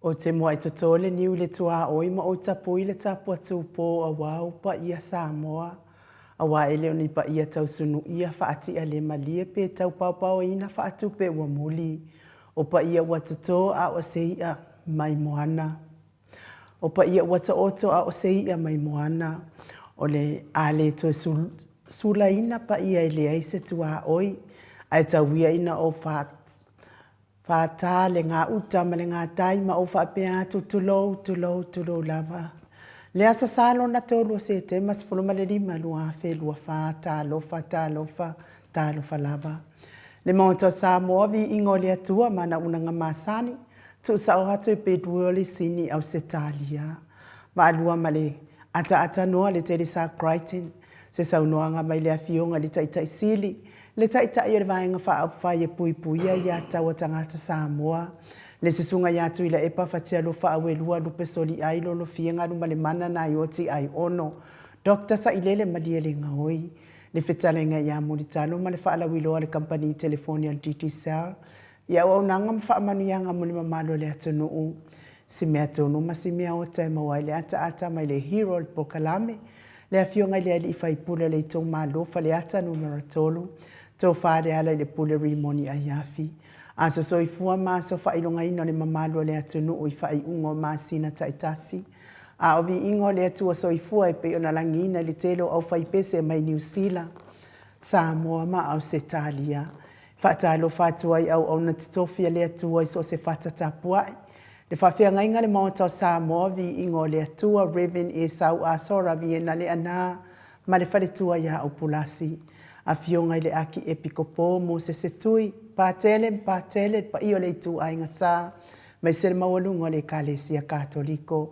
O te moa i tole niu le tua oi ma o tapu i le tapu atu po a wau pa ia Samoa. A wa ele oni pa ia tau sunu ia faati a le malie pe tau pau pau ina faatu pe ua muli. O pa ia watato a o se ia mai moana. O pa ia wata oto a o se ia mai moana. O le ale to sula ina pa ia ele aise tua oi. Ai tau wia ina o faatu. Fata le ngā uta ma le ngā tai ma o whaapea tulou lava. Le asa salo na tolu se te mas fuluma le lima lua whelua ta lofa lava. Le maunta Samoa vi ingo le atua mana unanga masani tu sao hatu e pedua le sini au se talia. Ma alua ma le ata noa le te sa Crichton se sau noanga mai le afionga le taitai sili. Le taitai o le vaenga whaai e pui ia taua tangata Samoa. Le sisunga ia tu ila epa whatia lo whaawe lua lupe soli ai lo fienga luma le mana na ioti ai ono. Dr. sa ilele madia le ngaoi. Le whetalenga ia muritalo ma le whaalawiloa le company telefonia DT Cell. Ia au nanga mwhaamanu ianga muli mamalo le atunuu. Si mea tonu ma si mea o tai mawai le ata mai le hero po kalame. Le afionga le ali ifaipula le itong malo fa le ata numero tolu. Tau whaare ala le pule rimoni a iafi. Aso so i fua maa so wha ilonga ino le mamalo le atunu o i wha i ungo maa sina taitasi. A ovi ingo le atua so i fua e pe ona langina le telo au wha i pese mai New Zealand. Samoa ma au se talia. Whaatalo whatua i au na titofia le atua i so se whatatapuai. Le whawhia ngainga le maotau Samoa vi ingo le atua Reverend e sau a sora vi e na le ana ma le whaletua ia au pulasi. A fionga ile aki epikopo mo se setui, pātele pa io le tu ainga sa, mai se mawalunga le kalesia katoliko.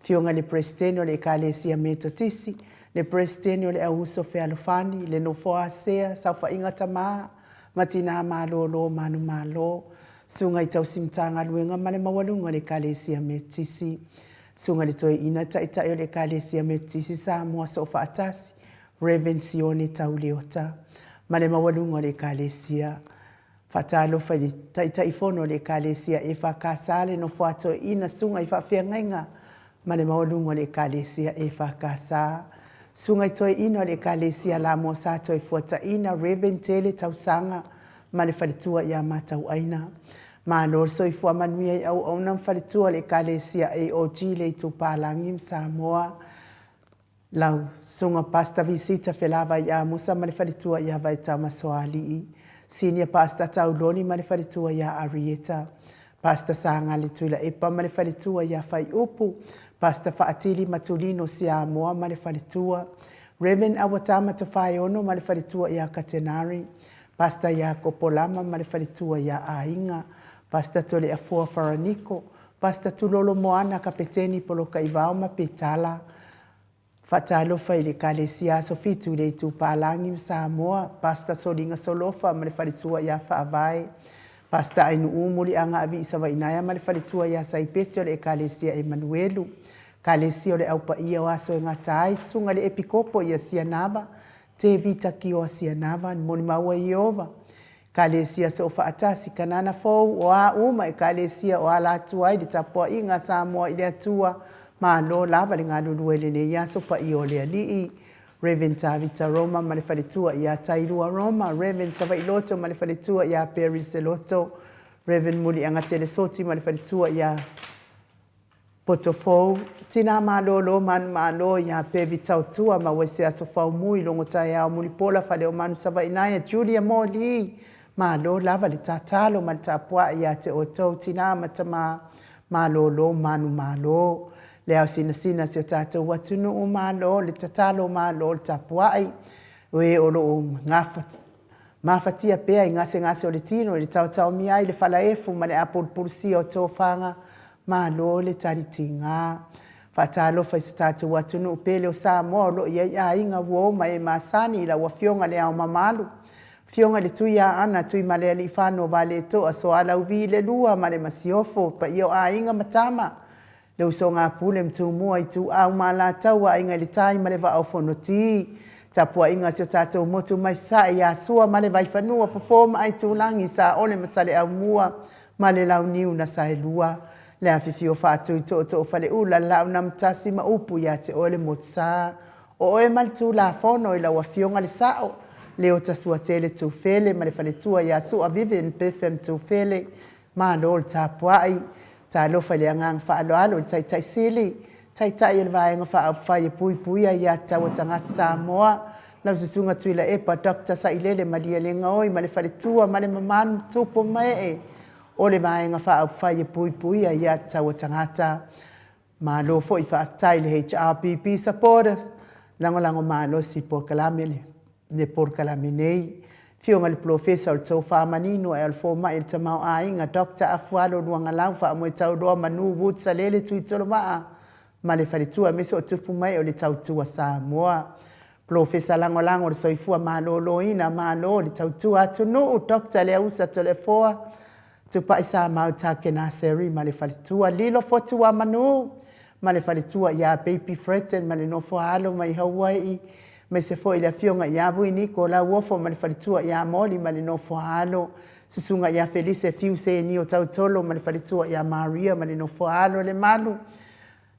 Fionga le presteno le kalesia metotisi, le presteno le auso fe alofani, le nofoa sea, saufa inga tama, matina malolo manu malo, sunga i tau simtanga luenga ma le mawalunga le kalesia metisi. Sunga le toi ina taitaio le kalesia metisi sa mua sofa atasi. Revensione tauleota. Ma le mawalunga le kalesia. Fatalo fa di taitaifono le kalesia e fa kasale no fuato ina sunga i fa fiangainga. Ma le mawalunga le kalesia e fa kasa. Sunga i toi ina le kalesia la mo sato e fuata ina reventele tausanga. Ma le falitua ia matau aina. Ma lor so i fua manuia i au aunam falitua le kalesia e o le tupalangim Samoa. Lau, sunga pasta visita felava ia musa malifalitua ia vai tama soali. Senior pasta tauloni malifalitua ia Arieta. Pasta sanga lituila epa malifalitua ia fai upu. Pasta faatili matulino Samoa malifalitua. Reverend awatama tofai ono malifalitua ia Katenari. Pasta ia Kopolama malifalitua ia Ainga. Pasta tole afua Faraniko. Pasta tulolo moana kapeteni poloka ivao mapetala. Fatalo fai le kalesia so fitu le tu palangi Samoa, pasta solinga solofa ma le falitua ia faavai. Pasta ainu umuli anga avi isa wainaya ma le falitua ia saipete o le kalesia Emanuelu. Kalesia o le aupa ia waso e ngatai, sunga le epikopo ia Sianava, te vita ki o Sianava, moni maua Iova. Kalesia so faatasi kanana fou o a uma e kalesia o ala atuai di tapua inga Samoa ile atua, ma lo lava le ngā lulu ele ne ia so pa i o lea lii. Reverend Tavita Roma ma le whaletua ia Tairua Roma. Reverend Sava Iloto ma le whaletua ia Perry Seloto. Reverend Muli Angatele Soti ma le whaletua ia Potofou. Tina ma lo man ma lo ia Pevi Tautua ma wese aso fau mui longo tai au muli pola whale o manu Sava Inaya Julia Moli. Ma lo lava le tatalo ma le tapua ia te oto. Tina matama ma lo manu ma lo. Le au sina si o tātou watunu o malo, le tatalo o malo, le tapuai, oe o lo mafatia pea i ngase o le tino, le tau miai, le falaefu, ma le apulpulsi o tōwhanga, malo le taritinga. Whatalo fai sa tātou watunu o pele o Samoa, lo ia inga wo mai e masani, la wafionga le au mamalu. Fionga le tui a ana, tui male ali whano vale toa, so ala uvi le lua, ma le masiofo, pa io a inga matama. Le uso ngā pule mtu mua i tu au mala tau a inga le tai ma le wa au whanoti. Tapua inga si o tātou motu mai sa i a sua ma le vai whanua fofoma ai tu langi sa ole masale au mua ma le lau niu na sa e lua. Le awhiwhi o whaatu i to whale ula lau na mtasi ma upu ia te ole motsa. O oe malitu la fono i la wafionga le sao. Leo tasua tele tu fele ma le whale tua ia su a Vivian Bethlehem tu fele. Ma lol ta puai. Ta lo whale angang wha alo alo tai tai sili. Tai tai ele vaenga wha whai pui pui ia tawa tangata Samoa. Lau susunga tuila epa Dr. Sailele malia lenga oi ma le whale tua ma le mamanu tupo mai e. O le vaenga whai pui pui ia tawa tangata. Ma lo fo i whaatai le HRPP supporters. Lango ma lo si por kalame le por kalame nei. Fionga le professor o tau whamanino e alfo mai il tamau a inga Dr. Afualo nuanga lau wha amoe tau roa manu wood sa lele tui tolo maa. Ma le wharitua meso o tupu mai o le tau tua Samoa. Professor lango le soifua ma lo ina ma lo le tau tua atu no Dr. le ausa to le foa. Tupa isa mau take na seri ma le wharitua lilo fotua manu. Ma le wharitua ia baby threaten ma le nofo halo mai Hawaii. Me se fo ile fionga ia vui niko la wofo ma le wharitua ia moli ma le nofo halo. Susunga ia Felice Fiuse ni o tau tolo ma le wharitua ia Maria ma le nofo halo le malu.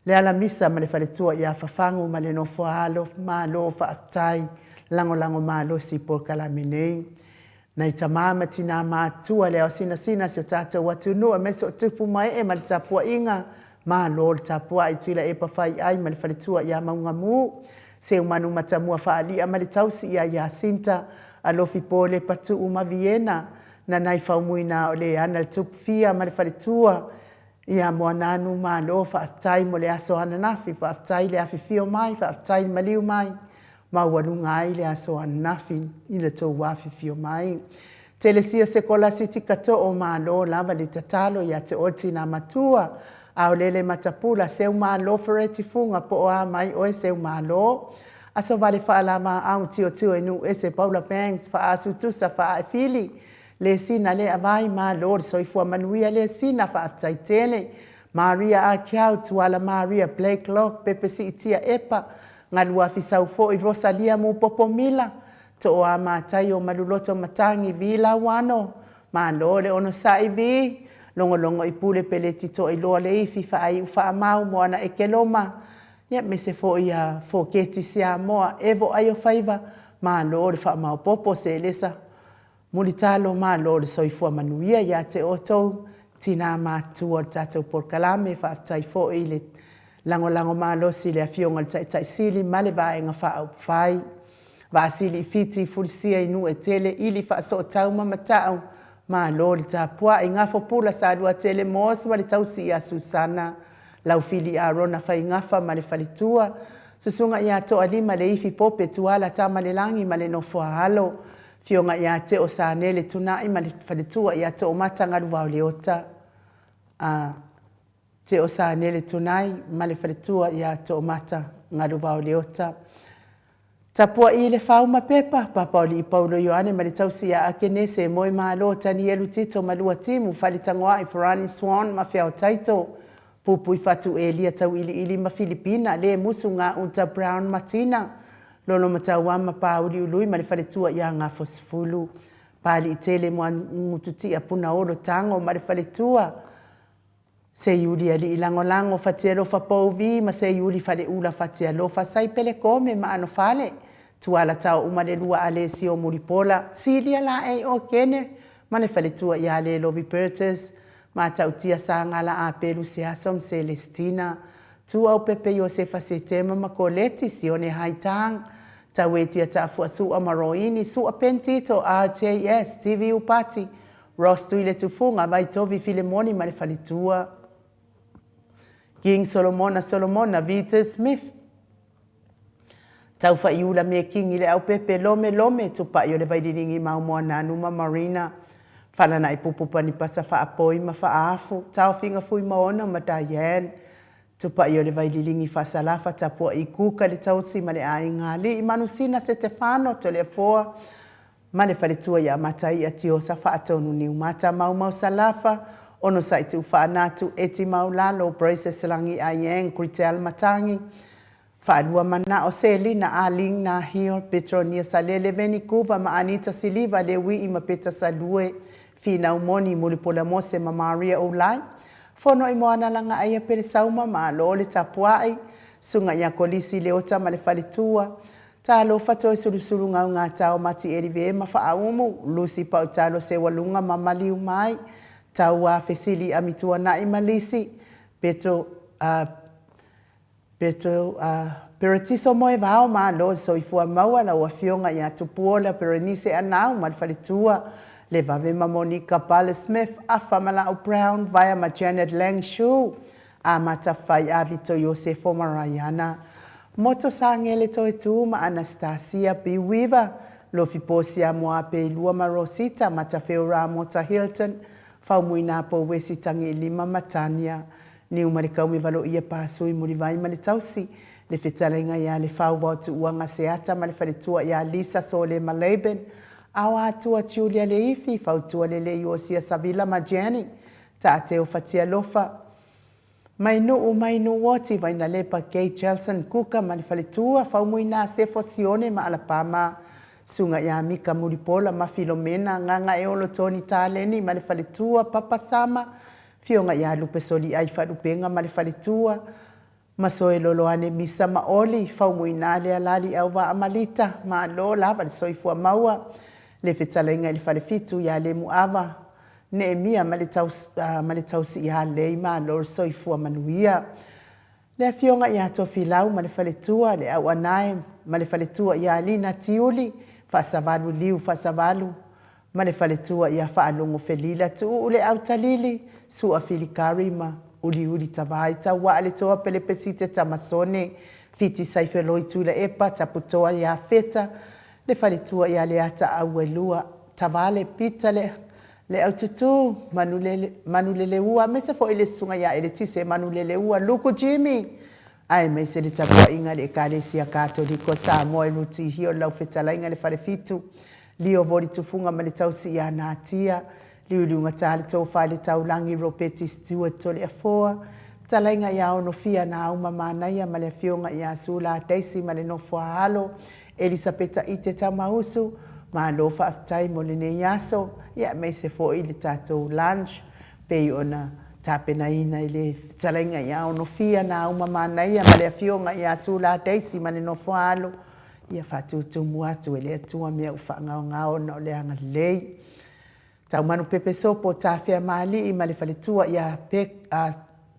Le ala misa ma le wharitua ia whafangu ma le nofo halo ma lo whaatai lango ma lo si por kalaminei. Nei tamama tina mātua leo sina si o tātou watu nua meso o tupu mai e ma le tapua inga. Ma lo le tapua i tuila e pawhai ai ma le wharitua ia maunga mū. Se umanu matamua whaalia ma le tausi ia Sinta a lofi pole patu uma Viena. Na nai whaumuina o le ana le tupu fia ma le wharitua. Ia moa nanu ma lo whaatai mo le aso ananafi. Whaatai le awhiwhio mai, whaatai le maliu mai. Ma warunga ai le aso ananafi i le tō wawhiwhio mai. Telesia se kola siti kato o ma lo lava le tatalo ia te oti na matua. Au lele matapula seu malo fereti funga po a mai oe seu malo. Aso vale whaalama au tio enu ese Paula Banks wha asu tusa wha a fili. Le sina le avai malo soifua manuia le sina wha aftai tele. Maria a kiau tuala Maria Blake Lock pepe si itia epa. Ngalua fisau fo i Rosalia mu popo mila. To o a matai o maluloto matangi vila wano. Malo le ono saivi. Longo i pule pele tito i loa le ifi whaai uwha mau moana e keloma. Ia me se fo ia fo keti sia moa evo ai o whaiva. Ma lo le wha mau popo se lesa. Mulitalo ma lo le soifua manuia ia te otou. Tina mātua le tātou por kalame whaaftai fo i le lango ma lo si le afionga le tai sili ma le vaenga wha au whai. Va sili fiti fulisia inu e tele ili wha so tau mamatau. Ma lo li tapua i ngafo pula sa adua tele mos ma li tausi ia Susana. Lau fili a rona fai ngafa ma li falitua. Susunga ia to alima le ifi pope tuala ta ma le langi ma le nofo halo. Fionga ia te o sa nele tunai ma li falitua ia te o mata ngaru vau leota. Te o sa nele tunai ma li falitua ia te o mata ngaru vau leota. Tapua i le whauma pepa, papauli i Paulo Ioane ma le tausi a akene se moe malo tani elu tito malua timu whalitangoa i Ferrani Swan ma whiao taito. Pupui fatu e lia tau ili ma Filipina le musu ngā unta Brown Martina. Lolo matau wama pauli ului ma le whaletua ia ngā fosfulu. Pali i tele mua ngututi a puna oro tango ma le whaletua. Se yuli ali lango fatia lo fa povi ma se yuli fale ula fatia lo fa sai pele come ma ano fale tuala tau umale lua ale si o muripola silia la e o kene ma le fale tua ia le Lovi Pertes ma tau tia sa ngala a pelu se asom Celestina tu au pepe Josefa Setema ma koleti si one haitang tau e tia ta fu su amaroini su a pentito RJS TV upati Ross tuile tufunga vai tovi Filemoni ma le fale tua King Solomona Vita Smith. Tau wha iula me king ile au pepe lome tupa i o le vaidiringi maumoa na numa Marina. Whanana i pupupa ni pasa wha apoi ma wha afu. Tau whinga fui maona ma Diane. Tupa i o le vaidiringi wha salafa tapua i kuka le tausi ma le ai ngali. I manusina se Stefano to le apoa. Ma le whaletua i a matai a tio sa wha atonu ni umata mau salafa. Ono sa itu whaanatu eti maulalo Brace Selangi Ayeng Kritel Matangi. Whaadua mana o Selina Aling na Hill Petronia Salele Veni Kuba ma Anita Siliva le wi ima peta sa lue fina umoni mulipola mose ma Maria Olai. Fono i moana langa aia pere sauma ma lo le tapuai. Sunga ia kolisi le ota ma le falitua. Ta lo fato sulu ngā tau mati eri ve ma fa aumu. Lusi pau talo se walunga ma maliu mai. Tau a fesili a mitua na i malisi. Peratiso moe vao ma lo so i fua maua la ua fionga ia tupuola perenise anau ma le falitua. Le vave ma Monica Bale Smith a Famala Brown via ma Janet Langshu a matawhai a Vito Yosefo Marayana. Moto sa ngele toe tu ma Anastasia B. Weaver lo fiposia moa pe lua ma Rosita matawheura Mota Hilton faumuina po wesitangi lima matania ni umarikau mi valo ia pasui muri vai ma le tausi le fetalenga ia le fau watu uanga seata ma le faletua ia Lisa Sole Maleben awa atua Julia Leifi, fautua lele Iosia Savila Majani, ta te o fatia lofa. Mainu woti vaina lepa Kay Jelson Kuka manifalitua, faumuina sefo sione ma alapama, sunga ya Mika Muripola ma Filomena, nganga eolo Tony Taleni manifalitua, Papa Sama, fionga ya lupe soli aifa lupenga manifalitua, masoe loloane misa maoli, faumuina le alali auwa amalita, ma lo lava le soifua maua, le fetalenga i le falefitu ia le muava Neemia malitausi ia lei ma lo soifua manuia le fionga ia tofilau ma le faletua le au anae ma le faletua ia Lina Tiuli fasavalu liu fasavalu ma le faletua ia faalongo felila tu le au talili sua filikari ma uli tavai tawa le toa pelepesite tamasone fiti saifeloi tu le epa taputoa ia feta le faletua ia le ata auelua tavale pita le aututu manulele ua mese fo ile sunga ia ele tise manulele ua luku Jimmy ai me se le tapua inga le Ekalesia Katoliko Samoa e ruti hio lau fetala inga le falefitu lio vori tufunga ma le tausi ia natia liuliunga tale tau fale tau langi ropeti Stewart tole afoa tala inga ia ono fia na auma manaia ma le fionga ia sula Daisy ma le nofua halo Elisabeta ite tamausu ma lo fa aftai mo le yaso ia me se fo ile tato lunch pe ona tapena ina ile talenga ia ono fia na uma mana ia ma le fionga ia sula Daisy ma le no falo ia fatu tu muatu ele tua me ufa ngao no le anga lei tau manu pepe sopo tafia mali i ma le faletua ia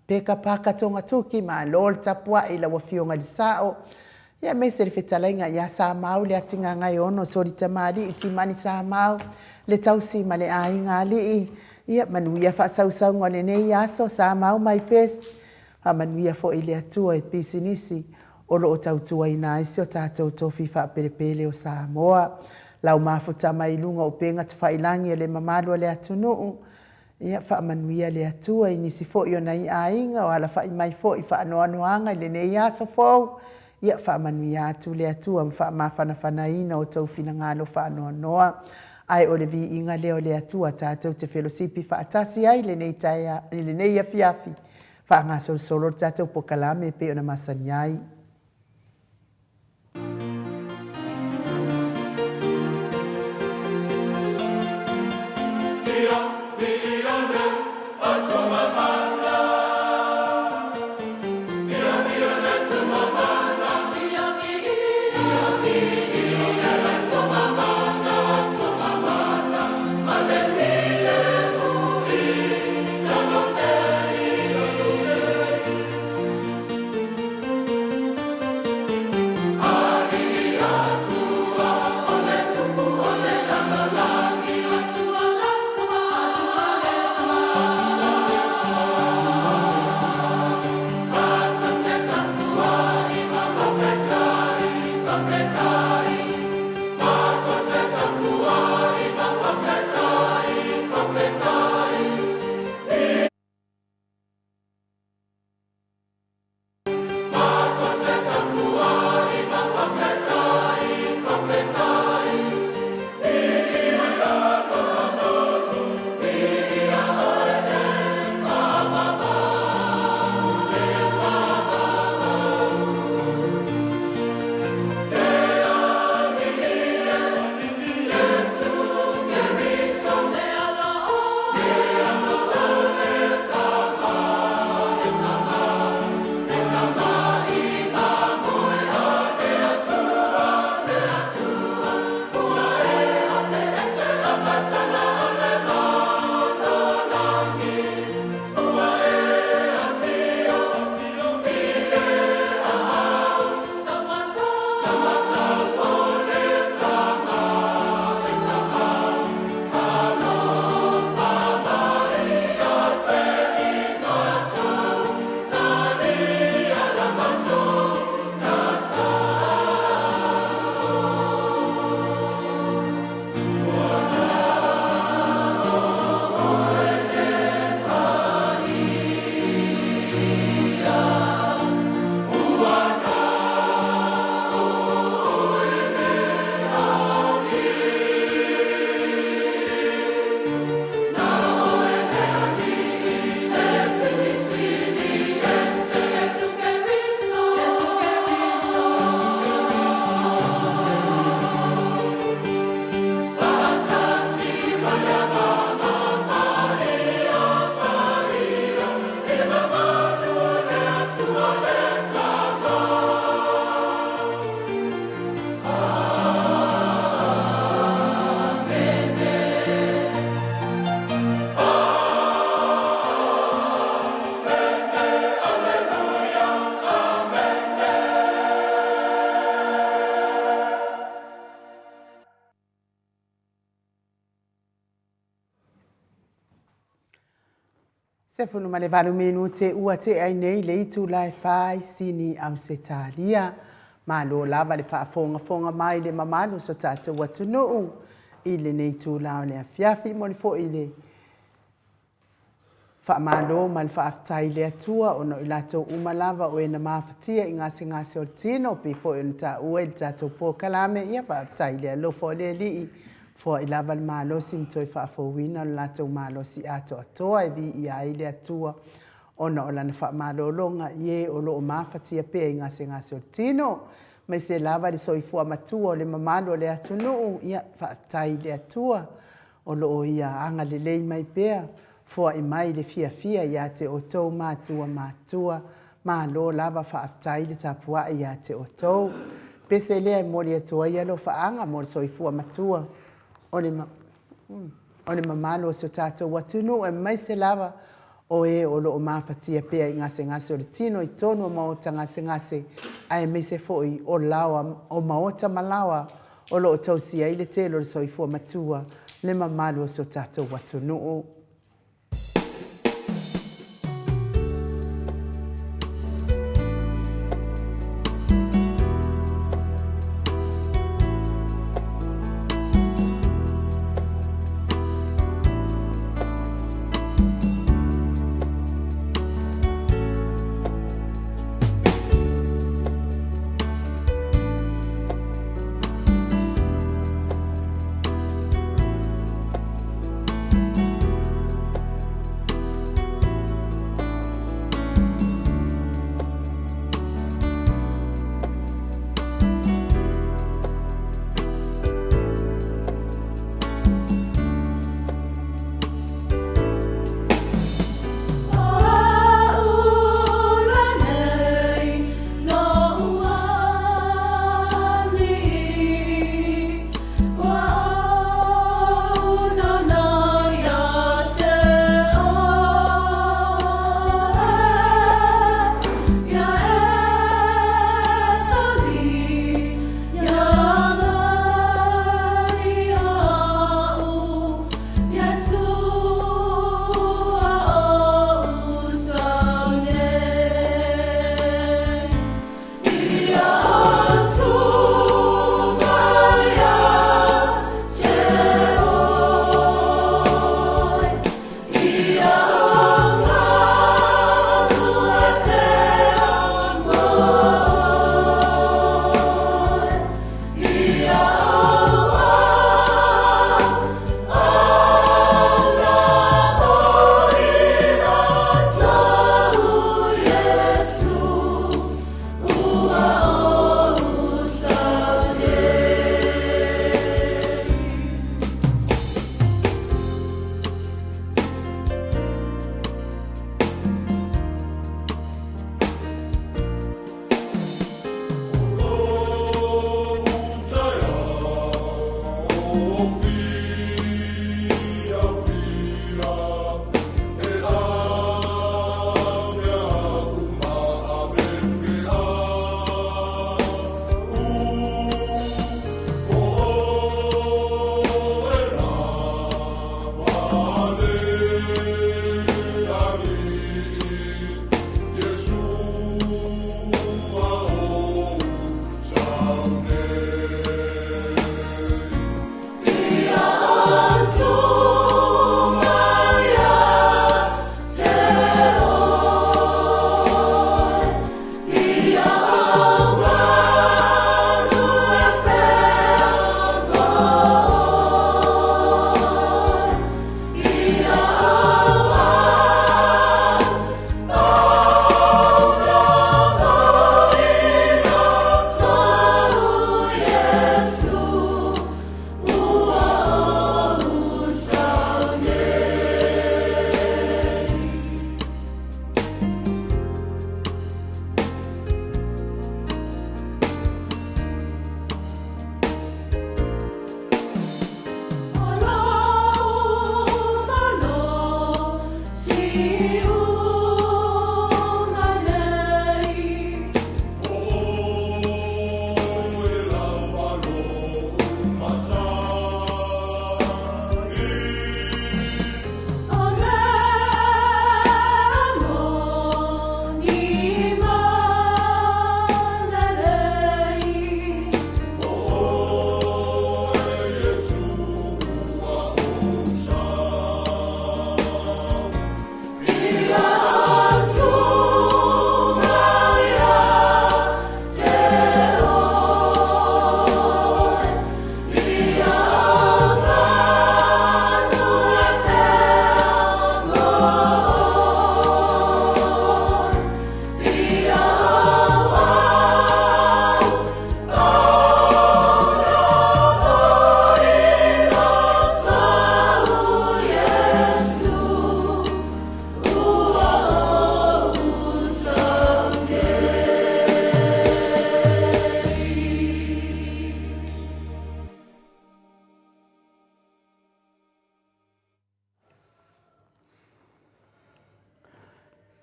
peka paka tonga tuki ma lo tapua ila wa fionga di sao ia me se le fetalenga ia sa mau le atinga ngai ono sori tamari iti mani sa mau le tausi ma le ainga ali ia manu ia fa sau ngone nei aso sa mau mai pest ha manu ia fo ile atua e pisinisi o lo tautua ina isi o tatou tofi fa pelepele o Samoa lau mafuta mai lunga o penga te failangi le mamalo le atunu ia fa manu ia le atua inisi fo i ona i ainga o ala fa mai fo i fa anoanoanga le nei aso fo ia fa manuia atu le atua fa mafana ina o tau fina ngalo fa noa ai o le vi inga leo le atua tatou te fellowship fa atasi ai le nei taia le nei afiafi fa nga solo tatou pokalame pe ona masaniai Se funu ma le valu menu te ua te ai nei le itu lai fai sini au se talia. Ma lo lava le faa fonga mai le mamalu so tata watu nuu. Ile nei tu lao le afiafi mo le fo ile. Faa malo ma le faa aftai le atua ono ilato umalava o ena maafatia i ngase o tino pi fo ina ta ue le tato po kalame ia faa aftai le alo fo le li. Fo ilava le malo simtoi faa fo wina le lato malo si ato atoa e vi i aile atua. Ona o lana wha malolonga ie o loo mafatia pia i ngase o tino. Mai se lava le soifua matua o le mamalo le atunuu ia whaatai le atua. O loo ia anga le lei mai pia. Fua i mai le fia ia te o tau matua. Ma lo lava whaatai le tapua ia te o tau. Pese lea i mori atua ia lo whaanga mo le soifua matua. O le mamalo o se tātou watunu e mai se lava o e o loo mafatia pia i ngase o le tino i tonu o maota ngase ai me se foi o lawa o maota malawa o loo tausia i le telo le soifua matua le mamalo o se tātou watunu.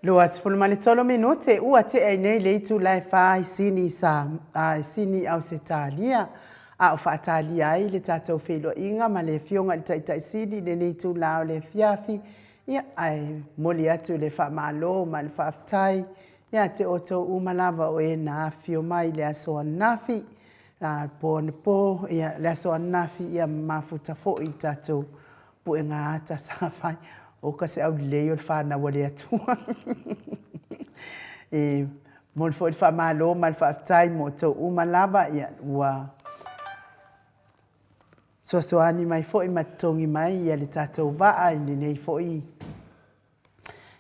Luas fulmani tolo minute ua te ai nei le itu lai fai sini sa sini au se talia a o fa talia ai le tatou felo inga ma le fionga le tai sini le nei tu lao le fiafi ia ai moli atu le fa malo ma le fa aftai ia te oto umalava o e na fio mai le aso nafi a po ia le aso nafi ia mafuta fo i tatou po e ngā ata sa fai o ka se au leo le fa na wale atua mo foi fa malo mal fa tai mo to uma lava ia wa so ani mai foi matongi mai ia le tatou va ni nei foi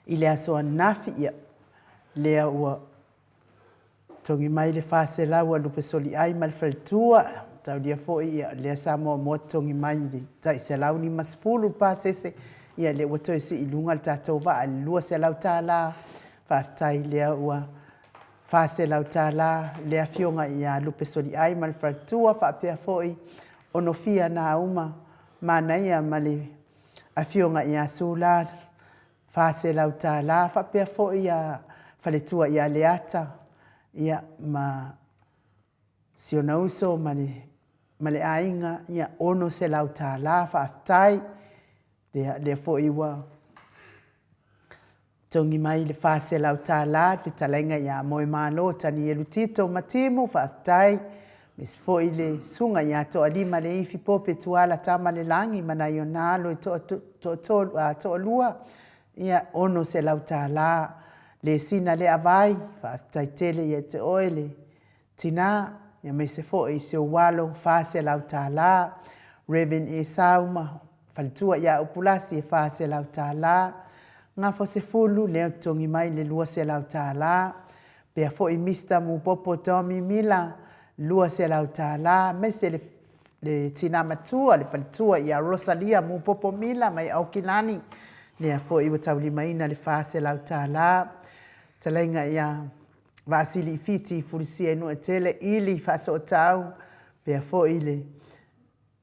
ile aso nafi ia le wa tongi mai le fa se la wa lu pesoli ai mal faltua tau dia foi ia le sa mo tongi mai di tai se la ni masfulu pa se ia le wa to si ilunga le tatou va lu se la tala fa tai le wa fa se lautala le afionga ia lupe soli ai mal fratua fa pe foi ono fia na uma mana ia mali afionga ia sula fa se lautala fa pe foi ia faletua ia leata ia ma siona uso mali ainga ia ono se lautala fa tai de foi wa tongi mai le fase lau tāla, whitalenga ia moe malo, tani elu tito matimu, whaftai, mis fo i le sunga ia to alima le ifi pope tuala tama le langi, mana i o nalo i to lua, ia ono se lau tāla, le sina le avai, whaftai tele ia te oele, tina, ia me se fo i se walo, fase lau tāla, Reverend e sauma, whalitua ia upulasi e fase lau tāla, ngā fo se fulu leo tongi mai le lua se lau tāla, pea fo i mista mu popo Tommy Mila, lua se lau tāla, me se le tina matua, le falitua ia Rosalia mu popo Mila, mai au kilani, lea fo i watau lima ina le fa se lau tāla, talenga ia vasili fiti furisia inu e tele ili fa so tau, pea fo i le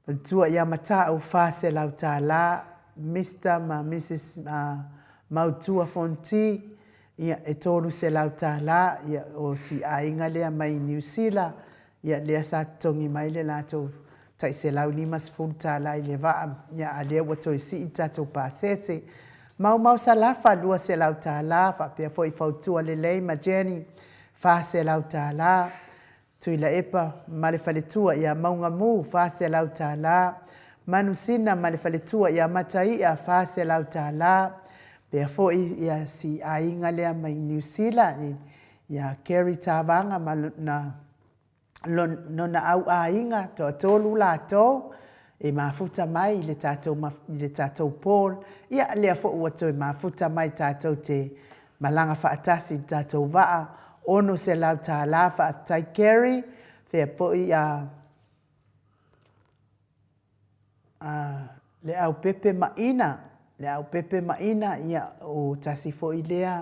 falitua ia matau fa se lau tāla, Mr. ma Mrs. Mautua Fonti, ia e tolu se lau tāla, ia o si ainga lea mai New Zealand, ia lea sa tongi mai le lato tai se lau limas fulu tāla i le vaa, ia a lea wato i si i tato pāsese. Mau sa lafa lua se lau tāla, fa pia fo i fautua le lei ma Jenny, fa se lau tāla, tui la epa, ma le faletua ia maunga mu, fa se lau tāla, manusina ma le faletua ia mataia, fa se lau tāla, pea foi ia si ainga lea mai New Zealand ia Kerry Tavanga ma na au ainga to tolu lato e mafuta mai le tatou Paul ia lea fo wato e mafuta mai tatou te malanga faatasi tatou vaa ono se lau tāla faatai Kerry pea po ia le au pepe maina le au pepe maina ia o tasi fo i lea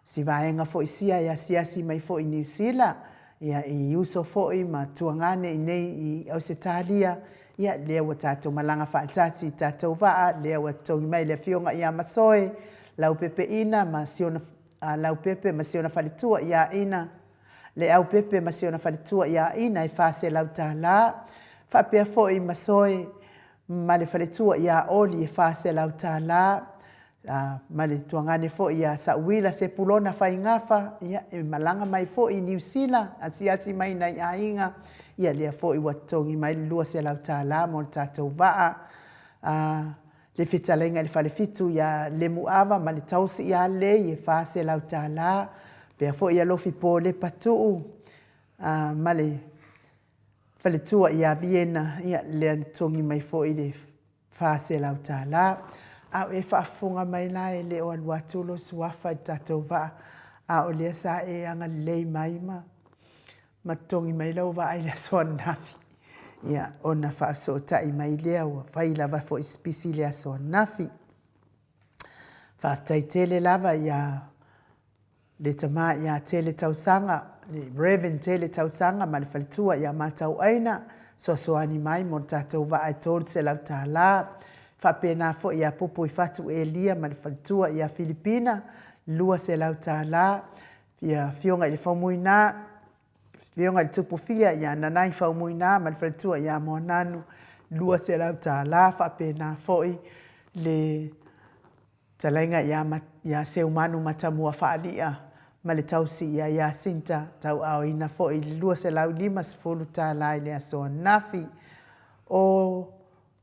si vaenga fo i sia ia siasi mai fo i New Zealand ia i uso fo i ma tuangane i nei i Ausitalia ia lea wa tatou malanga faatasi tatou vaa lea wa tongi mai le fionga ia masoe lau pepe ina ma siona lau pepe ma siona falitua ia ina le au pepe ma siona falitua ia ina i fase lau tāla fa pea fo i masoe ma le faletua ia oli e fase lau tāla, ma le tuangane fo ia sauila se pulona whaingafa, ia e malanga mai fo i New Zealand, ati mai nei ainga, ia lea fo i watongi mai lua se lau tāla, mo le tātou vaa, le whitalenga le whalefitu ia le muawa, ma le tausi ia le i e fase lau tāla, pea fo ia lofi po le patuu, ma le faletua ia Vienna, ia lea tongi mai fo i le fase lau tāla. Au e whaafunga mai la e le o aluatulo suafa i tatou vaa. A o lea sa e anga lei mai ma tongi mai lau vaa i lea soa nafi. Ia ona whaasota i mai lea ua whailava fo i spisi lea soa nafi. Whaatai tele lava ia le tama ia tele tausanga, Reverend tele tausanga ma le falitua ia matau aina soasoani mai mo tatou vaa e tolu se lau tāla. Whapena fo ia popo i fatu e lia ma le falitua ia Filipina lua se lau tālā, ia fionga i le whaumuina, fionga i le tupufia, ia nanai whaumuina, ma le whaletua ia moananu, lua se lau tālā, whapena foi, le talainga ia se umanu matamua whaalia, ma le tausi ia sinta, tau au ina foi, lua se lau 5 tālā i le asoa nafi, o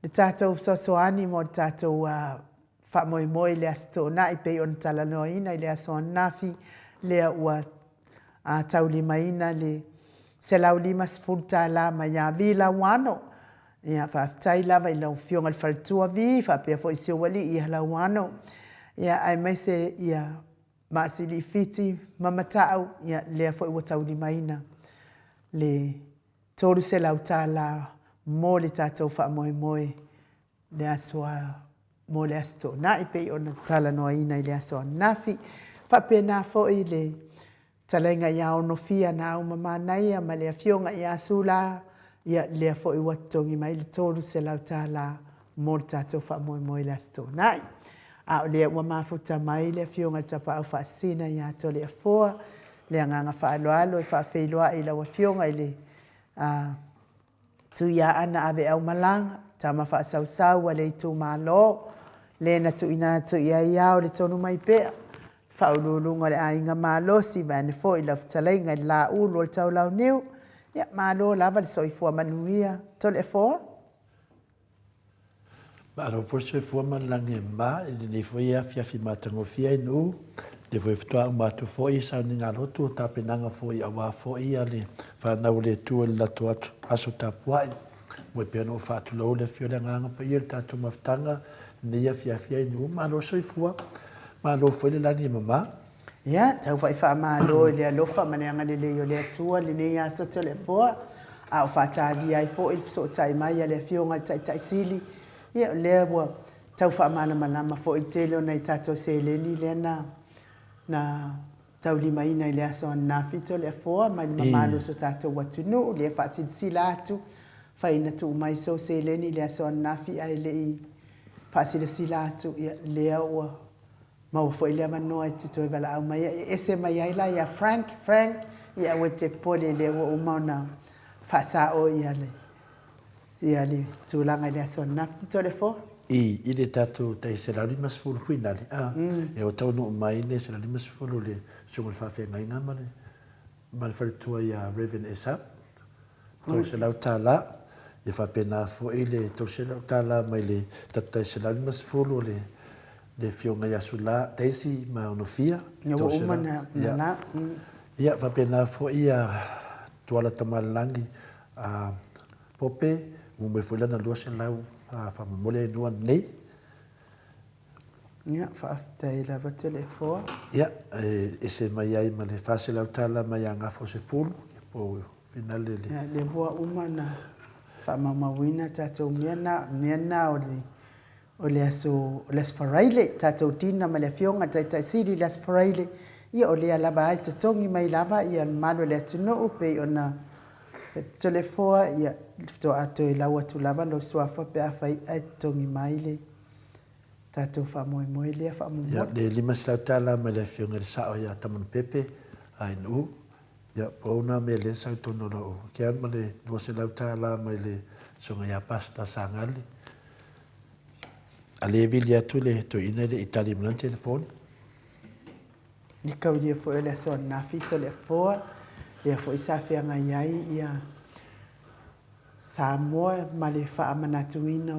le tātou sosoani mo le tātou whaamoemoe le asitona i pei on talanoina i le asoa nafi, lea ua tau limaina le se lau 5 tālā ma ia vila wano, ia whaafitai lava i lau fionga le whaletua vi, whaapea fo i siowali i hala wano, ia ai mai se ia maasili fiti mamatau, ia lea fo i ua tau limaina le tolu se lau tālā mo le tātou whaamoemoe le asoa mo le asto na i pei ona tala noa ina i le asoa nafi. Whapena fo i le talenga ia ono fia na au mamanai ma le fionga ia sula ia lea fo i watongi mai le tolu se lau tālā mo le tātou whaamoemoe le asto nai. A o lea ua mafuta mai le fionga tapa au whaasina ia to lea foa lea nganga whaaloalo i whaafeiloa i lau fionga i le tu ia ana ave au malanga, tama whaasau wa le tu malo, le na tu ina tu ia iao le tonu mai pea. Whaululunga le ainga malo si vane fo i lau talainga i la ulu o le tau lau niu, ia malo lava le soifua manuia, to le foa? Aro fo soifua manulangi ma, ili ni fo ia fiafi matangofia inu, le foi ftoa matu foi sa ni ngalo tu ta penanga foi awa foi ale fa na ule tu la tu aso ta puai mo pe no fa tu lo le fio le nganga pe il ta tu maftanga ni ya fia ni ma lo soi fua ma lo foi le lani mama ya tau fa ma lo le lo fa mananga le le yo le tu le ni ya so te le fo a fa ta di ai fo il so tai mai le fio ngal tai sili ya le bo tau fa mana mana fo il tele na tato se le ni le na tau lima ina i le aso na fito le foa mai mamalo so tato watunu le fasilsila atu fa ina tu mai so se le ni le aso na fi ai le fasilsila atu le o ma fo ile mano ai tito e bala mai ese mai ai la ya Frank ya wete pole le o mauna fa sa o ia le tu langa le aso na fito le foa i le tatu tai se la lima sfulu finale e o tau no mai le se la lima sfulu le sungo fa fe ngai nga male mal fa tu ia Raven Esap to se la tala e fa pena fo ile to se la tala mai le tata se la lima sfulu le fionga ia sula taisi ma ono fia to se na ia fa pena fo ia tuala tamalangi pope mo me foi lá na lua se lau fa mole no nei ya fa aftai la va telefo ya ese mai ai ma le fa se lau tala mai anga fo se full po final le boa umana fa mama wina tato miana o le aso les faraile tato tina ma le fionga tai siri les faraile ia o le lava ai te tongi mai lava ia malo le tino pe ona telefoa ia to ato i lawa tu lava lo swafa pe afai ai tongi maile tato fa moi le fa mo ya le lima tala me le fionga sa o ya tamon pepe ai no ya pona me le sa to no lo ke an le no se la tala me le songa ya pasta sangali ale vilia tu le to ina le itali mon telefone ni ka dia fo ele so na fi telefone ia fo isa fia ngai ai ia Samoa ma le wha amanatuina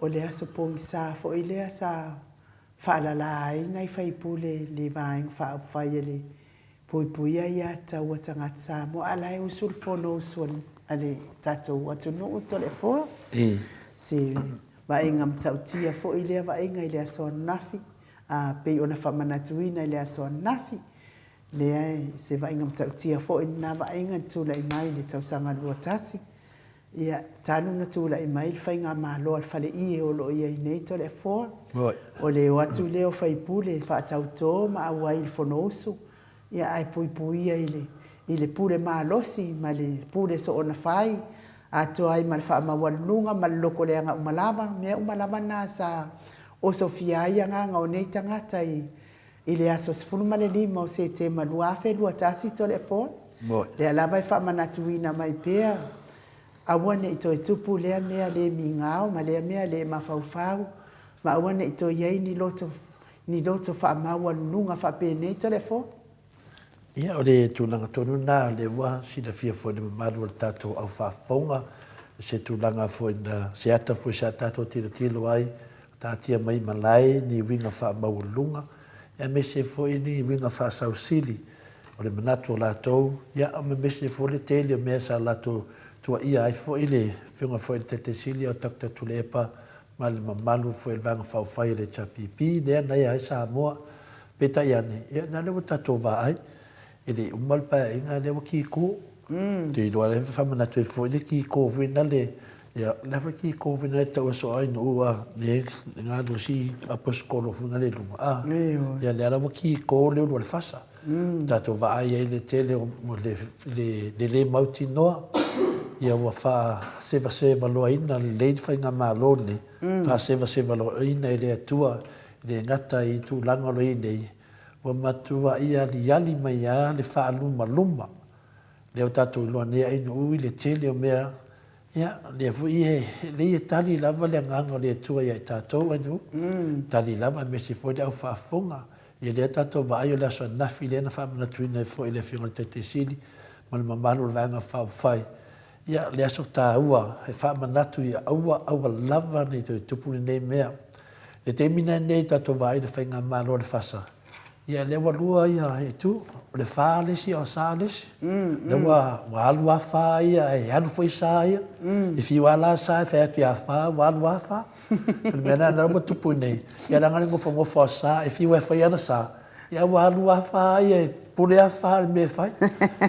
o le aso pongi sa fo i lea sa whaalala ai nei whaipule le vaeng wha upwhai le pui ai ata ua tangata Samoa ala e usul fono usul ale tatou atu no uto le fo se vaenga mtautia fo i lea vaenga i le aso nafi pei ona wha amanatuina i le aso nafi lea se vaenga mtautia fo i na vaenga tula i mai le tausanga luatasi ia tanu na tula i mai whainga malo al fale i o lo ia i nei to le fo o le watu leo whaipule whaatau tō ma awa i fonosu ia ai pui i le pule malosi ma le pule so ona whai ato ai ma le wha mawalunga ma le loko le anga umalava mea umalava na sa o Sofia ia nganga o nei tangata I le aso sifuru ma le lima o se te malua fe lua tasi telefon. Mo. Le alava i whamanatuina mai pea. Awane i toi tupu lea mea le mingao, ma lea mea le mafaufau. Ma awane i toi iei ni loto wha maua lunga wha pene telefon. Ia o le tūlanga tonu nā le wā sina fia fo le mamalu o le tātou au whaafonga. Se tūlanga fo ina se ata fo se tātou tilo ai. Tātia mai malai ni winga wha maua lunga. Ia me se fo ini winga wha sausili. O le manatu o lātou. Ia o me se fo le tele o mea sa lātou tua ia ai fo ile. Whiunga fo ile te sili o takta tule epa. Ma le mamalu fo ile vanga whauwhai le chapipi. Nea nei ai sa moa. Peta iane. Ia nā lewa tātou wā ai. Ele umalpa inga lewa ki ko. Te iloa le whamanatu e fo ile ki ko vina le. Ia lewa ki ko vina le tau so ai no ua. Le ngā dosi aposkolo funa le lunga. Ia le alawa ki ko leo lua le fasa. Tātou wā ai e le tele o le mauti noa. Ia ua wha seva loa ina le leid whai ngā mālone. Wha seva loa ina e le atua. Le ngata i tū langa lo inei. Wa matua ia li yali mai a le wha luma luma. Leo tātou loa nea inu ui le tele o mea. Ia, le fu le ia tali lava le nganga le atua ia tātou anu. Tali lava me se fo le au whaafonga. Ia le tātou wa aio le aso nafi le na whamanatuina e fo i le whiunga le te sili. Ma le mamalu le vanga whawhai. Ia le aso tā ua, he whamanatu ia aua lava nei toi tupuni nei mea. Le te mina nei tātou wa aio le whainga malo le fasa. Ia le walua ia e tu, le whaalesi o saalesi. Le wa alu a wha ia, e alu fwoi sa ia. E fi wala sa e whai atu a wha, wa alu a wha. Pele mea nana rama tupu nei. Ia rangare ngofo a sa, e fi wai whai ana sa. Ia wa alu a wha ia, e pule a wha le me whai.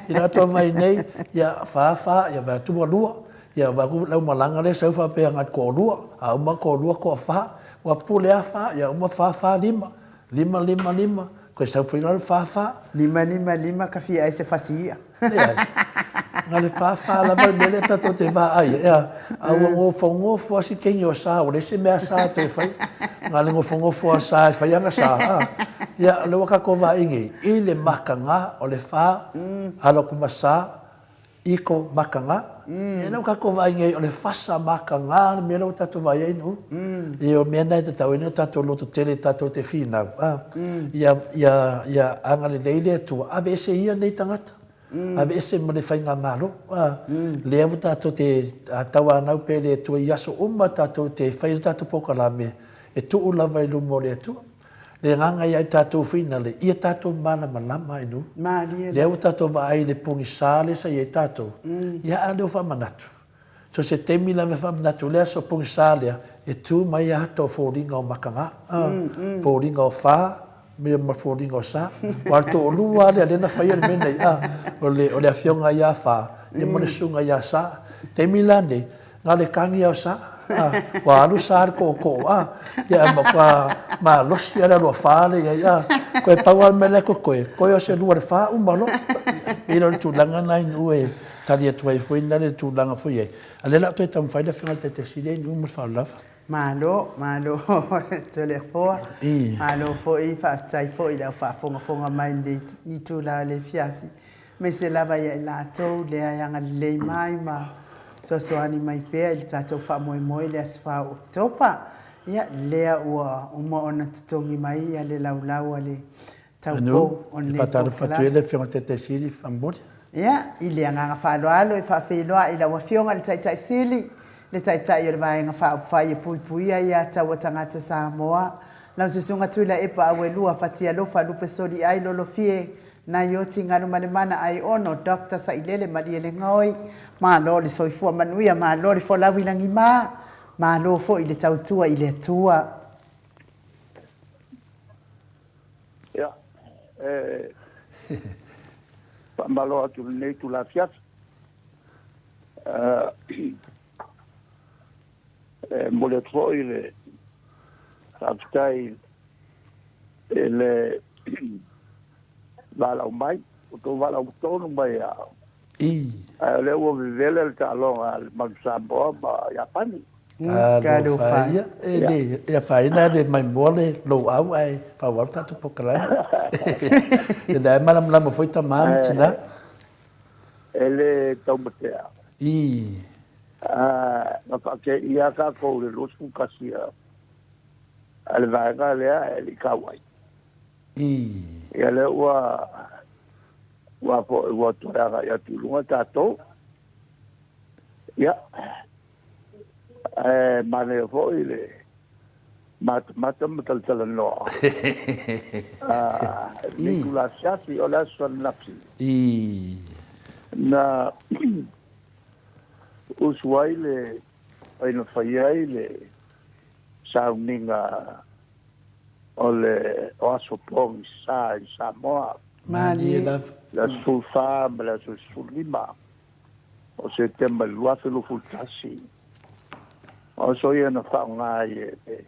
Ia atua mai nei, ia wha, ia wai atu walua. Ia waku lau malanga le sau wha pea ngat ko lua. A uma ko lua ko a wha. Wa pule a wha, ia uma wha lima. Lima. Koe sau pui lor wha. Lima ka fia ai se whasia. Ngā le wha la mai mele tato te wha ai. Aua ngofo asi kengi o sa, o le se mea sa te whai. Ngā le ngofo a sa e whai anga sa. Ia le waka ko wha ingi. I le makanga o le wha, alo kuma sa, iko makanga. E lau ka ko wha ingi o le whasa makanga, me lau tato wha inu. I o mea nei te tau ina tato loto tele tato te whinau. Ia anga le leile atua, ave ese ia nei tangata. Ave ese mo le whainga malo. Le avu tato te taua anau pe le atua i aso uma tato te whaira tato pokalame. E tuu lava i lumo le atua. Le nganga ia i tato whina le, ia tato mana malama inu. Le avu tato wa ai le pungi sāle sa i tato. Ia a leo whamanatu. So se temi lava whamanatu le aso pungi sālea, e tū mai a hato fōringa o makanga. Fōringa o wha, mea ma fōringa o sa. Walto o lua le alena whaia le menei. O le awhionga ia wha, e mone sunga ia sa. Temi lane, ngā le kangi au sa. Wa alu sa ko. Ia ma losi ala lo wha le ia. Koe paua mele ko koe. Koe o se lua le wha umalo. Ilo le tūlanga nai nue. Tali atu ai foi na le tūlanga foi ai. Ale la toi tam fai le whinga te sile ni umur whaulawa. Malo, tole foa. Malo foi, whaatai foi, lau whaafonga mai ni tūla le fiafi. Me se lava ia i lātou, lea ianga lei mai ma soani mai pēa, ili tātou whaamoe lea si wha o topa. Ia lea ua uma ona tutongi mai, ia le laulau a le taupo o ne pōkala. Whataru whatu ele whiunga te sili whambori. Ia, i le anganga whaaloalo, i whaawhiloa, i laua whiunga le taitai sili. Le taitai o le vaenga whaapwhai e puipuia ia taua tangata Samoa. Lau susunga tuila epa awe lua whatia lofa lupe soli ai lolo fie. Na yoti nganu malemana ai ono, Dr. Sailele Mariele Ngoi. Maa lo le soifua manuia, maa lo le folawi langi maa. Maa lo fo i le tautua i le atua. Ia, Pambalo atu nei tu la fiat. Mole troi le saptai le vala mai o to vala o tono mai a le o vivele le talo al Samboa ba Japani Ka do fai. E fai na de mai mo le lo au ai fa wa ta tu pokala. E dai malam lam foi tamam tina. Ele tau matea. I. Na whake ia ka kou le rosu kasia. Ale vaenga lea e li kawai. I. Ia le ua po ua toreanga ia tulunga tātou. Ia. Mane fo i le mata mataltala noa. Ni kula siasi o la son napsi. I. Na usuai le aina whaiai le sauninga o le oaso pongi sa i Samoa. Mani. La sulfa ma la sulima. O se tema lua filo fultasi. O so ia na whaongai e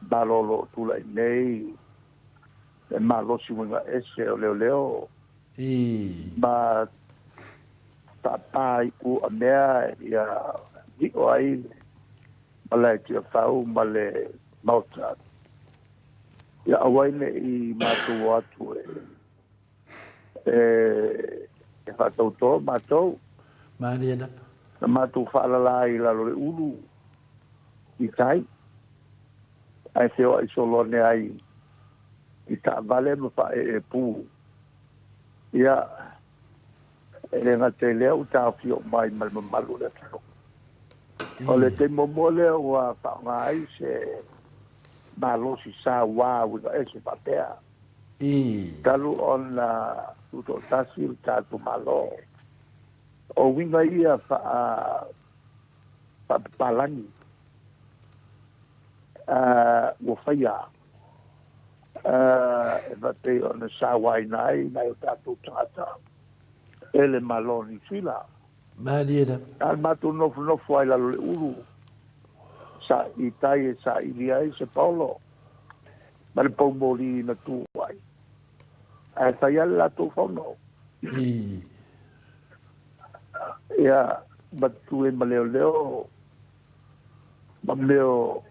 balolo tula i nei. E malosi winga ese o leo. I. Ma tapai u a mea ia di o ai ma le tia whau ma le mauta. Ia awaine i mātou atu e whatauto mātou. Mani ena. Na mātou whaalala i lalo le ulu i tai. Ai teo ai solone ai i ta vale ma wha e pū. Ia e renga te leo ta fio mai malu le tano. O le te momole o a whaonga ai se malosi sa wā wika e se whapea. I. Talu on la tuto tasi o tātu malo. O winga ia wha palangi. Wo whaia. E vate o na sa wai nai o tātu tata. Ele maloni fila. Mani ena. Al matu nofu ai lalo le uru. Sa i tai e sa i liai se Paulo. Ma le paumori na tu ai. Ai tai ala la tu whono. I. Ia batu e maleo leo. Ma leo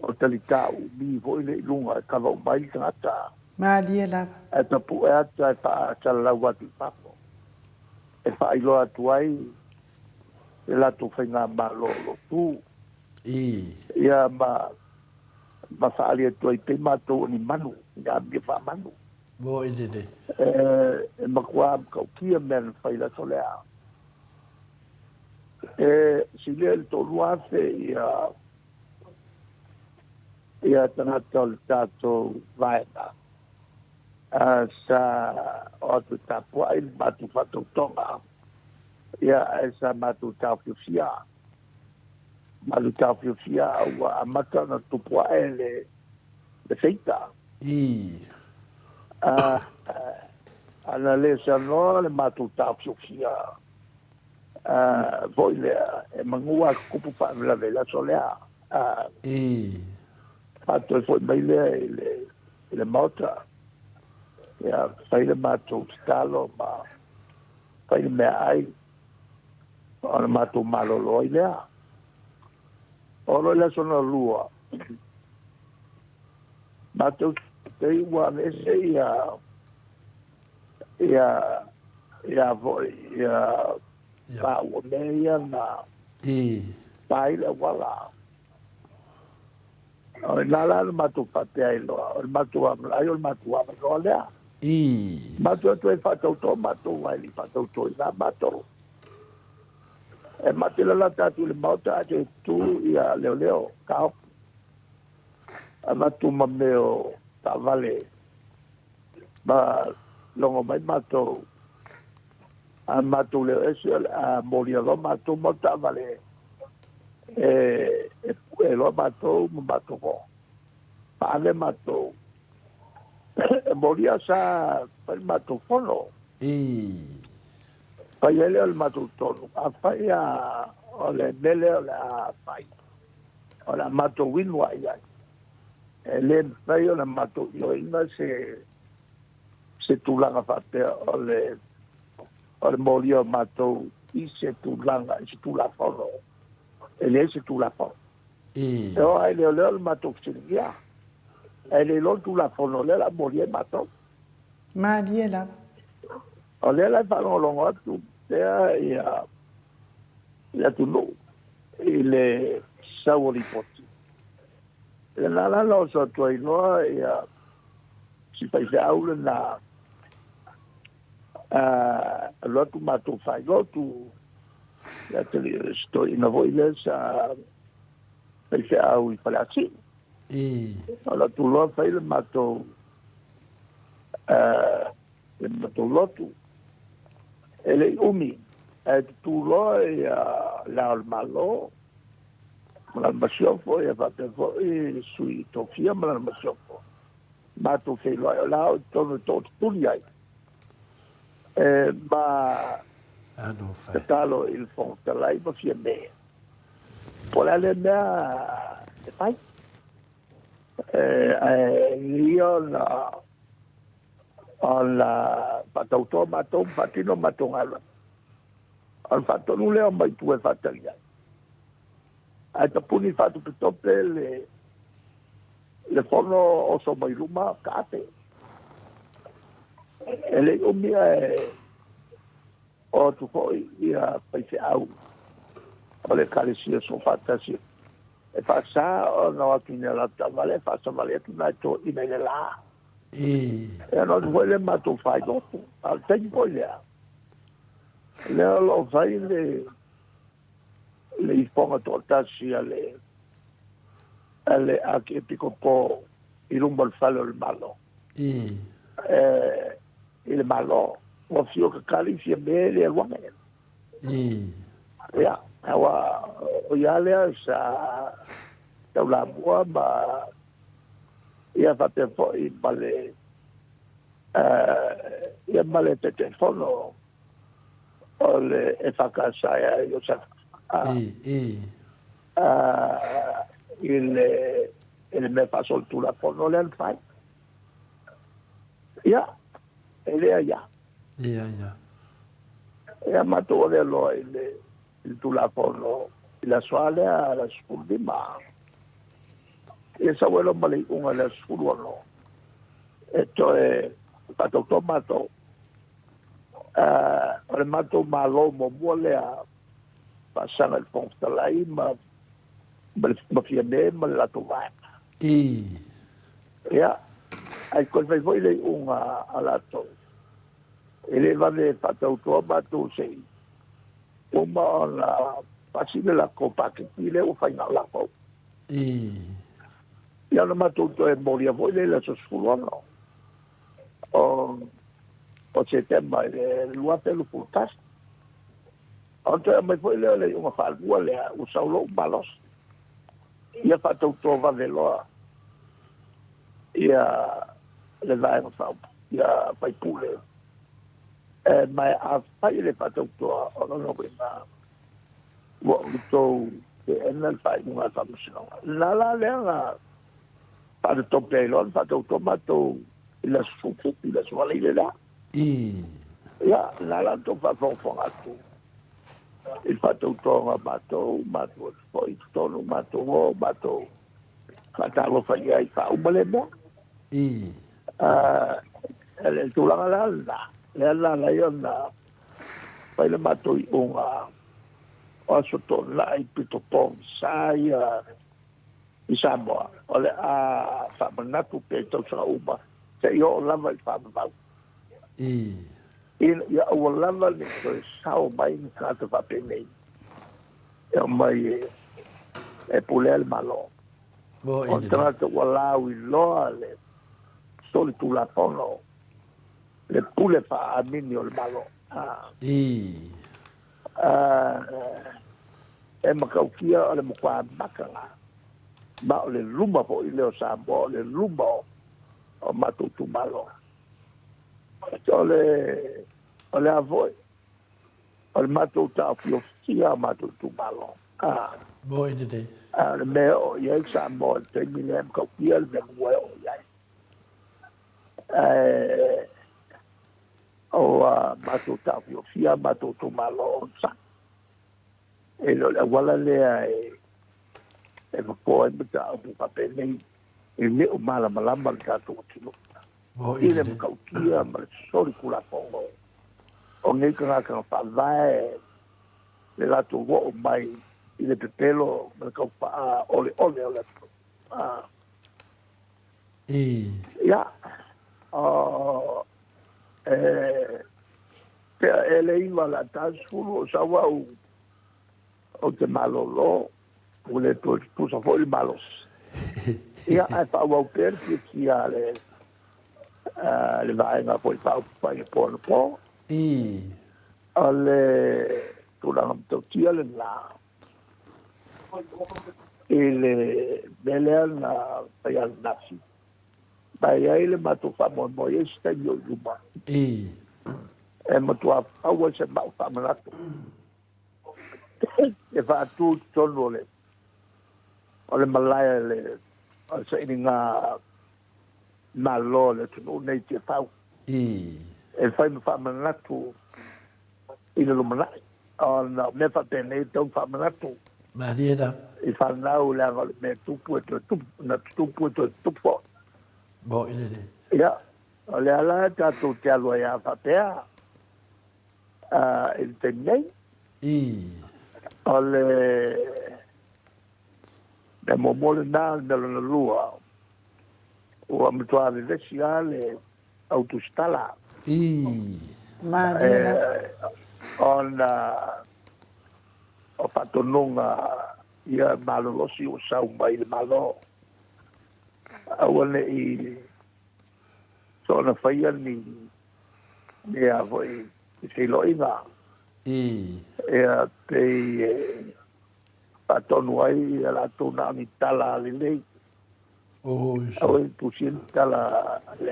o talitau. Mi vo ile ilunga e kawa umai tangata. Mani ena. E tapu e ata e pa atalau atu papo. E pa ilo atu ai. E la tu whainga malo lo tu. I. Ia ma whaali atu ai te mātou ni manu. Ia mi wha manu. Mo i de. E makua kau kia men whaila solea. Si lea le tolu afe ia tangata o le tātou vaena. Sa o atu tapua i le matu whatou tonga. Ia e sa matu tau whiwhia. Matu tau whiwhia ua amata na tupua e le feita. I. Ana le sa no le matu tau whiwhia. Voi lea e mangua kupu whaamila vela so lea. I. Pato e foi mai lea i le mauta. Ia whai le matu talo ma whai le mea ai. O le matu malolo i lea. Oro le sona lua. Matu te iwa mese ia voi pa o meia na I. pai le wala. O nala le matu pate ai loa. O matu ai o matu ama loa lea. I. Matu atu e whatauto matu mai li whatauto i nga matu. E matu la tatu le mauta ate tu ia leo kao. A matu ma meo ta vale. Ma longo mai matu. A matu leo esi a moria lo matu mo ta vale. E lo matu mo matu ko. Pa ave matu. E moria sa per matu fono. I. Pa ele o matu tonu. A fai a o le mele o le a fai. O le matu winwa iai. E le fai o le matu ioina se tulanga fatea o le moria o matu i se tulanga, i se tula fono. e le se tu la po I. e o ai le matou filia e le lo tu la fono le la morie matou Malie la. o le la fa lo atu ia tu no le sauri poti le la lo so tu no ia si fai au na lo tu matou fai lo tu la te sto in avoile sa fai au I palazzi I. allora tu lo fai le matou le matou lotu e le umi e tu lo la al malo ma la siofo e fa te fo e sui tofia ma la siofo ma tu fai lo la tono tot tuliai ma Ano fai. talo il fonte lai ma fie me por ale mea e fai io la patauto matou patino matongala al fatto non le ho mai tue fattalia ai tapuni fatto pitope le fono o so mai ruma cate e le umia o tu poi ia paese au o le calesia sono fatte sì e passa o no a fine la vale passa vale tu na to in la I. e non vuole ma tu fai dopo al tempo le lo fai le isponga tortasi alle a che pico po il rumbo al fallo il malo I. il malo o fio che cali si bene e guane I. ya awa o ya le sa la boa ma ia fate fo I bale ia bale te telefono o le e fa casa io sa I. il me fa soltura fono le fai ya ele ya Ia, ia. e mato le lo il tula fono la soale alla scuola ma e sa vuelo male una la scuola no e cioè fatto tomato il mato malo mo vuole a passare il ponte là ma fiame ma la tovana I. ya ai col fai voi le una alato e le va le fatto tomato sei uma la pasile la copa che le o fai la po I. ya no mato to e moria voi le la scuola no o settembre luate lo putas anche mai poi le una fa le usalo balos ia fatto va velo ia le vai no fa ia fai pure ma a fai le fatto no no prima to e nel fai una famiglia la le fatto top lo fatto tomato la succo la sua là I. ya la to fa fonfato il fatto mato poi tono mato fatalo fai ai fa un balemo I. il tulanga la io na poi le mato una o sotto la il pito pom sai i Samoa ole a fa manatu pe to sa uma se io lava il fa I. ia ua lava le koe sao mai ni kata whape nei. Ia mai e pule al malo. Mo O ine. tangata ua lau I loa le soli tu la pono. Le pule wha amini o le malo. I. E makaukia o le mokwa makanga. Ma o le luma po I leo Samoa, o le luma o matutu malo. O le avoi. O le matutu a fiofia matutu malo. Mo ine dei. Le mea o iai Samoa, te mine makaukia le mea mue o iai. O matutu a fiofia matutu malo o sa. e lo le wala le e ko e mata o pa pe nei e le o mala malamba le tatou tino Mo ile mo kautia ma sori kula pongo o nei ka pa vai le lato wo mai ile pepelo ma ka pa ole ya te ele iwa la tasfulu sa wa o te malolo o le tu sa foi malos ya ai pa wa per ki ale le vai na poi pa po ale tu la to tia le la ele bele na pa ya nasi bai ai le matu fa mo esta yo yuma e matua aua se mau whamanato. E wha atu tonu o le malaya le sa ini ngā lo le tunu nei te whau. E whai me whamanato i le lumanai. O na me whapene tau whamanato. Mariera. I whanau le anga le me tupu e tupu. Bo ile. Ia. O le ala tātou te alua ia whapea. Il tenei ole de momole na de la lua o amtuare de siale autostala Madina on o fatto non ia malo lo si usa un baile malo awale i sono faiani ne voi se lo iba e te patonu ai la tuna ni tala le o tu sin tala le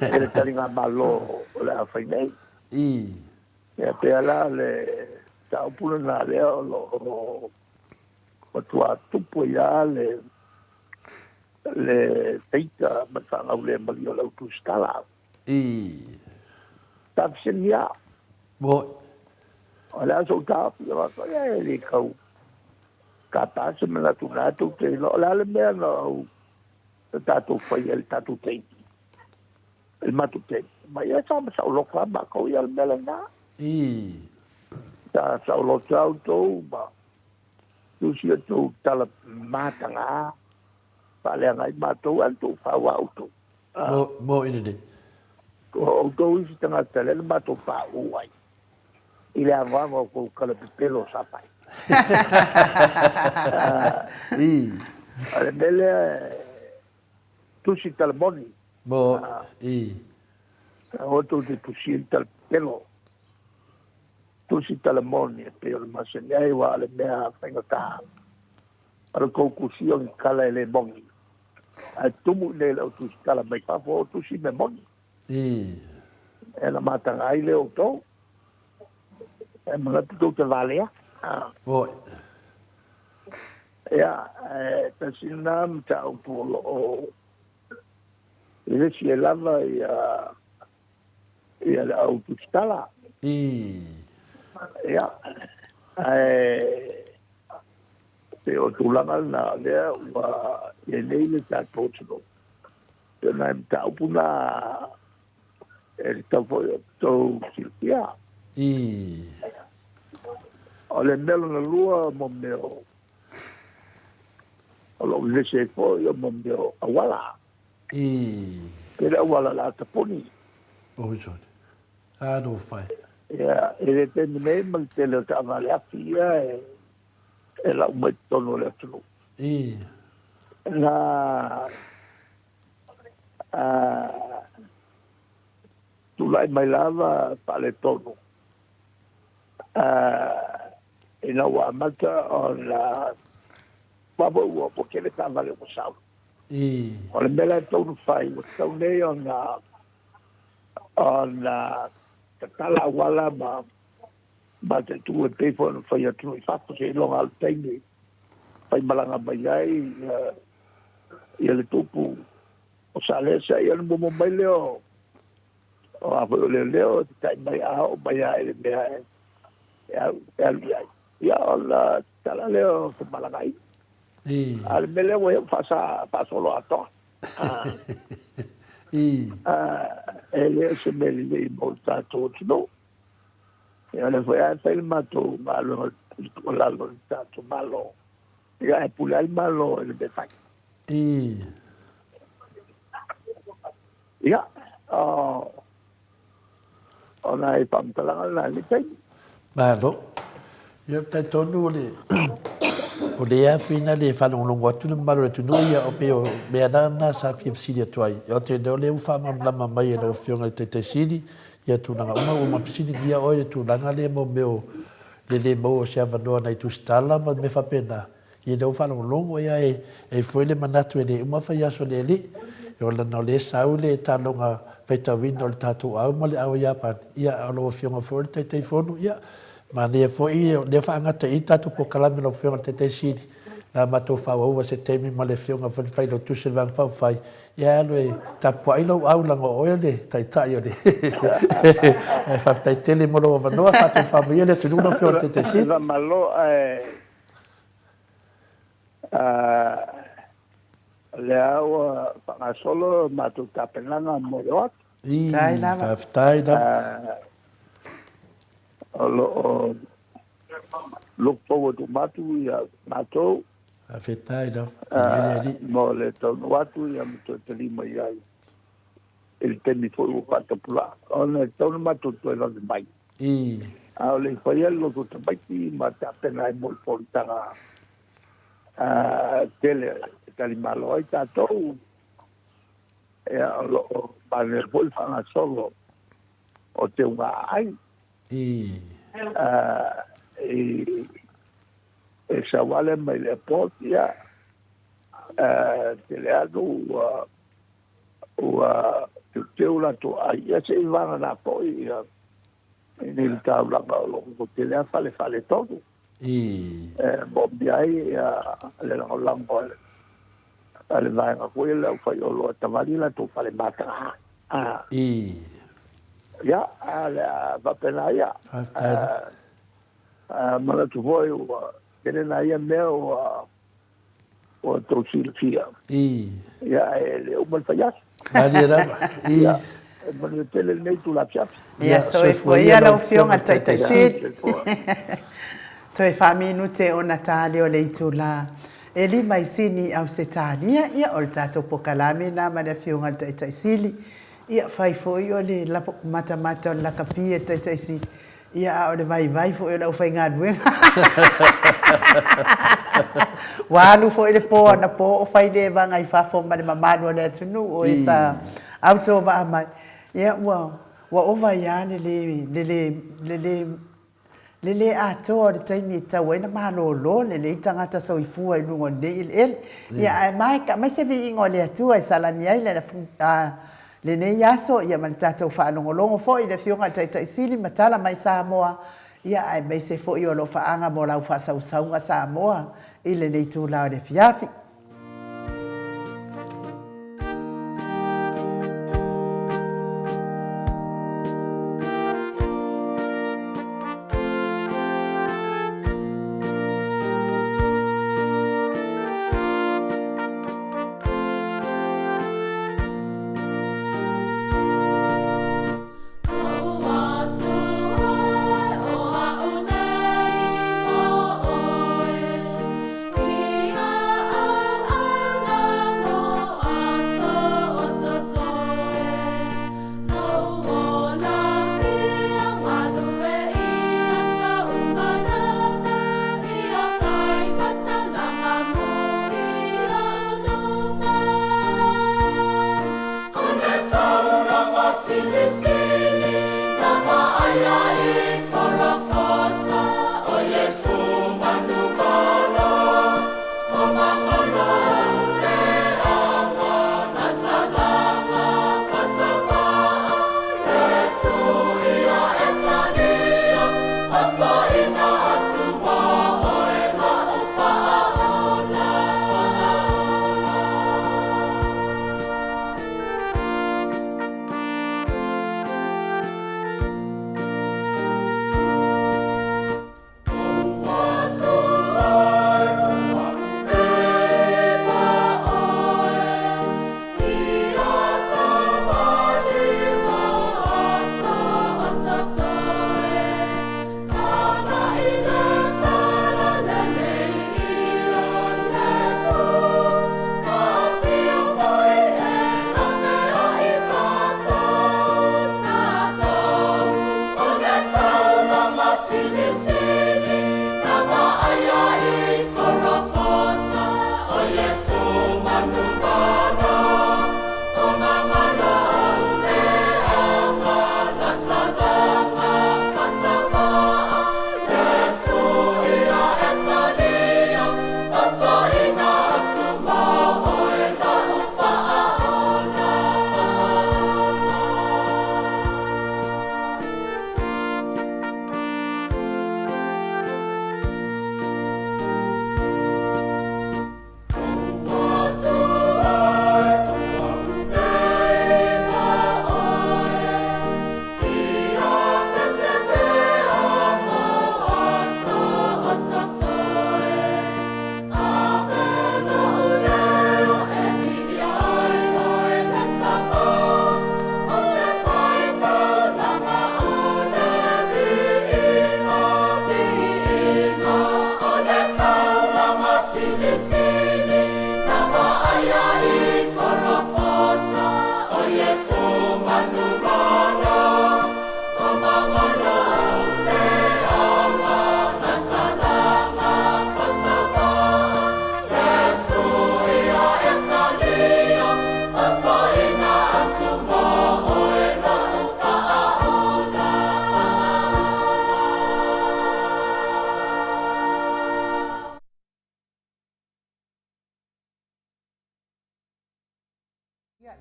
e tali nga malo la fainei e te ala le ta pula na le lo o tua tupu ia le teita ma fa le malio la tu stala tafsinia bo ala so ta yo ya le kau kata se me la tuna tu te lo la le me no ta tu foi el ta tu te el matu te ma ya sa ma sa lo ka ba ko ya le na ta sa lo tau to ba tu si tu ta la mata nga pa le ngai ma tu an tu fa wa tu mo ine o go isi tanga tele le mato pa uai. Ile avava ko kala pelo sapai. Ale mele tu si tal boni. Bo o tu tu si tal pelo. Tu si tal moni pe o masenai wa ale mea fenga ka. Al ko kusio kala le boni. A tumu le tu si kala mai pa fo tu si me moni. E la matanga ai leo tō. E mga tō te valea. Ia, ta sina mta o polo o ile si e lava ia le autostala. Ia, te o tūlanga na lea ua e leile ta tōtino. Te nai mta o puna tau foi tau silpia o le melo na lua mo meo o lo le se foi mo meo awala pero awala la taponi o jo no fai ya ele tem me mal te le tava le afia e la mo tono le tu na tu lai mai lava pale tono. E na wa mata o la babo wo porque le tava le mosau. O le mela tono fai o tau nei o na tala wala ma te tu e peifo no fai atu i fato se longa al teini. Fai malanga mai ai i le tupu o salesa i anu mo mai leo o a foi le leo tai mai a o mai a ele mea ia ola tala leo se malagai al mele we fa solo ato ele se mele le molta tutto no e le foi a il mato malo la lo tanto malo ia pure al malo il befa ia ona e pamtalanga la ni tai malo io te tonu o le a fina le whalonglongo atu na maro e tunu ia o peo mea nana sa fia pisiri atuai. O te leo leo whama mlama mai e lau whionga i te siri ia tūnanga uma o ma pisiri ia oi le tūnanga le mo meo le mo o se avanoa nei tu stala ma me whapena. Ia leo whalonglongo ia e fwele manatu e le uma whai aso le li. E o lana o le sau le tālonga whaitawina o le tātou au ma le au Japan. Ia alo o whionga fwore te whonu ia. Ma ne foi le fa ngata I tatu po kalame no fiona te siri na mato fa o se temi ma le fiona fa fai lo tu se van fa fai ya lo ta po ai lo au lango o le tai tai o le e fa tai tele mo lo va no fa te fa mi le tu no fiona te siri la malo le au fa solo mato ta penanga mo lo tai la tai da look forward to matu ya mato afetai da mo le tonu watu ya mto telima ya il temi foi o fato pula ona tonu matu to lo de bai a le foi lo to bai mata pena mo portanga tele telima lo ita to ya lo ba le foi fa solo o te wa ai esa vale mai le potia te le anu te ula to ai se ivana na poi ni il tavla lo te le fale todo bombiai le lango ale vai ma poi le fai lo tavali la to fale mata ya va pena ya mana tu voi kene na ia meo o to silfia ya le o mal fallas Maria ya mana tele nei tu la chap ya so e foi ia la fiona tai sit to e fa minute o Natale o le itula e li mai sini au setania ia o tato pokalame na mana fiona tai sili ia fai foi o le la mata o la kapie tai si ia o le vai foi o la fai ngadwe walu foi le po na po o fai le vanga I fa fo ma le mamano le tunu o esa auto va mai ia wa o vai ane le ato de taimi tawe na malo lo le tangata so ifu ai lungo de il ia mai se vi ngole atu ai salani ai le le nei yaso ia man tatou whaanongolongo fo I le whionga tai sili matala mai Samoa ia ai mai se fo I o lo whaanga mo lau whasausaunga Samoa I le nei tūlau le fiafi. Oh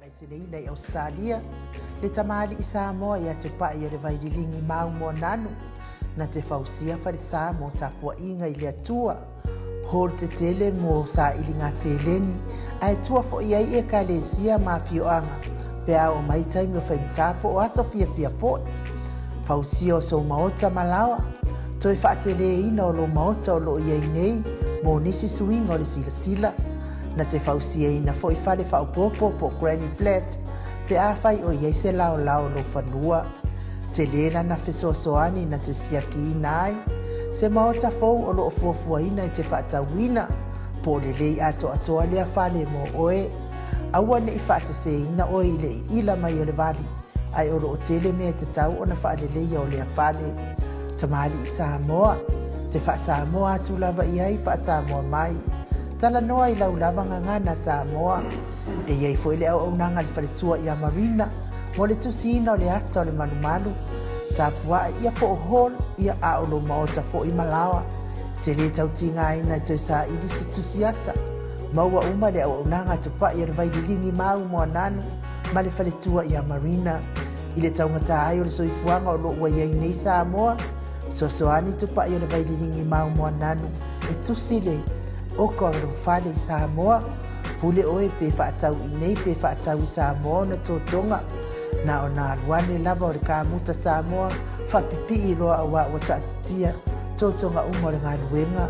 Lai silei nei Australia, le tamali i Samoa ia te pai o le vaililingi mau mo nanu, na te fausia farisa mo tapua inga i le atua, hol te tele mo sa ilinga seleni, ai tua fo iai e ka le sia ma fioanga, pe a o mai taimi o whaintapo o aso fia fia fo, fausia o so maota malawa, toi whaatele ina o lo maota o lo iai nei, mo nisi suinga o le sila sila, na te fausia ina fo i fale fa popo po Granny Flat pe a fai o iei se lao lao lo fanua te lena na fesoasoani na te siaki inai se maota fou o lo fuafua ina i te whaatawina po le lei ato atoa lea fale mo oe aua ne i whaasase ina oe i le ila mai o le vali ai o lo o tele mea te tau o na whaaleleia o lea fale tamali i Samoa te whaasamoa atu lava iai whaasamoa mai tala noa i lau lava ngangana Samoa. E iei fo ile au nanga le whaletua i a Marina, mo le tusina o le ata o le manumalu, tapua ia po hol ia a olo maota fo i Malawa. Te le tautinga ina i toi sa ili se tusiata. Maua uma le au nanga tupa i le vaililingi mau mo nanu, ma le whaletua i a Marina. I le taungata ai o le soifuanga o lo ua iei nei Samoa, sosoani tupa i le vaililingi mau mo nanu, e tusile o ko fale Samoa pule oe pe whaatau i nei pe whaatau i Samoa na tōtonga na o nā ruane lava o le kāmuta Samoa whapipi i roa awa o tātia tōtonga umo le ngā nuenga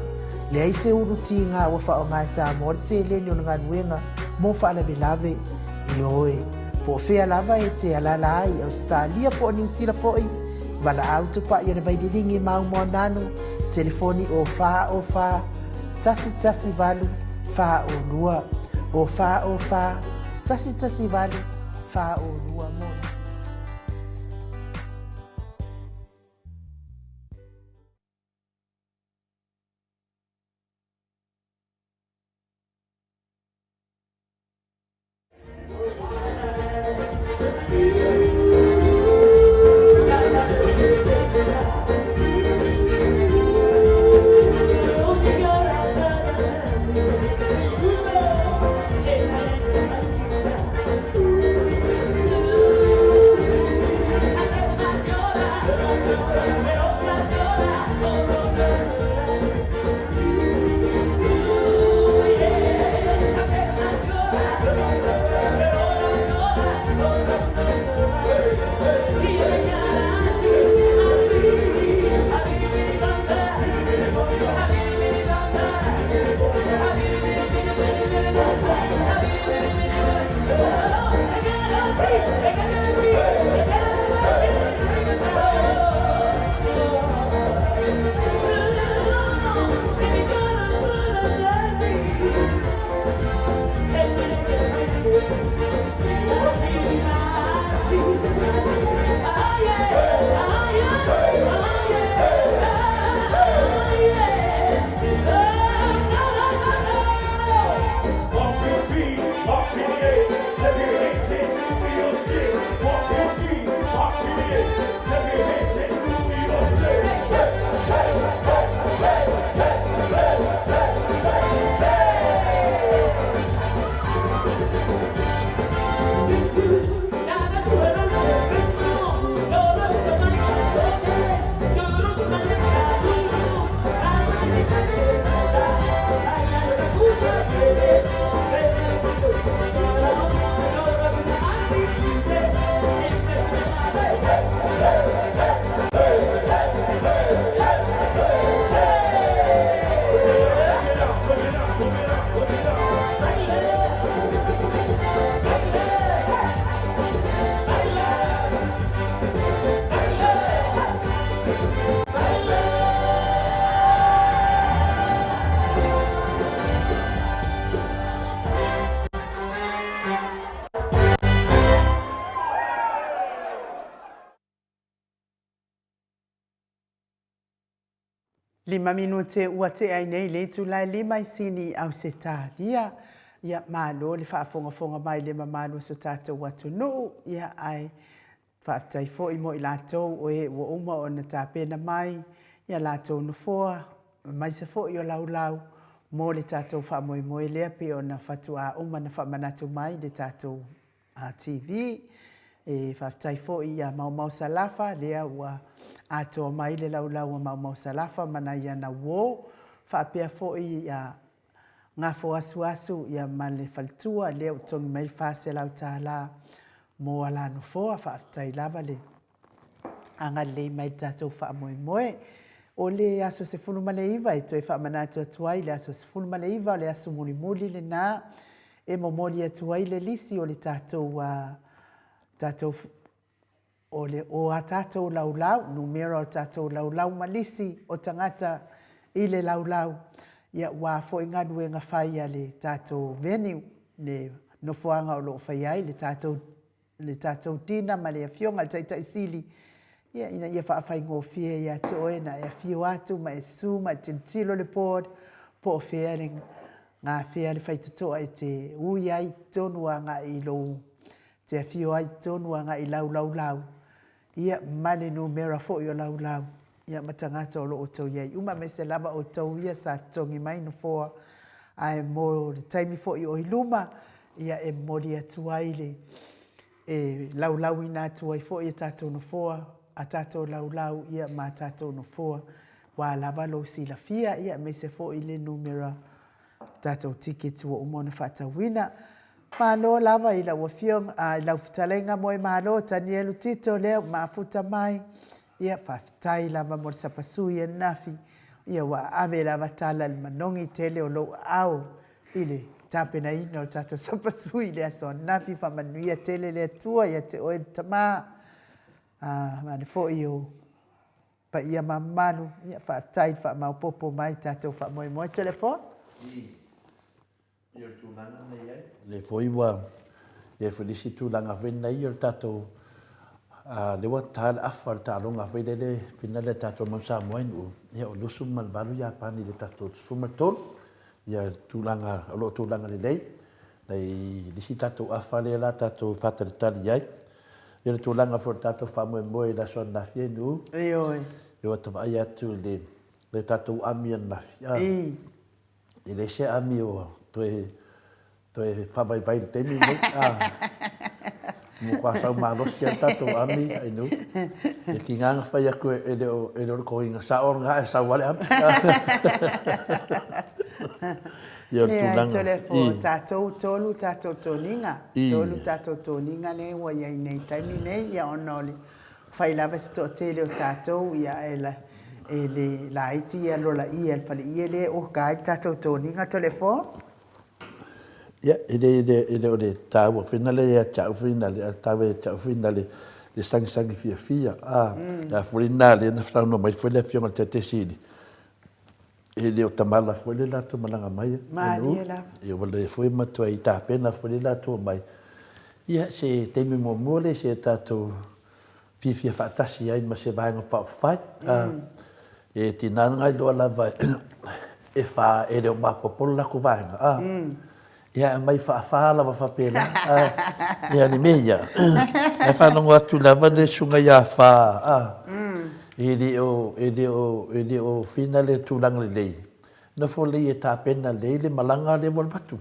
le aise uruti ngā wa whao ngā Samoa le se leni o ngā nuenga mo whaalawe lave i oe po whea lava e te alala ai Australia po New Zealand foi wala au tupa i o le vaililingi mau mo nanu telefoni o wha tasi valu fa o lua o fa tasi valu fa o lua mo Lima minute ua te ai nei le tulai lima i sini au se tālia. Ia malo le whaafonga mai le mamalo sa tātou atu nuu. Ia ai whaatai fo i mo i lātou o e ua uma o na tāpena mai. Ia lātou na foa. Mai se fo i o lau lau. Mo le tātou whaamoe lea pe o na whatu a uma na whaamanatu mai le tātou TV. E whaatai fo i a mau salafa lea ua ato mai le lau a mau salafa mana ia na wo. Whaapea fo i a ngā fo asu ia male faltua lea utongi mai whaase lau tāla mo ala no foa whaatai lava le. Anga le mai tātou whaamoe. O le aso se funu male iwa e toi whaamanatu atuai le aso se funu male iwa le aso muli le nā. E momoli atuai le lisi o le tātou o a tātou laulau, numero o tātou laulau malisi o tangata i le laulau. Ia wā fo inga nue ngā whaia le tātou venue, le nofoanga o loo whaiai, le tātou tina ma le awhionga le taitai sili. Ia ina ia whaafai ngō fia ia te oe na e awhio atu, ma e su, ma e tilo le pod, po o fia le ngā fia le whaitatoa e te ui ai tonua ngā i lou, te awhio ai tonua ngā i lau. Ia male numera fo i o lau. Ia matangata o loo tau iai. Uma me se lava o tau ia sa tongi mai no foa. Ai mo le taimi fo i o iluma. Ia e mori atuai le. E lau ina atuai fo i tātou no foa. A tātou lau ia ma tātou no foa. Wa lava lo si la fia. Ia me se fo i le numera tātou tickets wa umona whatawina. Malo lava i lau afiong, i lau fitalenga moe malo, Tanielu Tito leo, maafuta mai. Ia whaftai lava mo sapasu i nafi. Ia wa ave lava tala le manongi tele o lo au. Ile tapena ina o tata sapasu i lea so nafi whamanuia tele lea tua ia te oe tama. Mane fo i o pa ia mamanu. Ia whaftai whamaupopo mai tatou whamoe telefon. Le foiwa e felisi tu langa vena i o tatou le wa tal afar ta longa vele le finale tatou mo sa mo en ia o lusu mal balu ya pani le tatou sumaton ia tu langa lo tu langa le dei disi tatou afale la tatou fatal tal ia ia tu langa for tatou famo mo la son na fie nu yo ta ia tu le tatou amian na fia ile se ami o Toi whabai vai te mi nei. Mo kwa sau malos kia tatou ami ai nu. E ki nganga whai aku e leo ko inga sa or ngā e sa wale ami. Ia tūlanga. Telefo tātou tolu tātou toninga. Tolu tātou toninga ne wa iai nei taimi nei ia onoli. Whai lava sto tele o tātou ia e le laiti ia lola ia e whali ia le o kai tātou toninga telefo. Ja, ele o le tāua whenale e a tau whenale, a tau e tau whenale le sangi fia. A whenale e na whanau mai whele fionga te te siri. E le o tamala whele la tu malanga mai. Maali e la. E wale whoi matua i tā pena whele la tu mai. Ia se teimi mo mole se tātou fia whaatasi ai ma se vaenga whaafai. E tinanga i loa lava e wha e leo mapopolo lako vaenga. Ia mai whaafala wa whapela. Ia ni meia. E whanongo atu lava le sunga ia wha. E o whina le tūlanga le lei. Na fo lei e tā pena lei le malanga le walwatu.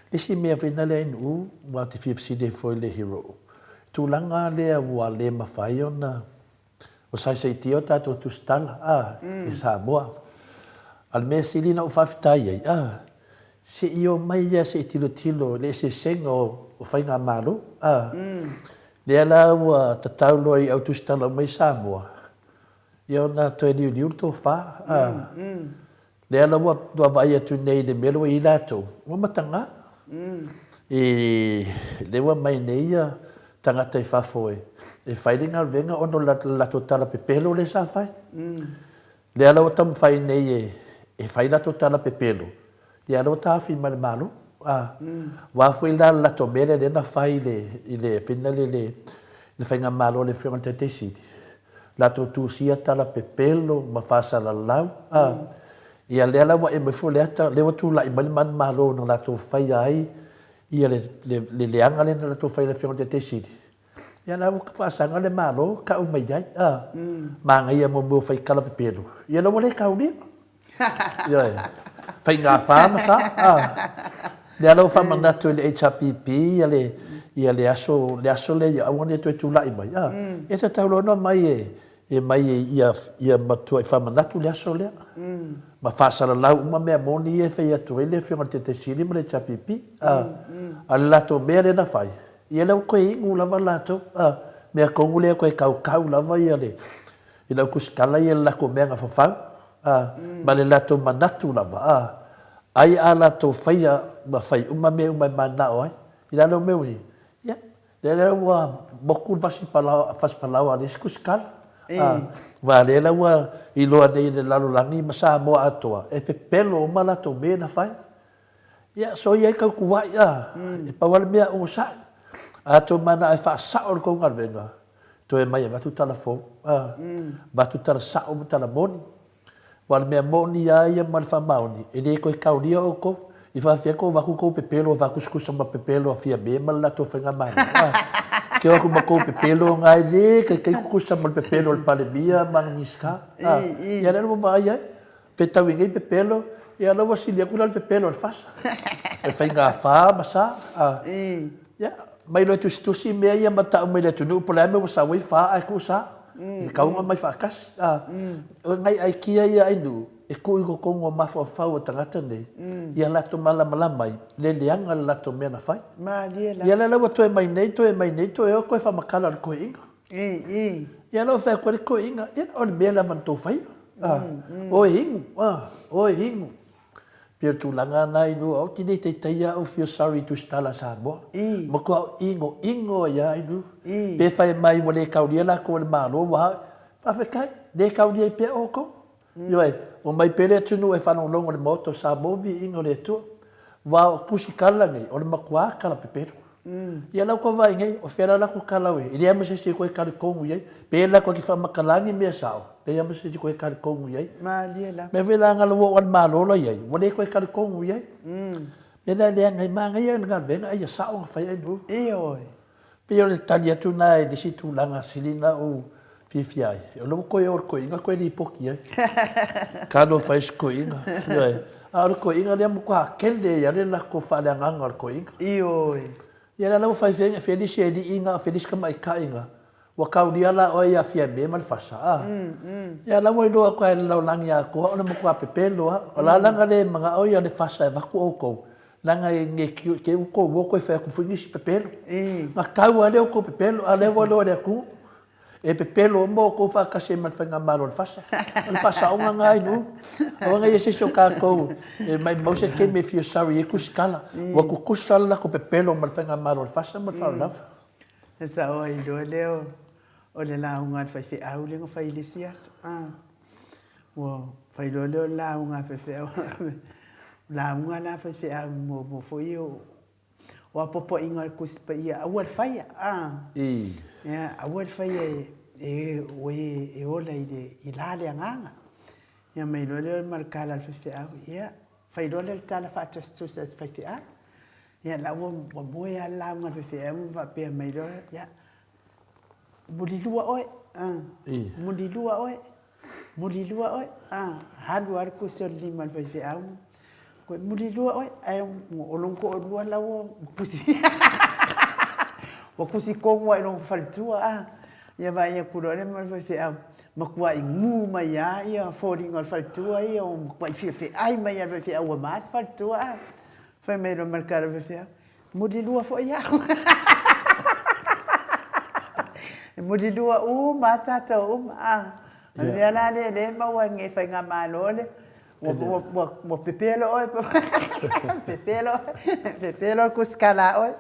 E si mea whina le inu wa te whipside foi le hero. Tūlanga le a ua le mawhai ona. O sai tio tātou tu stala. E Samoa. Al mea silina o whawhitai ai. Se io mai ia se tilo le se sengo o whainga malu. Le ala ua tataulo i autostala mai Samoa. Ia na toi liu to wha. Le ala ua tua vai atu nei le melo i lato. Ua matanga. E le ua mai nei ia tangata i whafoe. E whairinga venga ono lato tala pepelo le sa whai. Le ala ua tam whai nei e whai lato tala pepelo. Ia lo tafi mal malu wa foi la tomere de na fai le finale le fai nga malo le fiona te sidi latou tusia tala pepelo ma fasalalau ia lea lava e mai fo lea le watu la i mali man malo na latou fai ai ia le leanga le na latou fai le fiona te sidi ia la ka fasanga le malo ka o mai ai ma nga ia mo fai kala pepelo ia lo le ka uni ia fai nga fa ma sa le lo fa mandato le HPP ia le aso le ia woni tu la i mai e te taulo no mai e mai ia matua i fa mandato le aso le ma fasala lau uma mea moni e fai atu ele fiona te sili ma le HPP ala lato mea le na fai ia lau koe ingu lava lato mea kongu lea koe kau lava ia le i lau kuskala ia lako mea nga fafau ma le lato manatu lava ai a lato faia ma fai uma mea uma manao ai i lau meu ni ia le lau moku vasi palau anis kuskala wa le lau i loa nei le lalolangi ma sa moa atoa e pepelo ma lato mea na fai ia so ia kau kuwai e pawale mea o sa ato mana e fa sao ko ngarvenga to e mai batu telefon batu tala sao tala moni wal me moni ia mal fa mauni e le ko kaudia o ko i fa fia ko va ko pepelo va kuskusa ma pepelo fia be mal la to fenga mai ke o ko ko pepelo ngai le ke kusa mal pepelo al palemia man miska ia le mo vai peta wingi pepelo ia lo wasilia ko al pepelo al fasa e fenga fa masa ia mai lo tusi mea ia mata mai le tunu pola me sa wai fa ai ku sa ka uma mai fa kas ngai ai kia ia inu e ko i ko ngo ma fa fa o tangata nei ia la to mala mai le leanga la to mena fai ma dia ia la lo to mai nei to e ko fa makala ko inga ia lo fa ko inga ia o me la man to fai o hingu Pia tu langa nai no au tini te teia au feel sorry to stala sa mo. Ma ko ingo ya inu. Pe fai mai mo le kaudia la ko le malo wa. Pa fe kai de kaudia pe o ko. Yo o mai pele tu no e fa no longo le moto sa mo vi ingo le tu. Wa pusi kala ngai o le makua kala pepero. Ia lau ko vai ngai o fera la ko kala we. Ile ama se ko e kala kongu ye. Pe la ko ki fa makalangi me sao. Te ama se ko e kala kongu ye. ma dia la Me vela ngalo wan malo lo ye. Wole ko e kala kongu ye. Me la le ngai ma ngai ngal venga ai sao fa ye no. oi Pe o le talia tu nai de situ langa silina o fifiai. O lo ko e or ko inga ko e li poki ye. Kalo fa ko inga. Ar ko inga le mo ko kende ya le la ko fa le nganga ko inga. oi Ia la lau fai feliz e di inga feliz ka mai ka inga. Wa kau dia la o ia fia be mal fasa. Ia la mo do ko lau lang ya ko ona mo ko pepelo o la langa le manga o ia le fasa ba ko o ko. Langa nge ke ko wo ko fa ku finish pepelo. Ma kau ale ko pepelo ale wo lo le ku. E pepelo mo ko fa ka se mal fanga malo fasa. Al fasa o nga no. O nga yese so ka ko e mai mo se ke me fio sorry e kuskala. Wa ku kusala ko pepelo mal fanga malo fasa mal fa love. esa oi do leo o le la unga fai fe au le fai le sias wo fai do leo la unga fe la unga la fe au mo fo io wa popo inga kuspa ia awal fai ya awal fai e ola i lale nganga ya mai lo le markala fe au ya fai do le tala fa testu se fai ya la wo ya la nga fe va pe mai lo ya mulilua oi hadu ar ko so lima fe au ko mulilua oi ai o longo o lua la wo pusi wa kusi ko wa no faltua ya va ya ku le mal fe au ma kwa ingu mai ya foding al faltua ya o kwa fe ai mai ya fe au mas faltua foi meio marcar a fe mulilua foi ya mulilua matata me la le ma wa nge fa nga malole wo pepelo oi pepelo kuskala oi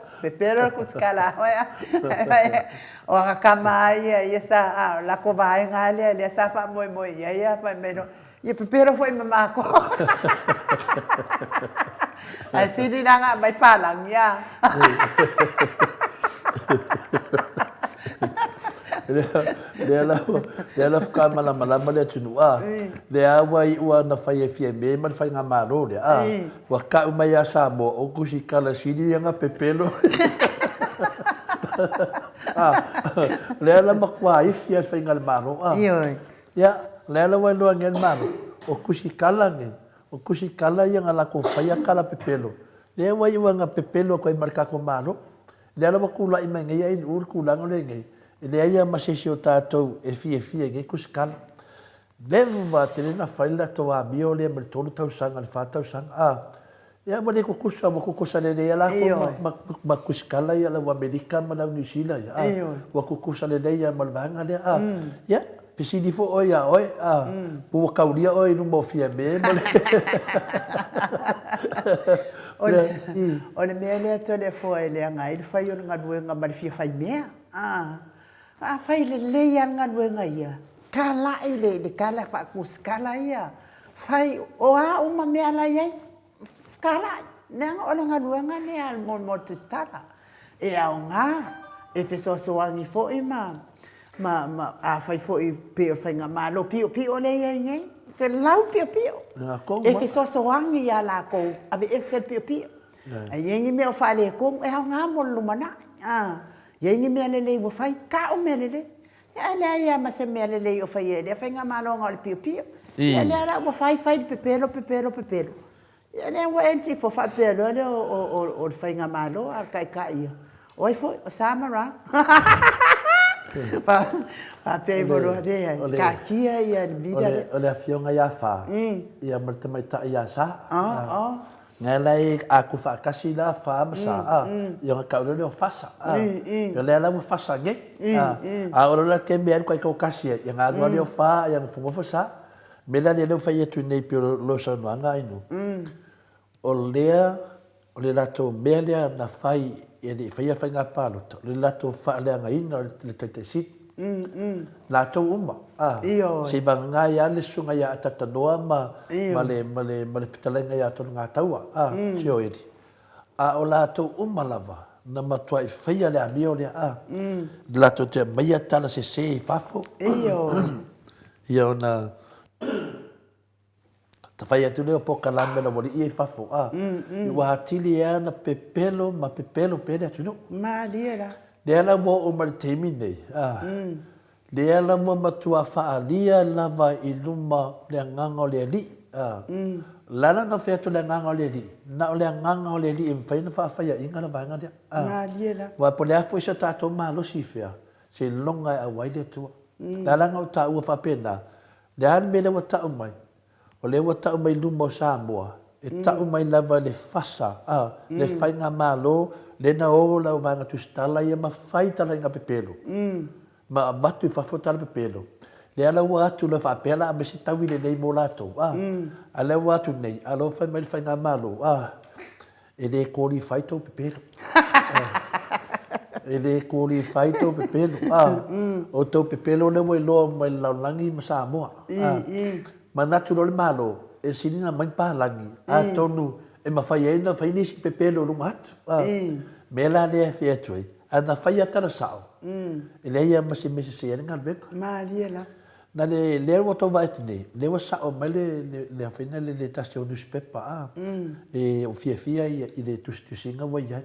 o kama ia sa la ko vai ngale le sa fa moi ia fa meno ia pepelo foi mamako ai sini nga mai palang ya le la fuka malama le tunu a le awa I ua na fai e fia me ma fai ngā maro le a wa ka mai a sa mo o kusi kala sini nga pepelo le la makwa I fia fai ngā maro a ya le la wa lo ngel maro o kusi kala nge o kusi kala ia nga la ko fai kala pepelo le wa I ua nga pepelo ko I marka ko maro le ala kula I mai ngai ai ur kula ngole ngai le ai ma se o tatou e fie ngai kuskala le va tele na faila to a bio le mal tolu tau sanga le fatau sanga ya mo le kukusa mo kukusa le ala ko ma kuskala ya la wa Amerika ma la New Zealand ya wa kukusa le ya mal vanga le ya pisi di fo oia pu kaulia oi no mo fie me Ole mea lea tole fo e lea ngai, le fai ona ngaduenga ma le fia fai mea. Fai le leia ngaduenga ia. Kala i le kala fa kuskala ia. Fai o a uma mea la iai. Kala nanga ole ngaduenga lea mo tustala. E au ngā, e fe soasoangi fo I ma fai fo I peo fai ngā malo pio le iai ngai. Ke lau pio. E ke soasoangi ia la kou, ave e sel pio. A yengi mea o wha le kong, e hao ngā mo lumana. Yengi mea lelei mo whai, ka o mea lelei. E lea ia ma se mea lelei o whai e, lea whai ngā malonga o le pio. E lea la mo whai pepelo. E lea wa enti fo wha pelo, lea o le whai ngā malo, a kai ia. Oi fo, o Samara. Pa pei voro rea, ka kia ia ni vida. Ole a fionga ia wha, ia marta mai ta ia sa. Ngai lai a ku wha kasi la wha masa, ia ngā kaure leo whasa. Ia lea la mu whasa nge. A oro la ke mea kwa I kau kasi, ia ngā rua leo wha, ia ngā whungo whasa. Mela leo whai e tu nei pio lo sa nuanga inu. O lea, o le lato mea lea na whai, ia ni whai ngā pālota. Le lato wha lea ngā ina le taita sit. Lato uma. Si bang ngā ia le sunga ia atatanoa ma le pitalenga ia tonu ngā taua. Si o eri. A o lato uma lava. Na matua I whaia le amio le lato te maia tala se I whafo. Ia o na ta whai atu leo po kalame la wali I whafo. I wahatili ea na pepelo ma pepelo pere atu no. Ma liera. Lea la mo o maritemi nei. Lea la mo matua whaalia lava I luma lea nganga o lea li. Lana na whea tu lea nganga o lea li. Na o lea nganga o lea li I mwhaina whaawhaya inga na vanga lea. Ma liera. Wa po lea po isa tātou malo si whea. Se longa a waile tua. Lea langa o tā ua whapena. Lea ane me lewa tau mai. O lewa tau mai luma o Samoa. E tau mai lava le whasa. Le whainga malo. Lena o lau vanga tu stala ia ma whai tala inga pepelo. Ma matu I whafotala pepelo. Le ala ua atu la whaapela a mesi tau le nei mo lato. A le ua atu nei. A lo whai mai whai ngā malo. E le kōri whai tau pepelo. E le kōri whai tau pepelo. O tau pepelo le mo I loa mai laulangi ma Samoa. Ma natu lo le malo. E sinina mai pālangi. A tonu. E ma whai eina whai nisi pepelo lunga atu. Mela lea whea tui. A na whai atara sao. E lea ia masi se eringa alveka. Ma liela. Na le lea wato vaiti nei. Lewa sao mai le awhina le tasi o newspaper. E o fia I le tusinga wai ai.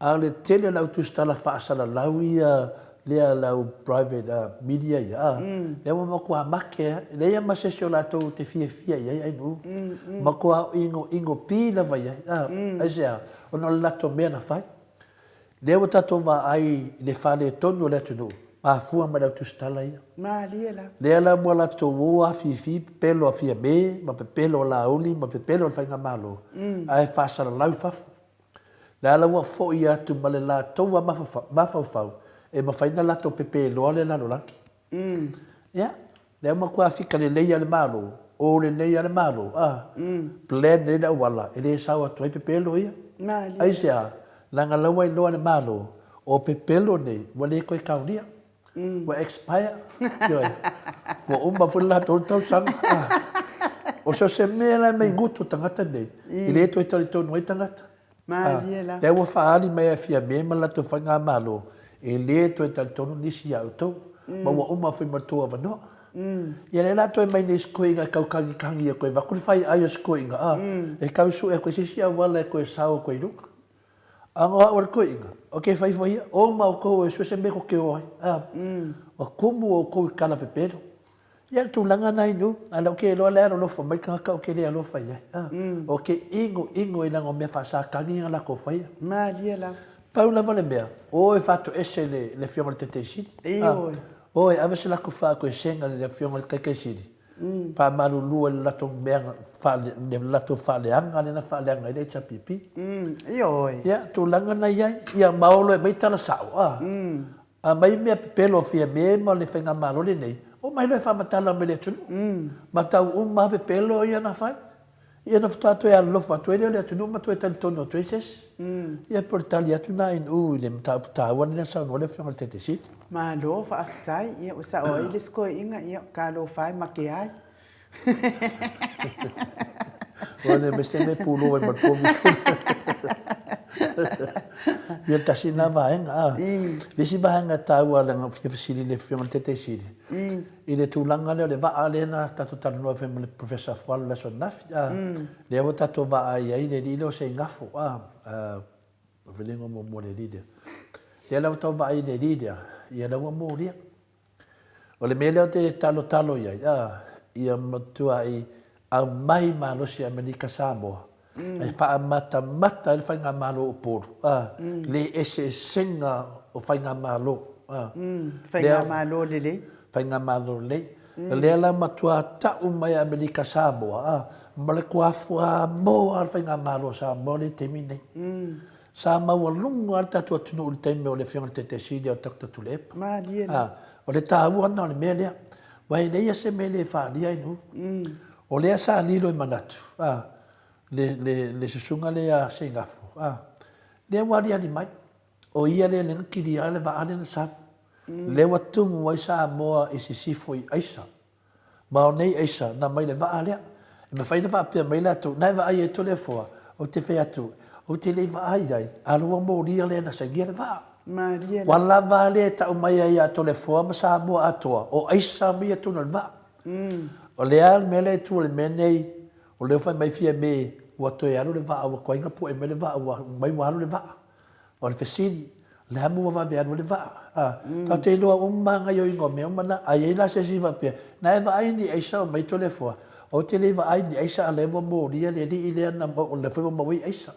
A le tele lau tustala whaasala lau ia lea lau private media ia. Lewa makua make. Lea masesi o lato te fia ia ai nu. Makua ingo pila vai ai. Aisea. Ona lato mea na whai. Lewa tato wa ai le whale tonu le tunu. Ma fua ma lau tustala ia. Ma liela. Lea la mua lato ua fi pelo a fia me. Ma pe pelo la uli. Ma pe pelo la whainga malo. Ai whaasala lau fafu. Lea la ua fo I atu ma le la toua mafau. E ma whaina lato pepe loa le lalo lanki. Ia. Lea ma kua fika le leia le malo. O le leia le malo. Plan le na wala. E le sao atu ai pepe lo ia. Ma liela. Aisea. Langa lawa I loa le malo. O pepe lo nei. Wale koe kaunia. Wa expire. Wa umma fula tau sanga. O so se mea la mei ngutu tangata nei. I le to I tali tonu ai tangata. Ma liela. Lea ua whaali mai a fia me ma lato whainga malo. E le to I tali tonu nisi au tau. ma ua uma fai matua vano. Ia le lato e mai nei skoinga kau kangi a koe wakuri fai aio skoinga. E kau su e koe sisi a wala e koe sao koe ruka. Angoa ora koinga. O ke fai fai o ma o kou e suese me ko ke oi. O kumu o kou kala pepero. Ia tu langa nai nu, ala ke lo le lo fo mai ka ke le lo fai. O ke ingo ina ngo me fa sa kangi ala ko fai. Ma lia la. Paula vale mea. O e fatu ese le fioma te te sidi. O e avese la ko fa ko senga le fioma te te sidi. Fa malu lu le lato mea fa le lato fa le anga le na fa le anga le cha pipi. Ya tu langa nai ia maolo e mai tala sao. A mai mea pelo fia me ma le fenga malo le nei. O mai le fa matala me le tunu. Ma tau ma pe pelo ia na fai. Ia na ftato e alo fa tu le tunu ma tu e tal tono tu ses. Ia por tal ia tu na in le mta ta wan le sa no le fa te si. Ma lo fa aftai ia o sa o ile sko inga ia ka lo fai ma ke ai. Wane me ste me pulo e ma po mi. Ia tasi na vaenga. Lesi vaenga taua le ngafia fasili le fiona te sili. I le tūlanga leo le waa le na tatu tanu noa whema le professor Fualu la so nafi. Le awa tatu waa ai ai le li leo se ngafo. Velengo mo mo le lidia. Le lau tau waa ai le lidia. Ia lau mo ria. O le me leo te talo iai. Ia matua ai au mai malosi Amerika Samoa. Ai wha mata le whainga malo o poru. Le ese senga o whainga malo. Whainga malo le le. Whainga malo le. Le ala matua tau mai Amerika Samoa. Ma le kua fua mo al whainga malo Samoa le temi nei. Sa maua lungu al tatu atunu ul teme o le whionga te sidi o takta tulepa. Ma liena. O le tāu ana o le mea lea. Wai leia se me le whaalia inu. O lea sa lilo i manatu. Le susunga lea se ngafu. Lea wari ani mai. O ia lea le ngakiri ale wa ane na safu. Le watumu wai sa moa i si sifo i aisa. Ma o nei aisa na mai le wa alea. E me whaina wa apia mai le atu. Nai wa ai e tole fua. O te whai atu. O te lei wa ai ai. Alua mo ria lea na sangia le wa. Maria. Wala wa lea ta umai ai a tole fua ma sa moa atoa. O aisa mi atu na le wa. O lea me le tu le menei. O leo whai mai fia me. Ua toe alu le wa. Ua kwa inga pu e me le wa. Ua mai wa alu le wa. O le fesini. Le hamu wa me alu le wa. Ta te loa umanga yo ingo me umana. A ye la se si wa pia. Na e wa ai ni aisa o mai tole fua. O te le wa ai ni aisa a lewa mo ria le li ilea na mo. O le fua mo wai aisa.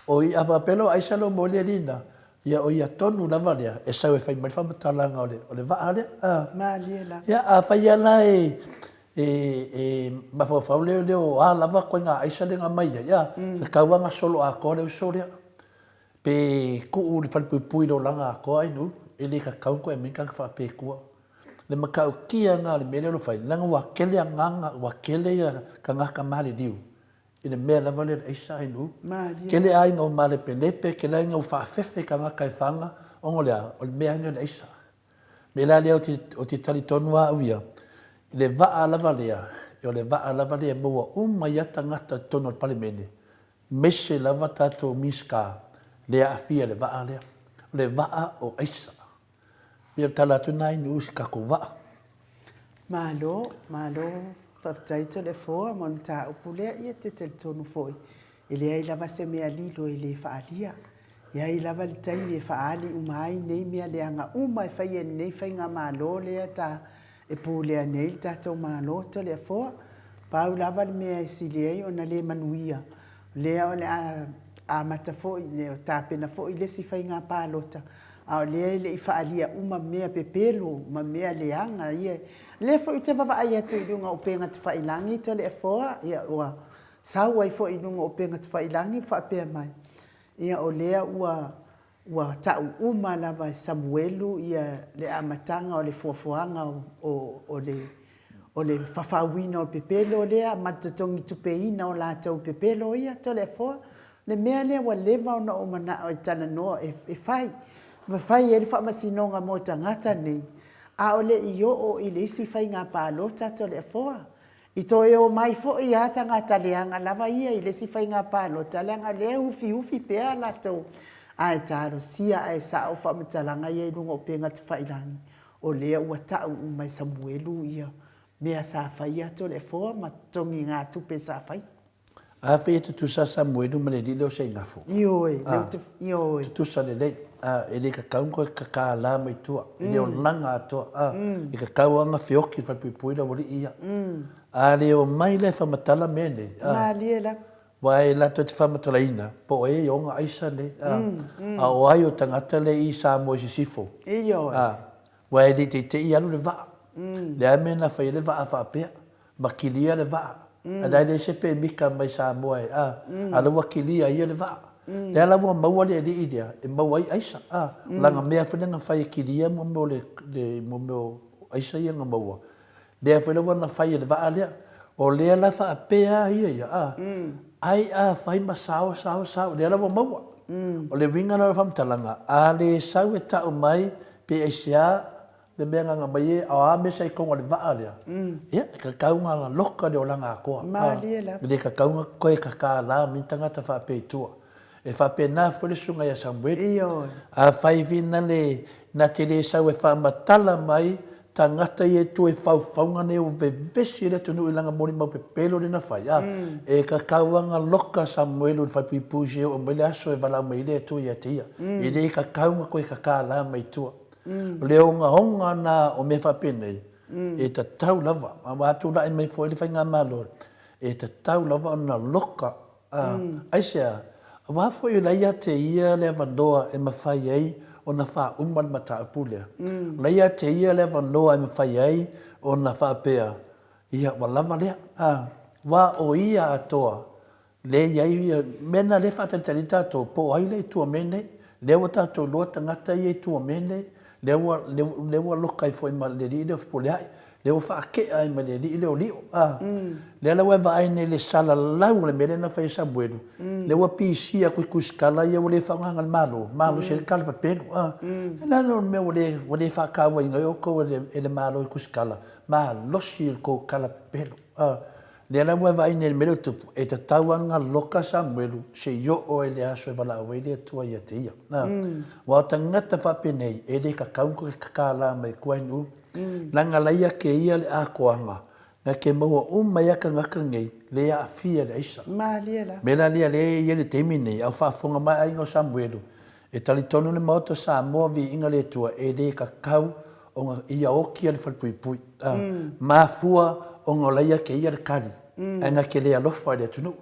O i awa pelo aisa lo mo le lina. Ia o ia tonu lava lea. E sau e whai mai whamatalanga o le wa lea. Maria la. Ia a whai ala mawhawhau leo a lava koe ngā aisa le ngā mai. Ia, ka kauanga solo a koa leo so lea. Pe kuu li whalipui lo langa a koa inu. E le ka kau koe minka ka wha pe kua. Le makau kia ngā le mele lo whai. Langa wakele a nganga, wakele ka ngaka mahali diu. Ina mea lava le aisa inu. Kele ai ngau male pe lepe, kele ai ngau whaafefe ka ngaka e whanga. Ongo lea, o le mea inu le aisa. Me la lea o ti tali tonua uia. Le waa lava lea, o le waa lava lea mua umaiata ngata tono al palimene. Mese lava tato miska lea afia le waa lea. Le waa o aisa. Ia tala tu nai ni usi kako waa. Malo, whaftaito le foa, mon ta upulea ia te tonu foi. Ele ai lava se mea lilo ele whaalia. Ia i lava li taimi e whaali umai nei mea leanga umai whai e nei whainga malo lea ta e pūlea nei tātou malo to lea foa. Pau lava li mea e siliei o na le manuia. Lea o le a mata foi, le o tāpena foi le si whainga pālota. A o lea le i whaalia uma mea pepelo, ma mea leanga ia. Lea foi te wawa ai atu i runga o penga te whailangi to lea foa. Ia ua sau ai foi i runga o penga te whailangi whaapea mai. Ia o lea ua tau uma lava Samuelu ia le amatanga o le fuafuanga o le whawhawina o pepelo lea matatongi tupeina o lātou pepelo ia to le foa. Le mea lea wa lewa o na o mana o tana noa e whai. Ma whai e le whamasinonga mo tangata nei. A o le i o i le isi whai ngā pālota to le foa. I to e o mai fo i ata ngā taleanga lava ia i le si whai ngā pālota. Leanga lea ufi pēa lātou. Ai tāro sia ai sa o whamatalanga ia i runga o penga te whailangi. o lea ua ta'u mai Samuelu ia mea sa fai atu le foa ma tongi ngā tupe sa fai. A whi e tusa Samuelu ma le li leo sei ngafo. Ioi, ioi. Tusa le lei. E le ka kaungo ka ka la mai tua. E le o langa atua. E ka kauanga whioki whapipui la wali ia. A le o mai le whamatala mene. Ma lie la. Wai la to te whamatala ina. Po e onga aisa le. A o ai o tangata le i sa mo si sifo. Ioi. Wai le te i alu le vaa. Le amena whai le vaa whaapea. Makilia le vaa. A dai le sepe mika mai sa mo e. A le wakilia ia le vaa. Le ala wa maua le li idea. E maua i aisa. Langa mea whenanga whai kilia mo mo le mo aisa ia nga maua. Le a whenanga na whai le vaa lea. O le la whaapea ia ia. Ai a whai ma sao. Le ala wa maua. O le winga na whamtalanga. A le sau e tau mai pe e sia le mea nganga mai e a ame sa i konga le vaa lea. Ia, ka kaunga la loka le o langa a koa. Ma lie la. Le ka kaunga koe ka ka la mintangata whaapea tua. E whape nā whole sunga ia Samuel. Ioi. A whaivina le na te le sau e whamatala mai ta ngata i e tu e whauwhaunga ne o vevesi le tunu i langa mori mau pe pelo le na whai. E ka kauanga loka Samuel o whaipipusi o mele aso e walau mai le tu i a tia. E le ka kaunga koe ka kā la mai tua. Le onga honga na o me whape nei. E ta tau lava. Ma watu la e mai fo e le whainga malo. E ta tau lava o na loka. Aisea. Wafo i leia te ia le vandoa e mawhai ei o na wha uman mata apulea. Leia te ia le vandoa e mawhai ei o na wha pea. Ia walava lea. Wa o ia atoa. Le iai mena le whatatari tātou po ai le tua mene. Lewa tātou loa tangata i e tua mene. Lewa lokai fo i ma le li leo fupoleai. Leo whaakea i ma le li leo lio. Le la wewa aine le sala lau le mele na whai Samuelu. Le wa pisia kui kuskala ia wale whanganga le malo. Malo se le kala papeno. Na no me wale whakawa inga oko ele malo i kuskala. Ma losi il ko kala papeno. Le la wewa aine le mele tupu. E ta tauanga loka Samuelu se yo o ele aso e wala awe le tua ia te ia. Wa ta ngata whapenei e le ka kaunko ke kakala mai kuainu. Langa laia ke ia le a koanga. Na ke maua mai aka ngaka ngei, le a fia le aisa. Ma lia la. Mela lia le ia le teimi nei, au whaafonga mai a ingo Samuelu. E tali tonu le maoto sa moa vi inga le tua, e le ka kau o nga ia okia le whalpuipui. Ma fua o nga laia ke ia le kari. A nga ke le alofa le atunu.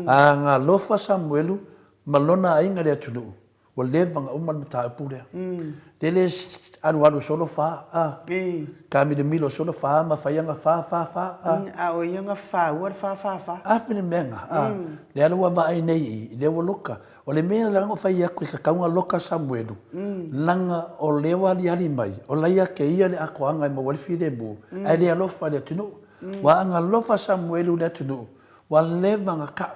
A nga lofa Samuelu, malona a inga le atunu. Wa levanga uman mata apulea. Tele alu solo fa. Kami de milo solo fa, ma faianga fa. A o ianga fa, ua fa. Afine menga. Le alu wa mai nei, le wa loka. O le mea langa fai aku ka kaunga loka Samuelu. Langa o lewa li ali mai. O laia ke ia le akoanga i mawali fide bu. Ai le alofa le tunu. Wa anga lofa Samuelu le tunu. Wa levanga ka.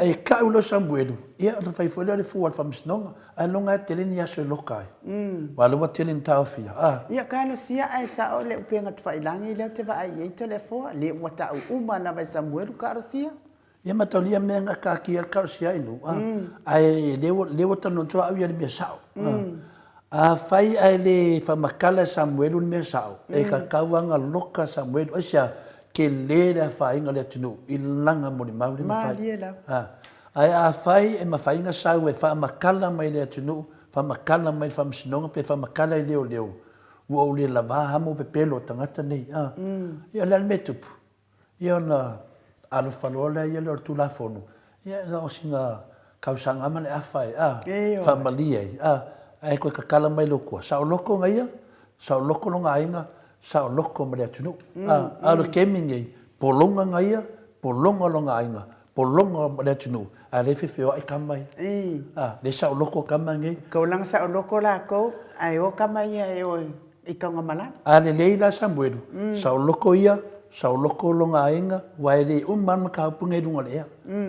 E ka ulo Samuelu. Ia o fai foi le fual famisnonga. Ai longa tele ni aso lokai. Wa lo tele tau fia. Ia kana sia ai sa o le upenga te failangi le te va ai telefo le wata uma na vai Samuelu karasia. Ia matolia menga ka ki al karasia inu. Ai le wata no tua au ia le sao. A fai ai le famakala Samuelu me sao. E ka kauanga loka Samuelu. Asia ke le whainga le tunu i langa mori mauri ma lia la. Ai a whai e ma whainga sau e whamakala mai le tunu, whamakala mai whamsinonga pe whamakala i leo. Ua o le lava hamo pe pelo tangata nei. Ia le metupu. Ia na alufalola ia le o tu la fonu. Ia na o singa kausanga mane a whai. Whamalia i. Ai koe kakala mai lokua. Sao loko ngaia, sao loko longa ainga, sao loko mare atunu. Alo kemingi, polonga ngaia, polonga longa ainga, polonga mare atunu. A le fefeo ai kamai. Le sao loko kamai ngai. Kau lang sao loko la kau, ai o kamai ai o i kaunga malan. A le leila Samuelu, sao loko ia, sao loko longa ainga, wai le umman makapunga i runga lea.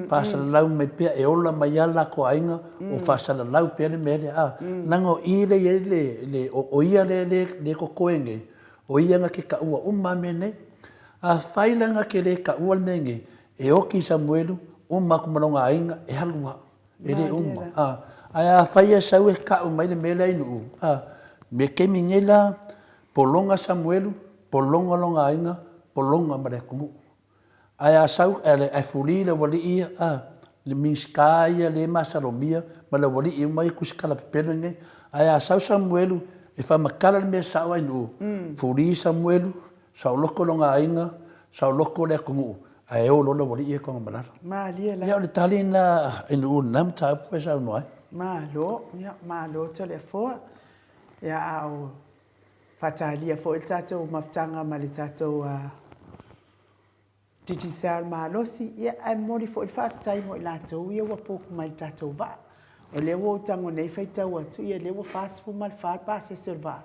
Whasala lau mai pia e ola mai ala ko ainga, o whasala lau pia le mele. Nango i le o ia le ko koenge. O ia nga ke ka ua umma mene, a whailanga ke le ka ua menge, e oki Samuelu, umma kumalonga ainga, e halua, e le umma. Ai a whaia sau e ka umai le mele inu. Me kemi ngela, polonga Samuelu, polonga longa ainga, polonga mare kumu. Ai a sau, ai furi le wali ia, le minskai, le masaromia, ma le wali ia mai kusikala pepeno nei. Ai a sau Samuelu, e fa makala le mea sao ai nuu. Furi Samuelu, sao loko longa ainga, sao loko le kumu. Ai o lona wali ia konga manara. Ma lia la. Ia o le tali na inu nam tapu e sao noai. Ma lo tole foa. Ia au fatalia fo il tatou maftanga ma le tatou titisar malosi. Ia ai mori fo il fatai mo il latou ia wa poku mai tatou va. O le wo tango nei faitau atu ia le wo fasifu mal fa pa se serva.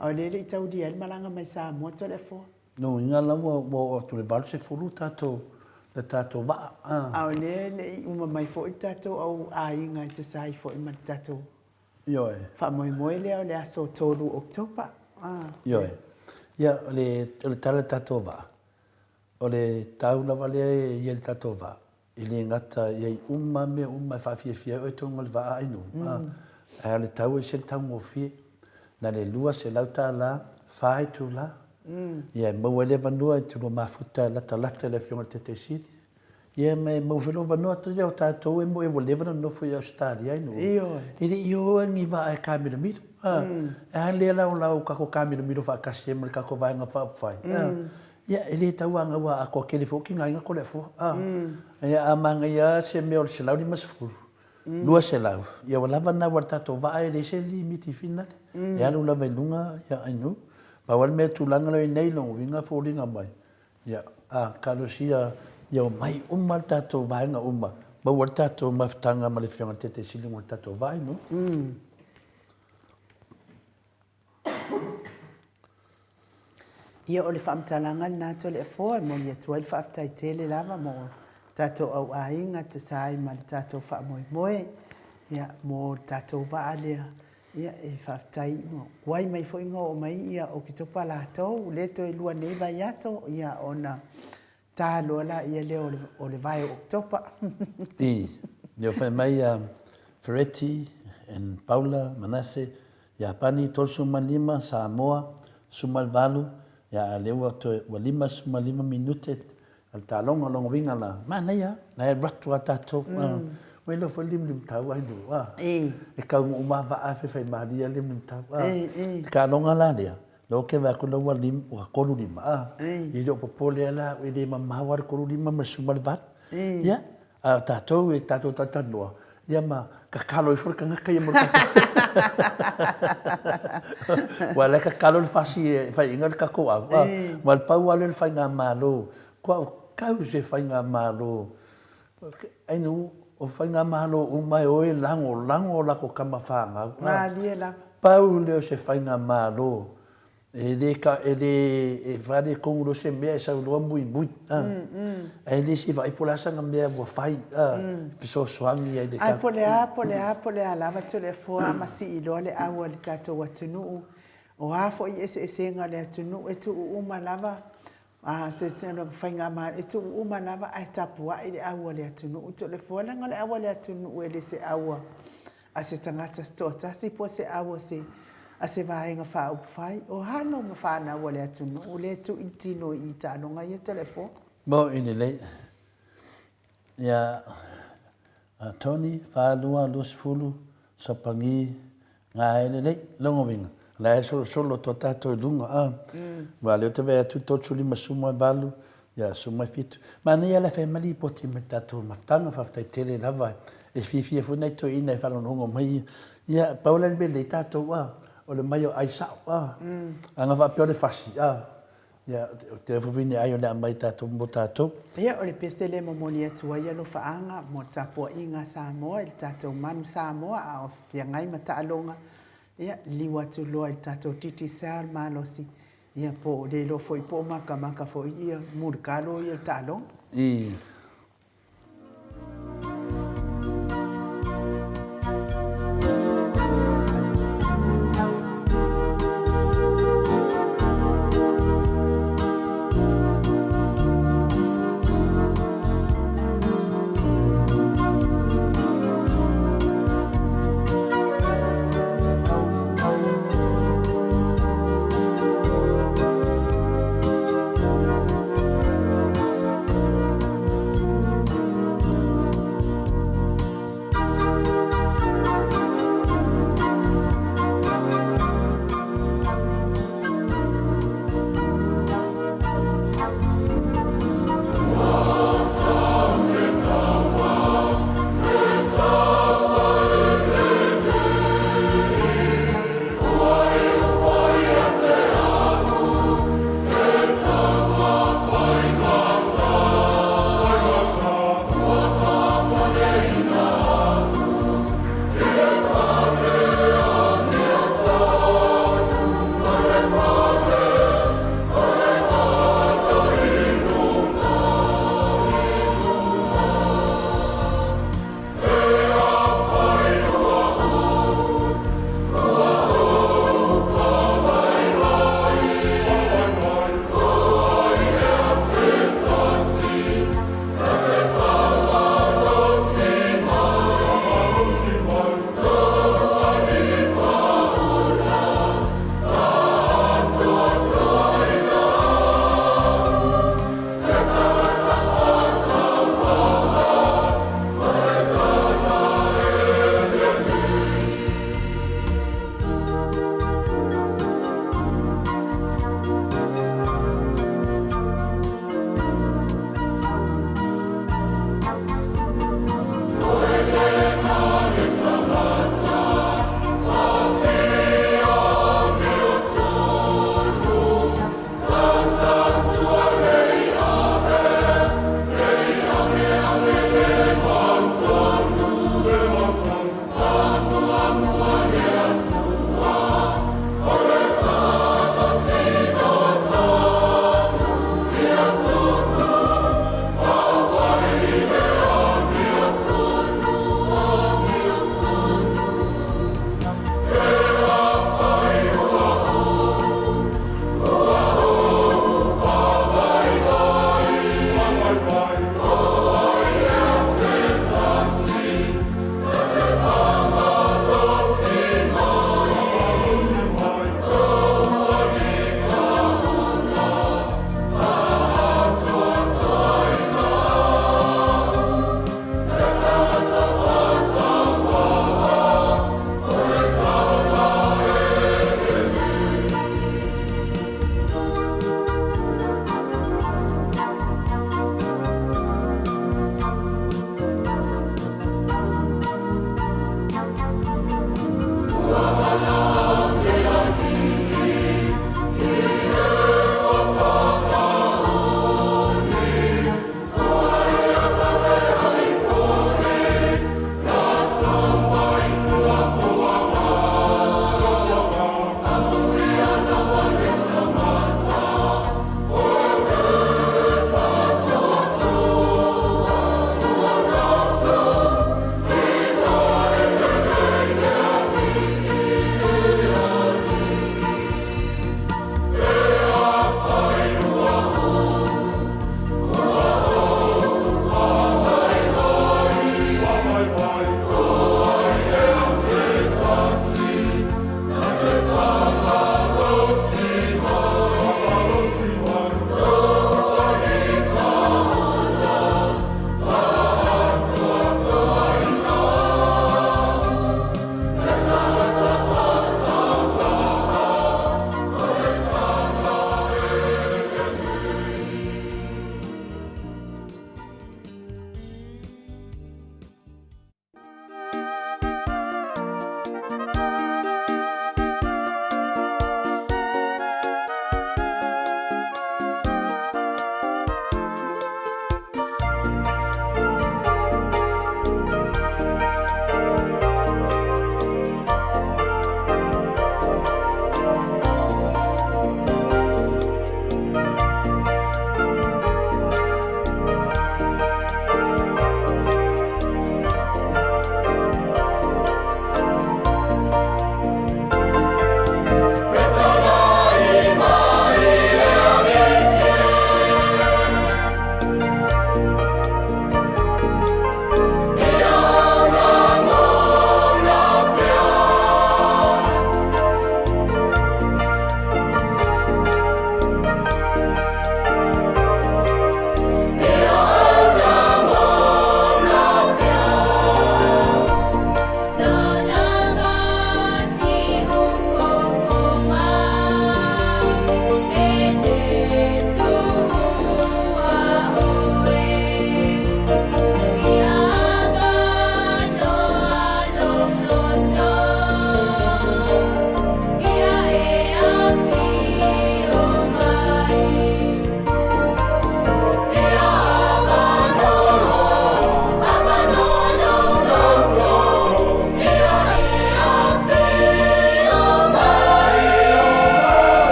O le tau dia il malanga mai sa mo tole foa. No, inga lama mo tu le balu se fulu tatou. Le tatou va. Au le uma mai fo il tatou au ainga i te sai fo il mal tatou. Ioe. Fa moi leo le aso tolu Oktoba. Ioe. Ia, le tala tatou va. O le tau lava le ia le tatou va. I le ngata iai uma me uma whawhiawhia o e tonga le va ainu. Ai le tau e se tau ngofie. Na le lua se lauta la, whae tu la. Ia, maua le vanua i tunu mafuta lata le fionga te te siri. Ia, me mau whilo vanua tu iau tātou e mo e walevana nofo i Australia ainu. Ioe. Ili io ngi va e kamera miro. E le lau kako kamera miro fa kasi e kako vai nga fa fai. Ia, ele tau anga wa a ko kele foki nga inga ko le fo. Ia, amanga ia se meo se lau di masfuru. Lua se lau. Ia, walava na wartato va e le se limiti finale. Ia, lula venunga, ia ainu. Pa wal me tulanga le nei long vinga fo ringa mai. Ia, kalosia ia mai umma tato vai nga umma. Ma wartato maftanga ma le fionga tete sili wartato vai no. Ia o le whaamtalanga nā to le foa mo ia tua il whaaftai tele lava mo tato au ainga te sai ma le tato whaamoe. Ia mo tato vaalea. Ia e whaaftai mo. Wai mai fo ingo o mai ia o ki topa la tau. Leto e lua neva iaso ia ona tā lola ia leo o le vai o Oktopa. I, neo whai mai Ferretti and Paula Manasse, ia pani tolsu malima Samoa, sumalvalu, ia lewa to walima sumalima minute, al talonga longa winga la. Mana ia, na e ratu a tato. Wai lo fo lim tau ai du. E kau uma va afe fai maria lim tau. E ka longa la lea. Lo ke va ko lo lim wa koru lima. I do popole la we de mama war koru lima masumal vat. Ya. Tato e tato tatanoa. Ia ma kakalo i furka ngaka ia mora. Wala kakalo le fasi fai ingal kako a. Wal pau wala le fai nga malo. Kwa kau se fai nga malo. Ai no o fai nga malo o mai o e lango la ko kama fanga. Ma lia la. Pau leo se fai nga malo. E vale kongo se mea sa lo mui. E le si vai pola sanga mea wa fai. Piso swangi ai de ka. Ai pole a lava to le fo amasi I lo le awa le tato watunu. O hafo I ese nga le atunu e tu uma lava. Se no fainga ma e tu uma lava ai tapua I le awa le atunu. To le fo nga le awa le atunu e le se awa. A se tangata stota si po se awa se. A se vai nga fa fai o hano ma fa na wale atunu o le tu itino I tano nga ia telefo. Mo ini le. Ya Tony fa lua lus fulu sapangi nga ele le longo winga. La solo to tato lunga Vale te ve tu to chuli masuma balu ya suma fitu. Ma ne la fe mali poti metato maftanga fa tele lava. E fifi fu nei to ina fa longo mai. Ya Paula be le tato wa. O le mai o ai sao anga va pio le fasi ya te vini ai o le mai tato mo tato Ia o le pestele mo moni atua ia no faanga mo tapo inga Samoa il tato manu Samoa a o fiangai mata alonga ia liwa tu loa il tato titi sar malosi ia po le lo foi po maka foi ia murkalo ia il talong I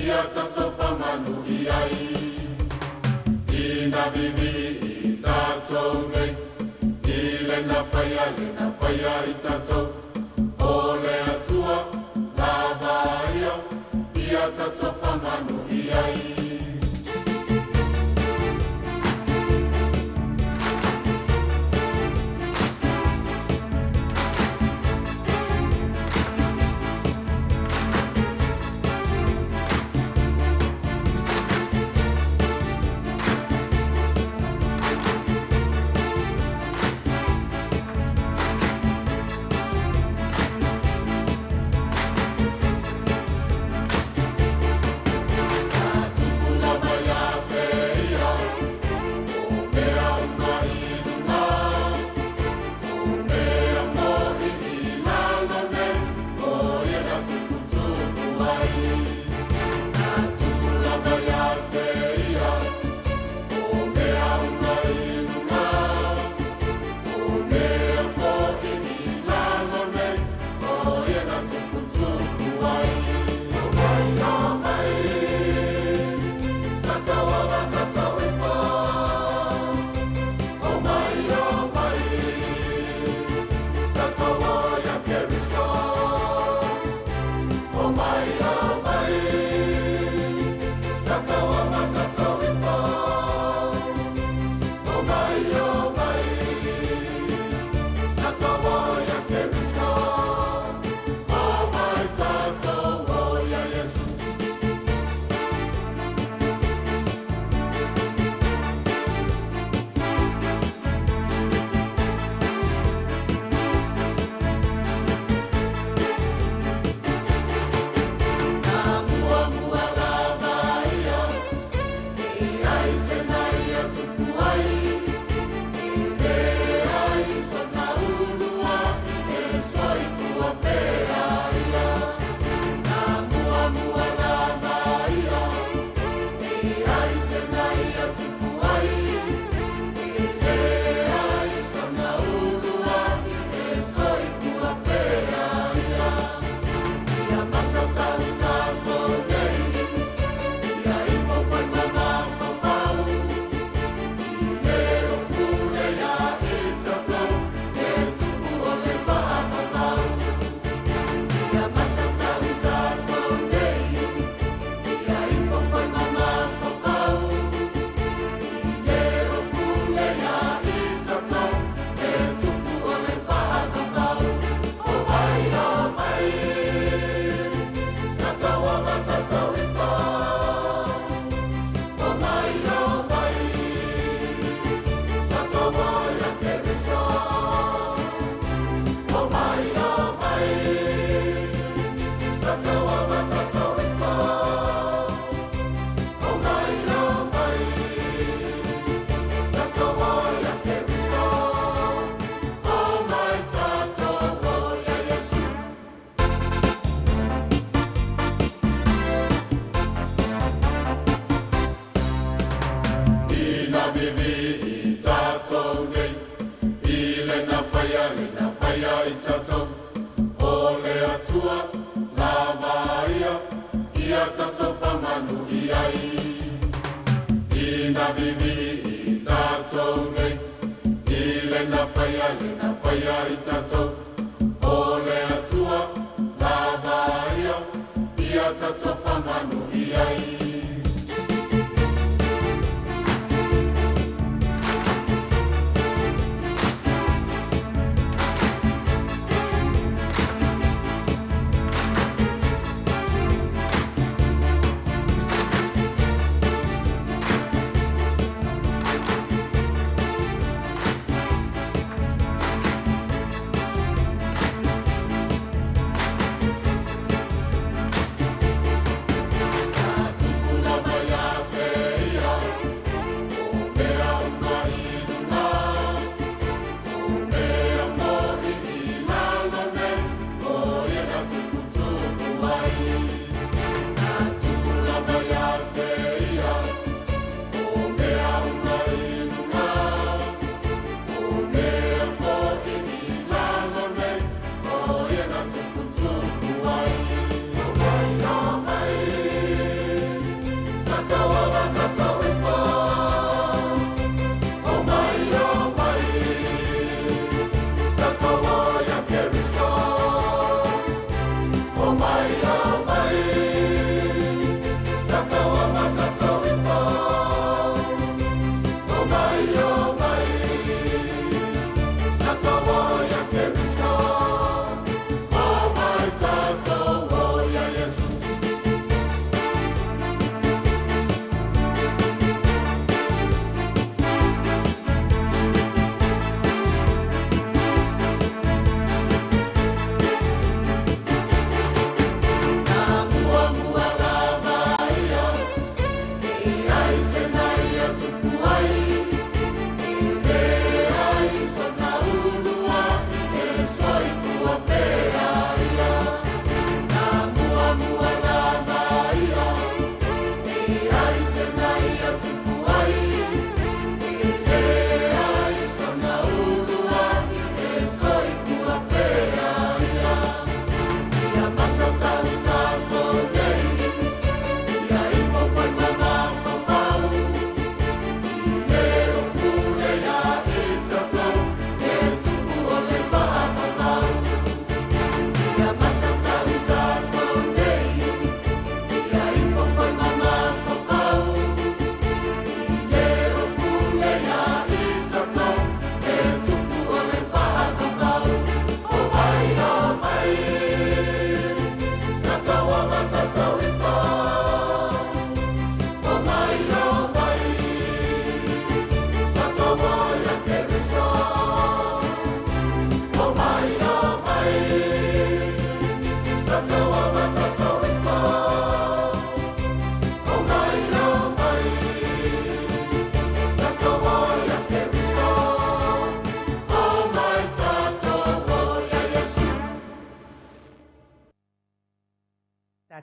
ia tato whamanu iai. Ina bibi i tato nei, i lena whaia i tato. O le atua, la baia, ia tato whamanu iai.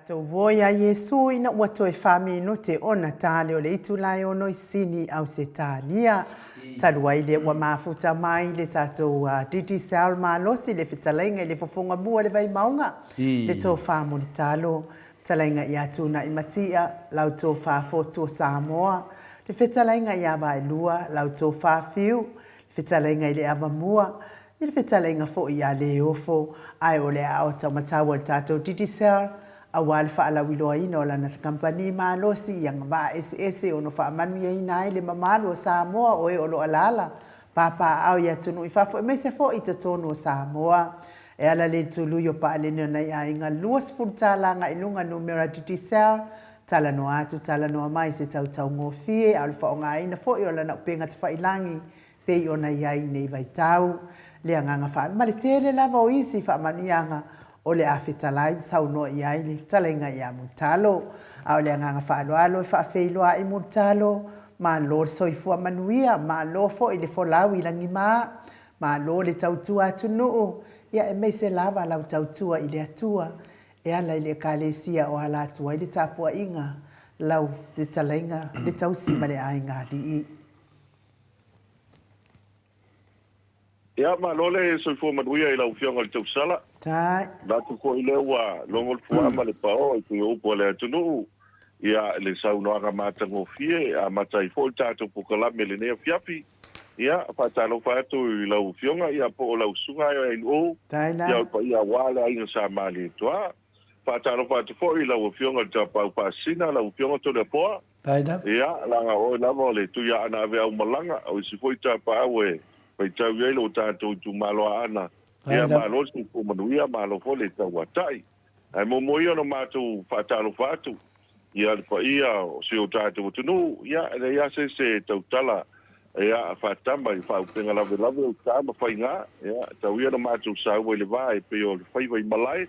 Tātou woia Yesu ina ua toe whamino te ona tāle o le itu lai ono I sini au se tālia. Talua I le ua mafuta mai le tātou Didi Sal Malosi le whitalainga I le fofonga mua le vai maunga. Le tō whāmo le tālo. Talainga I atuna I matia lau tō whāfotua Samoa. Le whitalainga I awa I lua lau tō whāwhiu. Le whitalainga I le awa mua. I le whitalainga fo I a le ofo. Ai o le ao tau matawa le tātou Didi Sal. Awal whaalawiloa ina o lana kampani Malosi yang wa SS ono whaamanu ia ina le mamalo o Samoa o e olo alala. Papa au ia tunu I whafo e mese fo I te tonu o Samoa. E ala le tulu yo pa alene na ia inga luas purtala nga ilunga numera Didi Sal. Tala no atu, tala no mai se tau tau ngofie. Alfa o nga ina fo I o lana upenga te whailangi. Pe I ona ia nei vai tau. Lea nganga whaan. Male tele lava o isi whaamanu ianga. O le awhitalai, sau no I ai, le talainga I a mutalo. A o le anganga whaaloalo, I whaafeiloa I mutalo. Ma lo soifua manuia, ma lo fo I le folau I langi maa. Ma lo le tautua atunuu. Ia e meise lava lau tautua I le atua. E ala I le kalesia o ala atua I le tapua inga. Lau le talainga, le tausi ma le ainga di I. Ia malole soifua manuia I lau fionga le tausala. Tai. Natu ko I le ua longol fuama le pao I kui upo le atunu. Ia le saunoanga matangofie a matai fo I tātou pukalame le nea fiapi. Ia whatalo whātu I lau fionga ia po o lau sunga ia inu. Tai na. Ia pa ia wale a inga sa mali toa. Whatalo whātu fo I lau fionga ta pau pasina lau fionga to le poa. Tai na. Ia langa o lava le tuia ana ave au malanga. Au isi fo I ta pau e. Pai tau iei lo tātou tu maloa ana. Ia malo si kumanuia malo fo le tau atai. Ai momoia no mātou whātalo whātu. Ia pa ia si o tātou tunu. Ia ia se tau tala. Ia whātama I whaupenga lawe o tāma whai ngā. Ia tau ia no mātou sāua I le vāe pe o le whaiva I malai.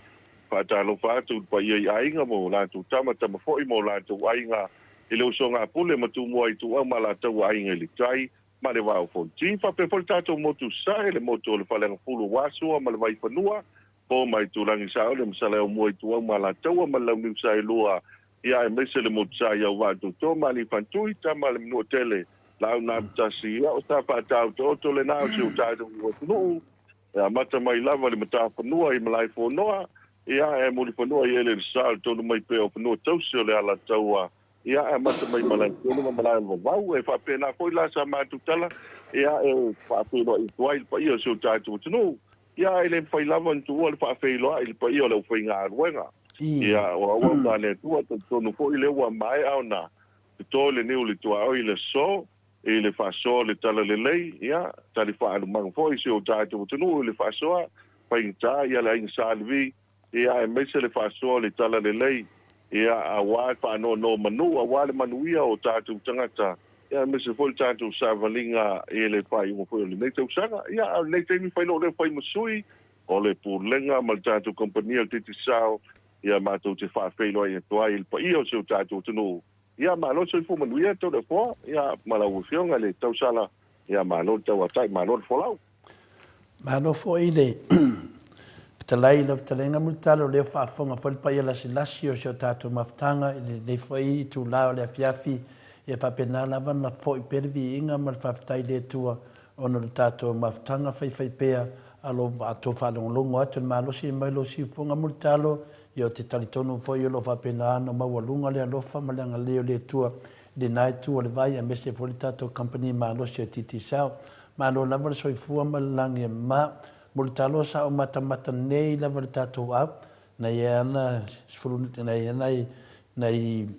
Whātalo whātu pa ia I ainga mo lātou tama fo I mo lātou ainga. I leo so ngā pule matu mua I tu au ma lātou ainga I le tai. Ma le wau fonti fa pe fol tato motu sa le moto le falenga fulu waso ma le vai fanua po mai tu langi sa le msala o moi tu ma la tau ma la ni sa lua ia e mese le motu sa ia wa tu to ma li fantu ta ma le no tele la na ta si o sta pa ta to le na si ta do no ia mata mai lava le mata fanua I malai fo noa ia e mo le fanua ia le sa to mai pe o no tau si le ala tau ia e mata mai malai no malai vau e fa pena foi la sa matu tala ia e fa pelo I tuai pa ia so tatu no ia ele foi lava tu o fa pelo il pa ia le foi nga ruenga ia o wa ne tu to no foi le wa mai au na to le ne le tu au ile so e le fa so le tala le lei ia tali fa al mang foi so tatu no le fa so pa inta ia la in salvi ia e mese le fa so le tala le lei ia awa pa no manu awa le manuia o tātou tangata ia me se foi tātou savalinga e le pai mo foi le nei tau sanga ia le te mi fai no le fai masui o le pulenga ma tātou kompania te sao ia mātou te whawhelo ia toa il pa ia o se tātou tunu ia malo se fu manuia to le po ia mala ufionga le tau sala ia malo tau atai malo folau malo fo ile talai lo talenga multalo le fa fonga fol pa ia lasi o se tatu maftanga le foi tu la le fiafi e pa penala van la foi per vi inga mal fa tai le tua ono tatu maftanga fai pea alo to fa longo atu malo si malo si fonga multalo io te talitono foi lo fa pena no ma walunga le lo fa malanga le tua de night tu le vai a mese fol tatu company malo si titi sao malo la vol soi fu malange ma multalo sa o mata nei la vertato a na yana na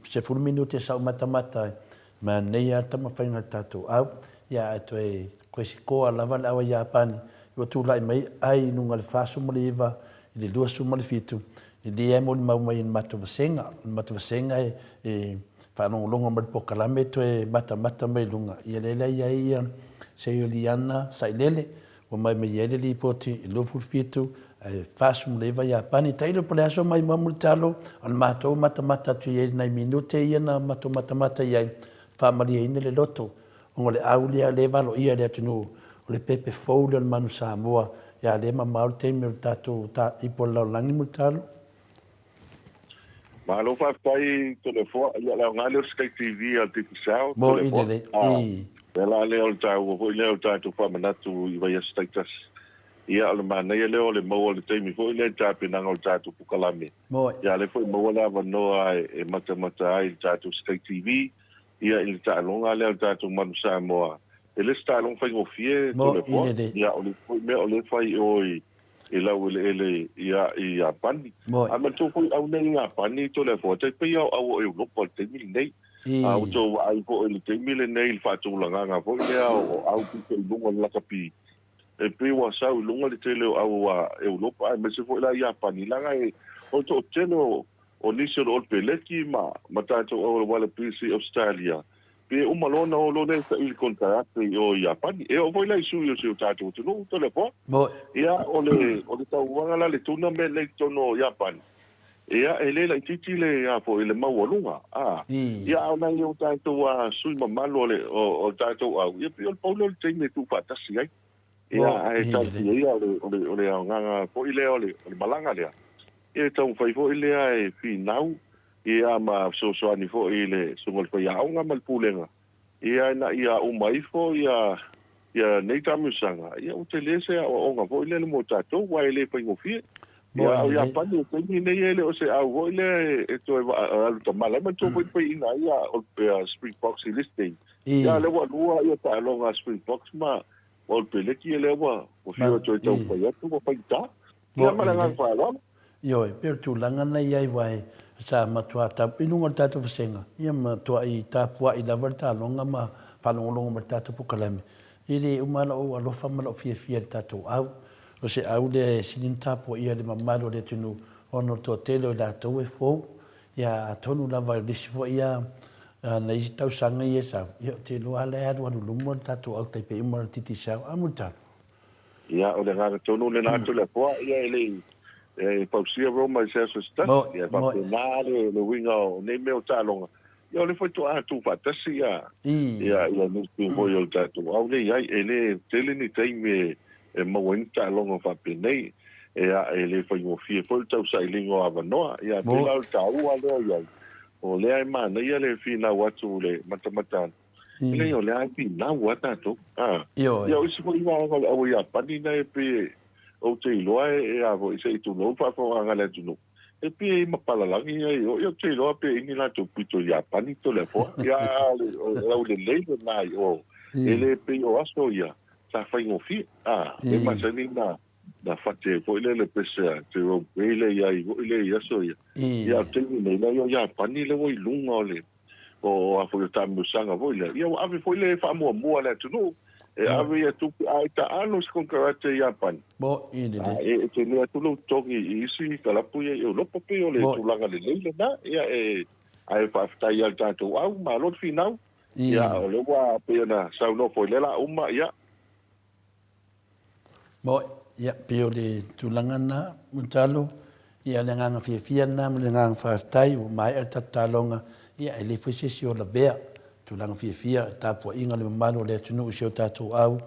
se fulu minute sa o mata ma nei ata ma faina tato a ya ato e quasi ko la val a ya pani yo tu lai mai ai nunga le faso moliva le dua su molifitu le mo mai mata vasenga e fa no longo mal pokalame to e mata mai lunga ia le ia se yoliana sailele o mai me ele li poti lo fulfitu fasum leva ya pani tailo pole aso mai mamultalo al mato mata tu ye na minute ye na mata ye family ine le loto ngole aulia leva lo ia le tunu le pepe foul al manu Samoa ya le ma malte mi tato ta ipola langi multalo Malo whaatai tole fo, ia leo ngā leo Sky TV al te tisao. Mo i le i. Pela leo le tau, o leo tātou whamanatu i vai a status. Ia ole mana ia leo le maua le teimi fo, i le tāpinanga o tātou pukalame. Mo ia le fo i maua le avanoa e mata ai le tātou Sky TV. Ia i le tālonga leo tātou manu Samoa. E le tālong whai ngofie tole fo. Ia ole fo i mea ole whai oi. E lau ele ia pani. A matou foi au nei ngā pani to le fo. Te pei au e ulopo te mili nei. Au tō ai po ele te mili nei le whātou langa fo. Lea au pite lunga lakapi. E pei wa sau lunga le te leo au e ulopo. Ai mese fo ila ia pani langa e. O tō teno o nisi o olpeleki ma tātou au le wale PC Australia. Pe umalona o lone sa il kontrate o Japani e o voi la isu yo se tato no to le po ia ole tau wanga la le tuna me le tono Japan ia ele la titi le a po ele mawalunga ia ona yo tato wa sui mamalo le o tato au ia pe o paulo le tine tu fatasi ai ia ai tato ia ole nga po ile ole malanga le ia tau fai fo ile ai finau ia ma so ani fo ile sungol fo ia nga mal pulenga ia na ia umai fo ia nei tamusanga ia utelese o nga fo ile mo tato wa ile fo ngofi ia pa ni nei ile o se au ile to al to mala ma to fo ina ia o Springboks listing ia le wa ia ta longa Springboks ma o peleki ile wa o fio to fo ia to fo ta ia ma nga fa lo yo per tu langa nei ai vai sa matua tapi nunga tatu fasenga ia matua i tapua i lava talonga ma falongolonga ma tatu pukalame ili umala o alofa mala fia tatu au o se au le sinin tapua ia le mamalo le tunu ono to telo la to e fo ia tonu lava lisi fo ia nei tau sanga ia sa ia te lo ale adu anu lumo tatu au te pe imara titi sa amuta ia o le ngā tonu le nātu le poa ia ele pausia Roma se so sta ia pa penale le winga nei meu talonga ia le foi to atu fatasi ia no se foi o tatu au le ia ele tele ni time e mawen talonga fa penei ia ele foi o fie foi tau sai lingo avanoa ia te lau tau ale ia o le ai mana ia le fina watu le matamata le o le ai fina wata to ia o se foi o ia panina e pe o te iloa e avo i se i tuno pa fo anga le tuno e pe i mapalalangi ai o te iloa pe ini la tu pito Japani to le fo ia o le leile nai o ele pe o aso ia sa fai ngofi e masani na fate fo ile pesa te o ile ia ile ia so ia te ni la yo Japani le o ilunga le o a fo ta musanga fo ile ia ave fo ile fa mo le tuno e ave ia tu ai ta anos con karate Japan bo ine e te le tu lo toki i si kala puia e lo pope o le tu langa le le na ia e ai fa sta ia ta tu au ma lo final ia o le wa pe na sa no foi le la uma ia bo ia pe o le tu langa na mutalo ia le nganga fia na le nganga fa sta i mai ta talonga ia ele foi se o la bea tu langa fia tapu inga le mano le tunu se o tatu au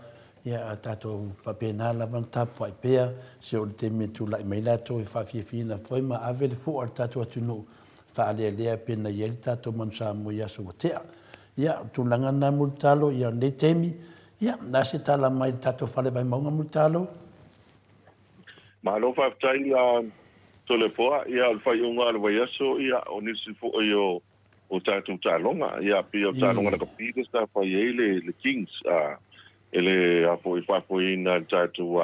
ia tatu fa pena la van tapu ai pea se o te me tu la mai la to fa fia na foi ma ave le fu ar tatu tunu fa le pena ye tatu man sa mo ya so te ia tu langa na multalo ia ne temi ia na se tala mai tatu fa le mai mo multalo ma lo fa tai la to le poa ia al fa yunga al vai so ia onisi fo io o tātou tālonga, ia pe o tālonga na kapita sta pa ele le Kings, ele a foi ina tātou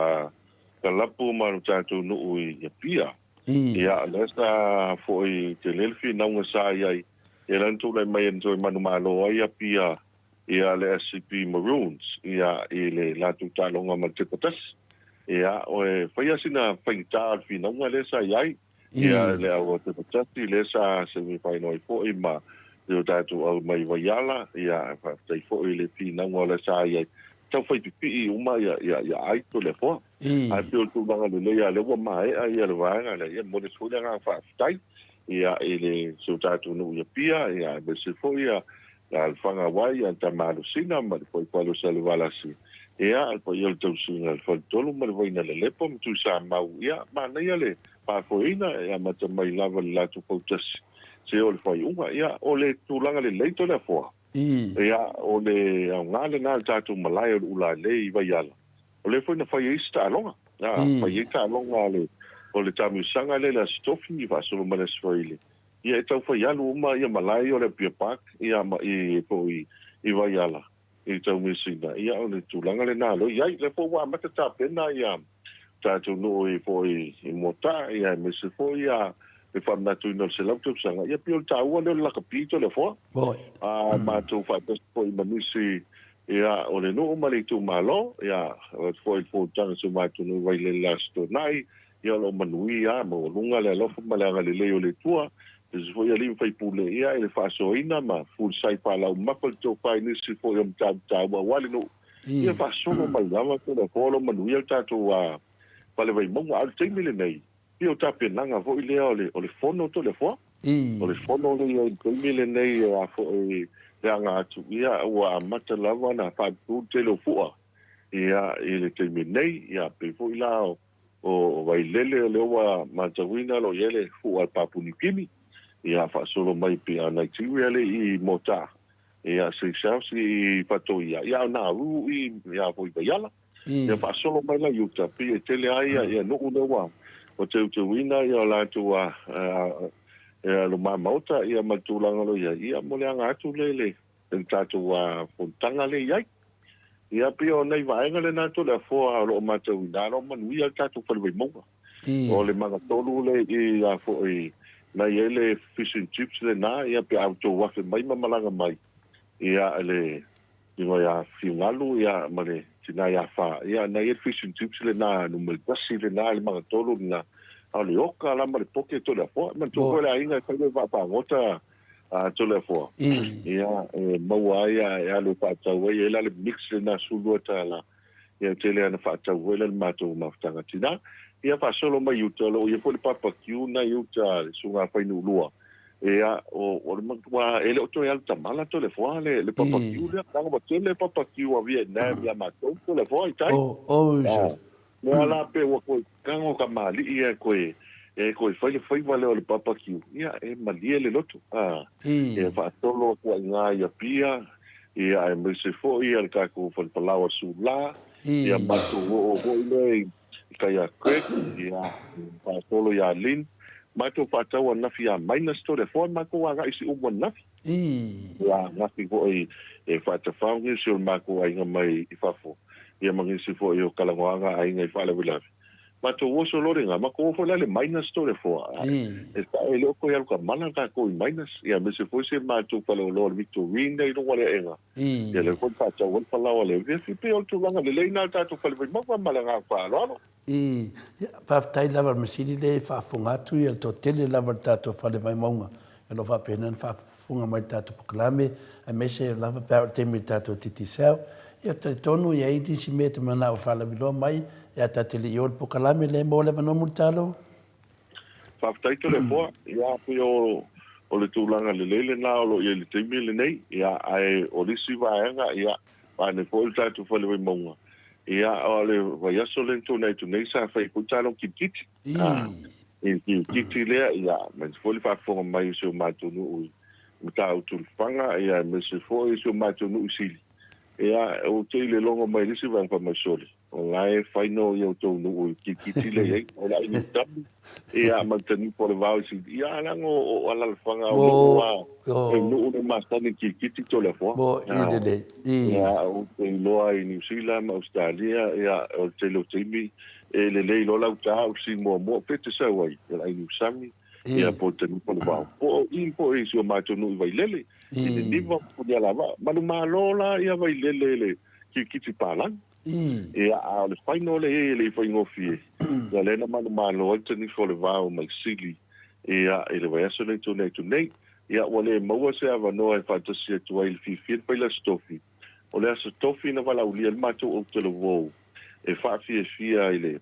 kalapu ma tātou nuu i pia. Ia lesta foi te lelfi naunga sa iai, e lantu lai mai entoi manu malo ia pia, ia le SCP Maroons, ia ele latu tālonga ma te patas. Ia oe whaia sina whaingita alfi naunga le sa iai, ia le au te patati le sa se mi whai noi po i ma o tātou au mai waiala ia whai po i le pi nango le sa ia tau whai pipi i uma ia aito le poa ai pio tu manga le lea le wa mai ia le vanga le ia mone sula ngā whai ia i le so tātou nu ia pia ia me se po ia la alfanga wai ia ta malu sina ma le poi palo sa le walasi ia po ia le tau singa le whai ma le waina le lepo mtu sa mau ia ma na ia le pa foina e mata mai lava le latu pautasi se o le fai unga ia o le tūlanga le leito le fua. Ia o le au ngale nā tātou malai o le ula le i vai ala. O le fai na fai eisi ta alonga. Fai eisi ta alonga le o le tamusanga le la stofi i vasolo ma le swaile. Ia e tau fai alu uma ia malai o le Pia Park ia ma i po i vai ala. I tau misina. Ia o le tūlanga le nā lo. Ia le fo wa mata tā pena ia tātou no i po i mota ia me se fo ia e whanatu ino se lau tau sanga. Ia pio ta ua leo laka pito le fo. Mātou whatas po i manusi ia o le no mali tu malo ia fo i fo tanga su mātou no vai le lasto nai ia lo manui ia mo lunga le alofa malanga le leo le tua. Se fo ia lim fai pule ia e le whaso ina ma full sai pa lau makal tau pai nisi fo i am ua wali no. Ia whaso no mai lama ko le fo lo manui al tātou pale vai monga al teimile nei. Pio tape nanga vo i lea o le fono to le fo. O le fono le teimile nei a fo e le anga atu. Ia ua mata lava na whātu te lo fua. Ia i le teimile nei. Ia pe fo i la o vai lele le oa matawina lo yele fua papuni kimi. Ia whaasolo mai pe a Nigeria le i mota. Ia se sausi i pato ia. Ia na ru i ia fo i bayala. Ia whaasolo mai la yuta pi e tele aia ia no unewa o te wina ia o lātua lo mamauta ia matulanga lo ia mole anga atu lele en tātua fontanga le iai ia pi o nei vaenga le nātu le fōa lo matawina lo manui al tātu whalwai monga o le mga tolu le i a fo i na ia le fish and chips le nā ia pi auto wafe mai mamalanga mai ia le ingo ia fiungalu ia male tina ia fa ia na ia fish and chips le na no me tasi le na le mga tolu na ale oka la male poke to le fo man to le ainga ka le va pa ngota to le fo ia maua ia le pa tau ia le mix le na sulu ta la ia tele ana fa tau le mato maftanga tina ia fa solo mai utolo ia fo le papa kiu na uta sunga fa inu lua ia o le matua ele o to ia tamala to le fo le papa kiu le ka mo tele papa kiu a Vietnam ia mato to le fo i tai no la pe o ko kango ka mali ia ko fai vale o le papa kiu ia e mali le loto ia fa tolo ko nga ia pia ia e me se fo ia ka ko fo palawa sula ia mato o le ka ia krek ia fa tolo ia lin mato fa tawa na fia minus to le fo ma ko nga isi o na ia na fi ko e fa ta fa ngi sul ma ko ai mai i fa fo ia mangisi fo i o kalangoanga ai ngai whale wilafi. Ma to woso loringa, ma ko fo lale minus to le fo. E ta e leo ko ialu ka mana ka ko i minus. Ia me se fo se ma to whale o lor Victorine i no wale enga. Ia le kon whacha wan palawa le. Ia fi pe o tu langa le leina ta to whale ma kwa malanga kwa alo. Whaftai lava masini le whafungatu i to tele lava tato whale mai maunga. E lo whapenan whafunga mai tato pokalame. A me se lava pao temi tato titi sao. Ia te tonu ia iti si me te mana o whala wilo mai, ia ta te li i ol pokalame le mo le manomu talo? Whaftai to le poa, ia pi o le tūlanga le leile nā o lo ia le teimi le nei, ia ai o lisi vaenga, ia pane po il tatu whale wai maunga. Ia o le vai aso le tō nei tu nei sa whai po talo ki kiti. Ki kiti lea, ia, men se foli whafonga mai se o mātonu ui. Mta au tulfanga, ia, men se foli se o mātonu ui sili. Ia o te le longo mai lisi vang pa mai soli. O ngai whaino i au tau nuu ki tile ei. O la inu tabi. Ia mantani po le vau si. Ia lango o alalfanga o nuu a. E nuu ne mastani ki kiti to le fua. Bo i le. Ia o te loa i New Zealand, Australia. Ia o te lo teimi. E le lei lola uta au si mua mua. Pete sa wai. E la inu sami. Ia po tani po le vau. Po i po e si o mato nuu vai lele. I le niva po ni alava. Manu malola ia vai lele ki kiti palang. Ia a le whaino le e le whaingo fie. Ia lena manu malola tani fo le vau mai sili. Ia e le vai aso nei tu nei. Ia wale maua se ava noa e whatasia tua i le fifien pa ila stofi. O le aso tofi na wala ulia le mato o te lo vou. E whaafia fia i le.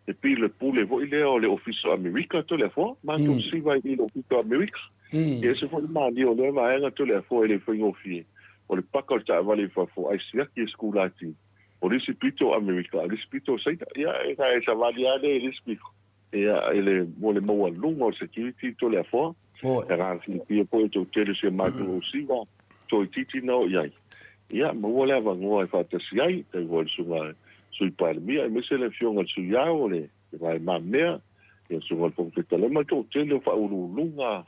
E pi le pule vo i lea o le ofiso Amerika to le fo. Mato siva i le ofiso Amerika. Ia se fo le mani o le maenga to le fo i le whaingo fie. O le paka o ta vale fafo ai siaki e skulati. O lisi pito Amerika, lisi pito saita. Ia e ka e sa vali ane e lisi pito. Ia e le mo le maua lunga o security to le fo. e ngā whiwhia po e tō tere se mātu o siwa, tō i titi nao iai. Ia, maua lea wangoa e whātasi ai, tai wā sunga sui pālemia, e mese le fionga sui ao le, e vai mamea, e sunga pōketalema tō tele o whaurulunga,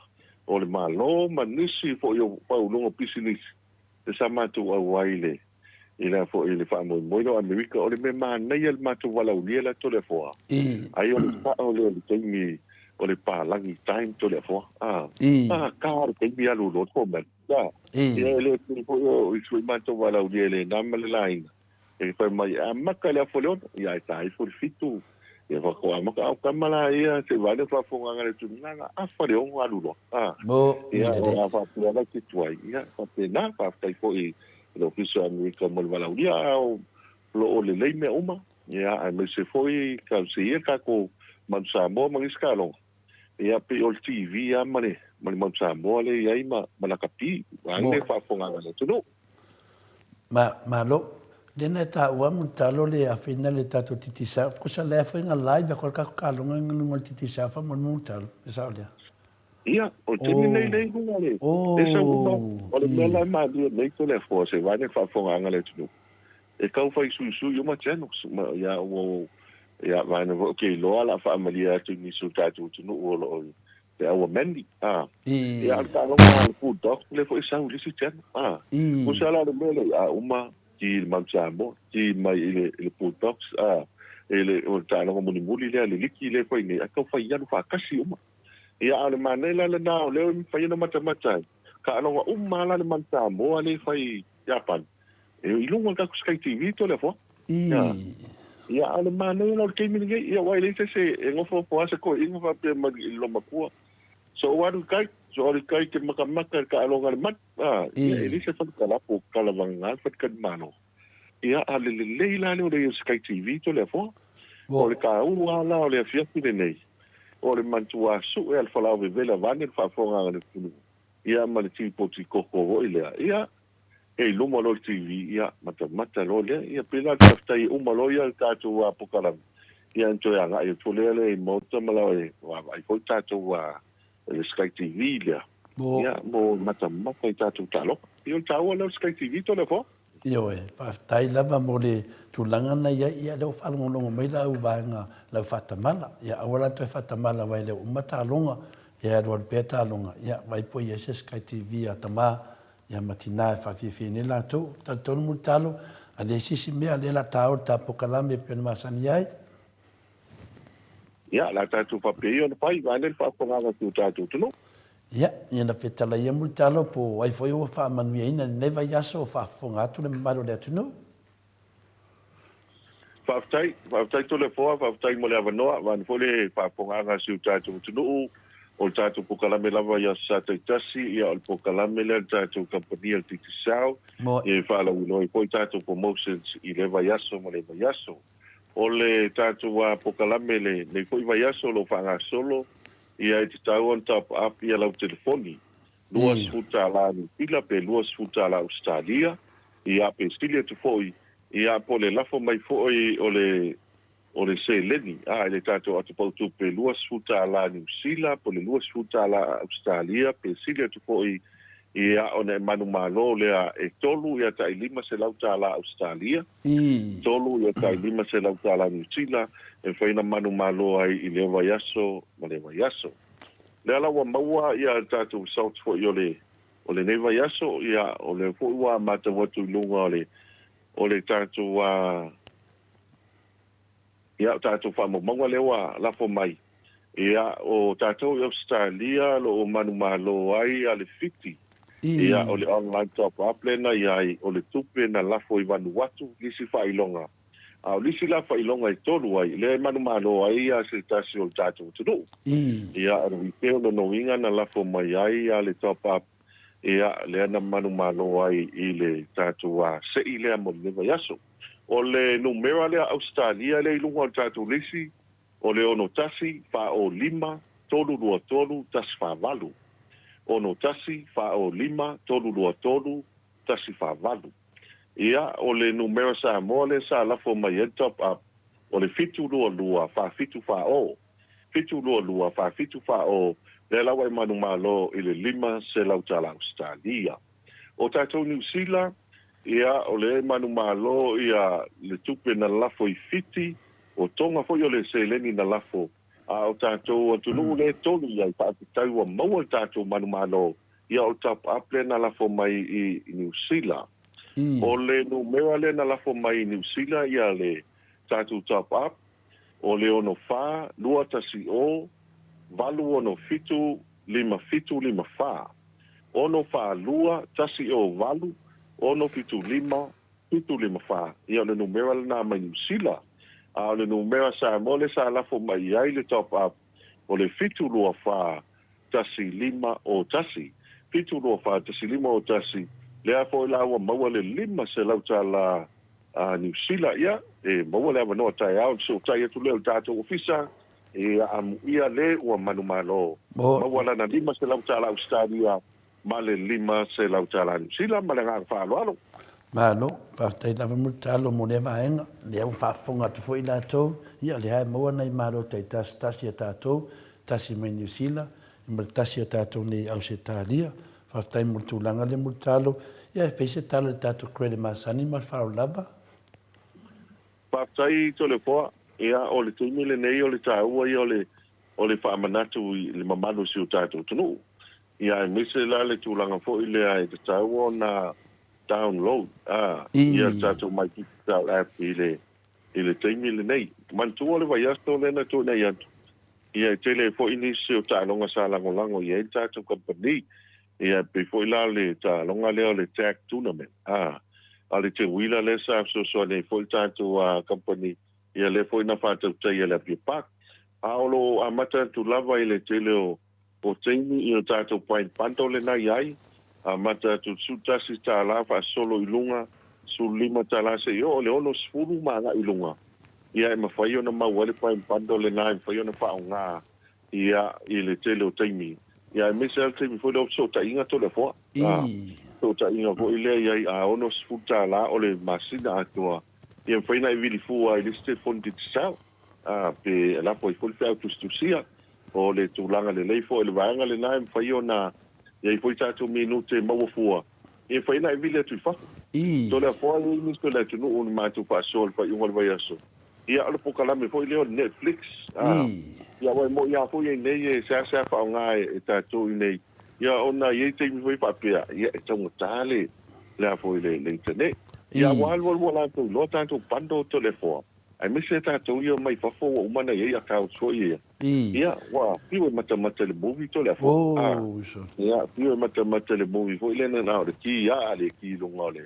o le malo, manisi fo i o whaurulunga pisinisi, e sa mātu au waile, i la fo i le whaamoimoino Amerika, o le me mānei al mātu wala ulia la tole foa. Ai o le wha o le teimi, o le pālangi time tole foa. Kāre teimi alu lo tō man. Ia le po i sui mātu wala ulia le nāmale laina. E whai mai a maka le afoleona, ia e tāi fo le fitu. Ia whako a maka au kamala ia, se vane whafonganga le tunanga, a whare ongo alu lo. Ia o a whapuana ki tuai. Ia whapena, whaftai fo i lo piso Amerika mo wala ulia au lo o le leime uma ia ai me se foi ka se ia ka ko man sa mo mangiska lo ia pe o TV ia mane man sa mo le ia ma malakapi ane fa fonga le tuno ma lo dena ta wa mun talo le a final le tato titisa ko sa le fa nga live ko ka lo ngol titisa fa mun talo sa le ia, o tini nei hunga le. E sa uma, o le mela ma dia nei to le fo se vai ne fa fonga anga le tunu. E kau fai su yo ma tenu, ia o ia vai ne okay lo ala fa amalia tu ni su tatu tunu o lo. Te au mendi. Ia ka lo ma le pu dok le fo sa u le si tenu. Ko sa la le mele a uma ki man chambo, ki mai le pu dok ele o ta lo mo ni muli le liki le fo ni a kau fai ia fa kasi uma. Ia ale manela le nao leo mi fai na mata ka alo umala le manta mo ale fai Japan e ilunga ka Sky TV to le fo ia ale manela ke mi nge ia wai le se e ngofo po asa ko inga fa pe ma lo makua so waru kai ke maka ka alo ngal mat ia ele se fa kala po kala vanga fa kan mano ia ale le leila le Sky TV to le fo o le ka u ala o le fia ki nei o le mantua su e al falau vela vane fa fonga le funu ia ma le tipo ti koko o ile ia e lumo lo TV ia mata lo le ia pela taftai uma lo ia tatu wa pokala ia nto ya ga i tolele mo tamala e wa ai ko tatu wa le Sky TV ia mo mata i tatu talo io tau lo Sky TV to le fo io e fa tai lava mo le tulanga na ia le fa longo mai la u vanga la fatamala ia ora to fatamala vai le mata longa ia do peta longa ia vai po ia Sky TV atama ia matina fa fi ni la to tanto mo talo ale sisi me ale la tao ta pokalame pe masani ai ia la tatu pa pe io pai vai le fa ponga tu tatu no ia ina fetala ia mo talo po ai foi o fa manuia ina neva yaso fa fonga tu le malo le tuno Faftai to le foa, faftai mo le avanoa, van fole fa ponga si tatu tuno o tatu pokalame lava ia sa tasi ia o pokalame le tatu company el titisao e fa la uno i poi tatu promotions i le vayaso mo le vayaso o le tatu wa pokalame le poi vayaso lo fa solo ia te tau on top up ia lau telefoni luas futa la ni pila pe luas futa la Australia ia pe stilia tu foi ia po le lafo mai foi o le se leni le tatu atu pautu pe luas futa la New Zealand po le luas futa la Australia pe stilia tu foi ia ona manu malo le e tolu ia tai lima se lauta la Australia tolu ia tai lima se lauta la New Zealand e faina manu malo ai i le vayaso ma le vayaso le ala wa maua ia tatu south fo yo le o le ne vayaso ia o le fo wa mata watu lunga o le tatu wa ia tatu fa mo mangwa le wa la fo mai ia o tatu Australia lo manu malo ai ale fiti ia o le online top up lena ia o le tupe na lafo i Vanuatu lisi failonga a lisi la failonga i tolu ai le manu malo ai a se tasi o tatu tudu ia o viteo no winga na lafo mai ai a le top up ia le na manu malo ai i le tatu wa se i le mo le vayaso o le numero le Australia le lunga tatu lisi o le ono tasi fa o lima tolu lua tolu tas fa valu ono tasi fa o lima tolu lua tolu tasi fa valu ia o le numero sa mole sa la fo mai top up o le fitu lua fa fitu fa o fitu lua fa fitu fa o le lawa i manu malo i le 5 se lau tala Australia. O tātou New Zealand, ia o le manu malo ia le tupe na lafo i fiti, o tonga fo i o le seleni na lafo, a o tātou atunu le tolu ia i pāpitau a maua tātou manu malo, ia o tap aple na lafo mai i New Zealand. O le numera le na lafo mai i New Zealand, ia le tātou tap up, o le ono wha, lua tasi o, valu ono fitu, 5 wha. Ono wha lua, tasi o valu, ono fitu 5 wha. Ia le numera le na mai New Zealand. A le numera sa mole sa lafo mai ai le top up, o le fitu lua wha, tasi 5 o tasi. Fitu lua wha, tasi 5 o tasi. Lea fo ila ua maua le 5 se lau tala New Zealand ia, maua le ama noa tai au, so tai atu leo tātou ofisa, amu ia le ua manu malo. Maua lana 5 se lau tala Australia, ma le 5 se lau tala New Zealand, ma le ngā whaaloalo. Malo, whaatai lawa mu talo mo le vaenga, le au whaafonga tu fo i lātou, ia le hae maua nei malo tai tasi a tātou, tasi mai New Zealand, ima tasi a tātou nei Australia, whaatai mo tūlanga le mu talo, ia e whaise talo le tātou krede masani ma whao lava. Whaatai tole poa, ia o le tuimile nei o le tāua i o le whaamanatu i le mamanu si o tātou tunu. Ia e mise la le tūlanga fo i le ai te tāua na download. Ia tātou mai ki tāu app i le tuimile nei. Mantua le vai asto lena tō nei atu. Ia e tele fo i nisi o tālonga sa lango ia e tātou company. Ia pe fo i la le tālonga leo le tag tournament. Ale te wila le sa so ne fo i tātou company. Ia le fo i na whātou tai ia le api pak. Aolo amata tu lava i le tele o teimi i o tātou pain panto le na iai. Amata tu sutasi tā lawa solo i lunga. Su 5 tā la se o le ono sfuru maa i lunga. Ia e mawhai o na mawale pain panto le na i mawhai o na whao ngā. Ia i le tele o teimi. Ia e mese al teimi fo i so ta inga to le fua. So ta inga fo i le iai a ono sfuru tā la o le masina atua. Ia mwhaina i vili fua i liste fondi tisau. Pe la po i foli fea tustusia. O le tūlanga le leifo e le vaanga le nai mwhai o na ia i foli tātou minute maua fua. Ia mwhaina i vili atu i whaku. So le fua i misto le tunu unu mātou pāsol pa i ungal vai aso. Ia ala pokalame fo i leo Netflix. Ia wai mo ia fo i nei e sea whao ngā e tātou i nei. Ia ona i teimi fo i whapea. Ia e taunga tāle le a fo i le internet. Ia walu wala tu lo tanto pando to le fo. Ai mise tātou ia mai whafo o umana ia kao tso ia. Ia wa piwe mata le movie to le fo. Ia piwe mata le movie fo ile na o le ki ia le ki longa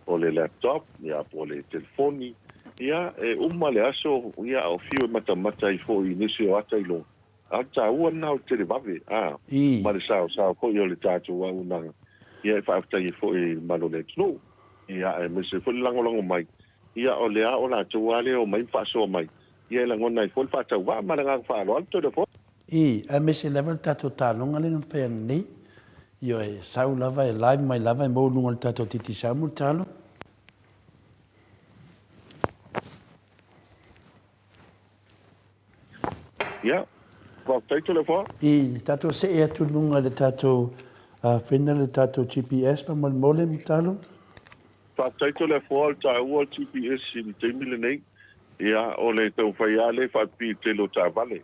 o le laptop, ia po le telefoni. Ia e le aso ia o piwe mata i fo i nisi o ata i longa. Ata ua na o tele vave. Ma le sao ko i o le tātou wa unanga. Ia e whaaftai fo i malo le tno. Ia e mese fo lango mai. Ia o lea o la tuale o mai whaasoa mai. Ia la ngona i fo whaatau wa ma nga whaalo alto de fo. A mese level tātou tālonga le ngā whea nei. Io e sau lava e live mai lava e mou nunga le tātou titi samu tālo. Ia, whaaftai to le fo. Tātou se e atu nunga le tātou whena le tātou GPS wa mole mu tālo. Whaataito le fo al tā ua GPS i te mile nei. Ia o le tau whai ale whaapi te lo tā vale.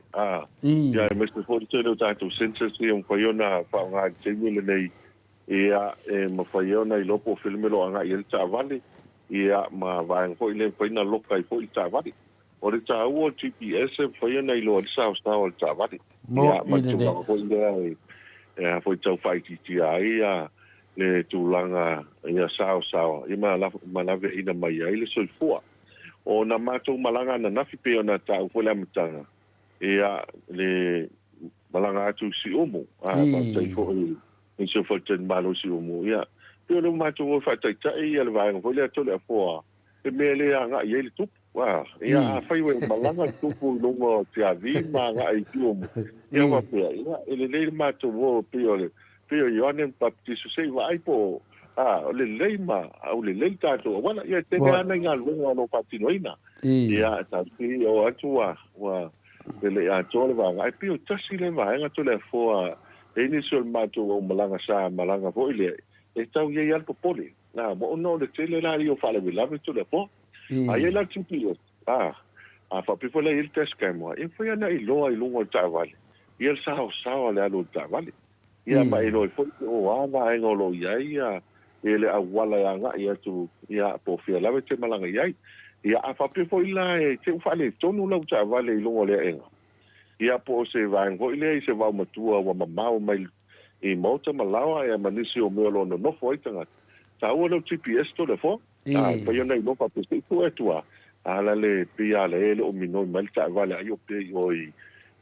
Ia e meste fo te lo tātou census i on whai ona whao ngā te mile nei. Ia e ma whai ona i lopo filmelo anga i el tā vale. Ia ma vāng fo i le whaina loka i fo i tā vale. O le tā ua GPS e whai ona i lo al sao stao al tā vale. Ia ma tunga fo i lea e fo i tau whai titi a ia. Le tūlanga ia sao. I malawe ina mai ai le soifua. O na mātou malanga na nafi pe o na tāu fo le amatanga. Ia le malanga atu si umu. Mātai fo i so whaten malo si umu. Ia pio le mātou o whataitai ia le vāenga fo le atole a fōa. E mea le a ngā i le tupu. Ia a whaiwe malanga tupu lungo te avi ma ngā i ki umu. Ia wapea. Ia ele le mātou o pio le pio Ioane baptiso sei vai po o le leima au le leita to wala ia te ana nga lunga no patinoina ia ta pi o atua wa le a tole va ai pio tasi le va nga to le fo e ni so mato o malanga sa malanga fo ile e tau ye al popole na mo no le tele la io fa le lave to le po ai la tupi a fa pe fo le il test kemo e fo ya na i lo ta vale il sa le alo ta vale ia mai lo fo o ana e ngolo ia ele a wala ya nga ia tu ia po fia lave te malanga ia a fa pe fo ila e te fa le tonu lo ta vale i lo le enga ia po se vai ngo ile se va matua wa mamau mai e mota malawa e manisi o me lo no foi tanga ta o no GPS to le fo pa yo nei no pa pe tu e tua ala le pia le o mino mal ta vale ayo pe yo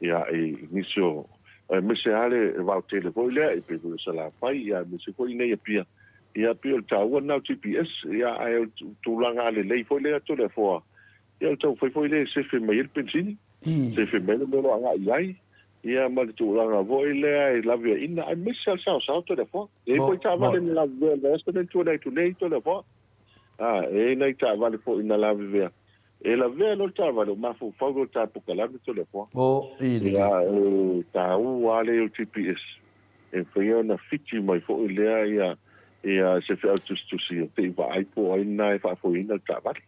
ia e nisio me se ale va te le fo ile e pe so la pai ia me se fo nei pia ia pe o ta o no GPS ia ai tu langa le fo le to le fo ia to fo ile se fe mai il pensini se fe mai no anga iai ia ma tu langa voi le I love you in I miss yourself to the fo e poi ta vale la veste tu nei to le fo e nei ta vale fo in la via e la via lo ta vale ma fo go ta po la to le fo ia ta u ale o GPS e foi ona fiti mai fo ia se fe tu si te va ai po ina fa fo ina ta vale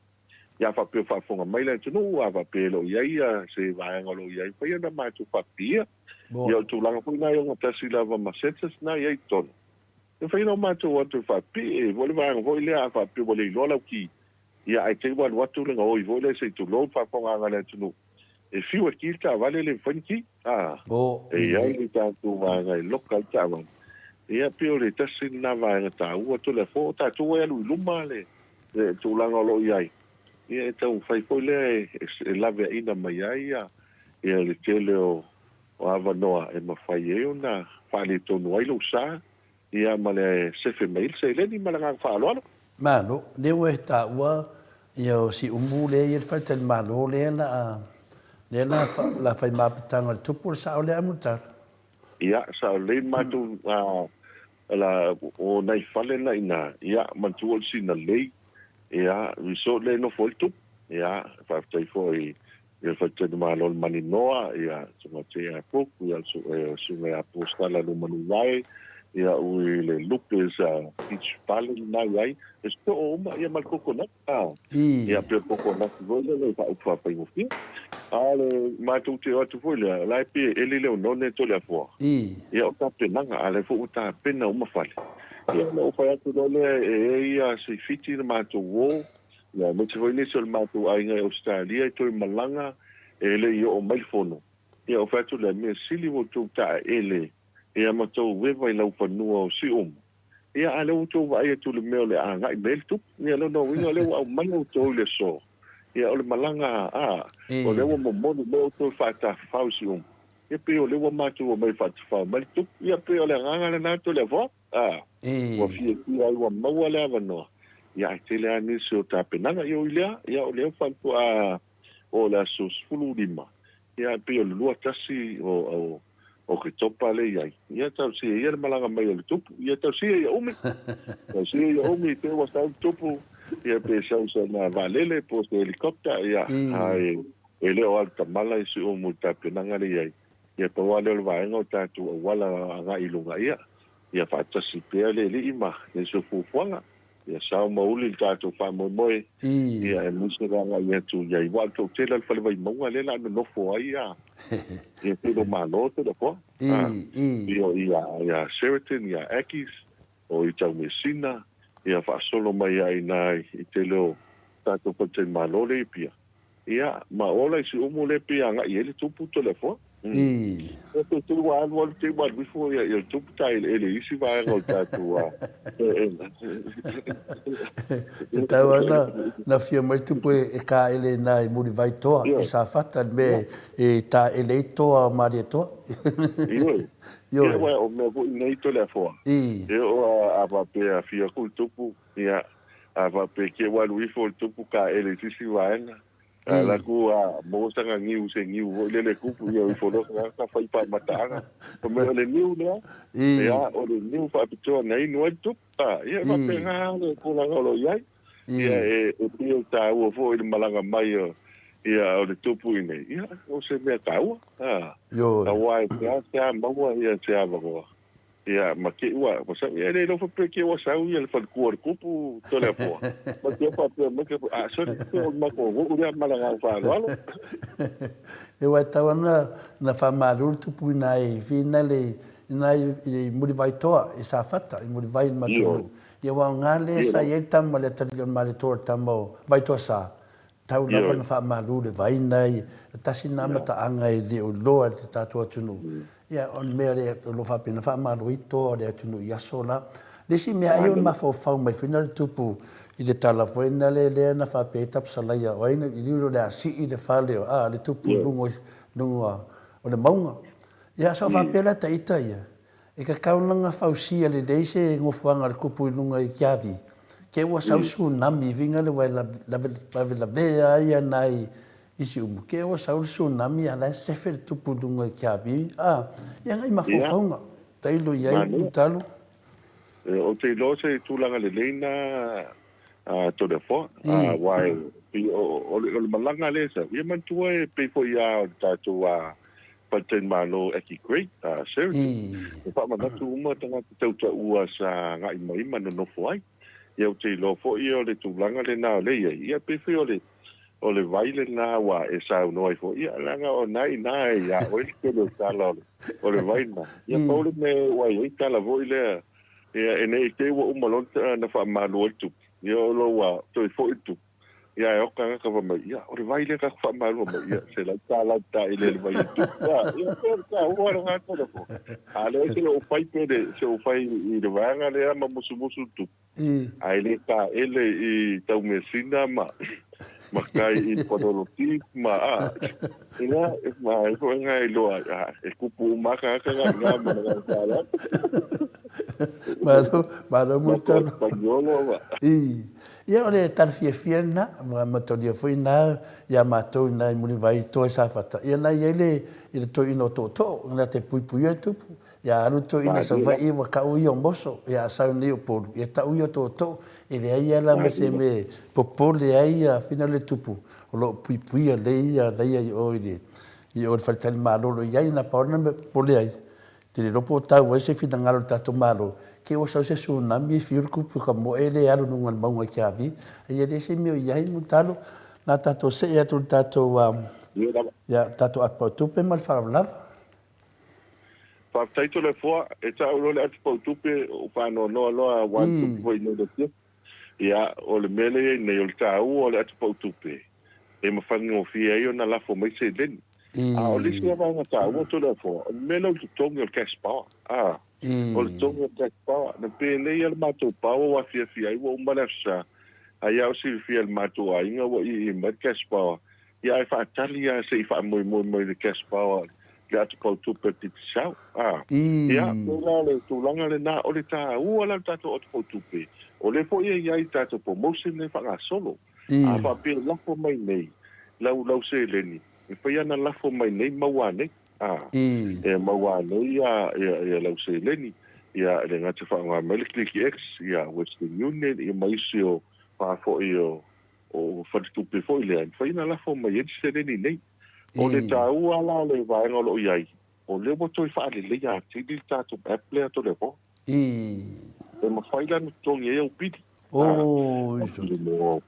ia fa pe fa fonga mai le tunu ava pe lo ia se vai ngolo ia fa ia na mai tu fa pia ia tu langa pu na yo ta si lava masetas na ia ton e fa ina mai tu what fa pi e vole vai ngo ile fa pi vole lo la ki ia ai te what tu lenga o vole se tu lo fa fonga ngale tunu e fiu ki ta vale le fanki e ia ni ta tu vai ngai local ta va ia pe o le ta sin na vai ta u tu le fo ta tu ia lu male tu langa lo ia ia e tau fai foi le e lave ina mai ai ia le tele o ava noa e mawhai e ona whale tonu ai lo sa ia ma le sefe mail se le ni malanga whaaloalo Malo, leo e ta ua ia o si umu le ia whai tani malo le la whai mapitanga tupu sa o le amutar ia sa o le matu la o nei whale na ina ia mantu o si na lei ia riso le no foltu ia fa tai foi ia fa te malo mani noa ia so te a pok ia so me aposta la no manu vai ia u le lupes each palo na vai esto uma ia mal coconut ia pe coconut vole le fa pa ingofi ale ma tu te o tu vole la pe ele le no ne to le fo ia o ta pena ale fo ta pena uma fale ia no fa tu dole ia se fiti na mato wo ia mo te foi nese o mato ai ngai Australia to malanga ele io o mai fono ia o fa tu le me sili wo tu ta ele ia mo to we vai lau fanua o si ia ale o to vai tu le me le anga i mel tu ia no winga le o mai o to le so ia o le malanga o le mo mo to fa ta fa si ia pe o le wo mato o mai fa fa mai tu ia pe o le anga na to le vo wa fie ki ai wa maua le avano ia te le ani so ta penanga yo ia o le fa ku o la sus fulu lima ia pe o lua tasi o ke topa le ia tau si ia malanga mai o le tupu ia tau si ia umi te wa tau tupu ia pe sa na valele po helicopter ia ai ele o alta mala isi o mu ta penanga le ia pa wale o vaenga o tatu wala nga ilunga ia fa tasi pe le ima e so fuanga ia sa mauli tatu fa moi ia e musa nga ia tu ia igual to tela fa le vai mo le la no fo ia pe do malote do po ia Sheraton ia Akis o i tau Messina ia fa solo mai ai nai i telo tatu pa te malole pia ia ma ola si umu le pia nga ia le tupu telefon tu wa wal te wa before ya tu tai ele isi va ngo tatu na fia mai tu e ka ele na muri vai toa e sa fata me e ta ele toa mari toa yo o me vo nei to le fo o ava pe a fia ku tupu ia ava pe ke wa lui fo tupu ka ele isi va la ku mo sanga ngiu se ngiu le kupu ia i fono ka fai pa matanga o me le niu no ia o le niu pa pito nei no tu ia va penga le ko la lo ia e pio ta o fo il malanga mai ia o le tupu i nei ia o se mea kaua Yo. a wai sea maua ia se avagoa ia ma ke ua ma sa ia le lofa pe ke ua sau ia le falkua le kupu tole apoa ma ke pa pe ma ke a so o ma ko o ia malanga fa alo E wai tau na whamaruru tupu nai whina le nai i muri vai toa i sa fata i muri vai matunu. Ia wau ngale sa i tama le tari o mare toa tamo vai toa sa. Tau lava na whamaruru le vai nai tasi nama ta anga i le o loa le tatua tunu. Ia on mea le lo whapena whamaruru i toa le tunu i aso la. Le si mea i on mawhau mai whina le tupu i le tala whaina le na whape tapsalaia o aina i liuro le asi i le whaleo le tupu lungo o le maunga. Ia so whape la taita ia. E ka kaunanga whausia le leise ngofuanga le kupu i lunga i kiawi. Ke ua sausu nami vinga le wai la bea ia nai isi umu. Ke ua sausu nami a lai sefe le tupu lunga i kiawi. Ia ngai mawhauanga. Tailo iai utalo. O te ilo se tūlanga le leina to the fo why o le malanga le sa ia mantua e pe fo ia tatu paten malo eki great sir e pa mana tu uma tanga tau ua sa ngai mai mano no foi ia o te lo fo ia le tūlanga le na le ia pe fo o le vaile na wa e sa no fo ia langa o nai ia o le ke le sala o le vaina ia pa le me wa ia tala vo ile ia e nei te wa umalon na fa malo tu yo lo wa to fo itu ya o ka ka va ia o vai le ka fa malo ia se la ta ile le vai tu ya ka o ra ka to fo ale se o fai pede se o fai i de vanga le ma musu tu ai le ka ele i tau me sinda ma kai i podologi ma ina ma ko ngai lo e kupu ma ka nga ma ka Malo muito. Espanhol, Ia ole tarfia na, ma tolia foi na, ia matou na muri vai to sa fata. Ia na ele ile to ino to na te pui tupu. Ia alu to ina sa vai wa ka u yo moso, ia sa ni o por. Ia ta u yo to ile ia la me popole ia finale tupu. O lo pui le ia o ile. Ia o falta malo ia na paona me pole ai. Te ropo tau se fina ngalo tato malo ke o sa se tsunami fiur kupu ka mo ele alu nunga maunga kiavi ia le se mio ia mu talo na tato se ia tu tato ya tato at tupe mal fa lava fa taito le fo e ta o le at tupe o pa no one tupe foi no de ia o le mele ne o ta o le at tupe e ma fa ngo fia io na la fo mai se den o le sia va ngata o to le fo melo tu tongo cash power o le tongo cash power na pe le ia mato power wa fia i wo malasa ai au si fia mato ai nga wo i ma cash power ia fa talia se fa mo le cash power le atu tu petit sao ia no le tu langa le na o le ta o la ta to tu pe o le fo ia ta to promotion le fa solo fa pe la fo mai nei lau se leni e fai ana lafo mai nei mawane e mawane ia lau se leni ia le ngata whaanga mai Click X ia Western Union ia maisi o whafo i o whatutupe fo i lea fai ana lafo mai e se leni nei o le tau ala le vaenga lo iai o le mo toi whaale le ia tili tato Apple to le po e ma fai lanu tongi e au pili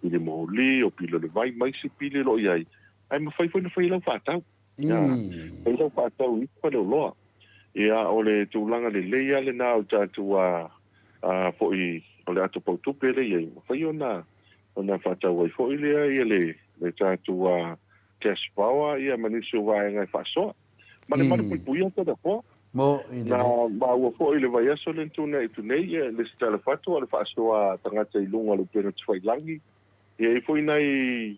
pili mo li o pili le vai maisi pili lo iai ai ma fai lau whatau. Fai lau whatau i kwa leo loa. Ia o le tūlanga le leia le nā o tātu fo i o le ato pautupe le iai. Ma fai ona whatau ai fo i lea ia le tātu cash power ia manisi o vaenga i whasoa. Ma le mara pui ata da po. Na ma ua fo i le vai aso le tūne i tunei le stala whatu a le whasoa tangata i lunga lu pena tu whailangi. Ia i fo i nei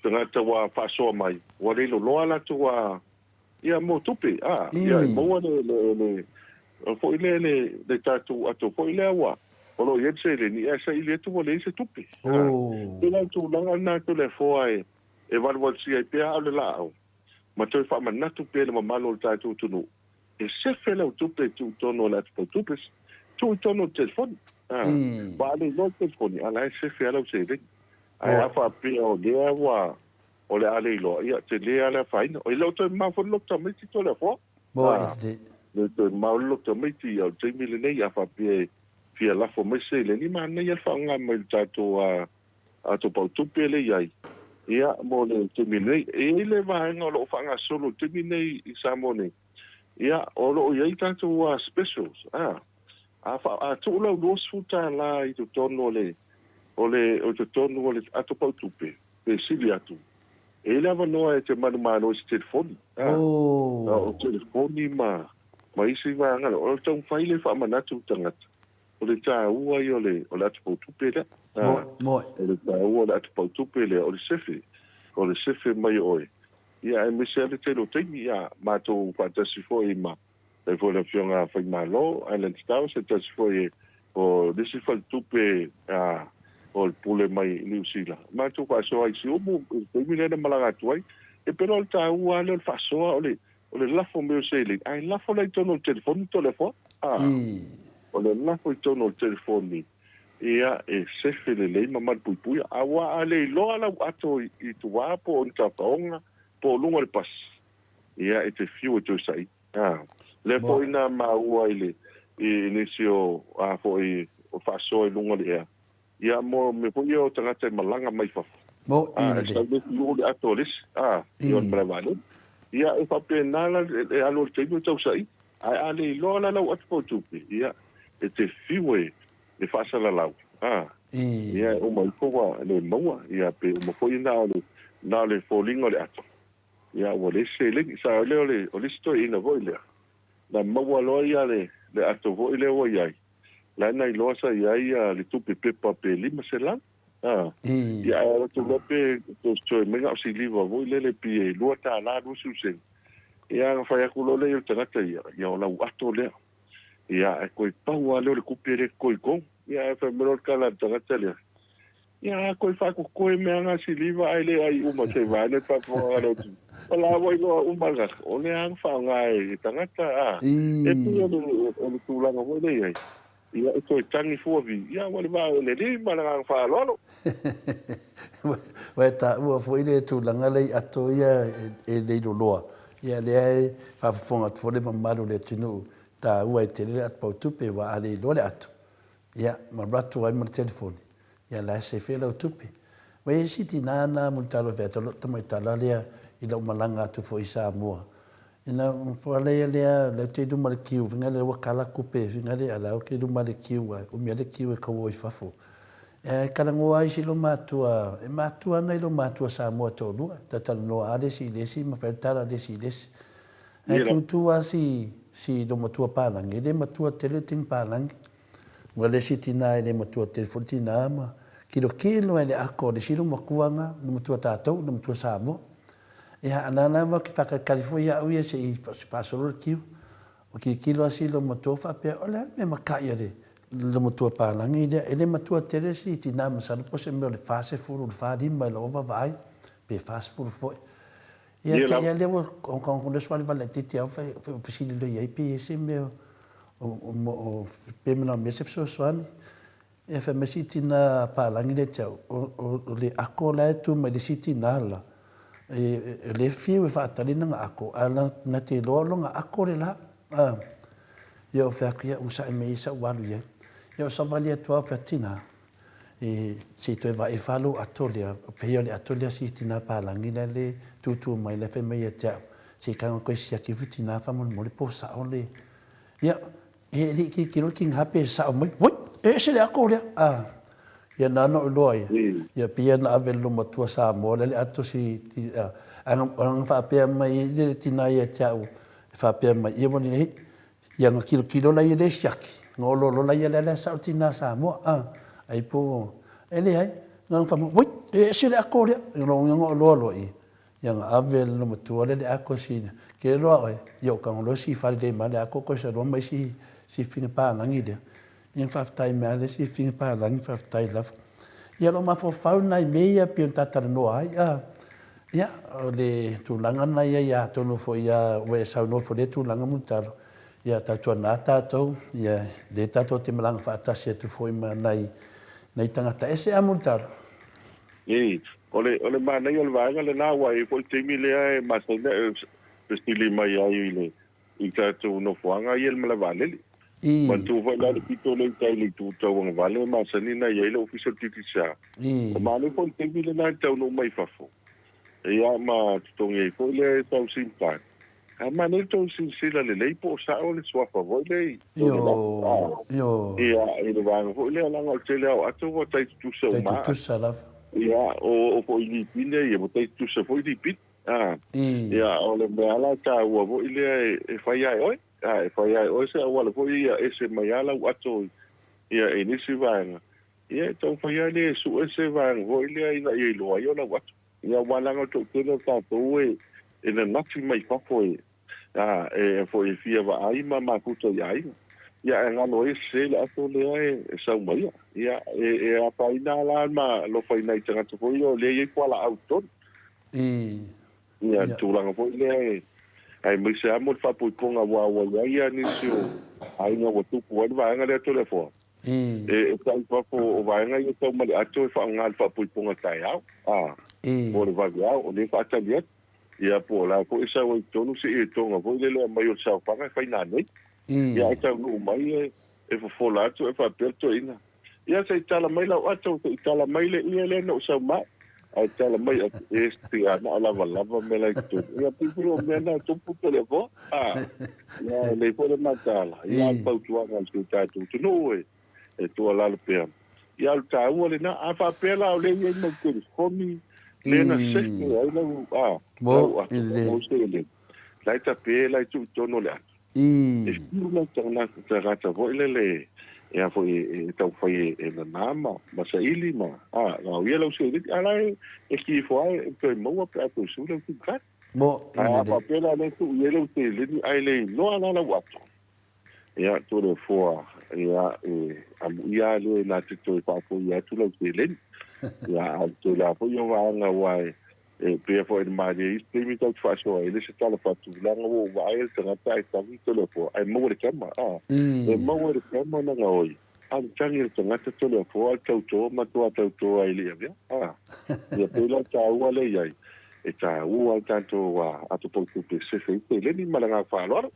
tangata wa whasoa mai. Wa leilo loa la tu wa ia mo tupe. Ia mo le fo i le tatu ato fo i le wa. Olo i etse le ni esa i le tu wa le se tupe. Tula tu langa na tu le fo ai e valwal si ai pea ale la au. Ma toi wha mana tupe le mamalo le tatu tunu. E se fela o tupe tu tono la tu tupe. Tu tono telefoni. Ba ale no telefoni. Ala e se fela o se le. Ai afa pia o lea wa o le ale ilo ia te le ale faina o ilo to ma fo lo to me ti to le fo Mo le to ma lo to me ti o te mi le nei a fa pia la fo me se le ni ma nei al fa nga me tato a to pa tu pe le ai ia mo le te mi nei e le va nga lo fa nga solo te mi nei I sa mo nei ia o lo ia tato specials a fa a tu lo dos futa la I to tono le o te tono le a to pa tu pe sili atu e lava noa e te manu I telefoni o telefoni ma isi va nga o tau faile fa manatu tangata o le tā ua I o le atu pautupe le mo o le tā ua le atu pautupe le o le sefe mai oe ia e mese le telo teimi ia mātou whātasi fo I ma e fo le fionga whai malo Island Stars e tasi fo e o lisi whatupe o le pule mai New Zealand mātou whaasoa I si omu teimi le na malanga tuai e pero le tā ua le whaasoa o le lafo meo seiling ai lafo le tono telefoni to le fo o le lafo I tono telefoni ia e sefe le leima mal pui awa ale loa la ato I tuwa po on tapaonga po lunga le pas ia e te fiu e tu sai le po ina maua ile inisio a fo I o faso I lunga le ia mo me po io tangata malanga mai fa mo ile le fiu le ato lis ion bravale ia e fa penala e alo te tu sai ai ale loa la atu po tupi ia e te fiu e fasa la lau ia o mai koa le maua ia pe o mo ina na le folingo le ato ia o le seling sa le o le sto ina voile na maua lo ia le ato voile o ia la na lo sa ia le tupe pepa pe lima sela ia o to lope to sto mega si liva voile le pi lo ta la lu su se ia fa ya kulo le tanga ia o la ato le ia e koi pau ale le kupere koi ko ia e fa mero kala tanga tele ia koi fa ko koi me anga si liva ai ai uma se va ne fa po ala tu ala voi no uma ga o le ang fa nga e tanga ta e tu o tu la no le ai ia e koi tangi fo vi ia wale va le ma la fa lolo wa ta u fo ile tu la ngale ato ia e le loa ia le ai fa fonga fo le mamalu le tinu ta ua e tele at pautupe wa ale lole atu ia ma ratu ai ma telefoni ia la se fela utupe wa e siti nana multalo veto to mai tala lea I la malanga atu fo isa moa ina fo le te du mal kiu vinga le wakala kupe vinga le ala o ke du mal kiu o mi le kiu e ko fafo e kala ngoa I silo matua e matua nei lo matua sa moa to lu ta no ale si le si ma fertara le si le e tu si do matua palangi le matua tele ting palangi wale sitina le matua tele fortina ma kilo ele ako le silo makuanga no matua tatou no matua samo e anana wa ki faka California o ia se fa solo kiu o ki kilo asilo matua fa pe ole me makaya le matua palangi le matua tele sitina ma sa po se me le fase furu le fa di ma lo va vai pe fase furu foi ia te ia lewa con le swali vale titi au fai fasili le ia pi se me o pe mena me se so swani e fa me sitina palangi le tau o le ako la tu me le sitina la e le fiu fa talina nga ako ala na te lo nga ako le la io fa kia usa me sa walu ia io sa vale tu fatina e si tu va e falo atolia pe io le atolia sitina palangi le tu mai le fe mai ta si kan ko si ki fitina fa mo le posa ole ia e li ki lo king happy sa mai e se le ako le ia nano loi ia pia na ave lo matua sa mo le ato si ang fa pe mai le tina ia tau fa pe mai ia mo ni ia no kilo la ia le shaki ngolo lo la ia le sa tina sa mo ai po ele ai ngang fa mo e se le ako le lo lo i yang ave lo matua le ako si ke lo ai yo kan lo si fa le ma le ako ko sa lo mai si fina pa ngangi de in fa tai me le si fina pa lang fa tai laf ia lo ma fo fa na meia pi tata no ai ia le tu langa na ia to no fo ia we sa no fo le tu langa mutalo ia ta tu na ta to ia le ta to te malang fa ta se tu fo ma nai tangata ese amutalo o ole mana yo vaanga le na wa e ko temi le ai ma se ne stili mai ai le i ka tu no fuanga i el mala vale man tu va la pito le tai le tu tu wa vale ma se ni na ye le official titisa o ma le ko temi le na tu no mai fafo e ya ma tu ngi ko le tau simpa a ma ne tu sin sila le po sa o le swa fa vo le yo ia e le va ko le la ngol tele o atu wa tai tu so ma tu sala ia o po i pine ia mo tai tu se po i pit ia o le mala ta o vo ile e fai ai oi e fai ai oi se o le po ia ese mai ala o atu ia e nisi vanga ia to fai ai le su ese vanga vo ile ai i lo ai o la watu ia wala ngo to tele ta to e na nati mai fa foi e foi fia va ai ma kuto ai ia e ngalo e se le ato le ai e sa mai ia e a paina la ma lo fai nei tanga to foi o le i kwala auto ia tu langa foi le ai mi se amo fa pu ponga wa ia ni su ai no tu pu va nga le telefone e ta fa po va nga i to mal ato fa nga fa pu ponga tai au o le va ya o le fa ta dia ia po la po isa o tonu se e tonga po le mai o sa fa nga fa na nei ia ta no mai e fo la to e fa perto ina ia se tala mai la ato se tala mai le ia le no sa mai ai tala mai este ana lava me la to ia pipiro me na to puto le vo ia le po le matala ia pa tu anga se ta tu no e to la le pe ia ta o le na a fa pela o le ia mo ko komi le na se ai la bo ile lai ta pe lai tu no le e la tana ta rata vo le e a foi tau foi e na nama ma sa ili ma na ia lo se ala e ki foi pe mo pa to su le tu ka bo pa pela le tu ia lo te le ai le no ana la watu ia to le fo ia ia le na te to pa fo ia tu lo te le ia to la fo yo va nga wai e pe fo e ma deiste mi tau fa so ele se tala fa tu la ngo vai el tana tai ta vi to le fo ai mo le kama e mo le kama na nga oi an tangi el tana te to le fo al tau to ma to ai le ya ia pe la ta u le ia e ta u al tanto wa atu po tu pe se fe le ni mala nga fa lor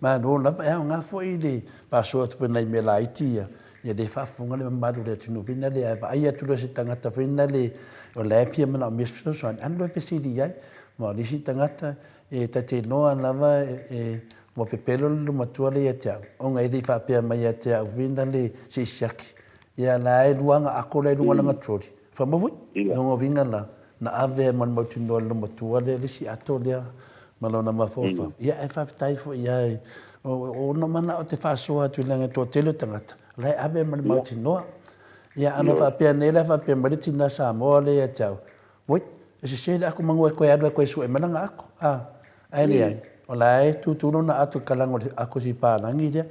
ma no la e nga fo ile pa so tu na me la itia ia de fa funga le madu le tunu vina le ai atu le tangata vina le o le fia mana mi so so an lo pe si dia mo li si tangata e ta te no lava mo pe pelo le matua le ia o ngai di fa pe mai ia vina le si shaki ia la e luanga ako le luanga troli fa mo no vinga la na ave man mo tunu le matua le si ato le malona mafofa ia e fa tai fo ia o no mana o te fa so atu langa to tele tangata lai ave man mo tinu ia ana fa pe nela fa pe mari tina sa mo le ia tau woi se se aku mango ko ia do ko su e mana ako ai le ai o lai tu no na atu kalango ako si pa na ngi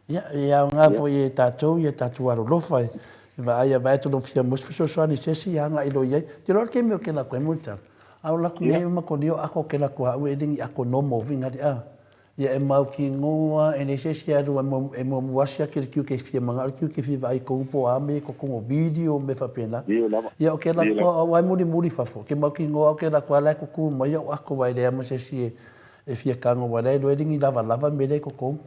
ia nga fo ia tatu aro lo fai va ai vai tu no fia mo so so ni se si anga ilo ia te lo ke me ke la ko multa au la ku me ma ko dio ako ke la ko au e dingi ako no mo vinga ia e mau ki ngoa e ne se si adu e mo wasia ke ke fia manga ke fi vai ko po ame ko ko video me fa pena ia o ke la ko ai muri fa fo ke mau ki ngoa ke la ko la ko ku mo ia ako vai le mo se si e fia kango wa le do dingi lava me le ko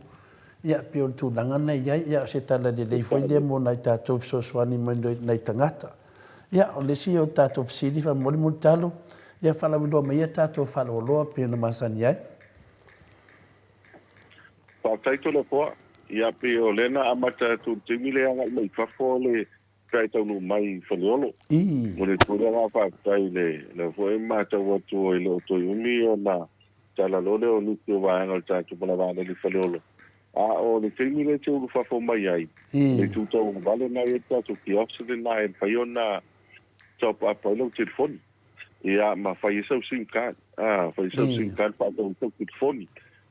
ia pio tu langa nei ia se tala de le foi de mo nai ta to so swani mo nei tangata ia o le si o ta to fsili fa mo talo ia fa la do me ia ta to fa lo pe na masani ai pa tai to le po ia pe o lena amata tu timile anga mai fa fo le kai tau no mai fa lolo mo le tu la fa tai le fo e mata wo tu e lo to yumi ona tala lole o ni tu va anga ta tu bala va le fa lolo o le timile tu fa fo mai ai le tu to vale na e ta tu ki oxygen na e fa yona top up lo telefone ia ma fa isa sim card fa isa sim card pa to telefone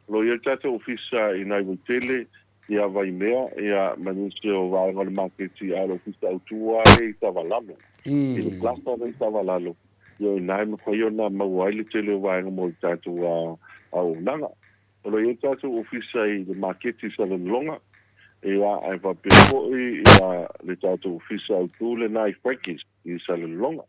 lo ia tata ofisa ina i tele ia vai mea ia manisio vai ngol marketi a lo ofisa utua e tavalalo i plasta e tavalalo ia ina me ko na mau ai tele vai ngol tata au nanga lo ia tata ofisa i marketi sa longa ia ai va pepo ia le tata ofisa utule na i frankis i sa longa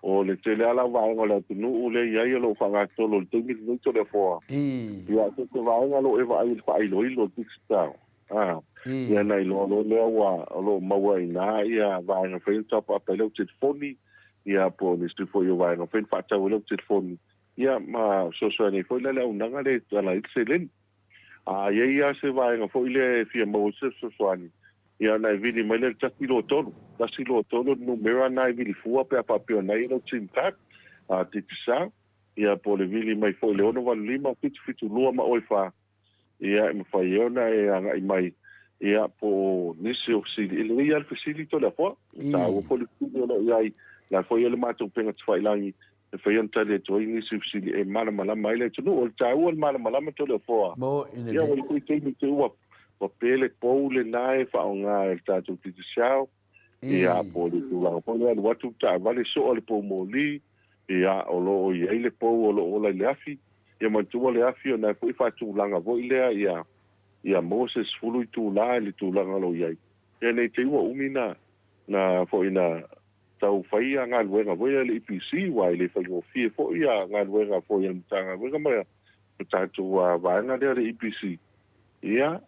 o le tele ala vaenga le tunu u le iai lo whangatolo le tumi le to le foa. Ia te vaenga lo e vai whailo ilo tikstau. Ia nei lo lea wa lo maua ina ia vaenga whainta pa pele o telefoni ia po ni stu fo yo vaenga whain whata o le telefoni. Ia ma so nei fo le unanga le ala excellent. Ia se vaenga fo ile fia mo se soani. Ia nai vini mai le tasilo tonu numera nai vili fua pe apapio nai no timtak titisa ia po le vili mai fo le ono val lima fitu lua ma oifa ia me fa iona e anga i mai ia po nisi oksili ile ia le fasili to la fo ta o po le kudo no ia la fo ia le mato penga tfai langi e fa iona tale to nisi oksili e mala mai le tonu o ta o mala to le fo ia o ku te mi te ua o pele poule nai fa nga el tatu titisiao ia po le tula po le watu ta vale so le po moli ia o lo ia le po o lo la le afi ia ma tu le afi na po fa tu langa vo ile ia Moses fulu tu la le tu langa lo ia e nei te ua umina na fo ina tau fai nga luenga vo le IPC wa le fa yo fi fo ia nga luenga fo ia tanga vo ma tatu wa va nga le IPC ia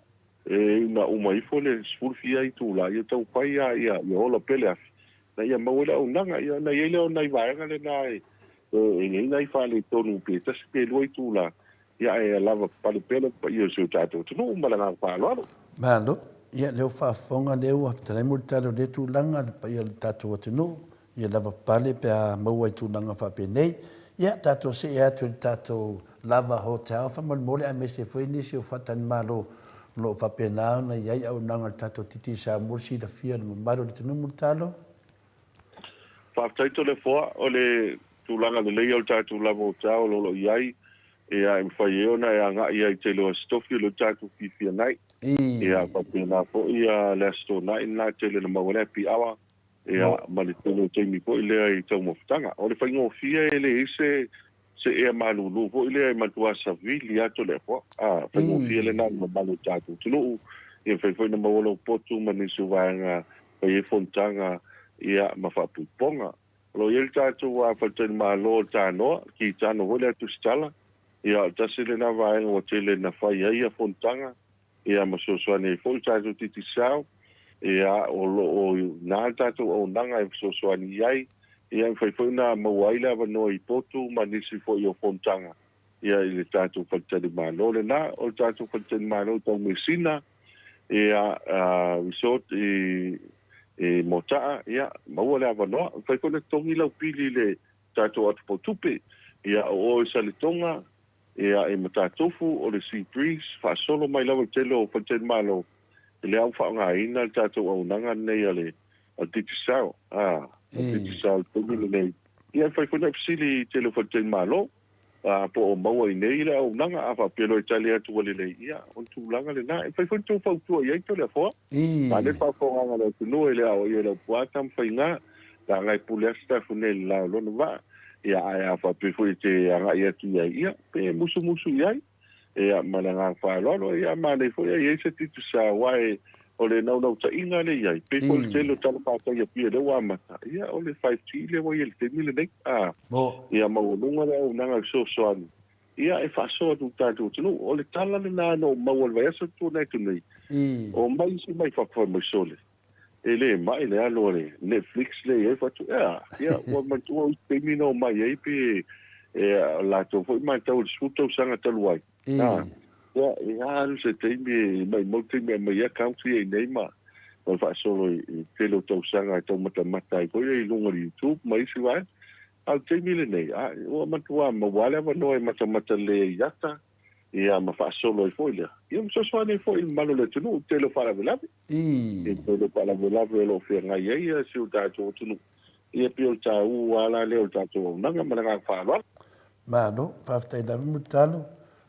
na umai fo le sfurfia i tula ia tau pai ia ola pele afi na ia mawela unanga ia na ia leo nai vaenga le nai e nai fale tonu pe tas pe loi tula ia e lava pale pele pa ia se tato tunu malanga pa lo malo ia leo fa fonga leo after multalo de tulanga pa ia tato tunu ia lava pale pe mawai tulanga fa pe nei ia tato se ia tato lava hotel fa mole a mese foi ni se fatan malo lo fa pena na ia au nanga tato titi sa mursi da fia no maro de tunu multalo fa taito le foa o le tulanga le leo tato lava hotel lo iai e ai fa iona e anga ia te lo stofi lo tato fia nai ia fa pena fo ia le sto nai na te le mawale pi awa ia mali tonu te mi po ile ai tau mofutanga o le fa ngo fia ele ise se e malulu fo ile ai matua savili ato le fo fa ngo fia le na malu tato tulu e fa foi na mawalo potu mani suvanga pa e fontanga ia mafapu ponga lo yel tato wa fa ten malo tano ki tano wole tu stala ia tasile na vai o tele na fa ia fontanga ia masosoane fo tato titi sao ia o na tato o nanga e sosoane iai ia foi na mawaila va no ipotu manisi fo yo fontanga ia ile tato fatali malo le na o tato fatali malo to mesina ia resort e mota ia mawala va no foi con tongi la pili le tato at potupe ia o sale tonga ia e mata tofu o le sea breeze fa solo mai lava telo fatali malo le au fa nga ina tato o nanga nei ale a titisao titisao togi nei ia fai kona psili telefon malo po o maua i nei le au nanga afa pelo itali atu wale le ia on tu langa le na fai kona tu fau tua ia ito le fo ma le fa fo nga le tunu ele au ia le puatam fai nga la ngai pulesta funel la lo no va ia ai afa pe fo te anga ia tu ia pe musu ia ia malanga fa lo ia ma le fo ia se titisao wai o le nau ta inga le ia pe ko le lo tala pa ia pia le wa mata ia o le 5G le wa ia te mile nei ia ma o lunga le o nanga so ani ia e fa so tu ta tu no o le tala le na no ma o vai so tu nei tu nei o mai si mai fa mo sole ele mai le alo le Netflix le ia fa tu ia o ma tu o te mino mai ia pe la to foi mai tau suto sanga taluai ia se te mai molte mai account e nei ma o fa solo te lo tau sanga tau mata i ko i lunga YouTube mai si vai al te mile nei o matua ma wala va no mata le yata ia ma fa solo i foile ia so swane foi malo le tunu te lo fala vela te lo fala vela lo fe nga ia si o ta to tunu ia pio ta u wala le o ta to nanga mana fa va ma no fa sta da mutalo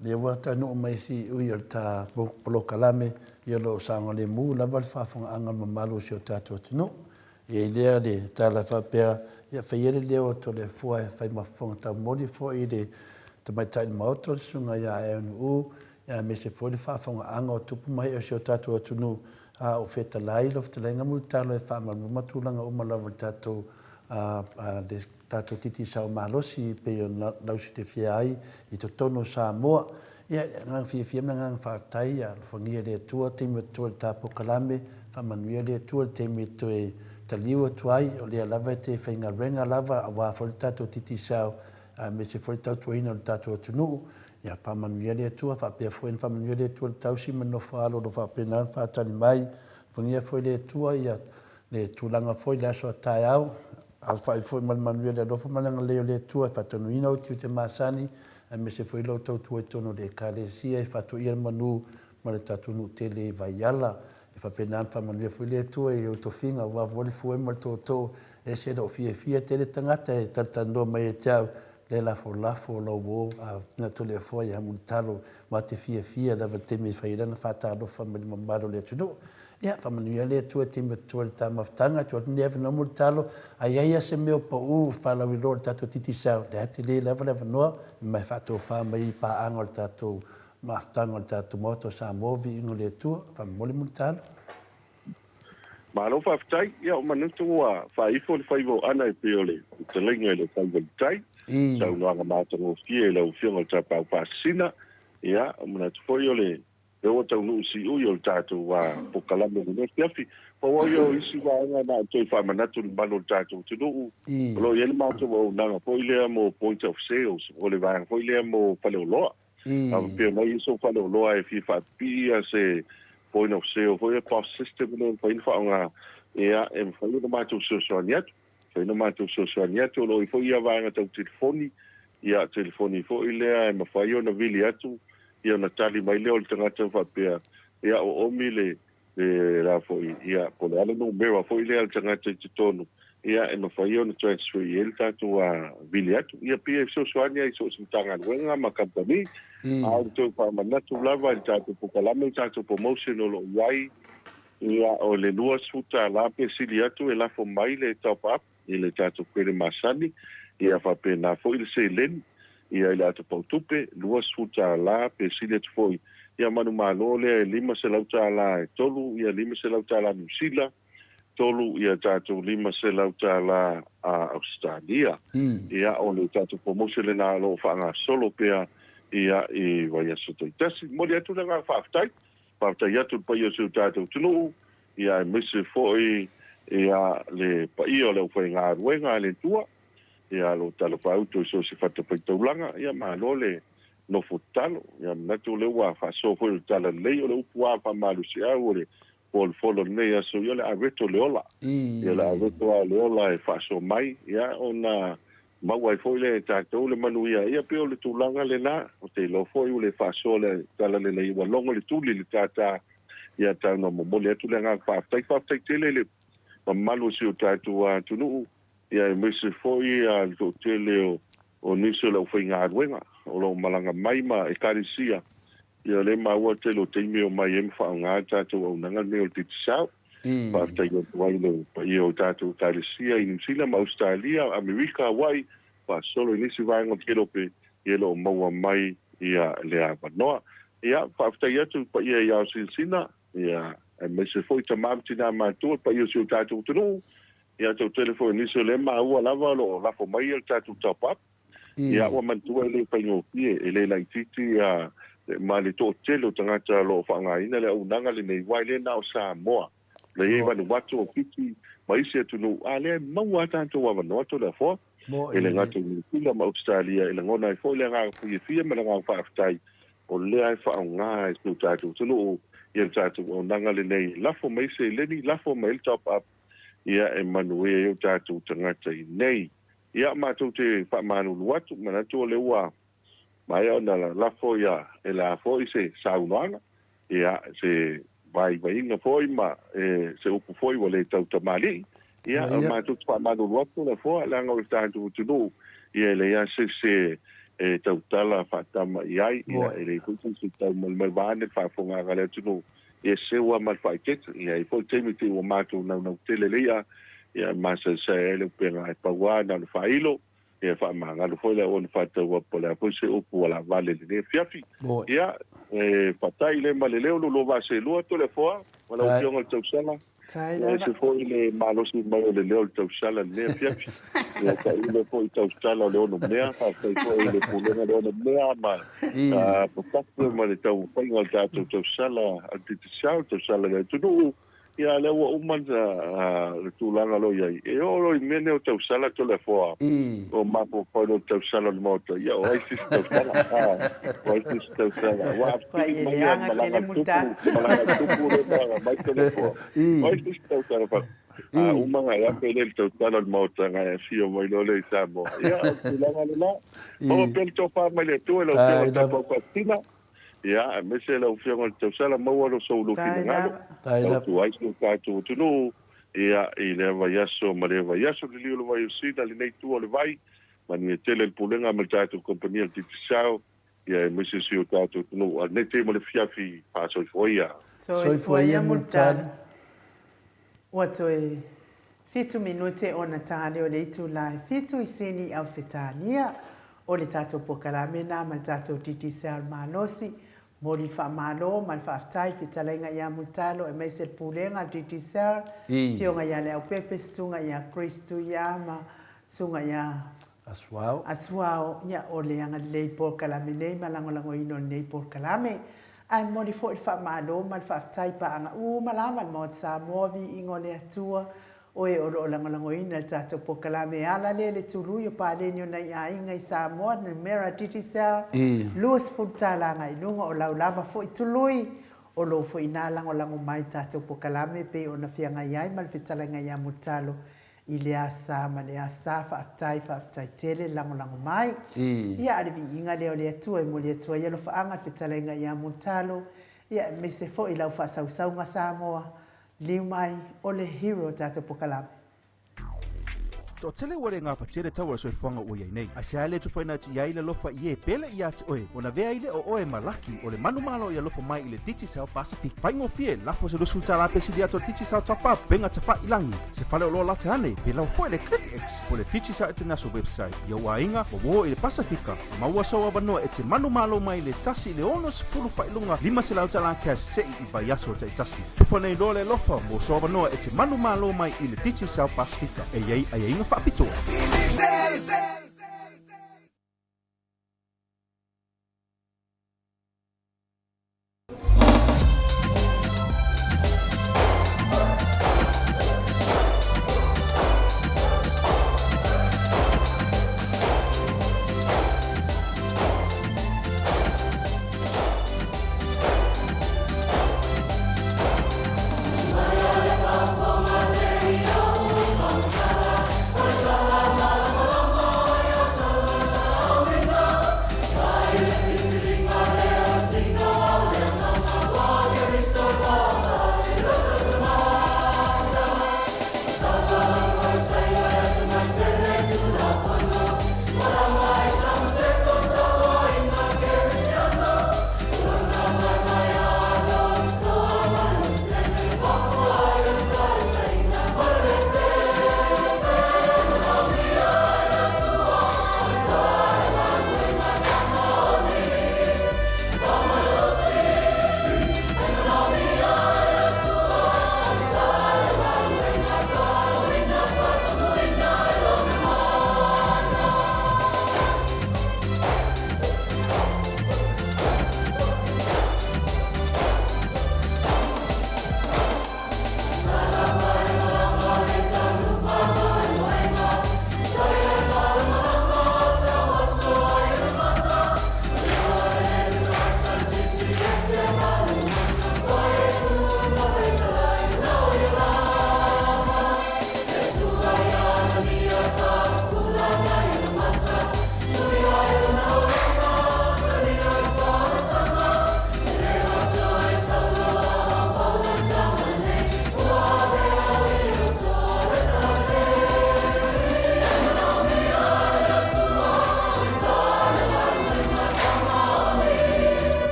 le wata no mai si uir ta polo kalame ia lo sanga le mu la val fa fanga anga mamalo si o tato no e le de ta la fa per ia fa ile le o to le fo fa ma fo ta modi fo ide te mai tai ma otro sunga ia e u ia me se fo le fa fanga anga o tupu mai o si o tato no o feta lai lo feta lenga multalo e fa ma matulanga o malawa tato le tātou titi sau malosi pe o lausi te whia ai I to tono Samoa. Ia ngang fia na ngang whaatai a whangia le tua te me tua ta pokalame whamanuia le tua te me toe taliua tuai o le lava te whainga renga lava a wā whori tātou titi sau me se whori tau tuaina o le tātou atunuu. Ia whamanuia le tua whapea fwuen whamanuia le tua le tausi manofa alo no whapea nā whaatani mai. Whangia fwoi le tua ia le tūlanga fwoi le aso a tai au. Al whai fwoi manuia le alofa mananga leo le tua whatanu ina o tiu te masani. Me se foi lo tau tu tono de kalesia e fatu ia manu ma le tatu no tele vai ala e fa pena fa manu foi le tu e o to finga wa voli foi ma to e se do fia tele tangata e tatando mai e tau le la fo lo wo a na to le foi a multalo ma te fia da te me fai na fata do fa me mambaro le tu ia fa manu le tu te me tu le tama tanga tu neve no multalo ai se me po u fa la wilor tatu titi sa de ati le level no mai fatto fa mai pa angol tatu ma tangol tatu moto sa movi no le tu fa moli multalo ma lo fa ftai ia o manu tu wa fa I fo vo ana e peole te lenga le fa tai sa no nga ma to fie le o fio ta pa sina ia o manu tu fo le e o tau nuu si ui o tātou wa pokalame no fiafi. Pa wai o isi wa anga na toi wha manatu ni mano tātou te nuu. Lo iele mātou o nanga po ilea mo point of sales, o le vanga po ilea mo whale o loa. Pia mai iso whale o loa e fi wha pia se point of sale, po ia POS system no pa ina whaonga ea e mwhaile na mātou sosoani atu. Whaile mātou sosoani atu, lo I po ia vanga tau telefoni, ia telefoni po ilea e mawhai o na vili atu, ia na tali mai leo le tangata whapea ia o omi le la foi ia po le ala no mewa foi le al tangata te tonu ia e no whai o na transfer i el tatu a vili atu ia pia so soania I so simtanga wenga ma kampani a o tau pa manatu lava i tatu pokalame tatu promotion o lo iai ia o le lua suta la pe sili atu e la fo mai le top up i le tatu kwele masani ia whapea na foi le se len ia ile atu pautupe lua suta la pe sile tu foi ia manu malo le lima se lauta la tolu ia lima se lauta la New Zealand tolu ia tatu lima se lauta la Australia ia o le tatu promotion le na lo fanga solo pea ia I vai aso toi tasi mori atu na ngā whaftai atu pa ia su tatu tunu ia mese foi ia le pa ia le ufai ngā ruenga le tua ia lo talo pa auto so se fata pa taulanga ia ma lo le no futalo ia natu le wa fa so fo tala le o le upua pa malu se a o le pol folo ne so ia le aveto le ola ia le aveto le ola e fa so mai ia ona ma wai fo le ta to le manu ia pe o le tulanga le na o te lo fo le fa so le tala le wa longo le tuli le tata ia ta no mo le tu le nga fa tai tele le ma malu se o ta tu a tunu ia me se foi a to tele o niso le foi ngā ruenga o lo malanga mai ma e karisia ia le ma wa te lo te me o mai em fa ngā tātou o nanga me o te tisau pa tai o wai le pa ia o tātou karisia I New Zealand ma Australia Amerika wai pa solo nisi vai ngā kelo pe ia lo maua mai ia le a panoa ia pa tai atu pa ia ia o silsina ia me se foi tamamtina mātua pa ia o tātou tunu ia tau telefoni so le ma ua lava lo la fo mai el tatu top up ia o man tu le pa no pie ele la titi a ma le to telo tangata lo fa nga ina le unanga le nei wai le na o Samoa le e va no watu o piti mai se tu no ale ma wa tanto wa no to le fo ele ngatu ni kila ma Australia ele ngona fo le nga fia ma nga fa aftai o le ai fa nga e tu tatu tu no ia tatu o nanga le nei la fo mai se le ni la fo mai top up ia e manue o tātou tangata I nei. Ia mātou te whamanu luatu, manatu o le ua. Mai au na la foia e la foi se saunoanga. Ia se vai inga foi ma se upu foi wa le tau tamali. Ia mātou te whamanu luatu la foa, langa o tātou tunu. Ia le ia se tau tala whatama iai. Ia e le kutu se tau malvane whafonga gale tunu. E se ua malwhaiket, ia I fo temi te ua mātou nau tele lea, ia masa sa ele penga e paua na le whailo, ia whamanga le foile o le whatau a pole a pose upu ala vale le fiafi. Ia, whatai le maleleo lo va se lua to le foa, wala o kionga le tausanga, Tai Le lava. se foi le malosi mai o le leo le tausala le fiafi. Le ka ile foi tausala o le ono mea, fa foi le pulenga le ono mea ma. Potatu ma le tau painga le tātou tausala, a titisau tausala le tunu. Ia le ua umana le tūlanga lo iai. E oro I mene o tausala to le foa. O mapo poi o tausala le mota. Ia o aisis tausala. O aisis tausala. Wa apiti mai a malanga tupu. Malanga tupu le mara. Mai to le foa. O aisis tausala pa. Umanga ia pele le tausala le mota. Ngai fio mai lo le samo. Ia o tūlanga le la. O pele topa mai le tu. E lo pele topa pastina. Ia, me se la ufia ngal tausala maua lo solo fina ngalo. Taina. Tu ai tu kātou tunu. Ia, I le vaiaso, ma le vaiaso li liolo vai usina, li nei tua le vai. Mani e tele le pulenga ma tātou kompania le titisau. Ia, me se si o tātou tunu. Ne te mo le fiafi pāsoi foia. Soi foia multani. Ua toe fitu minute o na tāle o le itu lai. Fitu isini au se tānia. O le tātou pokalame nā ma le tātou titisau malosi. Mori fa malo, mal fa tai fitalenga ya mutalo e mai se pulenga titisar. Fionga ya le au pepe sunga ya Kristu ya ma sunga ya Aswao. Aswao ya ole anga le por kalame nei malango lango ino nei por kalame. Ai mori fo fa malo, mal fa tai pa anga malama mo sa movi ingole atua. Oe oro lango lango ina tato po kalame ala le tulu yo pa le nyo na ia inga I Samoa na mera titisau luas futala ngai nunga o lau lava fo itului o lo fo ina lango lango mai tato po kalame pe o na fianga iai mal fitala ngai ya mutalo I le asa ma le asa fa aftai tele lango lango mai ia alivi inga le o le atua mo le atua ia lo fa anga fitala ngai ya mutalo ia me se fo I lau fa sau nga Samoa liu mai o le hero tātou pokalame. To tele wale ngā whatere tau ala soifanga o iei nei. A se aile tu whaina ti iai le lofa I e pele I ati oe. O na vea ile o oe malaki o le manumalo I lofa mai I le Titisau Pacific. Whaingo fie, lafo se lusu tala pesi dia to Titisau tapa benga te wha ilangi. Se whale o loa late ane, pe lau foe le ClickX o le Titisau International website. Ia ua inga, o wo I le Pasifika. Maua sawa wanoa e te manumalo mai le tasi le ono se pulu whailunga. Lima se lau tala cash sei I vaiaso te tasi. Tufane lo le lofa, mo sawa wanoa e te manumalo mai I le Titisau Pacifica. E iei a inga Fapito.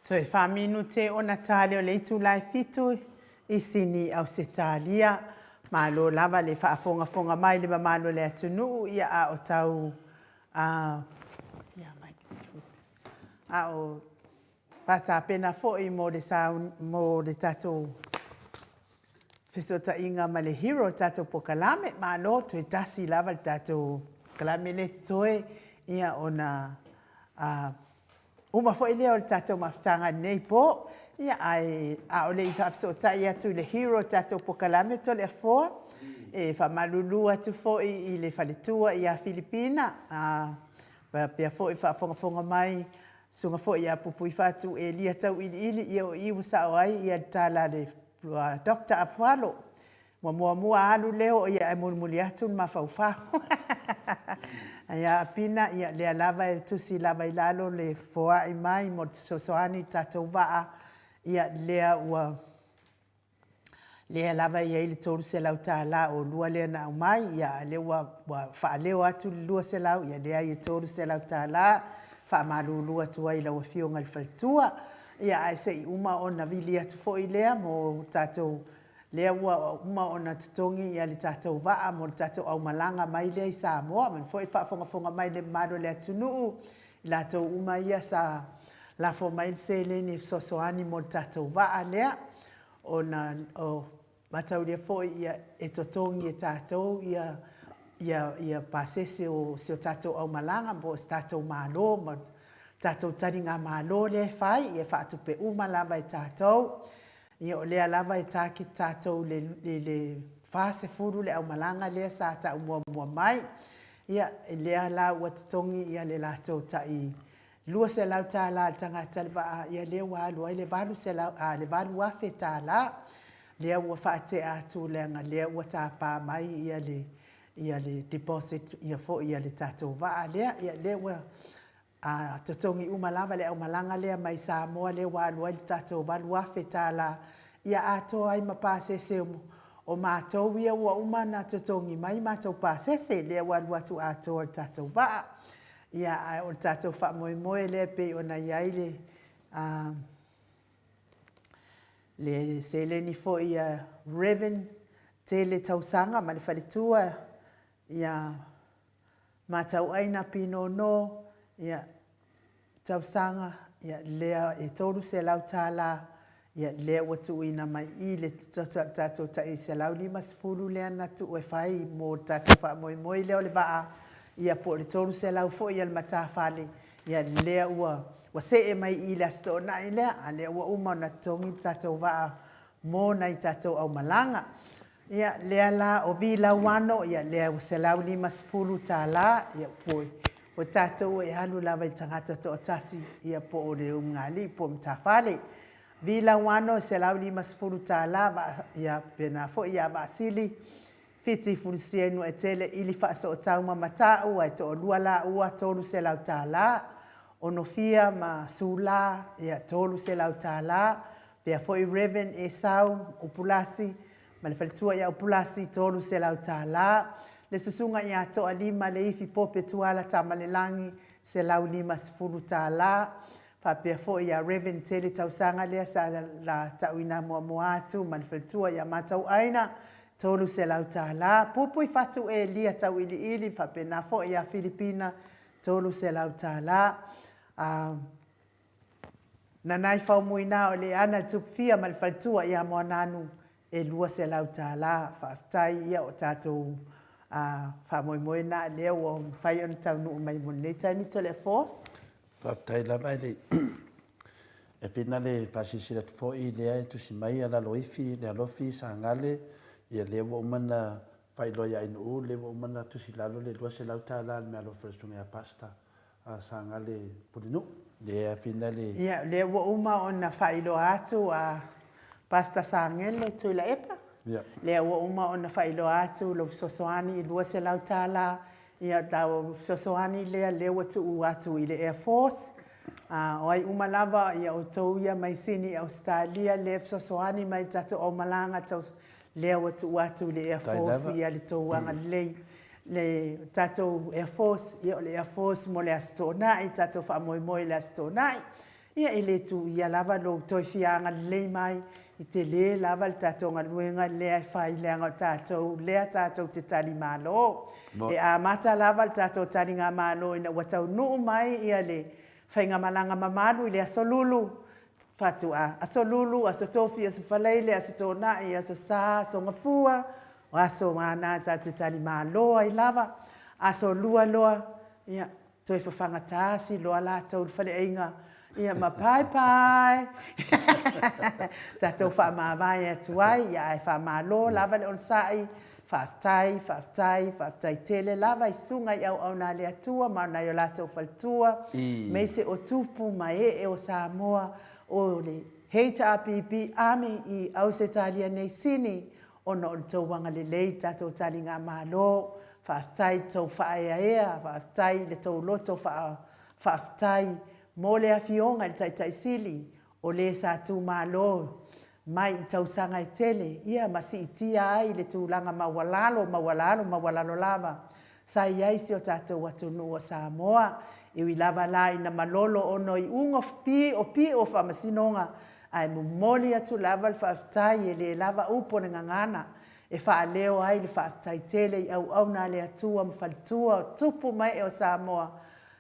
Toe whaminu te o na tāle o le itu lai fitu I sini au se tālia. Malo lava le whaafonga mai le mamalo le atunu ia a o tau a o pata pena fo'i mo le tatou Fisota inga ma le hero tatou pokalame malo toe tasi lava le tatou kalame le toe ia ona uma fo'i leo le tatou mafutanga nei po ia ai a ole I fisota ia tu le hero tatou pokalame to le afoa e whamalulu atu fo'i I le whaletua ia Filipina pia fo'i whaafonga mai sunga fo'i ia pupui whatu e lia tau ili ia o iwa sao ai ia tala le Dr. Afualo. Mua alu leo ia e mulmuli atu ma faufaho. Ia pina ia le lava e tusi lava I lalo le foa I mai mo sosoani tatou waa ia lea ua lea lava ia I le tolu se lau tāla o lua lea na mai ia le ua whaaleo atu lua se lau ia lea I tolu se lau tāla whaamalulu atu ai lau fionga le whalitua. Ia ai se uma o na vili atu fo'i lea mo tātou lea ua uma o na tutongi ia le tātou waa mo tātou au malanga mai lea I Samoa. Man fo'i whaafonga mai le maro lea tunuu I lātou uma ia sa lafo mai se le ni sosoani mo tātou waa lea. O na matau lea fo'i ia e totongi e tātou ia pasese o se o tātou au malanga mo tātou malo mo tātou tari ngā mālo le whai, ia whaatupe uma lava I tātou. Ia o lea lava I tāki tātou le whase furu le au malanga lea sa ta mua mai. Ia lea la ua tatongi ia le lātou ta I lua se lau tā la tangata le waa ia lea walu ai le valu se lau le valu wafe tā la. Lea ua whaate atu lenga lea ua tāpā mai ia le deposit ia fo ia le tātou waa lea. Ia lea ua tatongi umalava le au malanga lea mai Samoa le walu ai tātou walu afe tāla ia ato ai mapasese o mātou ia ua uma na tatongi mai mātou pasese lea walu atu ato o tātou waa ia o tātou wha moe lea pe o na iai le seleni fo ia Reverend te le tausanga ma le whalitua ia mātou aina pino no ia tausanga ia lea e tolu se lau tāla ia lea watu ina mai I le tātou ta I se lau 5 lea na tu e whai mo tātou wha moe leo le waa ia po le tolu se lau fo ia le matawhale ia lea ua se e mai I le asto na I lea a lea ua uma na tongi tātou waa mo na I tātou au malanga ia lea la o vi lau wano ia lea ua se lau 5 tāla ia poi o tātou e halu lava I tangata to atasi ia po o le ungali po mtawhale. Vila wano se lau 5 tāla ia pena fo ia vasili fiti furisienu e tele ili whaaso o tauma matau ai to o lua la ua tolu se lau tāla ono fia ma sula ia tolu se lau tāla pia fo I Reverend e sau upulasi ma le whalitua ia upulasi tolu se lau tāla le susunga ia to alima le ifi pope tuala tamalelangi se lau 5 tāla fa pia fo ia Reverend tele tausanga lea sa la tauina mua atu ma le whalitua ia matau aina tolu se lau tāla pupui fatu e lia tau ili fa pena fo ia Filipina tolu se lau tāla nanai fau muina o le ana tupfia ma le whalitua ia moa nanu e lua se lau tāla fa aftai ia o tātou fa moe na lea o whai on tau nuu mai mone tani tole fo fa aftai la mai le e pina le pasisira fo I lea e tusi mai ala loifi le alofi sa ngale ia le wo mana fai loia inu le wo mana tusi lalo le lua se lau tāla me alo fresunga pasta sa ngale pulinu le fina le ia le wo uma ona fai lo atu pasta sa ngele tu la epa le wo uma ona fai lo atu lo sosoani lua se lau tāla ia tau sosoani le watu atu I le Air Force Oai umalava ia o tau ia mai sini Australia le sosoani mai tato o malanga tau lea watu le Air Force ia le tau anga le tato Air Force ia le Air Force mo le astonai tato wha moe le astonai ia e le tu ia lava lo toi fianga le mai i te le lava le tatonga luenga le fai leanga tatou lea tatou te tali malo e a mata lava le tatou tali ngā malo ina watau nuu mai ia le whainga malanga mamalu i le asolulu fatu asolulu asotofi asofaleile asotona i asosa asongafua o aso mana te tali malo ai lava aso lua loa ia toi whawhanga tāsi loa lātou le whale einga ia ma pai tatou whaamawai atu ai ia e whaamalo lava le onsai whaaftai tele lava i sunga i au na le atua ma na yo lātou whaltua me se o tupu mai o Samoa o le HRPP Army i au se talia nei sini o no o tau wanga le lei tatou tali ngā malo whaaftai tau whaeaea whaaftai le tau loto whaaftai mo le afionga i tai sili o le sa tu malo mai i tausanga i tele ia masi itia ai le tūlanga mawalalo lava sa iai si o tātou atunu o Samoa i lava la ina malolo ono i unga pi o whamasinonga ai mumoli atu lava le whaaftai e le lava upo na ngangana e whaaleo ai le whaaftai tele i au na le atua mawhalitua tupu mai o Samoa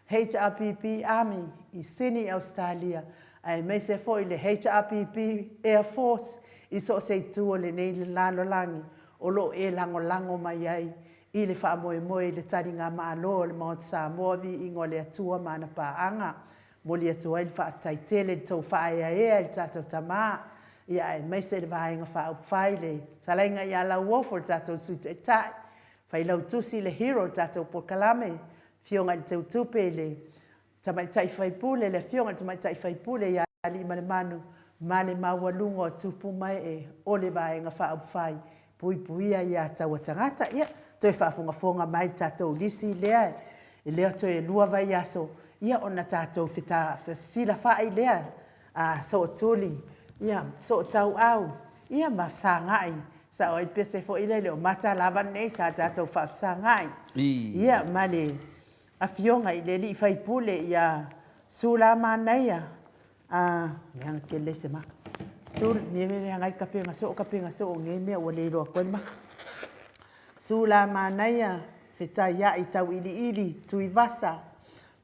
HRPP Army i Sydney, Australia. Ai me se foi le HRPP Air Force i so se tu le nei le lalo langi o lo e lango mai ai i le wha moe le taringa malo le Mount Samoa vi i ngole atua mana paanga mo li atua i le wha taitele le tau wha ea le tatou tama i ai me se le vaenga wha upwhai le talainga i ala uofo le tatou suite e tai whai lau tusi le hero le tatou pokalame fionga le tau tupe le tamai tai whaipule le fionga le tamai tai whaipule ia ali ma le manu ma le mawalunga o tupu mai e o le vaenga whaupwhai puia ia tau tangata ia toi whaafonga mai tatou lisi lea e lea toi lua vai aso ia ona tatou whita sila whai lea so tuli ia so tau au ia ma sangai sa o i pese fo ile le o mata lava nei sa tatou whaasangai ia ma le a fionga i le li whaipule ia sula manaia meanga ke le se maka sul mire ngai kapenga so ngai me o le ro ko maka sula manaia fetaia i tau ili tui vasa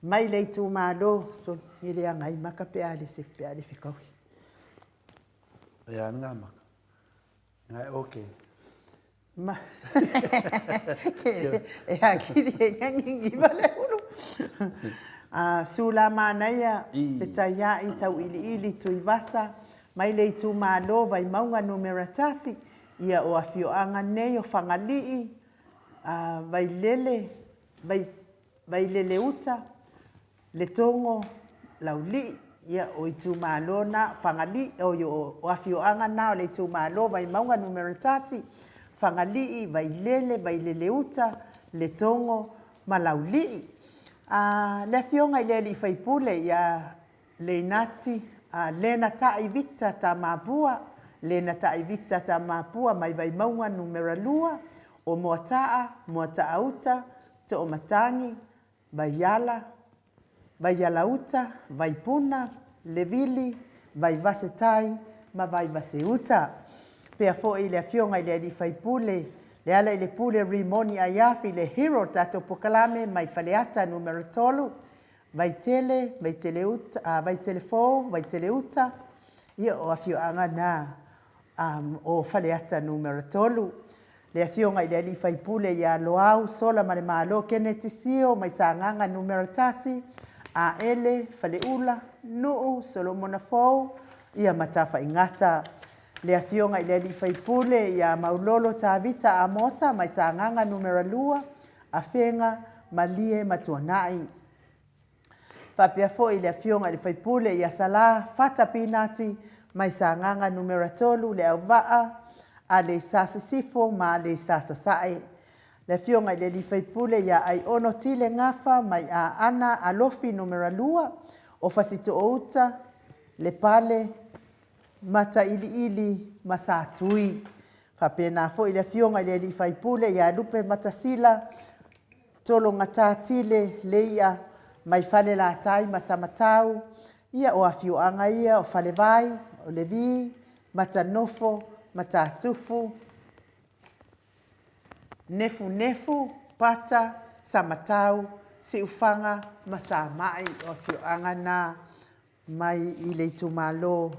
mai le tu malo so mire ngai maka pe ale se pe ale fikau ya ngama ngai okay ma e akiri ngangi vale ulu sula manaia fetaia i tau ili tui vasa mai le tu malo vai maunga numera tasi ia o afioanga nei o whangalii vai lele uta le tongo lauli ia o i tu malo na whangalii o afioanga na o le tu malo vai maunga numera tasi whangalii vai lele uta le tongo ma lauli le afionga i lele i whaipule ia le nati lena tai victa ta mapua mai vai maunga numera lua o moataa uta te o matangi vai yala uta vai puna levili vai vasetai ma vai vase uta pea fo i le afionga i le ali faipule le ala i le pule rimoni ayafi le hero tato pokalame mai faleata numera tolu vai tele uta ia o afioanga na o faleata numero tolu le afionga i le ali faipule ia loau sola ma le malo kene tisio mai sanganga numero tasi a ele faleula nuu solomona fou ia matafa ingata le afionga i le ali faipule ia maulolo tavita amosa mai sanganga numero lua afenga malie matuanai Fapia fo i le afionga i le faipule i asala fata pinati mai sanganga numera tolu le auvaa a le sasa sifo ma le sasa sae. Le afionga i le li faipule i ai ono tile ngafa mai a ana alofi numera lua o fasito outa le pale mata ili masatui. Fapia na fo i le afionga i le li faipule i a lupe matasila tolo ngata tile le ia mai fale la tai masamatau Ia o awhioanga ia o whalewai, o levi, matanofo, matatufu, nefu, pata, samatau, si ufanga, masa mai o awhioanga na mai i le tumalo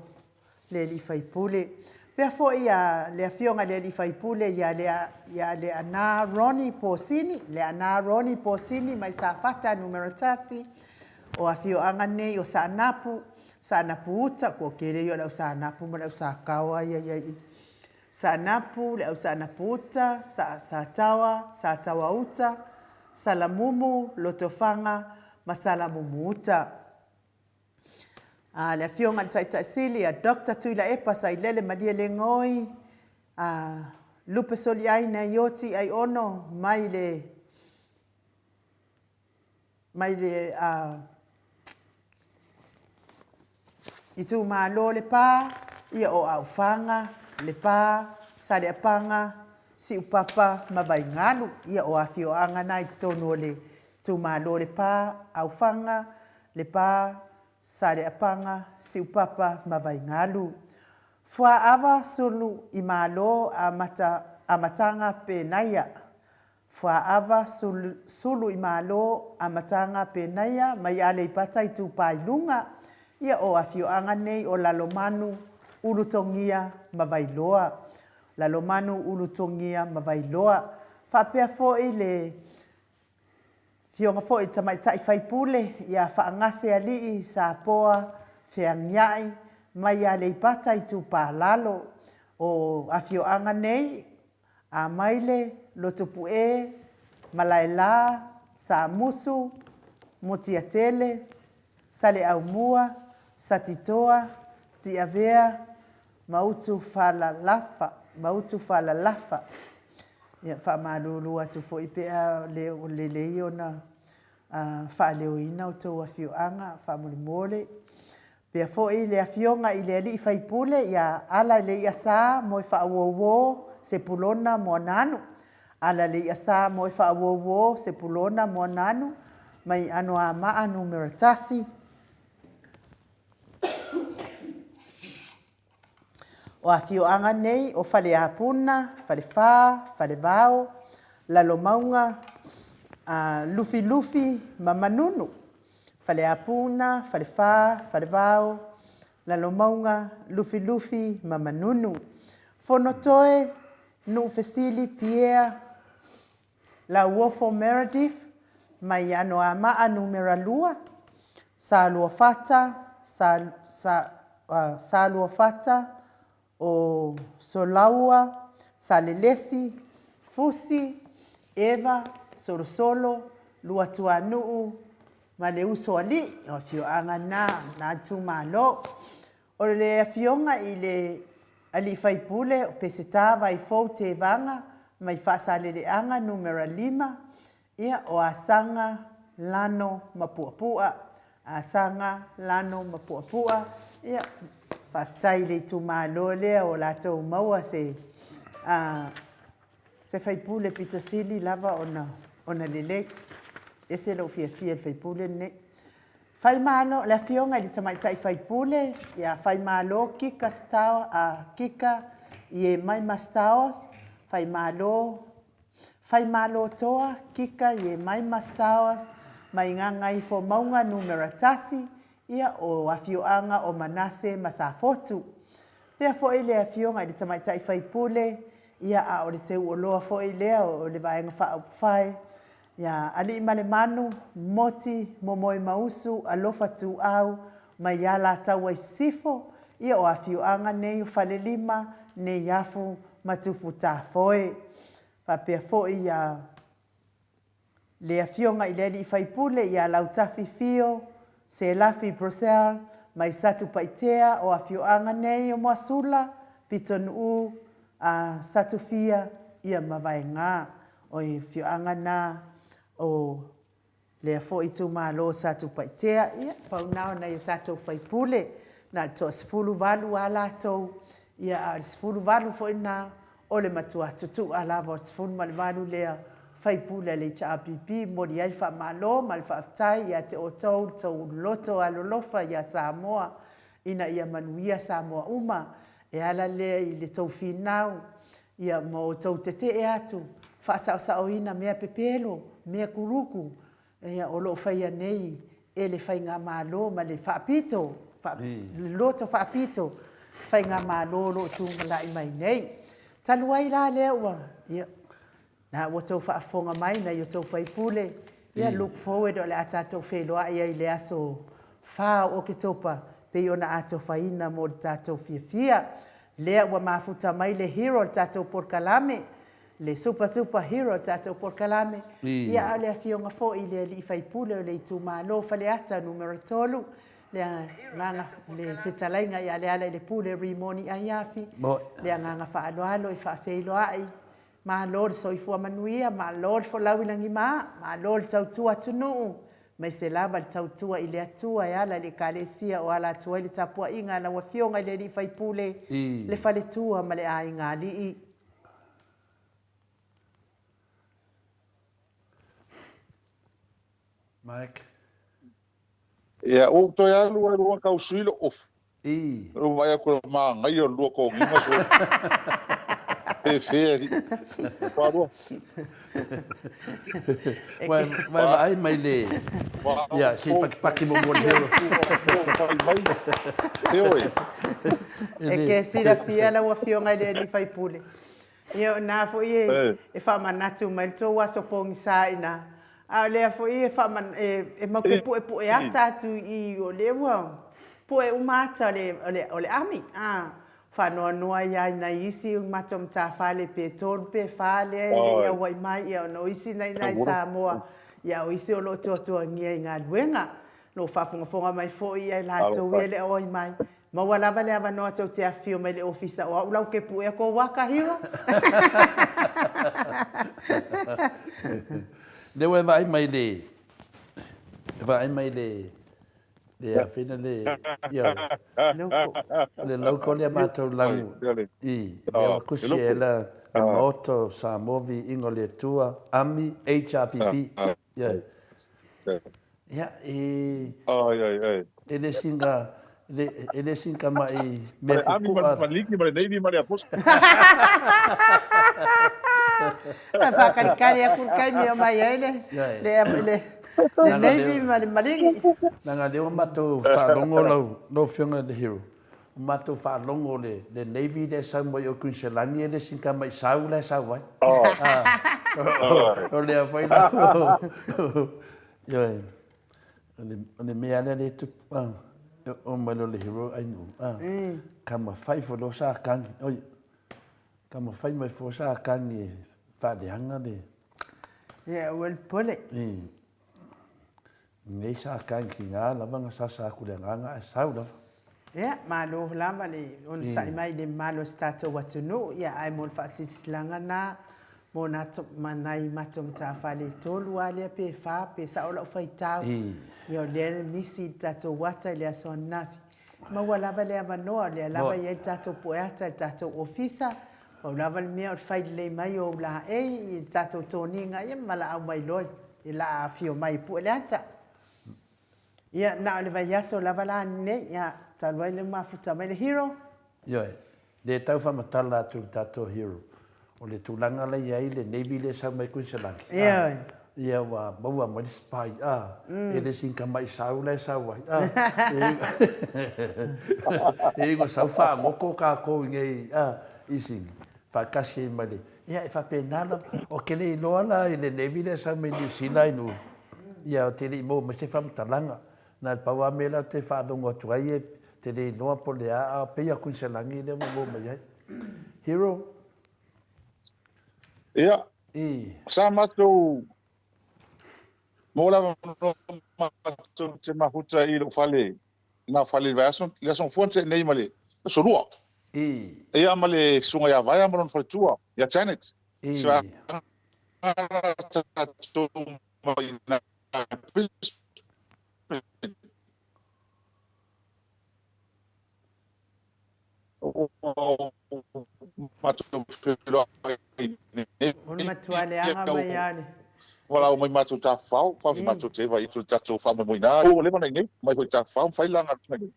le li whaipule. Pea fo ia le awhionga le li whaipule ia le ana Ronnie Posini, mai sa fata numeratasi, o awhioanga nei o sa anapu uta, ko kere yo lau sa anapu ma lau sa kawa sa anapu, lau sa anapu uta, sa tawa uta, salamumu, lotofanga, masalamumu uta. Le awhionga tai sili a Dr. Tuila Epa sa ilele madia le ngoi, lupe soli ai na ioti ai ono, mai le i tu malo le pa, ia o au fanga, le pa, sa le apanga, si upapa mawai ngalu, ia o awhioanga na i tonu le tu malo le pa, au fanga, le pa, sa le apanga, si upapa mawai ngalu. Fua awa sulu i malo a matanga penaya. Fua awa sulu i malo a matanga penaya, mai ale i pata i tu pailunga, ia o awhioanga nei o lalomanu ulutongia mawailoa. Lalomanu ulutongia mawailoa. Whapea fo i le whionga fo i tamaitai whaipule, ia whaangase alii sa poa whiangiai, mai a le ipata i tu pālalo. O awhioanga nei, a maile, lotupu malaela, sa musu, motiatele, sale au mua, satitoa, tiavea, mautu fala lafa. Ia whamalulu atu fo i pea le leo na whaleo ina o tau awhioanga, whamulimole. Pea fo i le awhionga i le ali i whaipule, ia ala le ia sa mo i whaawowo se pulona mo nanu. Ala le ia sa mo i whaawowo se pulona mo nanu, mai ano a maa numeratasi. O awhioanga nei o whale apuna, whale wha, whale vao, lalo maunga, lufi, mamanunu. Whale apuna, whale wha, whale vao, lalo maunga, lufi, mamanunu. Fonotoe, Nu'ufesili Pierre, la uofo Meredith, mai ano a maa numera lua, sa lua fata, o Solaua, Salelesi, Fusi, Eva, Sorosolo, Luatua Nuu, Maleuso Ali, o whioanga na tumalo. O le whionga i le ali whaipule, o peseta vai fau te vanga, mai whasaleleanga numera 5, ia o asanga lano mapuapua. Asanga lano mapuapua, ia whaftai le tu malo lea o lato maua se whaipule pitasili lava ona lele. Ese lo fia whaipule ne. Whai malo, la whionga li tamaitai whaipule, ia whai malo kika stawa, kika i mai mastawas, whai malo toa, kika i mai mastawas, mai ngangai fo maunga numeratasi, ia o awhioanga o manase masafotu. Pea fo ile a whionga i tamaitai whaipule, ia a o le teu o loa fo ilea o le vaenga whaai. Ia ali male manu, moti, momoi mausu, alofa tu au, mai ala tawa i sifo, ia o awhioanga nei o whalelima, nei afu matufu ta foe. Pea fo ia le a whionga i leli i whaipule, ia lautafi fio, se lafi Brussels, mai satu paitea o awhioanga nei o moasula, pitonu satu fia, ia mawaenga, o i whioanga na, o le fo i tu malo satu paitea, ia paunao na i tatou whaipule, na to sifulu valu ala tau, ia sifulu valu fo ina, o le matua tutu ala vo sifulu mali valu lea, faipule le cha pipi mo di ai fa malo mal fa tai ia te o tau loto alolofa ia Samoa ina ia manuia Samoa uma e ala le i le tau finau ia mo tau tete e atu fa sa oina mea pepelo mea kuruku ia o lo faia nei e le fainga malo ma le fa pito fa loto fa pito fainga malo lo tu mai mai nei taluai la le wa ia na o tau whaafonga mai na i tau whaipule. Ia look forward o le atatou wheloa ia i le aso wha o ke topa pe i ona atou whaina mo le tatou fia. Lea ua mafuta mai le hero le tatou Porkalame. Le super hero le tatou Porkalame. Ia a le afionga fo i le li whaipule o le itu malo whale ata numero 3. Le whetalainga ia le ala i le pule rimoni a iafi. Le nganga whaaloalo i whaafeiloa ai. Ma lor soifua manuia, ma lor fo lawilangi ma lor tautua tunu. Mai se lava le tautua i le atua e ala le kalesia o ala atua i le tapua inga na wafionga i le li faipule le fale tua ma le a inga li i. Mike? Ia, o toi alu ai rua kausuilo of. Ro vai a kura maa ngai o lua ko nginga so. Feri. Parou. Vai mai le. Ya, si paki mo modelo. E que se la fia la wa fionga le ni fai pule. Io na fo e fa manatu mai to wa so pong sa ina. A le fo e fa man e ma pe pu e ata tu I o le wa. Pu e umata le ami. Whanoa noa ia na isi matom ta whale pe tōru pe whale ia wai mai ia no isi nei Samoa ia o isi o lo toa ngia I ngā luenga no whafunga mai fo ia la tau ia le oi mai ma walawa le awa noa tau te awhio mai le ofisa o ulau ke pu e ko waka hiro Le vai mai le le a fina le ia le lauko le matou langu I le kusi e la moto sa movi ingo le tua ami HRPP ia ele singa mai me ami maliki mare nei mare apos fa karikari a kurkai mi mai ele le Navy malingi. Nanga leo matou whalongo no whionga le hero. Matou whalongo le Navy le sau mo I o Kunselani e le sinka mai sau le sau vai. O lea whai na. Ia le mea le tupu. O malo le hero ai nu. Kama whai fo sa kangi. Kama whai mai fo sa kangi whaleanga le. Ia wel pole. Nei sa kanki ngā lawanga sa kuleanga e sau lava. Ia, malo lama le on sai mai le malo stato watunu ia ai mon fasilanga na mo na manai matom ta fale tolu ale pe fa pe sa ola faitau. Ia le misi tato wata le son nafi. Ma wala vale avanoa le lava ia tato poeta tato ofisa. O lava le mea o fai le mai o la e tato toninga ia mala au mai lol. Ila fio mai pu le ata. Ia na le vai aso lava la ne ia talwai le mafuta mai le hero. Ia le tau whamatala tu tato hero. O le tūlanga le iai le Navy le sa mai Kunselani. Ia. Ia wa maua mai spy. E le sinka mai sau le sau vai. E go sau wha ngoko ka kou ngei. Ising. Whakasi mai le. Ia e whapenala o kele I loa la I le Navy le sa mai New Zealand nu. Ia o te li mo me se whamatalanga. Na paua mela te whaadongo atuai e te le noa po le a peia Kunselangi le mo mai ai. Hero? Ia. Sa matou mo la matou te mafuta I lo fale. Na fale version le son fonte nei male. So lua. Ia male sunga ya vai amon for tua. Ya Janet. Sa matou matua le anga mai ane. Wala o mai matu ta fau, fa mi matu te vai tu ta tu fa mo ina. O le mana ni, mai foi ta fau, fai langa ni.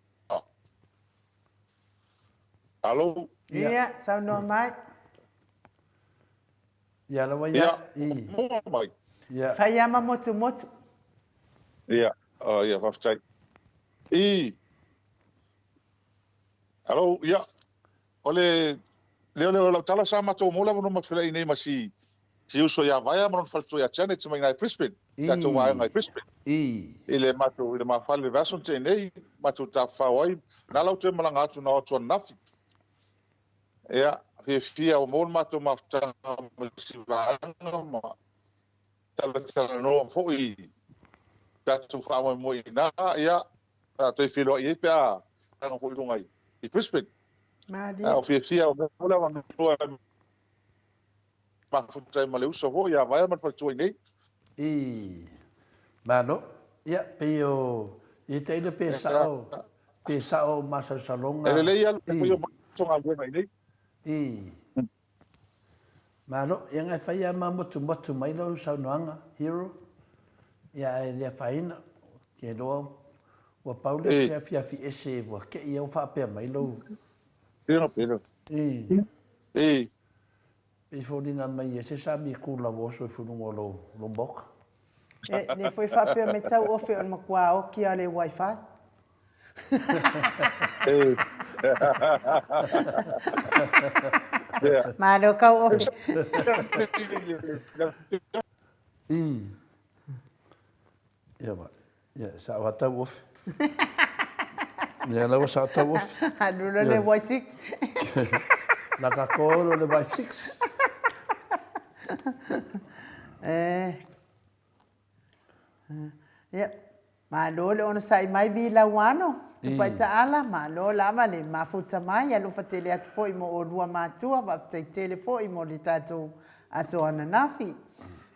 Alo. Ia, sau no mai. Ia la wa Ia. I. Mo mai. Ia. Fai ama motu motu. Ia. Ia, fa fai. Alo, ia. Ole le tala sa matu mo la no ma fela ine masi. Si uso ya vai ma non falto ya chane tu mai na Brisbane. Ta tu vai na Brisbane. Ile matu ile ma fale version te nei matu ta fa oi na lau te malanga atu na atu nafi. Ia, fia o mo matu ma ta si va ma. Tala no foi. Ta tu fa mo ina ia. Ta te filo ia pa. Ta foi lungai. I Brisbane. Madi. O fia o mo la ma ma futai ma le uso ho ya vai ma fatu nei Mano ia pe o I te ile pe sao masa salonga ele le ia pe o tonga le mai nei Mano ia ngai fai ama motu mai lo sau noanga hero ia le faina ke do wa Paulo se fia fi ese wa ke ia fa pe mai lo pero E fodinga mai se sabi kula wo so fu no lo lombok. Ne foi fa pe me tau ofe on makua o ki ale wifi. Ma lo kau ofe. Ja maar. Ja, sa wa tau ofe. Ja, la sa tau ofe. Anu le wifi 6. La kakolo le wifi 6. Ya. Ma lo le ona sai mai vi la wano. Tu pai ta ala ma lo la ma le mafuta mai alu fatele at foi mo o lua matua va te telefoi mo le tatu aso ana nafi.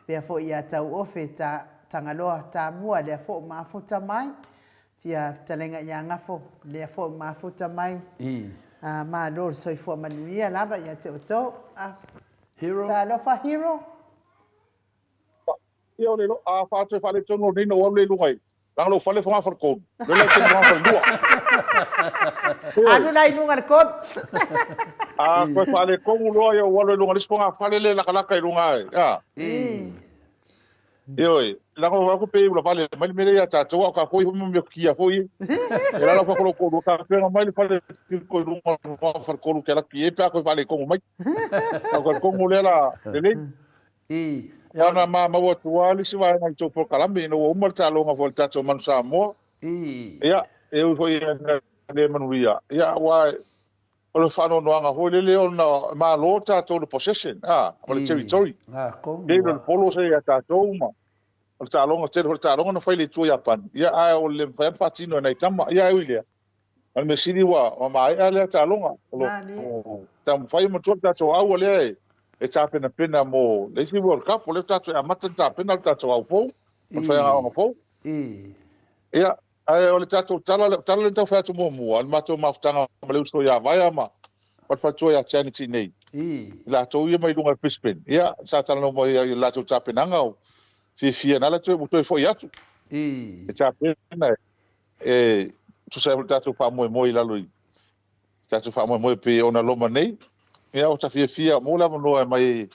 Pe fo ia tau ofe ta tangaloa ta mua le fo mafuta mai. Pia talenga ia ngafo le fo mafuta mai. Ma lo soi fo manuia lava ia te oto. Hero. Ta lo fa hero. Yo le lo a fa te fa le tono ni no le lungai. La lo fa le fa fa ko. Le le te fa fa dua. Anu nai nunga ko. Ko fa le ko lo yo wo le lunga lisponga fa le la kala kai lunga. Ya. Yo la ko pe lo fa le mai me ya ta to ka ko mo me kia foi. Era la fa ko ka pe mai le fa le ko lunga fa ko ke la ki pe ko fa le ko mai. Ko mo le la le Ana ma wa tuali si wa ngai to por kalambi no o mal talo nga volta to man sa mo. Ya, eu foi de manuia. Ya wa o fa no nga ho le ona ma lota to the possession. O le territory. Ko. De no polo se ya ta to ma. O talo nga te talo nga fa le to Japan. Ya o le fa fatino nei tama. Ya uile. Al me sidi wa ma ai le talo nga. Tam fa mo to ta so au le. E tāpena pena mo Leisli World Cup o le tātou a mata tāpena le tātou au fou o whai anga fou ia o le tātou tala le tau whai atu mua al mātou mawhtanga ma le uso ia vai ama pat whatua ia Chanity nei la tau ia mai lunga Brisbane ia sa tala no mo ia la tau tāpena anga o fia na la tau mutoi fo i atu e tāpena tu sa le tātou wha moe lalui tātou wha moe pe ona loma nei ia o tafia mo la no mai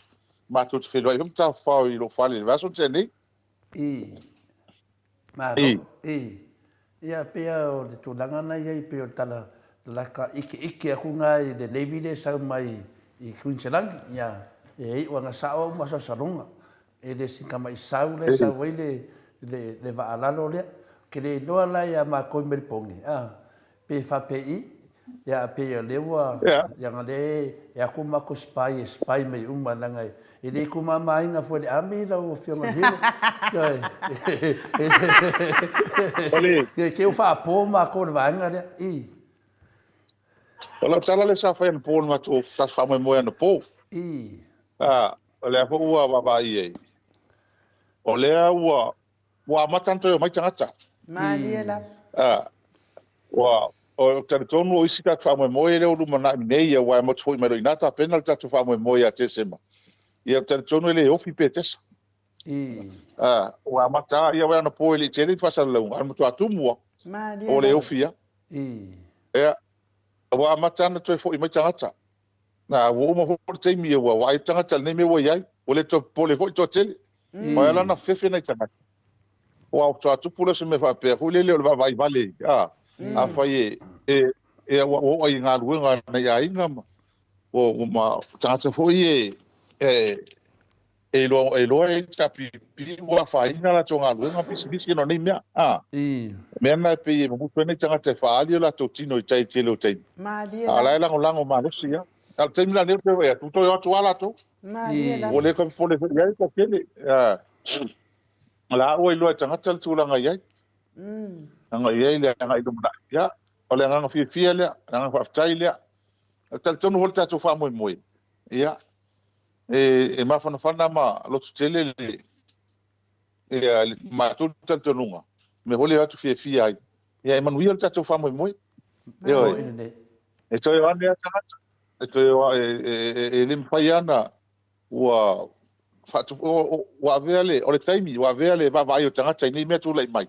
matu te felo i ta fa i lo fale va so teni ia pe o te tulanga na ia pe o tala la ka iki aku ngai de Navy le sa mai I Queensland ia e o nga sa o ma sa salonga e le singa mai sau le sa wele le va alalo le ke le no la ia ma ko me pongi pe fa pe ya pe le wa ya ngale ya kuma ko spy me uma ngai ele kuma mai nga foi ami la o fiona hilo ole ke o fa po ma ko va nga I ola tala le sa fa en po ma to sa fa mo no po ole po wa ba I ole wa matanto yo mai tangata Maliela wa o tonu o isi ta fa mo le o luma na nei wa mo tfoi me roina ta penal ta fa mo a te sema ia tonu le ofi petesa wa mata ia wa na po le tele fa sa lo an to atumua o le ofi ia wa mata na to fo i mai tangata na wo mo fo te mi wa ai tangata ne me wo ia o le to po le fo to tele wa la na fefe na tangata wa to atupula se me fa pe hu le va vai vale a fa e o ai nga luenga na ia inga o ma tangata fo e lo e tapi wa fa inga la tonga luenga pisi no ni mea me na pe mo fu ne tangata fa ali la to tino tai telo tai ala la lango ma lo sia al tem la ne pe tu to yo to ala to o le ko po le ya ko kele ala o lo tangata tu la nga ia nga ia le nga i do ya o le nga fi le nga fa tai le tal tonu volta to fa mo ia e ma fana ma lo tele le ma tu tantonunga me hole atu fi ai ia Emmanuel tatu fa mo e to yo ande tangata e to yo lim faiana wa fa tu wa vele o le taimi wa vele va vai o tangata ni me tu le mai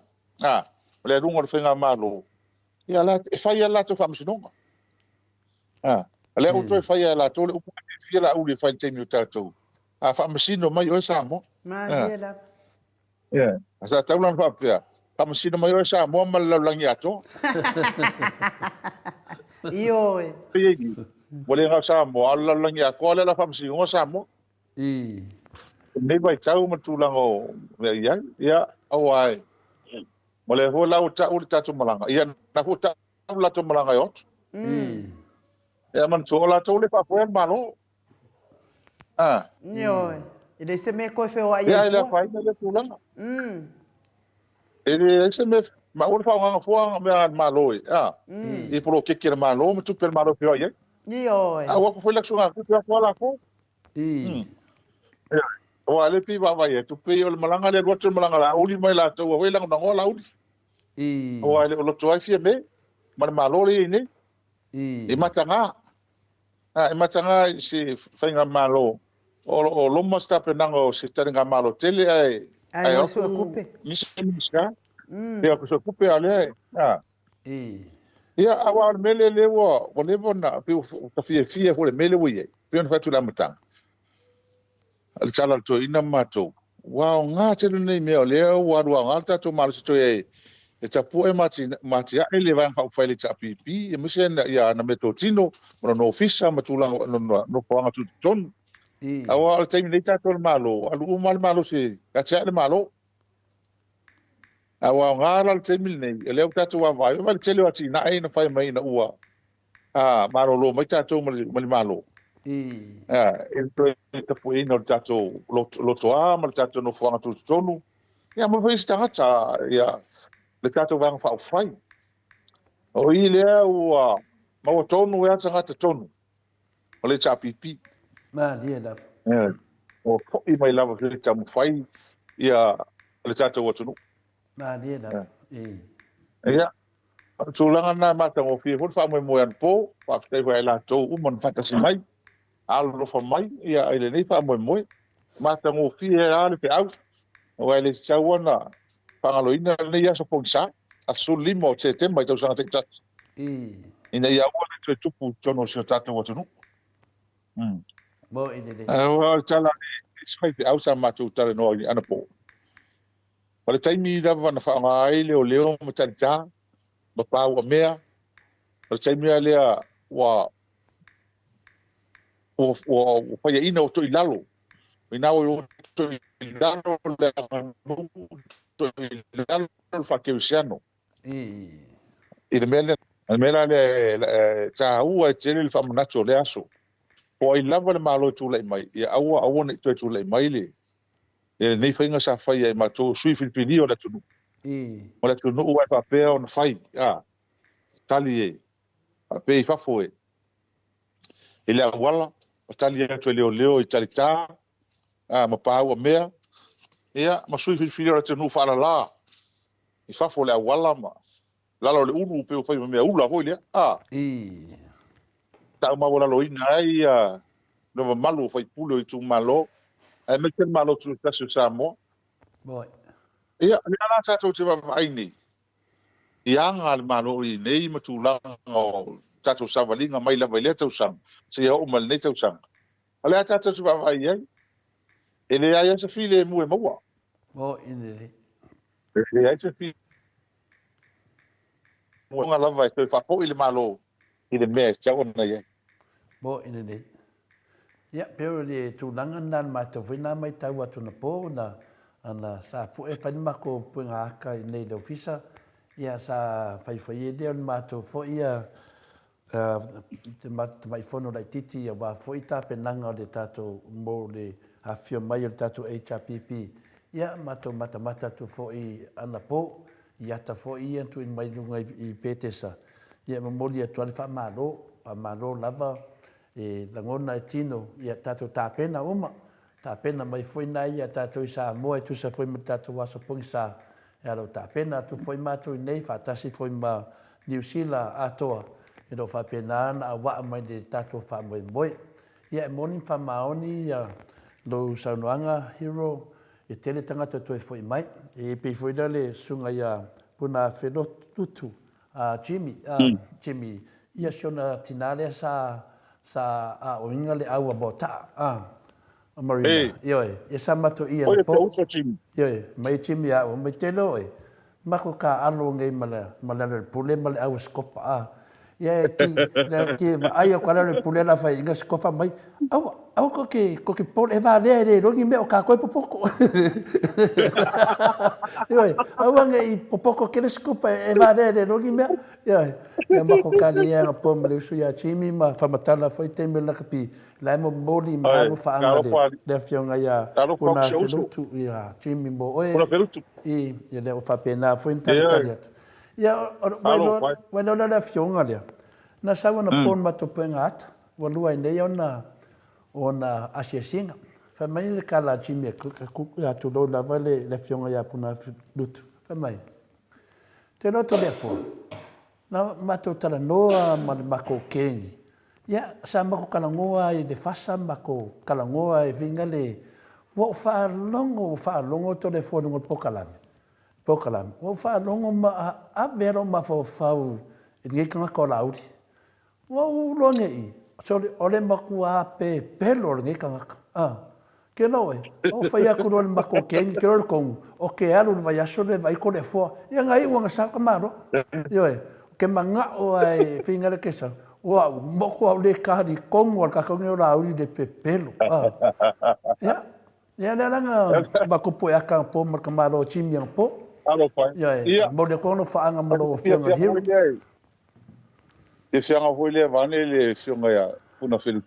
le rungo le fenga malo ia la e faia la to fa msinonga le o to faia la to le u fi la u le fa taimi o tatu fa msino mai o sa mo ia asa taulan fa pia fa msino mai o sa mo mal la langi ato io Boleh ngau samo ala langi a ko la fam si ngo samo nei vai tau matulang o ia awai boleh ho la uta ulta tu malanga ia na huta la tu malanga yot ia man so la tu le pa poen malo io ele se me ko fe o ai ia la fai na tu langa ele se me ma ur fa nga fo me malo e pro que quer malo me tu per malo pe ia io wa ko foi la sunga ku fa la ko o ale pi va vai tu pe o malanga le goto malanga la uli mai la to o lang na ngola uli o ale o lo to ai fie me mar malo le ni e matanga e matanga si fainga malo o lo mo sta pe nango si tanga malo tele ai o so coupe ni ska e o so coupe ale ia awa mele le wo o le bona pe o fie ho le mele wo ye pe on fa tu la matanga al sala to ina mato wow nga tele nei me ole wa wa nga ta to mal to e tapu e mati a ele van fa fa le tapipi e misen ya na meto tino no ofisa matula no panga tu ton awa al time le ta to malo al malo se ka cha le malo awa nga al time nei ele ta to wa vai mal tele wa tina ai na fa mai na ua malo lo mai ta to malo ele te foi no tato lo toa mal tato no fanga tu tonu ya mo foi sta ya le tato vang fa fai o ile o ma o tonu ya tanga tonu o le chapipi ma dia da o fo i mai lava le tamu fai ya le tato o tonu ma dia da ya tulanga na mata o fi fo fa mo an po fa fa vai la to o mon fantasy mai alo fa mai ia ele nei fa mo mata ngo fi ale pe au o ele chawana pangaloina nei ya so ponsa asul limo te mai tau sanga te ina ia o le tupu tono so tatu o tonu mo ine o tala sai pe au sa matu tale no ana po pale taimi da va na fa ngai le o leo mata ma pa o mea pale taimi ale wa o fai ina o to ilalo ina o to ilalo le no to ilalo fa que usiano il mele le ta ua tele fa manacho le aso po i lava le malo tu le mai ia aua ne tu le mai le nei fainga sa fai ai ma to sui filipino le tu o le tu no ua pa pe on fai tali pe fa foi ele wala o tali atu leo i talita ma pa o mea ia ma sui filipino le tu fa la i fa fo le wala ma lalo le unu pe o fai mea ula foi le ta ma wala lo ina ai no malu fai pulo i tu malo Ai me ken malo tu tasu Samoa. Moi. Ia, ni ana tatou te wawai ni. Ia ngā le malo i nei matulanga o tatou savalinga mai lava ilea tausanga. Se ia o mal nei tausanga. Ale a tatou te wawai ai. E le ai asa file mu e maua. Moi, inele. E le ai asa file. Ngā lava e toi whafo i le malo i le mea tia ona iai. Moi, inele. Ia, pero le tūlanga nan mai tau wina mai tau atu na pō na ana sa pu e whanimako puenga aka i nei leo fisa. Ia sa whaiwhai e leo ni mātou fo ia te mai whono lai titi ia wā fo i tā penanga o le tātou mō le hawhio mai o le tātou HRPP. Ia mātou mata tu fo i ana pō, i ata fo i antu i mai lunga i pētesa. Ia mamoli atu ale wha mālo lava e langona e tino, ia tātou tāpena uma. Tāpena mai fo i nai ia tātou i sa moa e tu sa fo i ma tātou waso pongi sa. Ia lau tāpena atu fo i mātou i nei, whātasi fo i ma New Zealand atoa. E no whapena ana a waa mai le tātou wha moe moe. Ia e moni wha maoni ia lo saunoanga hero e tele tangata toi fo i mai. E pei fo i le sunga ia puna whelotutu. Jimmy, ia siona tinale sa oinga le aua bota. Marina, ioi, e samato ia Oia po. te uso Jimmy. Ioi, mai Jimmy a o mai te loe. Mako ka alo ngai malare pule male au skopa. Ia ki ai o kala le pule la fai inga skofa mai. Au ko ke pole e va le rongi me o ka ko popoko. Ioi, au ngai popoko ke le skopa e va le rongi me. Ioi, ia mako ka ia po male su ya Jimmy ma famatala foi te me la kapi. Lai mo moli ma mo fa anga le fionga ia una felutu ia Jimmy mo oe Una felutu i le o fa pena foi intantali ia bueno la fionga le na sa una pon ma to pengat wa lua nei ona asiasinga fa mai le kala Jimmy ku ya tu lo la vale le fionga ia puna felutu fa mai te lo to le fo na ma to tala noa ma ko kengi. Ia, sa mako kalangoa i le fasa mako kalangoa e vinga le wo whaalongo to le whonungo pokalame. Wo whaalongo ma a vero ma whau i ngi kanga ko lauri. Wo longe i. So ole maku a pe pelo le ngi kanga. Ke loe. O whai aku le mako kengi ke ro kong. O ke alu le vai aso le vai ko le fua. Ia ngai wanga sa kamaro. Ioe. Ke manga o ai vinga le kesa. Wow, moko au le kari kongo al kakongi o la uri de pepelo. Ya, ya le langa bako po ya kan po marka malo Jimmy ang po. alo fai. Ya, mo de kono faanga mo lo fianga hiu. E fianga foi le vane le fianga ya puna felu.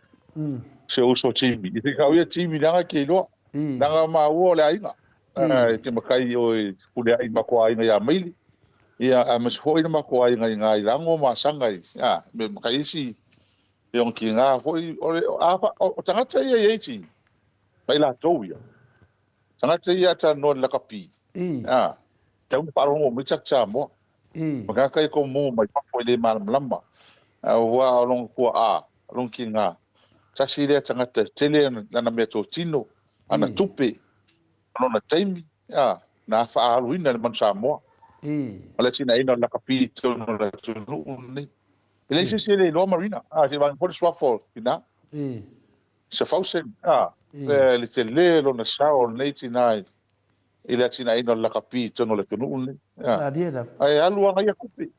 Se uso Jimmy. E ka uia Jimmy nanga ke lo. Nanga ma o le ainga. Ke makai o pule ai mako ainga ya maili. Ia a mas foi na ko ai ngai lango ma sangai ya me kaisi yon ki nga foi o tangata ia chi pai la toia tangata ia ta no la kapi tau fa ro mo chak cha mo maka kai ko mo mai pa foi le mal lamba wa long ko long ki nga ta si le tangata tele na me to tino ana tupe ana taimi na fa aluina le man sa mo Ala sina ina la capito no la tunu. Ele se le lo marina. Se van por sua for, ina. Se fausen. Le se le lo na sao nei tina. Ele sina ina la capito no la tunu. Ai alu nga kupi.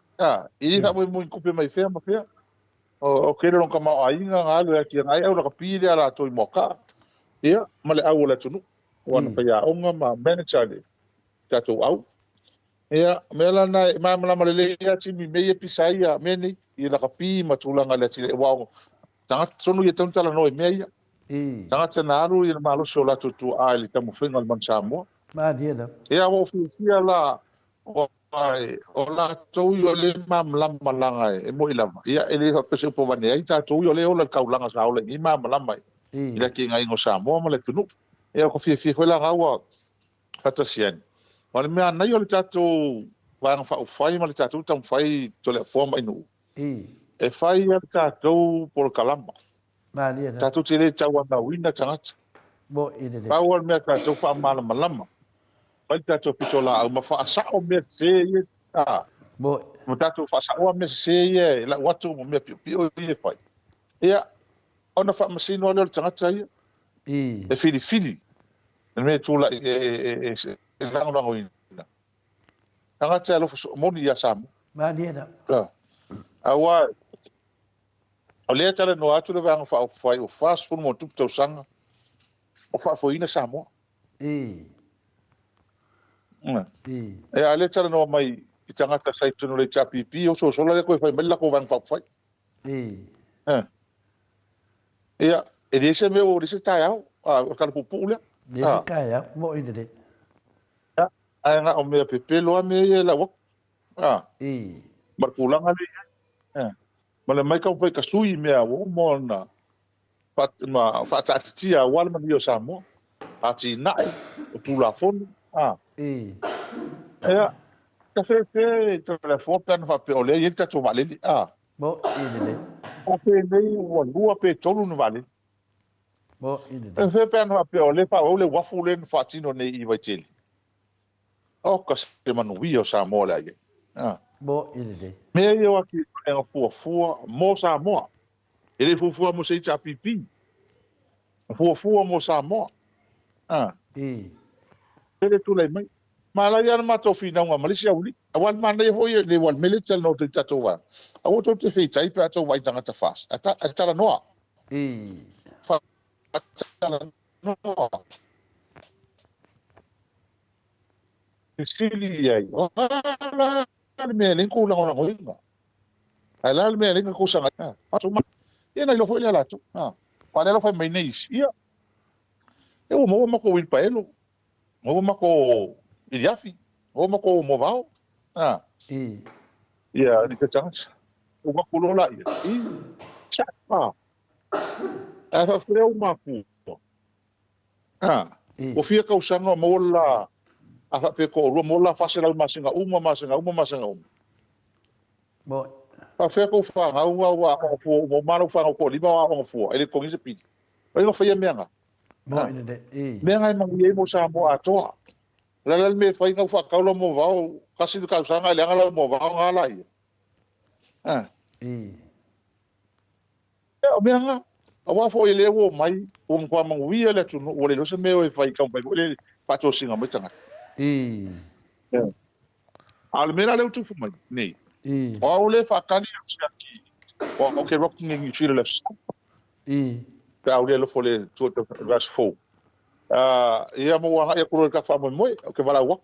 I ha mo kupi mai fe ma fe. O kere lo kama ainga alu ya ki ai au la capile ala to moka. Ia, male au la tunu. Wana fa ya onga ma manager le. Tato au. Ia, mela na ma le ia Jimmy me ia pisaia meni i la kapi matulanga le tile wa tanga sonu ia tanta la no me ia tanga tana alu i ma lo so la tu ali tamu fenga al mansamo ma dia da ia wo fia la o la to yo le mam lamba langa e mo ila ia ele ha pese po vane ai ta to yo le o la kaulanga sa o le i mam lamba ila ki ngai ngo samo ma le tunu ia ko fia ko la gawa patasian Wale mea nai o le tātou wāanga wha uwhai ma le tātou tam whai to le forma inu. E whai a le tātou por kalama. Tātou te le tau ana wina tangata. Mo ina le. Pa ua mea tātou wha malama. Whai tātou pito la au ma wha asao mea se ie. Mo. Mo tātou wha asao mea se ie. La watu mo mea pio ie whai. Ia, ona wha masino aleo le tangata ia. E fili. E mea tūla e lango ina. Tangata alo moni ia samu. Ma ni na. Awa, o lea tala no atu le vanga wha whai o fast food mo tupu tau sanga. O wha fo ina Samoa. E a le tala no mai i tangata sai tunu le chapipi o so sola le koe whai mela ko vang whai. Ia, e rese me o rese tai au, o kala pupu lea. Rese kai au, mo ina le. Ai nga o mea pepe loa me e la wak. Marpulanga le. Ma le mai kau whai kasui mea o mo na. Ma whaatatitia wale mani o Samoa. Ati nai, o tūla fonu. Ia, ka whewhe, telefon pēna whape o lea, i tato waleli. Mo ina le. O pe nei, o lua pe tolu na waleli. Mo ina le. E whe pēna whape o lea, wha o le wafu le na whaatino nei i waiteli. O ka se manuia o Samoa lea ie. Mo ina le. Mea ia waki e nga fuafua mo Samoa. E le fuafua mo se ita pipi. Fuafua mo Samoa. Ele tulai mai. Ma la ia ma to fina nga Malaysia uli. Awan mana ia foi le wan militar no te tatoa. Awo to te fei tai pa to wai tanga ta fast. Ata noa. Fa ata noa. Sili ai. Ala me len ko la ona hoinga. Ala me len ko sanga. Atu ma. Ia na lo foi la tu. Pa le lo foi mai nei. Ia. Eu mo ma ko win pa elo. Mo ma ko Iliafi, o mako mo vao. Ia, ni te chance. O mako lola ia. Chapa. A fa freu maku. O fia ka usanga mo la a fa pe ko mo la fa sela masinga uma. Mo. Fa fe ko fa nga wa fo mo maro fa ko liba wa fo. Ele ko ngise piti. Ele no fa ia menga. Mo ina de. Menga ma ye mo sa mo atoa. Lalal me fai ngau whakaulo mo vau, kasi du kausanga le angala mo vau ngala ia. O mea nga, a wafo i lewo mai, o mkwa manguia le tunu, o le lose meo e fai kau pai, o le pato singa mai tanga. Ale mena leo tufu mai, nei. O le whakani au siaki, o ke rocking in Chile lefts. Ka au le lofo le tuata ras fo. Ia mo wanga ia kuro ka fa mo o ke vala wa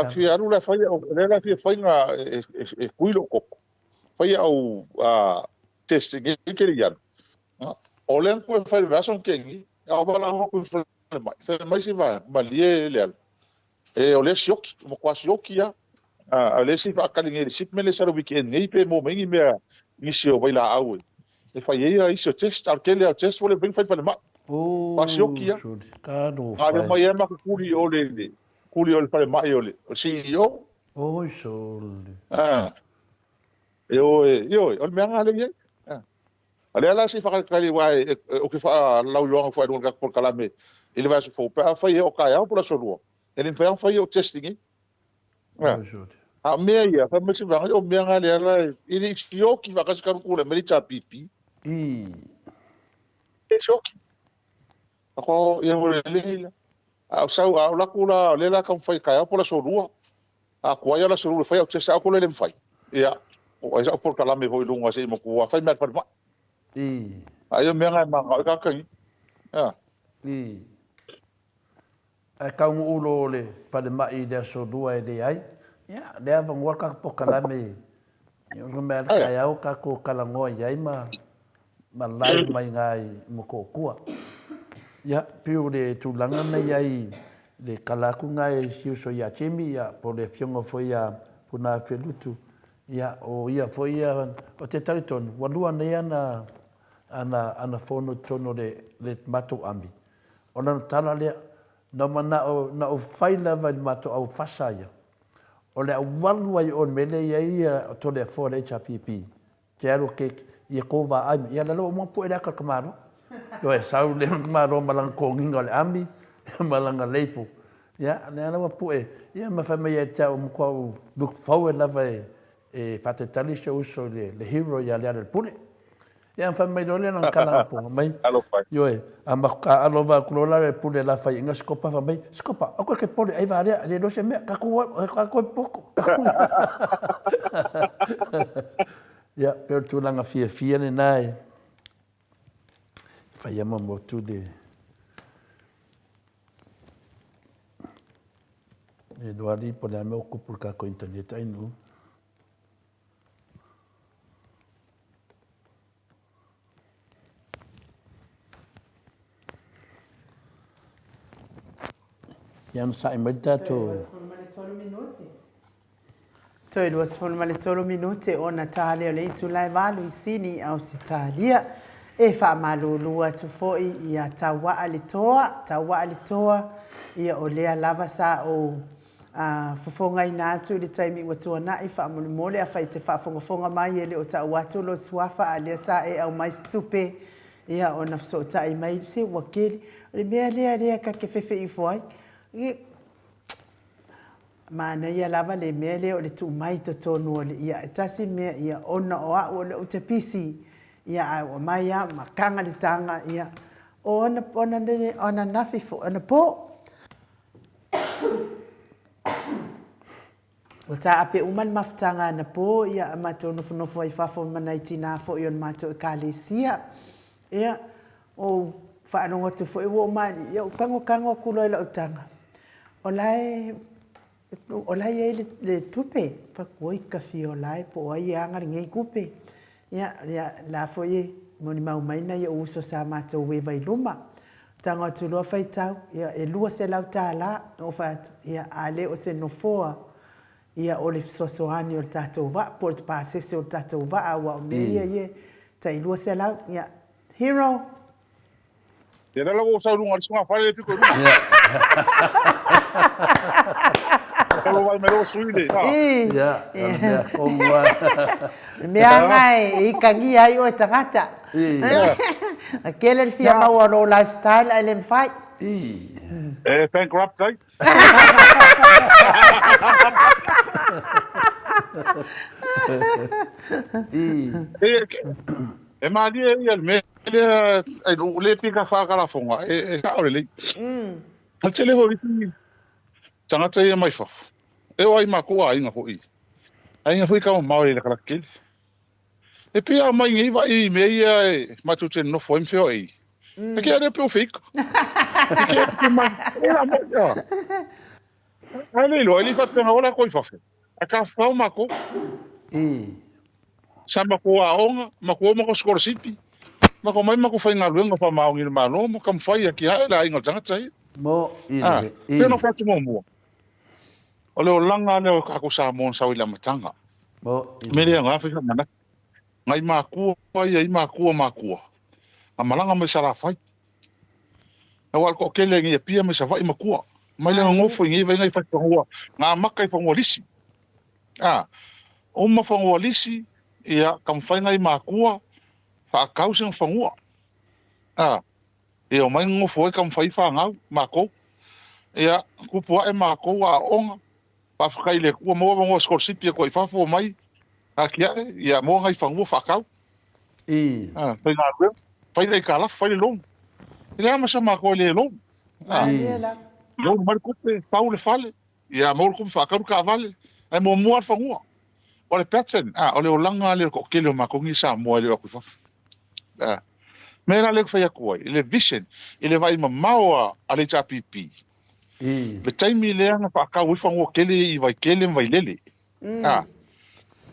fi aru la fa le fi fa nga e kuilo ko fa ia au test ke ia o len ko fa version kengi a vala ko fa mai si va malie le e o le shok mo kwa shok ia a le si fa kalinge si me le saro weekend nei pe mo mengi me ni si o baila au e fa ia iso test al ke le test wala ben fa ma Pasiokia. Ale mai ema ka kuli ole. Kuli ole pare mai ole. O CEO. O sol. Yo, ole menga ale ye. Ale ala si fa kali wai o ke fa lau longa fa ka por kalame. Ele vai se fo pa fa ye o ka ya por so lo. Ele fa ye o testing. A me ia fa me se va o menga ale ala ele CEO ki va ka se kula merita pipi. Shoki. Ako ia mo le au sau au la kula le la kan fai kai pola sorua a ko ia la sorua fai au te sa ko le fai ia o ia por kala me voi lunga se mo ko fai mer par ma ai me nga ma ka ka a ka un ulo le fa de mai de sorua e de ai ia le ava ngor ka por kala me yo no me kai au ka ko kala ngo ia ma lai mai ngai mo ko kua ya piu de tulanga nei ai le kalaku ngai siu so ya chemi ya po le fiongo foi ya puna felutu ya o ia foi ya o te tariton walua nei ana fono tono le mato ambi ona tala le no mana o na o faila vai mato au fasaya o le walu ai on mele ia to le fo le HPP quero que ia kova ai ia lo mo po era ka kamaro Yo e sau le maro malang konginga le ami, malanga leipo. Ya, ne ana pu e. Ia ma fa me ta ko look forward lava e fate tali show so le hero ya le al pule. Ia fa me dole nan kala po mai. Yo e amaka alova kulola le pule la fa inga skopa fa mai. Skopa, ako ke pole ai va le do se me ka ko poko. Ya, per tu langa fia ne nai. Fa ia mo tu de e do ali po le me ocupo ka ko internet ai no. Iam sa imeta to Toi duas fon male tolo minute o Natalia le tu lai valu sini au sitalia e fa malulu tu foi ia tawa alitoa ia o lea lava sa o fofonga ina tu le taimi watu na i fa mole a fa te fa fonga mai ele o ta watu lo swafa ale sa e au mai stupe ia o na so ta i mai se wakili le mea le ka ke fefe i foi mana ia lava le mele o le tu mai to tonu o le ia tasi me ia ona o le te pisi ia o mai ia makanga le tanga ia ona nafi fo ona po o ta ape uman maftanga na po ia mato no no foi fa fo manai tina fo yon mato kalesia ia o fa no to fo o mani ia kango kulo le tanga Olai e le tupe, fa koi ka fi olai po ai anga ngai kupe. Ya la foi moni mau mai na ia uso sa mata we vai luma. Tanga tu lo fai tau, ia e lua se lau tala o fat, ia ale o se no foa. Ia o le sosoani o tatou va, por te pase se o tatou va a wa meria ia tai lua se lau, ia hero. Ia la go sa runga sunga fa le piko. Kalau vai mero suile. Ya, ya, komwa. Mea ngai i kangi ai o tangata. Aquele fia mau o lifestyle ele me fai. Bankrupt right? E mali e me ai le pika fa kala fonga e ka ole. Al tele ho visi. Tanga tei mai fa. E oi ma ko ai nga foi. Ai nga foi ka mau le kala kil. E pia mai ngi va i me ia ma tu no foi me foi. E que era pe o fico. Que mai era mo. Ai lo ele fa tena ora ko fa. A ka fa ma ko. Sama ko a onga, ma ko skorsipi. Ma ko mai ma ko fa nga luenga fa mau ngi ma no mo kam fa ia ki ai la inga tanga tei. Mo Pero fa tmo mo. O leo langa leo kako sa mon sa wila matanga. Me le nga Afrika mana. Ngai makua ia makua. A malanga me sara fai. Na wal ko kele ngi pia me sa vai makua. Mai le ngofo ngi vai ngai fa ngua. Nga makai fa ngolisi. O ma fa ngolisi ia kam fai ngai makua fa kausen fa ngua. E o mai ngofo kam fai fa ngau mako. Ia kupua e mako a onga. Pa kai le ku mo mo skorsipi ko fa fo mai akia ia mo ngai fangu fa kau pe na ku fa le kala fa le long ia ma sama ko le long lo mar ku pe fa le fale ia mo ku fa ka vale ai mo mo fangu o le pattern o le langa le ko kele ma ko ngi sa mo le ku fa me na le fa ya ko le vision ile vai ma maua ale cha pipi le taimi le nga fa ka wi fango kele I vai kele vai lele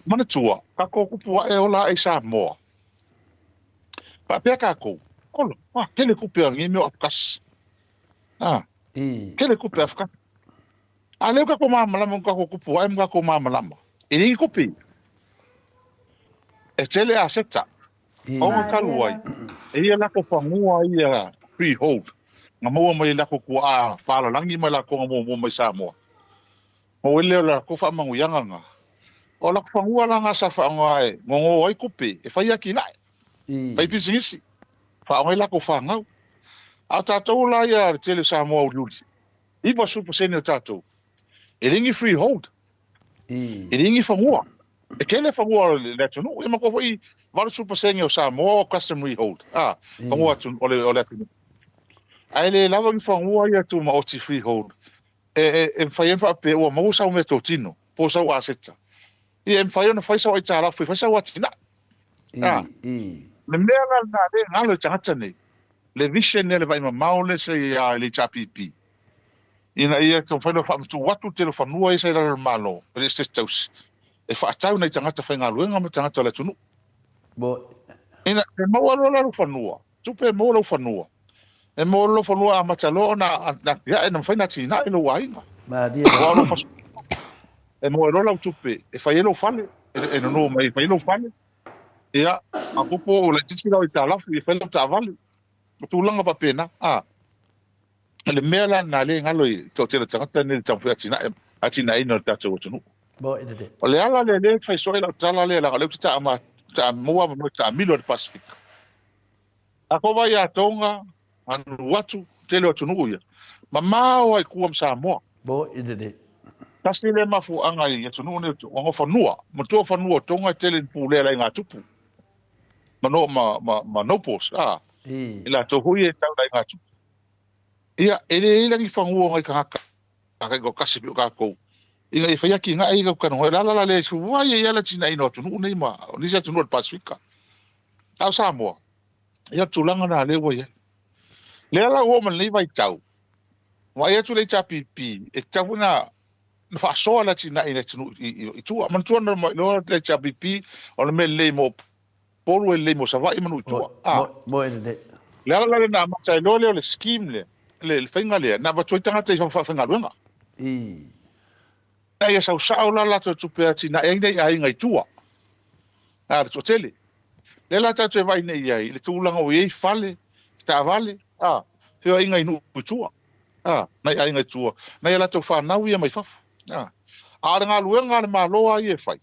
mana tua ka ko ku e ola e sa mo pa pe ka ko olo kele ku pe ngi me afkas kele ku pe afkas ale ka ko ma mala mo ka ko ku ai mo ka ko ma mala e ni ku pe e tele aseta o ka luai e ia ko fango ai freehold nga mo mai la ko a pala langi mai la ko mo mai sa mo o le la ko fa mangu yanga nga o la ko fangu la nga sa fa nga e ngo ai kupe e fa ya ki nai fa pisingisi Whaongai lako whangau. A tātou la ia tele Samoa uriuri. Iwa super senior tātou. E ringi freehold. E ringi whangua. E kele whangua le atunu. E mako whai waru super senior Samoa customary hold. Whangua atunu ole atunu. Ai le lawa ni whangua ia tu ma oti freehold. E whai enwha pe ua mau sau me tō tino. Po sau aseta. I whai ona whai sau ai tā lafu. Whai sau atina. Le mea na le ngalo tangata nei. Le vision le vai mamau le se ia le chapipi. Ina ia to fa no fa tu watu te lo fa nua isa le malo. Pe se taus. E fa tau nei tangata fa ngalo nga tangata le tunu. Bo ina e mo lo lo fa nua. Tu pe mo lo fa nua. E mo lo fa nua ma talo na ya e na fa na tina e lo wai. ma dia Lo fa. E mo lo tu pe e fa yelo fale. E no mai fa yelo fale. Ia a popo o le titi la i talafu i fa lo ta vale. Tulanga pa pena le mela na le ngalo i to tele tangata ni tamfu atina ino tatu tunu bo ide o le ala le fai so la tala le la le ta ma ta moa mo ta milo de pacific a ko vai a tonga an watu tele tunu ia mama o ai kuam sa mo bo ide kasi le mafu anga i tunu ne o fa nua mo to fa nua tonga tele pu le la nga tupu mano ma no pos ila to hui e tau dai ngatu. Ia, ele langi whangua ngai kahaka. Kai ko kasi piu kako. Inga i whaiaki nga eiga kano. E la le su wai e ala tina ino tunu nei ma. Nisia tunu al Pasifika. Tau Samoa. Ia tulanga na le wai. Le ala woman nei vai tau. Wai atu le chapipi. E tau na whaasoa la tina ina tunu i tua. Mantua na le chapipi. O le me le mo polu e le mo savai manu i tua. mo ide Le ala le na matai lo le scheme le whainga le na watoi tangata i whainga luenga. Na ia sau sao la lato tupea tina e nei ai ngai tua. Re to tele. Le la tatu e vai nei ai le tūlanga o iei fale, ta vale, heo ai ngai nu tua. Nei ai ngai tua. Na ia lato whanau ia mai fafu. Are ngā luenga le maloa i e whai.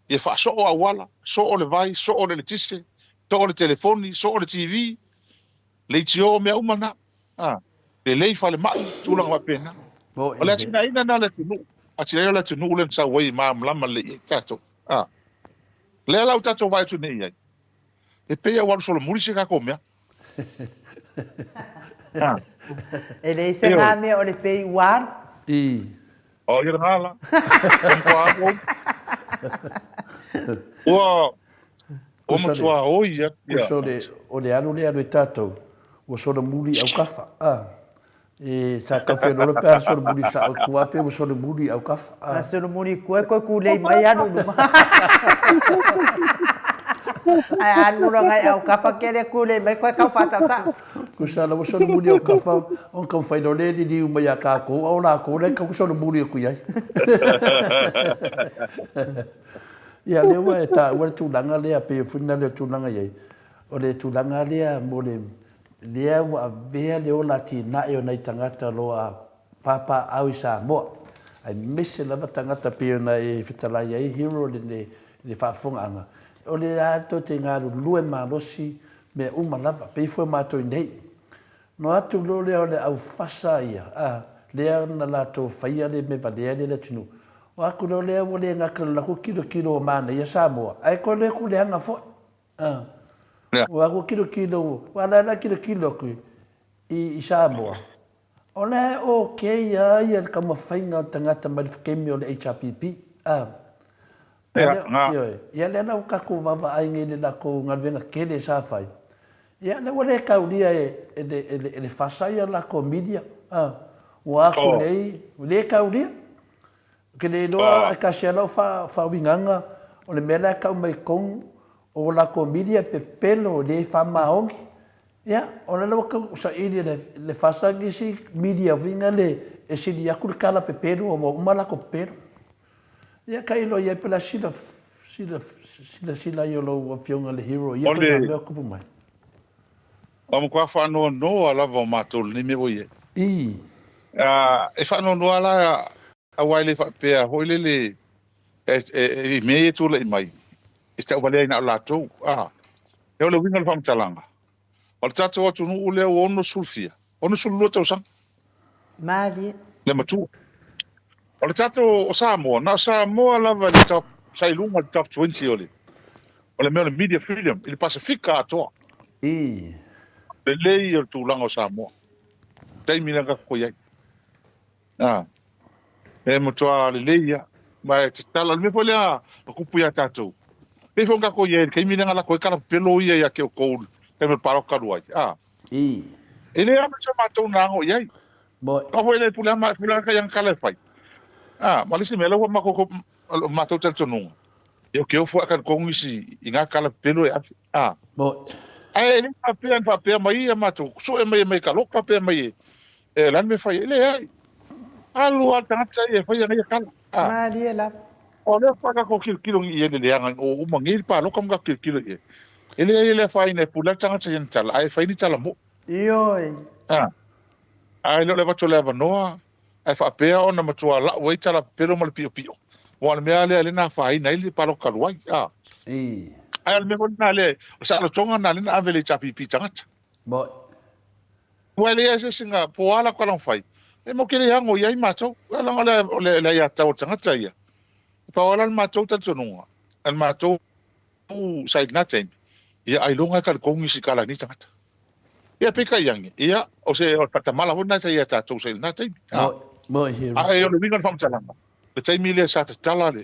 Ia wha so o awala, so o le vai, so o le tise, to o le telefoni, so o le TV, le tio mea umana, le lei fale mai, tūlanga wa pena. O le atina ina na le tunu, atina ina le tunu le nsa wei maa mlama le i kato. Le ala utato vai tu nei ai. E pea waru solo muri se kako mea. E le se ngā mea o le pei waru? O ira ngala. O matua oi ia. O le anu le anu e tātou. O sona muri au kafa. E sa kafe no le pēr sona muri sa au kuape o sona muri au kafa. Sona muri koe ku lei mai anu numa. Ai anu rongai au kafa kere ku lei mai koe kau whasasa. Kusala o sona muri au kafa. On kau whaino le ni niu mai a kako. Au la ko le kau sona muri au kuiai. Ia lewa e tā ua tūlanga lea pe whina lea tūlanga iei. O le tūlanga lea mo le lea wa vea leo la ti nae o nei tangata loa papa au i Samoa. Ai mese lava tangata pe o nei whitalai ai hero le whaafonga anga. O le ato te ngaru lue marosi me uma lava pe fue mato i nei. No atu lo lea o le au fasa ia. Lea na lato whaia le me valea le tinu. O aku no lea mo lea ngaka la ko kilo o mana ia Samoa. Ai ko le ku lea nga fo. O aku kilo wala la kilo ku i Samoa. O le o ke ia ia ka mo fainga tangata mai kemi o le HRPP. Ia le na ka ko vava ai ngi le ko ngalvenga kele sa fai. Ia le wale ka ulia e fasa ia la ko media. O aku le ka ulia ke le loa ka shelo fa winganga o le mela ka mai kong o la comedia pe pelo le fa maongi ya o le loa ka sa ili le fasa ngisi media vinga le e si dia ku kala pe pelo o mala ko pelo ya ka ilo ia pela sila yo lo fionga le hero ya ko ko pu mai o mo kwa fa no ala va matul ni me voye e fa no ala a waile fa pe hoile e me tu le mai esta vale na la tu e le winga fa mtalanga O le tātou atu nuu lea o ono sulfia. Ono sulua tau sang. Mali. Le matua. O le tātou o Samoa. Na Samoa lava le top sailunga le top 20 o le. O le mea le media freedom. I le Pasifika atoa. I. Le lei o tūlanga o Samoa. Taimi nanga koe ai. E matua le lei ia. Ma te tala. Le me fo lea o kupu ia tātou. Me fo ngako ia. Kaimi nanga la koe kara pelo ia ke o koulu. Kei me paro karu ai. I. E le ama sa mātou nango iai. Moi. Ka foi le pula ka yang kala fai. Ma lisi mela wa mako mātou tantonunga. Eu que eu fui a kongisi inga kala pelo e afi. Moi. Ai ni fa pe mai e mātou. So e mai ka lo fa pe mai. E lan me fai le ai. Alu ata e fai ngai kala. Mali la. O le fa ka ko kilo i ele le anga o mangi pa lo kam ka kilo e. Ele fai ne pula tanga tsa tala. Ai fai ni tala mo. Ioi. Ai lo le va tole va noa. Ai fa pe ona matua la o tala pelo mal pio pio. Wa le mea le na fai na ili pa lo kaluai. I. Ai le me na le sa lo tonga na le na avele chapi pi tanga. Moi. Wa le ese singa po ala ko lan fai. E mo kele hango ia i matou. Ala le ia tau tanga ia. Pa ala matou tantonunga. Al matou sai na tem. Ia ai longa ka kongi si kala ni tanga. Ia pika yangi. Ia o se o fatamala hona sa ia tatou sai na tem. Moi here. Ai o le winga fam talanga. Le taimi le sa te tala le.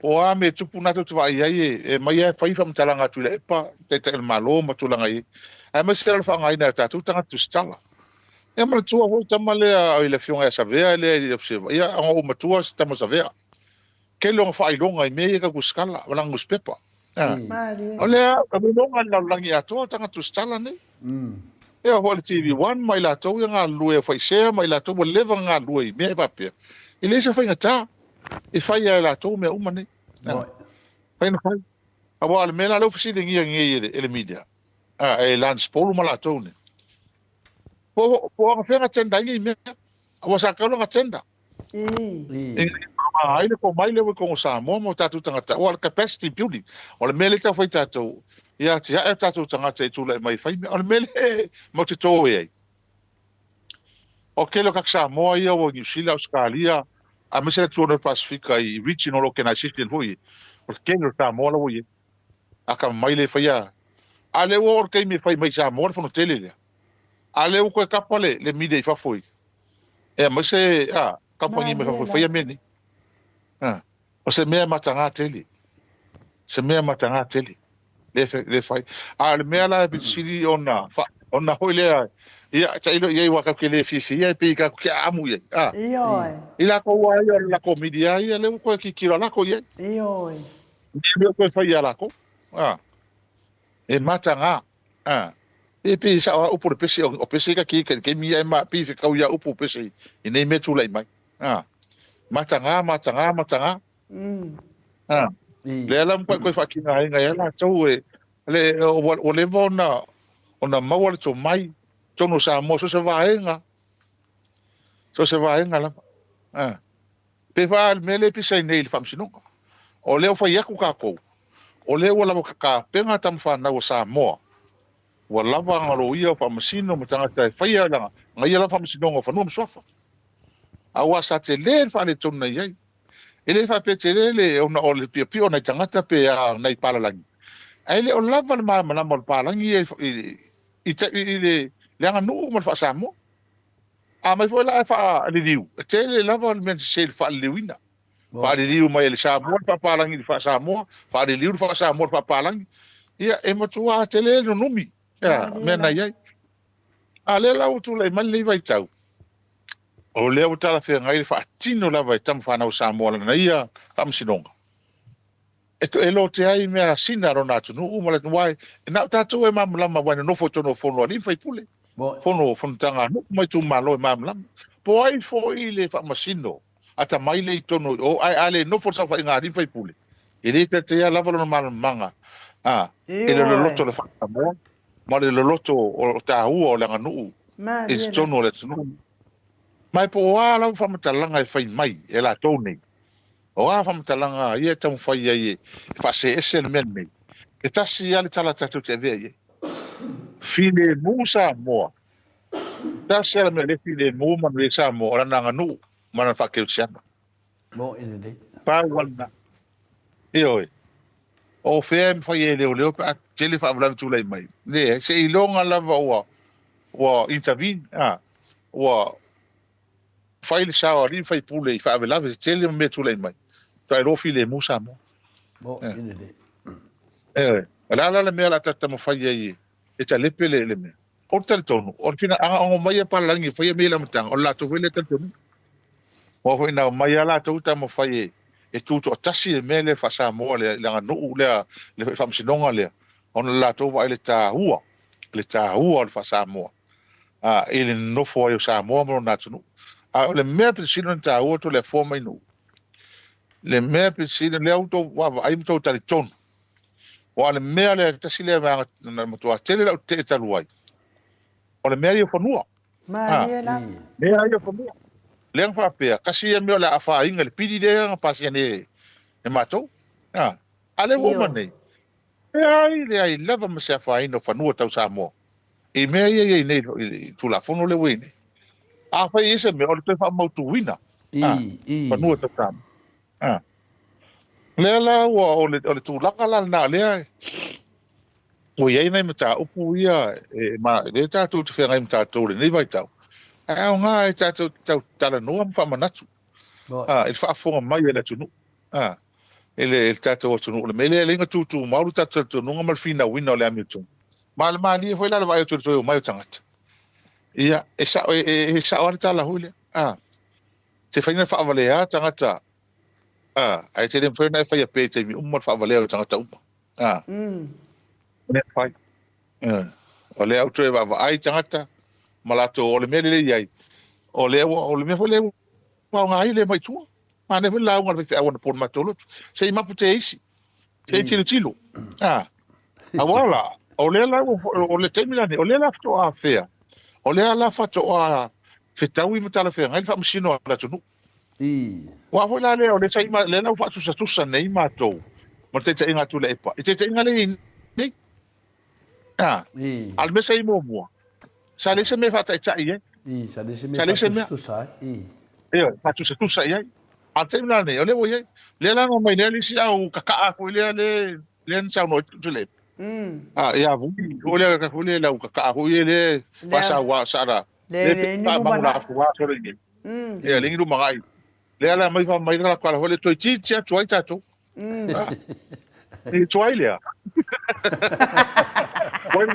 O a me tupu na tu vai ai e mai e fai fam talanga tu le pa te malo ma tu langa ai. Ai me se le fa ngai na tatou tanga tu stala. E ma tu ho tamale a ile fionga e sa vea le observa. Ia o ma tu sta mo sa vea. Ke lo fa ilonga i me ka kuskala wala nguspepa. Mali. Ole a me longa la langi ato tanga tu stala ne. E o le TV1 mai la to nga lue fai share mai la to mo leva nga lue me va pe. Ile se fai ngata. E fai la to me uma ne. Fai no fai. A wa le mena lo fisi ngi ngi ele media. E lance polo ma la to ne. Po nga tenda ngi me. A wa sa ka lo nga tenda. Ai le ko mai le ko sa mo tatu tanga o capacity building. O le mele ta fai tatu. Ia te hae tātou tangata e tūla e mai whaime. O le mele mo te tō e ai. O kelo kaksa moa ia o New Zealand, Australia, a mesele tuono Pasifika i Regional Organization hui. O kelo tā moa la hui. A ka mai le whaia. A leo o kei me whai mai sa moa le whano tele lea. A leo koe kapa le mide i whafoi. E a mese, kapangi me whafoi whaia meni. O se mea matanga tele. Se mea matanga tele. Le fai le mea la bisiri ona hoile ia ta ilo ia wa ka ke le fifi ia pe ka ke amu ia ila ko wa ia la comedia ia le ko ki kira la ko ia ni ko fai la ko e matanga e pe sa o por pesi o pesi ka ki ke mi ia ma pi ka ia o por pesi e nei metu lai mai matanga le ala mo ko fa kina ai ngai ala tau e le o le vona ona mau to mai tono sa mo so se vaenga la pe va al mele pi sai nei fam sino o le fa yaku ka ko o le wala ka penga tam fa na o sa mo wala va ngalo ia fam sino mo tanga tai fa ia la ngai la fam sino ngo fa no mo sofa awa sa te le fa le tona ia ele fa petelele ona o le pio na tangata pe a nei palalangi ele o lava le mala mo palalangi i le anga no mo fa samo a mai foi la fa le liu tele lava le men se fa le wina fa le liu mai le samo fa palalangi fa samo fa le liu fa samo fa palalangi ia e mo tua tele no numi ya mena ia a le la utu le mal le vai tau o leo tala fe ngai fa tino lava e tam fa na sa mo na ia kam sinonga e lo te ai me sina rona tu no mo le wai na ta tu e mam lama wa no foto no fono ali fai pule fono fontanga no mai tu malo e mam lam po ai fo ile fa masino ata mai le tono o ai ale no forsa fa ngari fai pule e le te lava no mal manga e le loto le fa mo ma le loto o ta hu o la nganu is tono le tono mai po ala fa matalanga e fai mai e la tone o a fa matalanga ia tam fai ai fa se ese men me e tasi ale tala tatu te ve file mu Samoa. Tasi ala me le file mu man le Samoa ora na nganu mana whakeusiana. Mo ina nei. Pāwana. Ioi. O whea mi whai e leo pa tele whaavalavi tūlei mai. Ne, se i longa lava wa intervene, wa whai le sawa rin whai pule i whaavalavi, tele me tūlei mai. Tai rofi le mu Samoa. Mo ina nei. La mea la tata mo whai e ta lepe le mea. O tali tonu, o tina anga ongo mai palangi, whai me la matanga, o la to wele tali tonu. O whai na mai ala to uta mo whai e tuto tasi e mele fa Samoa le nganu le whamsinonga le. Ona la to wa le tahua le fa Samoa. Ele nofo ai o Samoa mo na tunu. Le mea pisino tahua to le forma inu. Le mea pisino le auto wa ai mto tali tonu. O le mea le tasi le ma matua tele la te taluai. O le mea ia whanua. Mariela. Mea ia whanua. Leang whapea. Kasi ia mea le awha inga le pidi rea pasi ane e matou. Ale woma nei. Le ai lava ma se awha ina whanua tau Samoa. E mea ia nei tula whono le wene. A whai ese mea o le tefa mautu wina. Whanua tau Samoa. Lea la o le tūlaka la na lea. O iei nei mata upu ia ma le tātou te whengai mata tō le nei vai tau. Au ngā e tātou tala noa mwha manatu. E whaafonga mai e la tunu. Ele tātou o tunu. Le mele e lenga tūtū mauru tātou tunu ngā malwhina wina o le amiutung. Ma le maani e whai lala vai o tūtoi o mai o tangata. Ia, e sa o tala huile. Te whaina whaavalea tangata. Ai te rem whaina e whai a pēte mi umar whaavalea o tangata uma. Ne whai. O le auto e wawa ai tangata. Malato o le mele le iai. O le mea whai le wau ngā i le mai tua. Ma ne whai lau ngā whai awana pōna matolotu. Se i mapu te eisi. Te tilo. A wala. O le lau o le teimilani. O le la fto a whea. O le la fato a whetau i matala whea. Ngai whamusino a la tunu. Wa whai la leo. Le sa ima le lau whatu sa tusa nei mātou. Ma te te inga tu le epa. I te te inga le nei. Al me sa i mua. Sa le se me fata e tai sa le se me fata tu sai. Fatu se tu sai. Al te mina nei, o le wo ye. Le la no mai le li si au kaka fo le le sa no tu le. Ya vu. O le ka fo le la kaka fo le pasa wa sara. Le pa ma na fo wa so le. Le ngi du mai. Le la mai fa mai la ka ho le to chi chi tu ai tatu. Tu ai le. Bueno,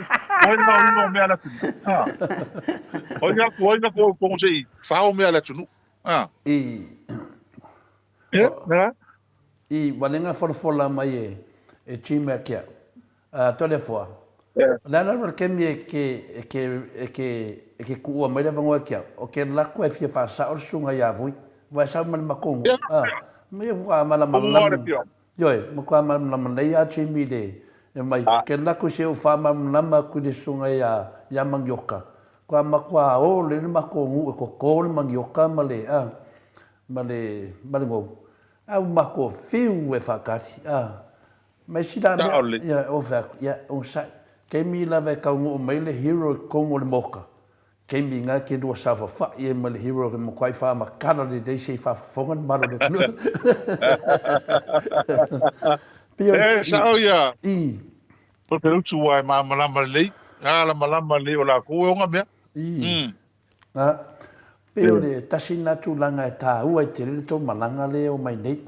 me ala tunu. Oina ko sei, fao me ala tunu. Walenga forfola mai e chima kia. Tole foa. Lana ke me ke ku mai vango kia. O ke la ko e fia fa sa or sunga ya vui. Wa sa man makong. Me wa mala mala. Yoi, mo ko mala mala ya chimi de. Mai ke laku se o fama nama ku de sunga ya mangioka ko makwa o le mako ngu ko mangioka male ngo au mako fiu e fakati mai sida ya o fa ya o sa ke mi la ve ka ngu mai le hero ko mo le moka ke mi nga ke do sa fa ye male hero ke mo kwai fa ma kana de se fa fongan malo de Sa o ya. O te utu wai malama lei. La malama lei o la koe o ngā mea. Peo le tasi natu langa e tā ua i te rere tō malanga le o mai nei.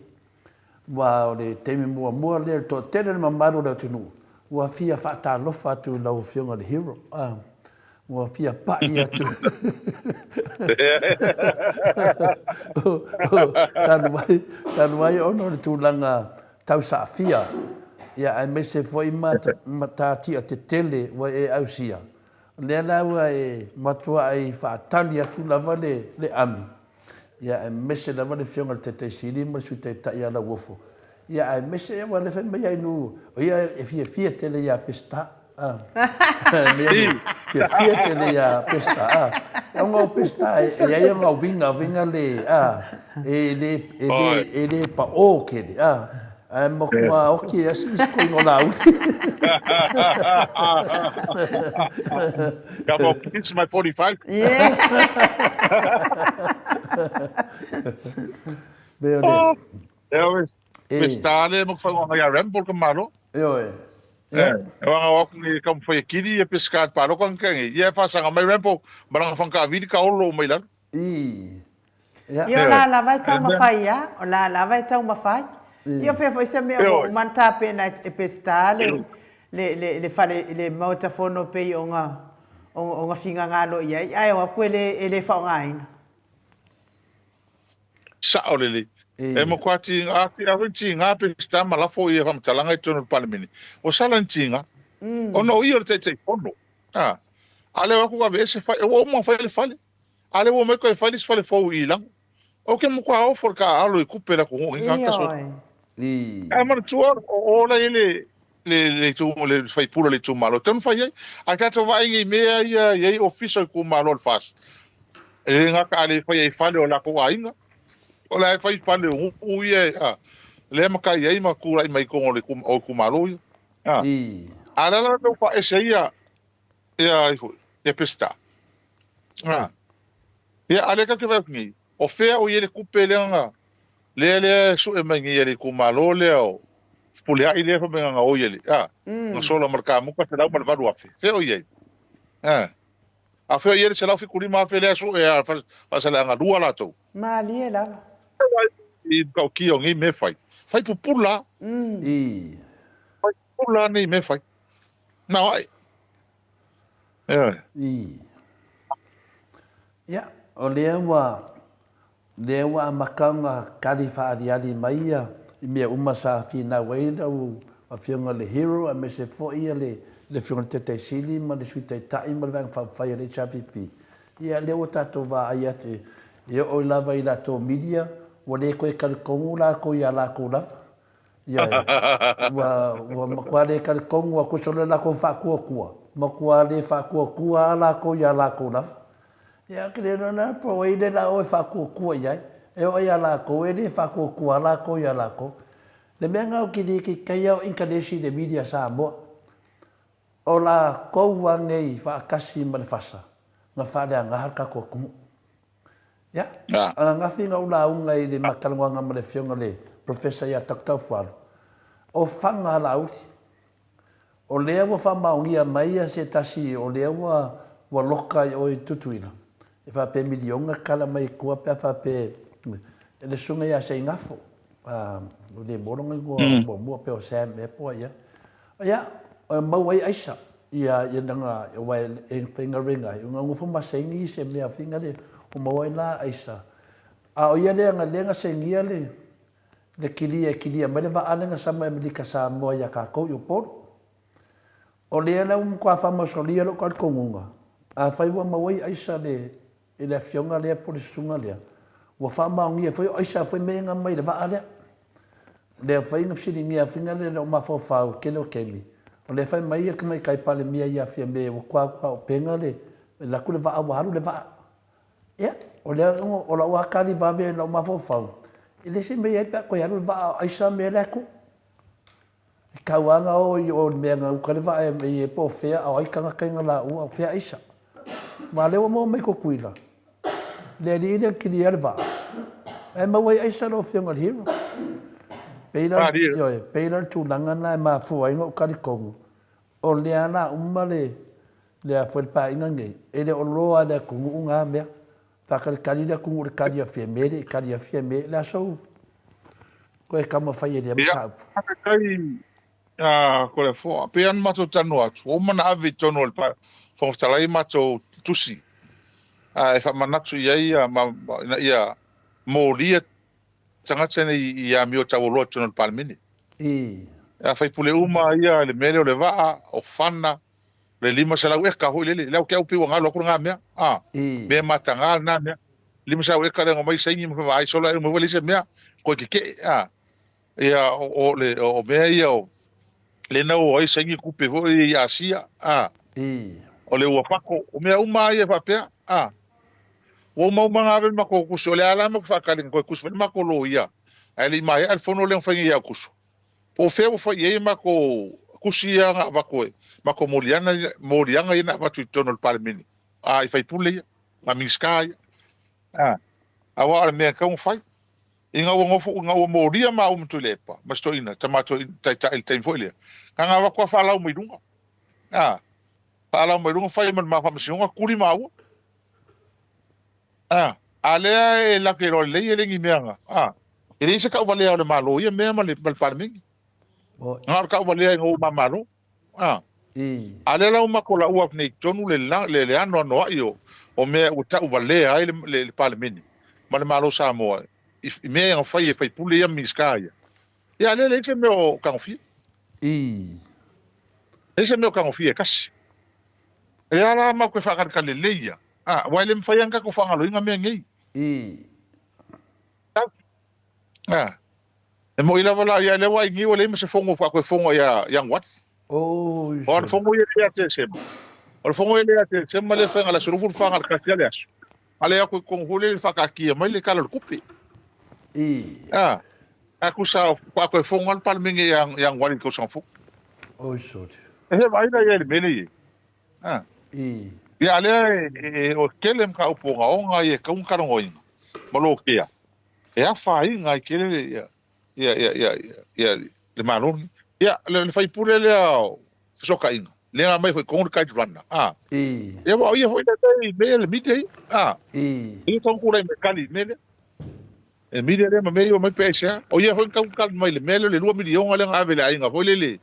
Wa o le teime mua le tō tere le mamaro le tunu. Wa fia whaata lofa atu lau fionga le hero. Wa fia pai atu. Tanu mai ono le tūlanga tau sa fia. Ia ai me se foi mata tia te tele wa e ausia. Le lawa e matua ai whaatali atu lava le ami. Ia ai me se lava le fionga te siri ma su te tai ala wofo. Ia ai me se wa le fen mai nu. O ia e fia tele ia pesta. Fia tele ia pesta. Nga pesta e ia nga vinga le le pa o kele. Ai mo kua oki as iskui no lau. Come on, this is my 45. Yeah. Veo Which tale mo fa nga rembol ka malo. Yo Wanga wak ni kam fa kiri e pescar palo kan kan ia fa sanga mai rembol marang fa ka vidi ka olo mai lan. Io la vai tau mawhai ia, o la vai tau mawhai. Io fe se mea o manta pena e pesta le fale le mautafono pe o nga finga ngalo ia. Ai o koe le whaongaina. Sa o lele. E mo kwati ati avinti nga pesta malafo ia kam talanga i tonu palemini. O salantinga. O no ia te fono. Ale wa ku ka vese fa o mo fa le fale. Ale wo me ko fale fo ilang. O ke mo kwa ofor ka alo i kupera ko ngi ka so. Ai man tuor o la le tu le fai puro le tu malo. Tem fai a ka to vai ngi me ia official ku malo fas. E nga ka le fai o la ko ainga. O la fai fale o ia le ma ka ia ma ku mai ko le ku malo. Ala la no fa ese ia e pesta. Ia ale ka ke va ngi. O fea o ele kupele nga le su e mangi ele ku malo le o pulea ile fa menga o ele no solo marca mu ka se la mal valu afi fe o ye a fe ele se la fi kuli ma fe le su e fa se la nga dua la to ma li e la i ka ki o ngi me fai pupula fai pupula ni me fai na ai o lewa makanga kalifa adiali maia I mea umasa fina weila u a fionga le hero a me se fo ia le fionga te sili ma le suita tai ma le vang fa le chapipi ia le o tato va ai ate ia o lava I la to media o le ko kal kongu la ko ia la ko la ia wa ma le kal kongu ko so la ko fa ko ma ko le fa ko la ko ia la ko la ia que na pro ile la o fa ko ia e o ia la ko ele fa ko la ko ia la ko le menga o ki kai o inkanesi de media sa mo o la ko wa nei fa kasi ma le fasa nga fa le nga ka ko ku ya nga finga ula unga I le makalwa nga ma le fionga le professor ya Dr. Fual o fanga la uti o le wo fa ma ngia mai se tasi o le wa loka o tutuina e fa pe milionga kala mai ko pe fa pe le sunga ya se ngafo le boronga go mo pe o sam e po ya ma wai aisa ia nanga wai en finger ringa nga ngufo ma se ngi se me finga le o ma wai la aisa a o ia le se ngi le kilia ma le va anga sa ma me ka sa mo ya ka ko yo por o le na kwa fa ma so le lo ka kongunga a fai wa ma wai aisa le fionga le por sunga le wa fa ma ngi foi aisa foi me nga mai le va ale le fai nga fili ngia finga le ma fo fa ke lo kemi o le fai mai ka mai kai pale mia ia fia me o kwa o penga le la ku le va wa le va ya o le o la wa ka li va be lo ma fo fa ile se me ia ko ya va aisa me le ku ka wanga o me nga ka le va e po fea o ai ka nga la o fea aisa ma le o mo me ko kuila le li ki li alva e ma wai aisa no fia ngal hiro Peter tu langana ma fu ai no kali kongu o le ana umale le a foi pa ingange ele o loa le kongu nga me ta kali le kongu kali a fie la so ko e kama fai ele ma ko le fo pe an mato tanu atu o mana ave tono pa fo talai mato tusi e fa manatu ia molia tanga tene ia mio tawolo tono palmini a fai pule uma ia le mele o le va o fana le lima sala we ka ho le ke upi wanga lo kuranga me me matanga na me lima sala we ka le ngomai sengi mo vai sola mo vole se me ko ke ia o me ia o le na o ai sengi kupe vo ia sia o le wafako o me uma ia fa pe o mau manga ma ko kuso le ala mo fa ka le ko kuso ma ko lo ia ali mai al fono le fangi ia kuso Po feo fa ye ma ko kusia nga va ko ma ko molianga ina va tu tono pal mini ai fai pule ma miska ah awa me ka un fai inga wo ngofo nga wo moria ma tu lepa ma sto ina tamato ta il tempo ile kanga va ko fa la mo idunga ah fa la mo idunga fai ma fa msionga kuri ma wo ah ale la que ro le ile ngi meanga ah ele se ka vale ole malo ye me ma le pal mini ngar ka wale ngo mamaro ah ale la uma kola ua nei tonu le ano no io o me o ta wale ai le palmini ma le malo sa mo i me nga fai pule ya miskaya ya le se me o kanfi se me o kanfi kas e ala ma ko fa ka le leia ah wale me fai anga ko fa ngalo inga me ngi ah e mo ila wala ya le wai ngi wala me se fongo fa ko fongo ya yang wat or fongo ya te se or fongo ya te se ma le fa ngala suru fa ngal kasia le asu ale ya ko hule fa ka ki ma le kala kupi ah aku sa ko fongo al palminge yang wali ko san fu e vai da ya le mele ah ya le o kelem ka upo nga onga ye ka un karongoin malo kia e a fai nga kele ya le malon ya le fai pure le soka inga le mai foi con kai rana ah ya va ia foi da me le mite ah e ton kura me kali me e mite le me yo me pesa o ia foi kan mai le mele le 2 milion ale nga vele ainga foi le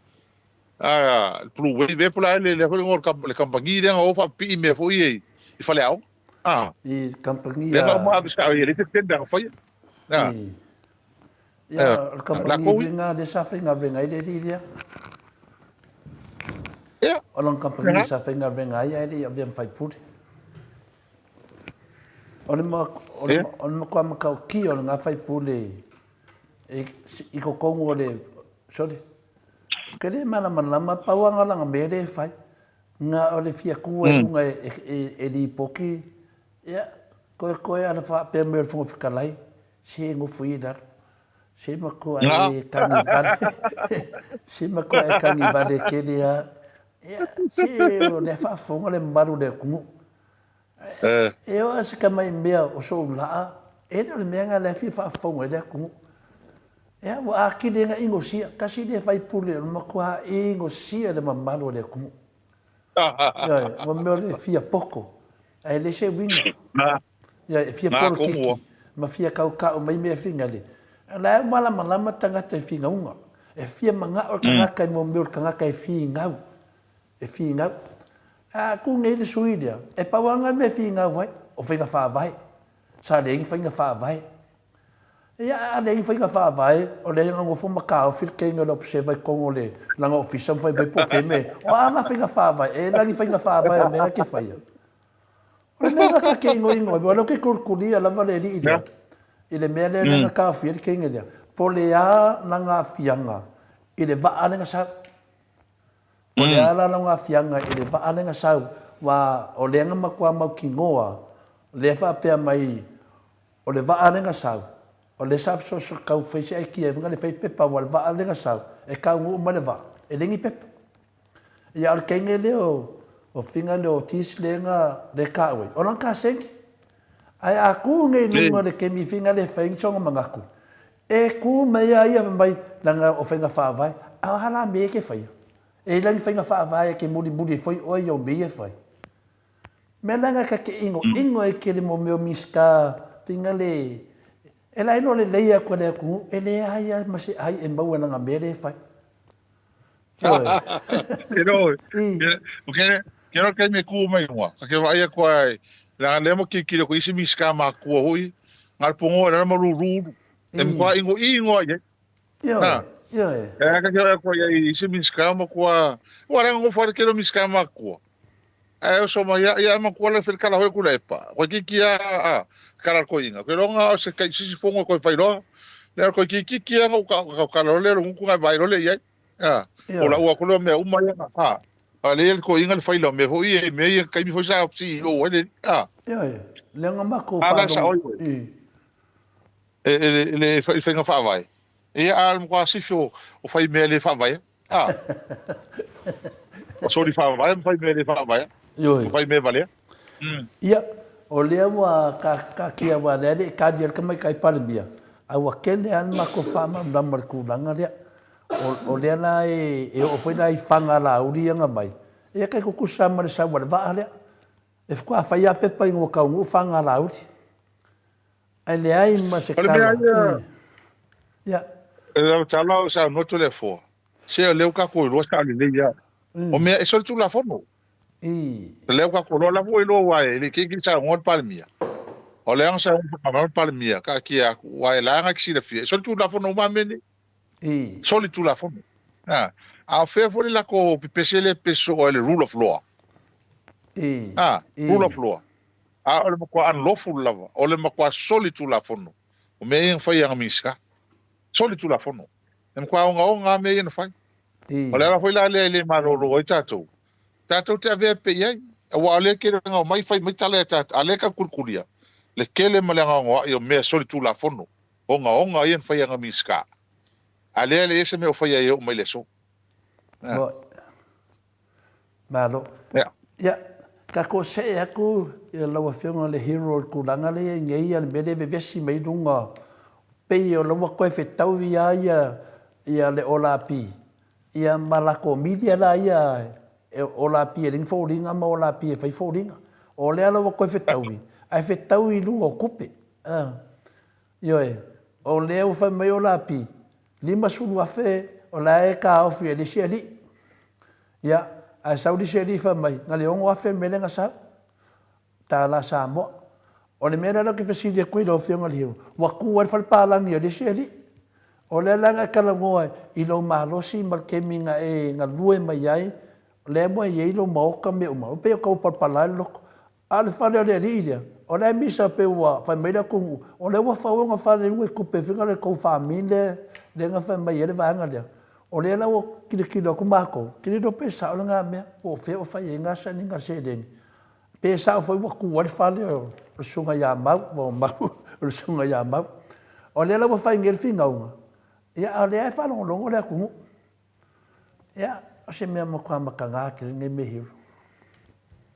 ah plu ve pula le foi ngor le campagni le o fa pi me foi i fale au ah campagni le nga ma bisa ia le se tenda foi ah ya campagni vinga de sa finga venga ile dia ya orang campagni sa finga venga ia ile vem fai put on ma ko ma ka ki on nga fai pule e ko kongo le sorry kele mana ma pawanga la ngere fai nga ole fia ku nga e di poki ya ko ana fa pember fu fikalai si ngo fuida si ma ko ai kanibale si ma ko ai kanibale kele ya si le fa fu le mbaru de ku e o se kama imbea o so la e le menga le fi fa fu de ku ya wa akide nga ingo sia kasi de fai pule ma ko ingo sia le mambalo de ku ya mo me le fia poco ai le se winga ya fia poco kiki ma fia ka mai me finga le la mala tanga te finga unga e fia manga o kanga mo me o kanga kai finga e finga a ku ne le suidia e pa wanga me finga vai o finga fa vai sa le finga fa vai ya le finga fa vai o le ngo fu maka o fil ke ngolo se vai con le la ngo ofisa vai be po feme o ana finga fa vai e la finga fa vai me ke fai o me ka ke ngo lo ke kurkulia la vale li ida ile me le nga ka fil ke ngele po le ya na nga fianga ile ba ana nga sa o le ala nga fianga ile ba ana nga sa wa o le nga makwa makingoa le fa pe mai o le va ana nga sa o le sa so ka fese ai ki e nga le fai pepa wal va ana nga sa e ka ngu ma le va e le ngi pepa ya al kengele o finga le o tis le nga le ka we o lan ka senki ai a ku nge nunga le ke mi finga le fai chonga mangaku e ku mai ai mai langa o finga fa vai a hala me ke fai e lang finga fa vai ke mudi foi o yo me fai me langa ka ke ingo e ke le mo me miska finga le e lai no le leia ko le ku e le ai ma se ai e mau nga me le fai pero quiero que me ku mai wa ke vai ko ai la le mo ki ko isi miska ma ku hui ngal pongo na mo ruru em ko ingo ye yo e ka ko isi miska mo ko ora ngo for que lo miska ma ku e so ma ya ma ku le fel kala ho ku le pa ko ki a kala ko inga que longa se ka isi fongo ko fai ro le ko ki ngo ka le ku ga vai ro le ya o la ua ko me uma ya ale ko inga le fai lo me ho i me ka mi fo sa si o le le nga ma ko fa le fai nga fa vai Ia al kwa sifo o fai me le fa vai. Ah. Sorry fa vai, fai me le fa vai. Yo. Fai me vale. Ia, o lea wa ka kia wa lea ka dia ka mai kai palimia. A wa kene an ma ko fa ma na mar ku langa lea. O lea na o foi na I fanga la uri anga mai. E kai ko kusa ma sa wa va lea. E fko fa ia pe pa ngo ka ngo fanga la uri. Ai lea I ma se ka. Ia. E tala sa no to le fo. Se o leu ka ko ro sa le ia. O me e so tu la fo no. Leu ka ko la fo lo wa e ke sa ngot palimia. O le ang sa un fa palimia ka kia wa la nga ki le fi. So tu la fo no ma meni. Soli tu la fo. Ah, a fe fo la ko pepesele peso o le rule of law. Rule of law. A o le ko unlawful lava. O le ko soli tu la fo no. O me en fa yang miska. Soli tu la fo no. Em kwa onga me en fa. O le foi la le maroro o tatou. Tatou te ave pe ia. Wa le ke nga mai fai mai tale tatou. Ale ka kurkuria. Le kele malenga ngo yo me soli tu la fo no. Onga ien fa yang miska. Ale ese me o fai ai o mai le so. Malo. Ya. Ka ko se aku ia lawa fionga le hero ku langa le ngei al mele be vesi mai dunga. Pe o lawa ko fe tau ia le olapi. Ia malako media la ia olapi ring foldinga ma olapi fai foldinga. O le lawa ko fe tau. Ai fe tau I lu o kupe. Yo o le o fa mai olapi. Lima sulu afe o la e ka ofi e lisi ali. Ia, a sau lisi ali fa mai. Nga le ongo afe mele nga sa. Ta la sa mo. O le mera la ki fasili e koe lo ofi nga liho. Waku ar fal palangi e lisi ali. O le langa kalangoa I lo malosi malkemi nga e nga lue mai ai. Le mo e ilo maoka me uma. O pe o kau palpalai loko. Ale fale o le ali ilia. O le misa pe ua fa mai la kungu. O le ua whaonga fale ngue kupe finga le kou famile. Le nga fa mai ele vanga le. O le la o kilo ku mako. Kile do pesa o nga me o fe o fa yenga sa ninga se den. Pesa o foi wa ku wa fa le o sunga ya mau o mau o sunga ya mau. O le la o fa ngel finga uma. Ya o le fa lo lo le ku. Ya o se me mo kwa makanga ki nge me hiru.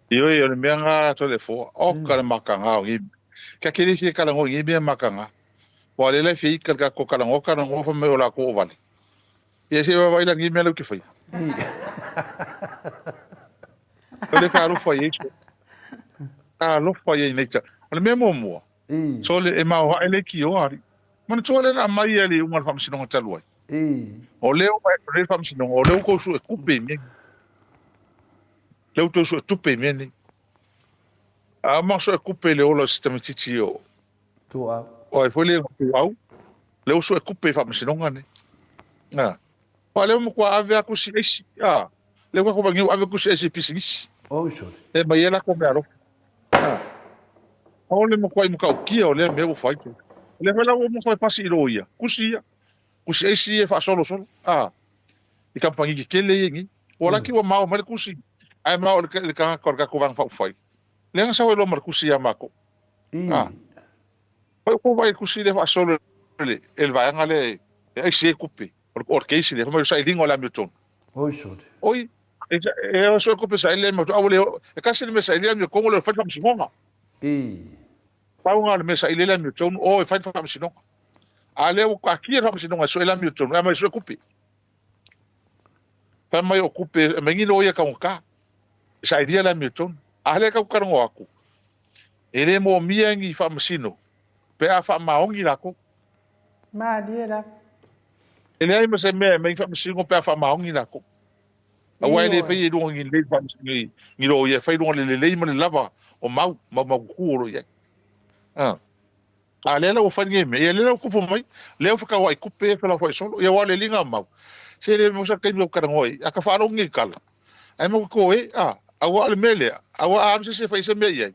Yo le me nga to le fo o ka makanga o ngi. Ka kile si ka ngo ngi me makanga. Wa le fi ka ko ka ngo fa me o la ko vale. Ia se vai la ngi me lo ki foi. Le ka lo foi isso. Ah, lo foi nei ta. Le me mo. So le e ma o ele ki o ari. Man so le na mai ele un fam sino ta lo. O le o le fam sino o le ko su e kupe me. Le to su tupe me ni. A ma so e kupe le o lo sistema titi o. Tu a. O e foi le tu au. Le so e kupe fam sino ngane. Olha mo kwa ave ku si esi. Le ko bangi ave ku si esi pisigi. O so. E mai ela ko me aro. Olha mo kwa mo ka ki ole me o fai. Le vela mo fai pasi roia. Ku si esi e fa solo. I kampangi ki kele yengi. Ola ki wa mau mal ku si. Ai mau le ka korga ko vang fa fai. Le nga sa lo mar ku si amako. Ko vai ku si le fa solo le el vai ngale e si kupe. Porque esse ele foi sair lingo lá Milton. Oi, senhor. Oi. Eu sou que pensar ele mas eu é que se ele me sair ele como ele faz como sinonga. Pau ngal me sair ele Milton ou faz como sinonga. Ale o aqui é como sinonga só ele Milton, mas eu cupe. Tá mais ocupe, menino oia com cá. Sair ele Milton. Ale ka o ngo aku. Ele mo miangi famasino. Pe a fa maongi lako. Ma dia Ele aí mas me fa singo pe fa maongi nako. A wai le fai do ngi le fa singi ngi ro ye fai do le ma lava o mau ku ro ye. A le la o fa ngi me ele la ku po mai le o fa wai ku pe fa la foi solo ye wale linga mau. Se le mo sa kai mo kara ngoi a ka fa ro ngi kala. Ai mo ko a wale mele a wa a se fai se me ye.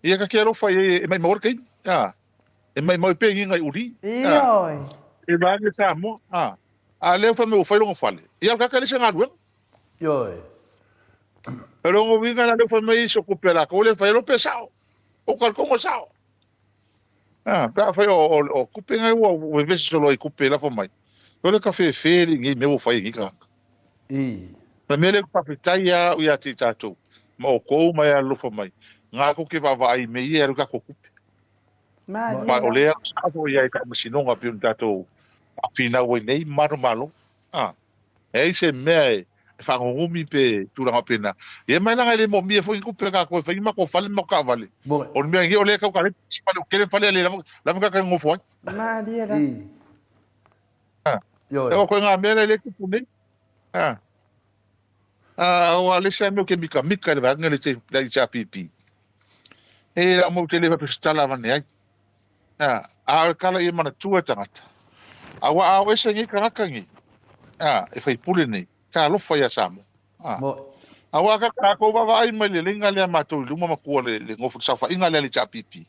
Ia ka kero fai e mai mo kai. E mai mo pe ngi uri. Oi. E vai que sa mo a le fa me o fai lo fale e al ka le se ngadu yo pero o vinga na le fa me iso ku pela ko le fai lo pesao o kal como sao pa fai o ku pe ngai o ve solo i ku pela fo mai Kole ka fe ngi me wo fai ngi ka. Na mele pa pitai ya u ya ti tatou. Ma o ko mai a lofo mai. Ngā ko ke vavai me ia ruka ko kupe. Ma o lea ako ia ka masinonga pi un tatou. A fina o nei malo. E se me fa ngumi pe turanga pena. E mai langa le mo mi fo kupe ka ko fa ma ko fale ma ka vale. O me ngi o le ka ka le spalo kele fale le la ka ka ngofo. Ma dia ra. Yo. E ko nga me le tu pune. O ale sa me ke mika le va ngale te la cha pipi. E la mo te le pa stala vane ai. A kala i mana tua tangata. Awa a ese ngi karakangi. E fai pule nei. Ta lo fa ya samo. Awa ka ko va ai mai le linga le mato luma makua le ngofu sa fa inga le cha pipi.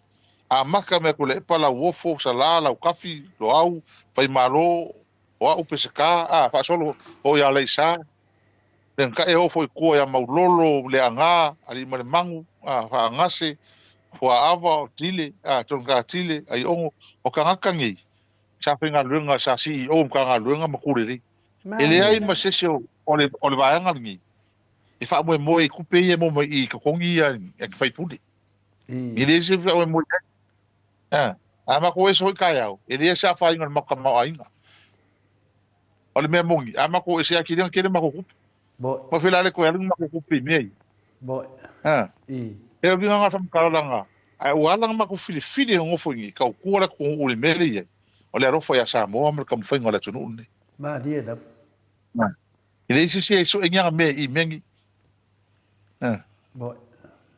A maka me ko le pala wofo salala o kafi lo au fai malo o au pesaka fa solo o ya le sa. Den ka e o foi ko ya maulolo le anga ali male mangu fa ngase fua ava tile tonga tile ai ongo o kanga ngi sa penga lunga sa si o kanga lunga makure ele ai ma sesio ole vaanga ngi e fa mo e kupe e mo i ka kongi e fai pudi ele se fa mo ama ko eso ka yao ele sa fa inga makka ma ainga ole me mongi ama ko ese akiri kere makupe ma filale ko yalung makupe me e vinga nga fam kalanga ai walang ma ko fili ngofo ngi ka ko la ko ule mele ye ole ro fo ya sa mo am kam fo ngola tunu ne ma dia da ile si so enga me I mengi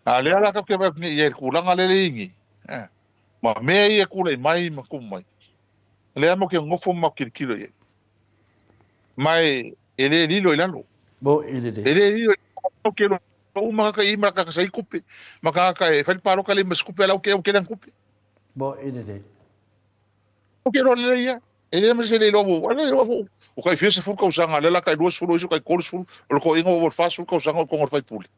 ale ala ka ke ba ni ye ku langa le ngi ma me ye ku le mai ma ku mai le mo ke ngofo ma kilo ye mai ele lilo ilalo ele lilo ke o maka I maka ka sai kupe maka ka e fal paro ka le mas kupe la o ke lan kupe o ke ro le ya ele mas ele lo o ka fiese fu ka usanga le la ka do sulu ka ko sulu o ko ingo o fa sulu ka usanga ko ngor fai puli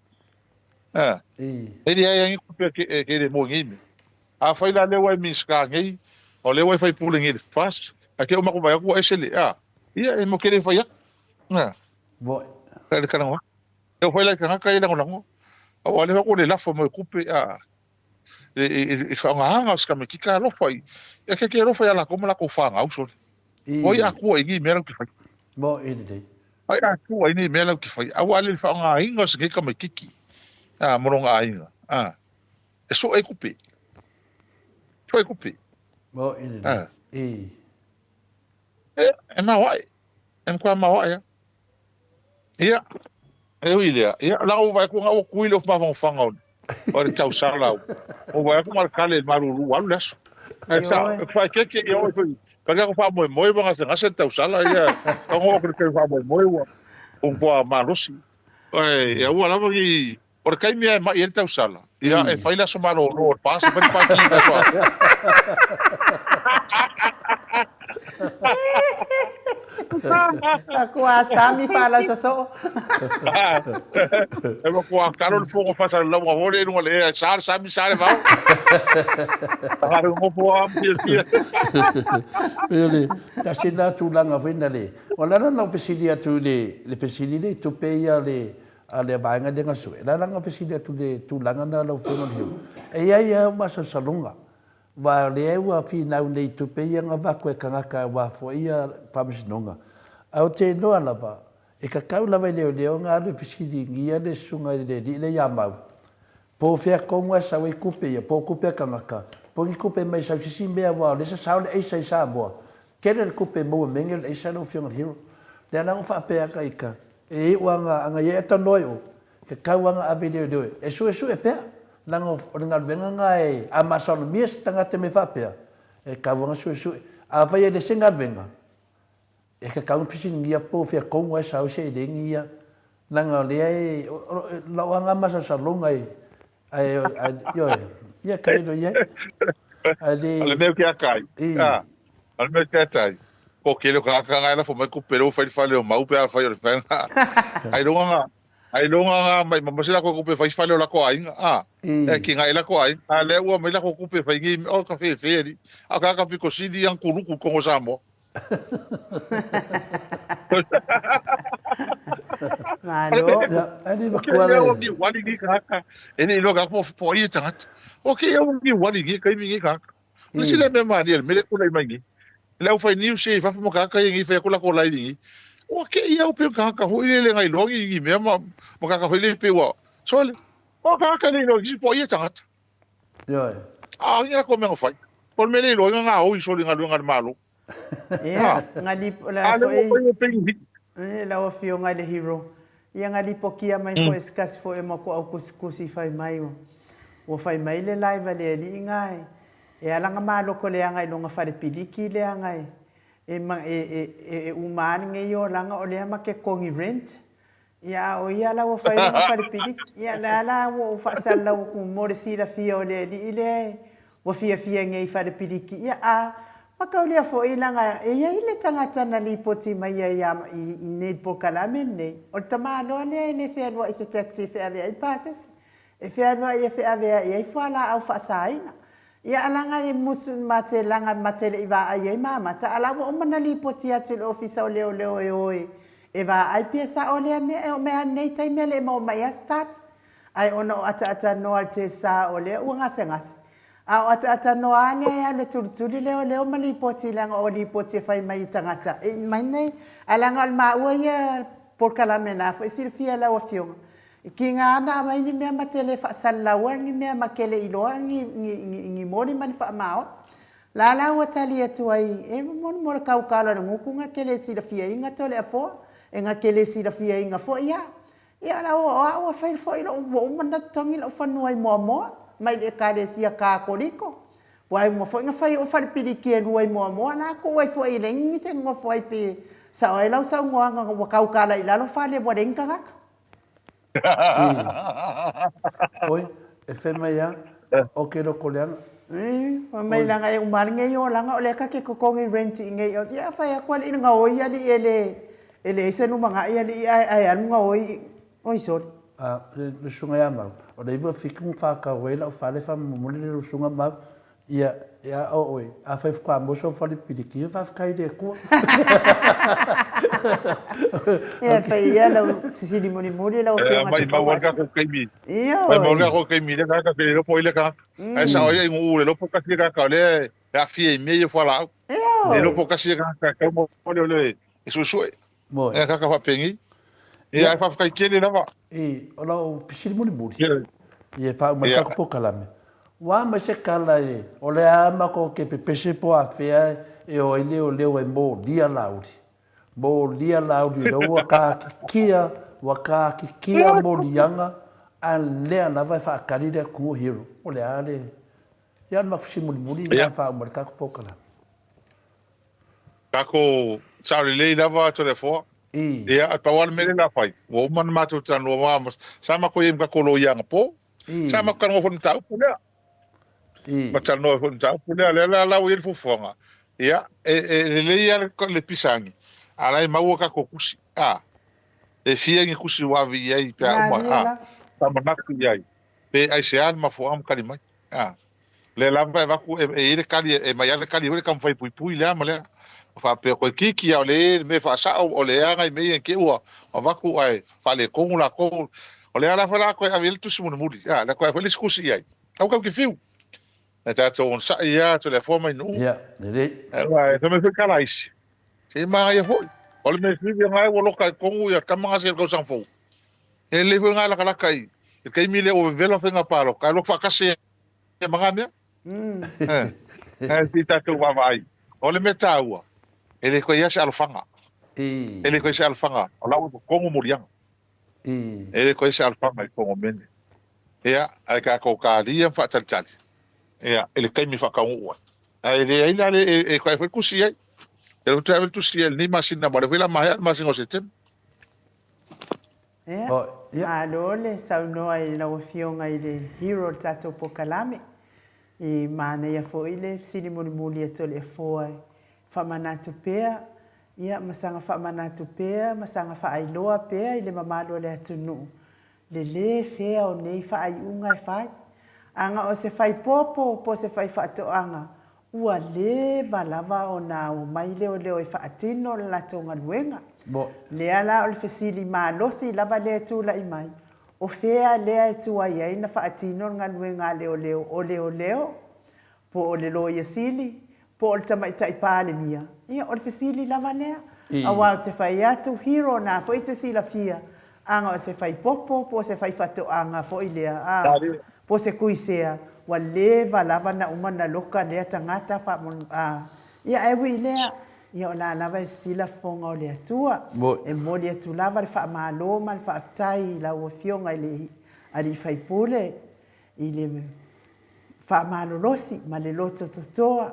ele ya ngi kupe ke le mo ngi a fai la le wa mi ska ngi o le wa fai puli ngi fas a ke o mako ba ko esele ia e mo ke le fai ya ka kana wa eu foi lá que não caiu lá não olha o le lá foi meu cupe e fa nga os que ka lo foi e que lo foi lá como lá com fanga o sol oi a ko ngi mero que foi ai a tu ai ni mero que foi a wale fa nga ingos que como kiki moronga ainga eso e cupe foi cupe na wa en kwa ma wa ya ia eu ia lá o vai com o cuilo of mavon fanga ora tau sala o vai com marcale maruru alu leso essa fai que eu fui kaga ko fa mo ba ngase tau sala ia o ko que fa mo o po marosi e o ala vai por kai mi ma il tau sala ia e fai la so malo no fa se per pa ki so Aku asami fala so. E mo ko Carol fogo fa sa la mo vole no le sami va. Haru mo po am pia. Ele ta sina tu langa venda le. Ola na fesilia tu le fesilia tu peia le ale bainga de ngasu. La langa fesilia tu le tu langa na lo fengon hiu. E ia masa salunga. Wa le wa fi na le tu peia nga va ko kanga wa fo ia famisinonga. Au te noa lava, e ka kau lava i leo ngā alu fisiri ngia le sunga i le ia mau. Po fea konga sa wei kupe ia, po kupe kangaka. Po ni kupe mai sa fisi mea wao, le sa saule eisa i sa moa. Kere le kupe moa mengel eisa no fionga hiro. Le anango wha apea ka ika. E wanga anga ye eta noi o. Ka kau anga awe leo. E su e pea. Nanga o ngā venga ngā e amasono mies tangate me wha apea. E kau anga su. A vai e le senga venga. E ka kau fisi ngia po fea konga e sao se le ngia. Nanga lea e lau anga masa salonga e. Ia kai no ia. Ale meu que akai. Ale meu que atai. Ko ke lo ka ngai la fo mai ku pero fai o mau pe fai o fai. Ai longa mai masila ko ku pe fai o la ko ai. E ki ngai la ko ai. Ale ua mai la ko ku pe fai ngi o ka fe di. Aka ka piko sidi an kuluku ko ngosamo. Malo. Ani Okay, vakuale. eu ni wali ni kaka. Ele lo ga po ia tangata. Okay, eu ni wali ni kai mi kaka. Le sile me mani el mele kula mai. Le au fai niu se fa mo kaka ngi fa kula ko lai ni. Okay, eu pe kaka ho ile ngai longi ngi me mo kaka ho ile pe wa. So le. O kaka ni no gi po ia tangata. Yo. Ah, ngi ko me fai. Por mele lo nga o iso li nga malo. Ia, ngadi la Ale mo foi. ko pe ngi. La o fio ngai le hero. Ia ngadi pokia mai fo eskas fo e mako au kusi fai mai o. O fai mai le live le li ngai. E alanga malo ko le ngai longa fare piliki le ngai. E umani ngai yo langa o le ma ke kongi rent. Ia o ia la o fai longa fare piliki. Ia la o fa sala o ku mo si la fia o le li le. O fia ngai fare piliki. Ia a Makaulia fo ilanga e ia ile tangata na lipoti mai ia i nei po kalame nei. O tamalo le ne fe alwa i se taxi fe ave i passes. E fe alwa i fe ave i fala au fa saina. Ia alanga i musu mate langa mate le va ai mama ta ala o mana lipoti atu le ofisa o leo e oi. E va ai piesa o le me o me nei tai me le mo mai start. Ai ono ata no te sa o le unga sengas. A ata no ane ya le tuli leo mali poti langa o li poti fai mai tangata. E mai nei alanga ma ua ia por kalamena fo silfia la o fiong. Ki nga ana mai ni me matele fa sala wangi me makele ilo ngi moni man fa mao. La wa tali atu ai e mon kau kala nguku nga kele silfia inga tole afo. E nga kele silfia inga fo ia. Ia la o fai fo ilo o man tongi lo fa nuai mo. Mai le kare sia ka koliko. Wai mo foi nga fai o fai piliki e luai mo na ko wai foi le ngi se ngo foi pe sa ai lau sa ngo nga wa kau kala ila lo fa le bo den ka. Oi, e fe mai ya. O ke ro kolean. Mai la nga e umar nge yo la nga o le ka ke ko ngi rent nge yo. Ya fai ko le nga o ya li ele se no manga ya li ai an nga oi so. Le sunga ya mau. O le iwa fiku whaka wela o whale wha mumuli le sunga mau. Ia oi. A whai whaka moso whale piriki. Ia whai le kua. Ia whai ia lau sisiri muni lau whionga Mai mawanga ko kaimi. Ia Mai mawanga ko kaimi le kaka pe lo poile ka. Ai sa oi ngu le lo poka si ka le a fie me ye fala. Le lo poka si ka mo le. Eso so. Mo. E kaka fa pengi. E ai fa kai kele lava. O lau pisiri muni. Ia wha umataka po kalame. Wa ma se kala e. O le ama ko ke pepese po a whea e o i leo e mo lia lauri. Mo lia lauri le waka kia mo lianga a lea lava e wha akarire kungo hero. O le ale. Ia ma fisi muli ia wha umataka po kalame. Kako sauri lei lava to le fo. Ia a tawal mele la fai. Wo man matu tan lo ma sama ko yem ka kolo yang po. Sama kan ngofon tau pula. Macam no fon tau pula la o fu fonga. Ia le ia le pisangi. Ala mau ka ko kusi. E fia ngi kusi wa vi ai pe ma. Sama nak ai. Pe ai se an ma fo am kalimai. Le la va ku e le kali e mai le kali le kam fai pui le ma le. Fa pe ko kiki o le me fa sa o le anga me en ke ua o va ku ai fa le ko la ko o le ala fa la ko a vil tu simu muri la ko fa le skusi ai au ka ki fiu e ta to on sa ia to le forma no ia le ai to me fe kalais se ma ia fo o le me fi ngai wo lo ka ko ia ka ma se ko san fo e le fo ngai la kala kai e kai mi le o velo fe nga palo ka lo fa ka se ma nga si ta to va vai o le me taua ele ko ia se alfanga ele ko se alfanga o la ko mo muriang ele ko se alfanga ko mo men ia ai ka ko ka dia fa tal tal ia ele kai mi fa ka u ele ai la e ko fa ku si ai ele travel to si ele ni masina ba vela ma masingo setem ia le sau no ai la fionga ile hero tato po kalame e mana ia fo ile sini muli to le fo ai whamanatu pēr, ia masanga whamanatu pēr, masanga whaailoa pēr, i le mamalo le atunu. Le whea o nei whaai unga e whai. Anga o se whai popo, po se whai whaatoanga, ua lē valava ona o mai leo e whaatino o latou galuega lea la o le fesili malosi lava lea tulaʻi mai o fea lea e tuai ai na whaatino o galuega a leoleo o leoleo po o le lo ia sili po o le tamaitaʻi palemia ia o le fesili lava lea auā o te fai atu hiro na foʻi te silafia aga o se fai popo po se fai fatoʻaga foʻi lea po se kuisea ua lē valava na uma na loka lea tagata ia e ui lea ia o la lava e silafoga o le atua e moli atu lava le faamālō ma le faafetai lauafioga i alii faipule i le faamālolosi ma le loto totoa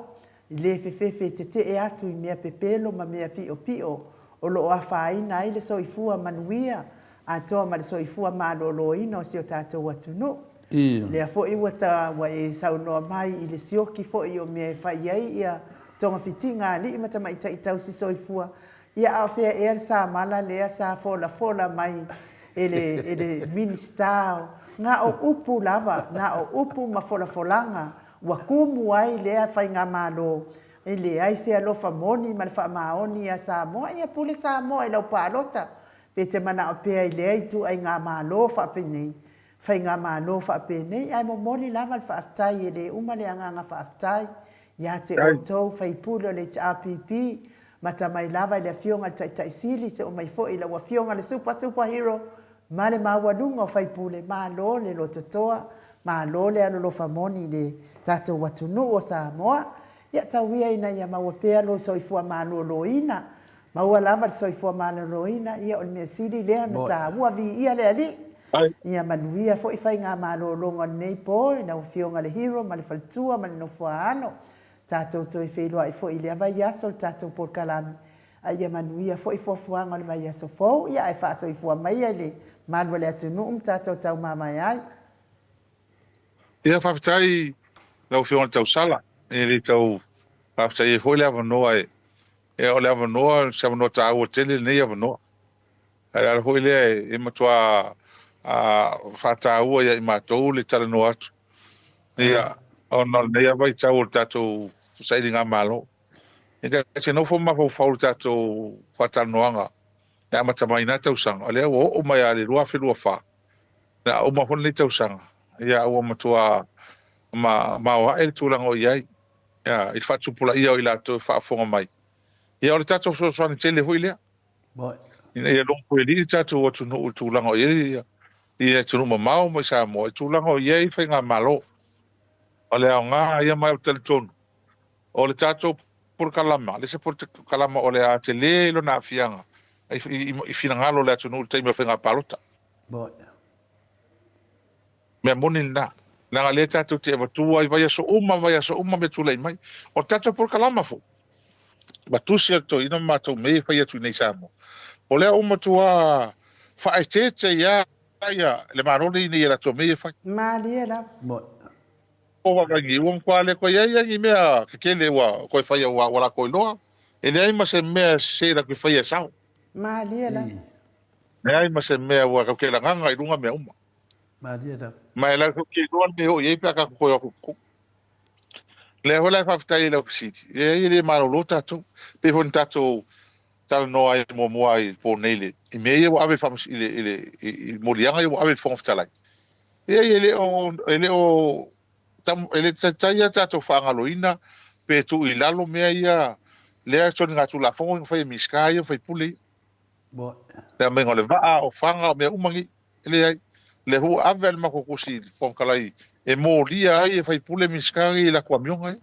i lē fefefe tetee atu i mea pepelo ma mea piʻopiʻo o loo afāina ai le soifua manuia atoa ma le soifua malōlōina o sio tatou atunuu lea foʻi ua e saunoa mai i le sioki foʻi o mea e fai ai ia togafitiga alii ma tamaitaʻi tausi soifua ia ao fea ea le samala lea sa folafola mai e le minista nga o upu lava nga o upu ma folafolaga ua kumu ai lea faigā mālō e leai se alofa moni ma le faamaoni a Samoa ia pule Samoa i lau palota pe te manaʻo pea i lea i tuaiga mālō faapeinei faigā mālō faapeinei ae momoli lava le faafetai e lē uma le agaga faafetai ia te outou faipule o le HRPP ma tamai lava i le afioga le taʻitaʻisili te o mai foʻi lau afioga le superhero ma le maualuga o faipule mālō le lototoa mālō le alolofa moni le tatou atunuu o Samoa ia tauia ina ia maua pea lo soifua malōlōina maua lava le soifua malōlōina ia o le mea sili lea na tāua viia le alii ia manuia foʻi faigā malōlōga lenei po ina ufioga le hiro ma le faletua ma le nofoaano tatou toe feiloaʻi foʻi le avaiaso o le tatou polokalami aia manuia foʻi fuafuaga o le vaiaso fou ia e faasoifua mai ai le malua le atunuu ma tatou taumamai ai ia faafetai lau fioga le tausala e le tau faafetai e foʻi le avanoa e o le avanoa se avanoa tāua tele lenei avanoa ae ala foʻi lea e matuā faataua ia i matou le talanoa atu ia ona lenei avaitau o le tatou saʻiliga mālō e kasi nofo ma faufau le tatou faatalanoaga e amatamaina tausaga o lea ua oo mai a le lua feluafā na uma fona lei tausaga ia ua matuā ma oaʻe le tulaga o i ai ia i faatupulaʻia o i latou e faafoga mai ia o le tatou soasoani tele foʻi lea ia logo puelii tatou atunuu le tulaga o i ai ia tunuu mamao mai Samoa i tulaga o i ai faigā mālō o le aogā ia mai o le taletonu o le tatou polokalama le se polokalama o le a telē i lona afiaga i finagalo le atunuu le taimi o faigā palota mea moni lenā laga lē tatou te avatua i vaiaso uma me tulaʻi mai o le tatou polokalama fo matusi atoina matou mei fai atu i nei Samoa o lea uma tuā faaetete ia le malole ina ia latou mei e fai malia la o vavagi ua makuale koe ai agi mea kekele ua koe fai ua lako iloa e leai ma se mea se la koe fai e sao malia la leai ma se mea ua kaukelagaga i luga mea uma ma e lau kaukeloa me o iai pea kakokoe akukuku lea hoi lai faafetai i lau fesiti e ai le malolo tatou pe foni tatou talanoa ai muamua ai ponei le i mea ia ua ave i moliaga ia ua ave le fogafetalai ia ele o ele tatai ia tatou faagaloina pe tuu i lalo mea ia lea toni gatulafogo fai miska ia faipule lea maiga o le vaa o faga o mea umagi leai le hua ave a le makokusi fogakalai e molia ai e faipule miskagi i lako amioga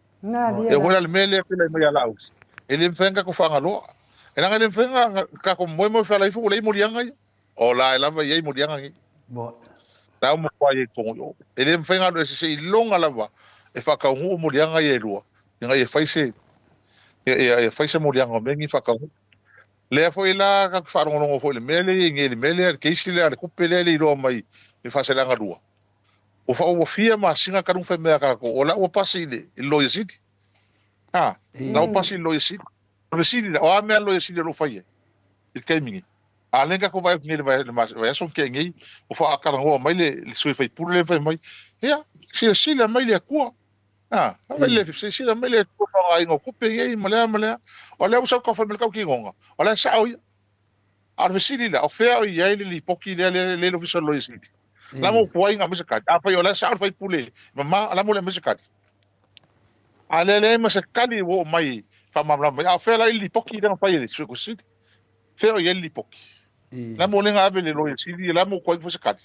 e hoi la le mea lea pelai mai alausi e le mafaiga kako faagaloa e laga le mafaiga kako moe mo fealai foʻu lei moliaga ia o la e lava iai moliaga gi na uma kuai e kongo yo e le mfenga do se ilonga lava e whakaungu morianga i e lua inga e whaise e whaise morianga mengi whakaungu lea foi la ka wharongongo foi le mele inge le mele keisi le kupe le i roa mai i whaselanga lua o wha o fia ma singa karung whai mea kako o la o pasi i Loia City la o pasi i Loia City Loia City o a mea Loia City lo whaie i keimingi a lenga ko vai ngile vai son ke ngi o fa akarango mai le sui fai pule fai mai ia sila mai le kua Ave le fisi la mele ko fa ai ngo kupe ye male. O le usa ko fa mel ka ki ngonga. O le sa o ar fisi la o fea o ye li poki le lo fiso lo isi. La mo po inga mese ka. Apa yo la sa fa pule. Mama la mo le mese ka. Ale le mese ka ni wo mai fa mamla mai. A fea la li poki le fa ye su ko si. Fea o ye li poki. La mo le nga ave le lo isi la mo ko fo se ka.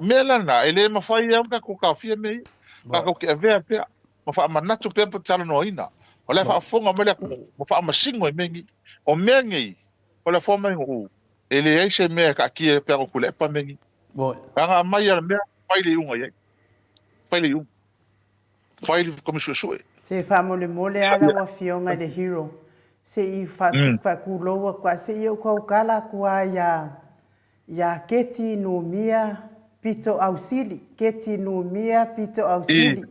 Mela na ele ma fa ye ka ko ka fie me. Ka ko ke vea pea ma fa ma natu pea tala no ina o le fa fonga mele ko ma fa ma singo e mengi o mengi o le forma ngo ele ai se me ka ki pea ko le pa mengi bo nga mai ya me faile unga ye faile un faile como su Se fa mole ala wa fionga de hero. Se I fa kuloa kwa se I ko kala kwa ya keti no mia pito ausili, keti no mia pito ausili.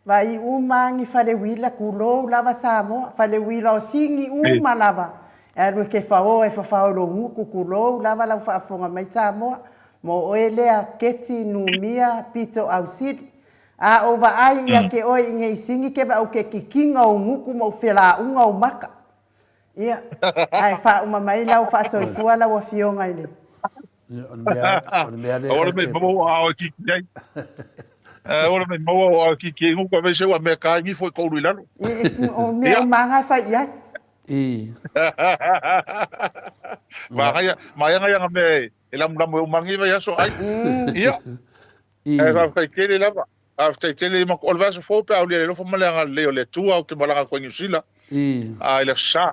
Vai umangi fale wila kulo lava samo, fale wila o singi uma lava. Ero ke fao e fao lo nguku kulo lava la fa fonga mai samo, mo oelea keti no mia pito ausili. A ova ai ya ke oi ngai singi ke ba o ke kikinga o nguku mo fela unga o maka. Ia, ai fa uma mai la o fa so fuala wa fionga ile. Ora me mo a ki nei. Ora me mo a ki ngu ko me se wa me ka ngi foi ko ru lalo. O me manga fa ia. Ma ya me ela mo mangi va ya so ai. Ia. Fa ka ke le lava. After tele mo ko va so fo pa o le lo fo malanga le o le tua o ke malanga ko nyusila. A ile sa.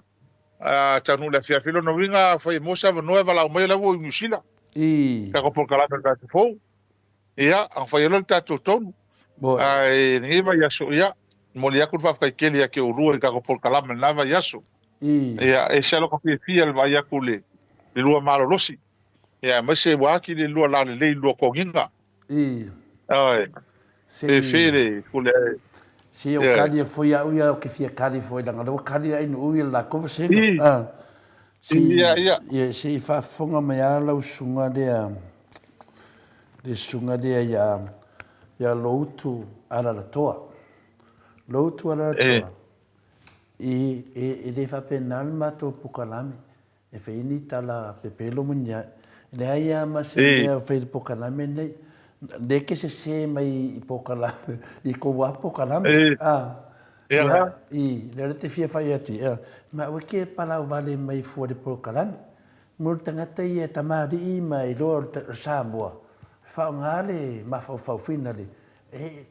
Tanu la fia filo no vinga foi mo sa no va la mo le vo nyusila. Ka ko por kala ka fo. Ia, ang fa yelo tatu tonu. Ai ni va ya so ia. Mo le ku fa ka ke le ke o ru ka ko por kala me lava ya so. Ia, e se lo ko fia va ya ku le. Le lua malo losi. Ia, ma se wa ki le lua la le lua ko ginga. Ai. Se fere ku le. Si o kali foi a uia o que fia kali foi langa do kali ai no uia la ko se. Si ia si fa fonga me ala usunga de sunga de ya loutu ala la toa. Loutu ala la toa. E le fa penal mato pukalami. E fe ini tala pepelo munya. Le ai ma se fe pukalami nei. De que se mai pukalami I ko wa pukalami. Le te fia fai ati. Ma o ke pala vale mai fu de pukalami. Multanga te ia tamari I mai lor Samoa. Fa ngale ma fa finale.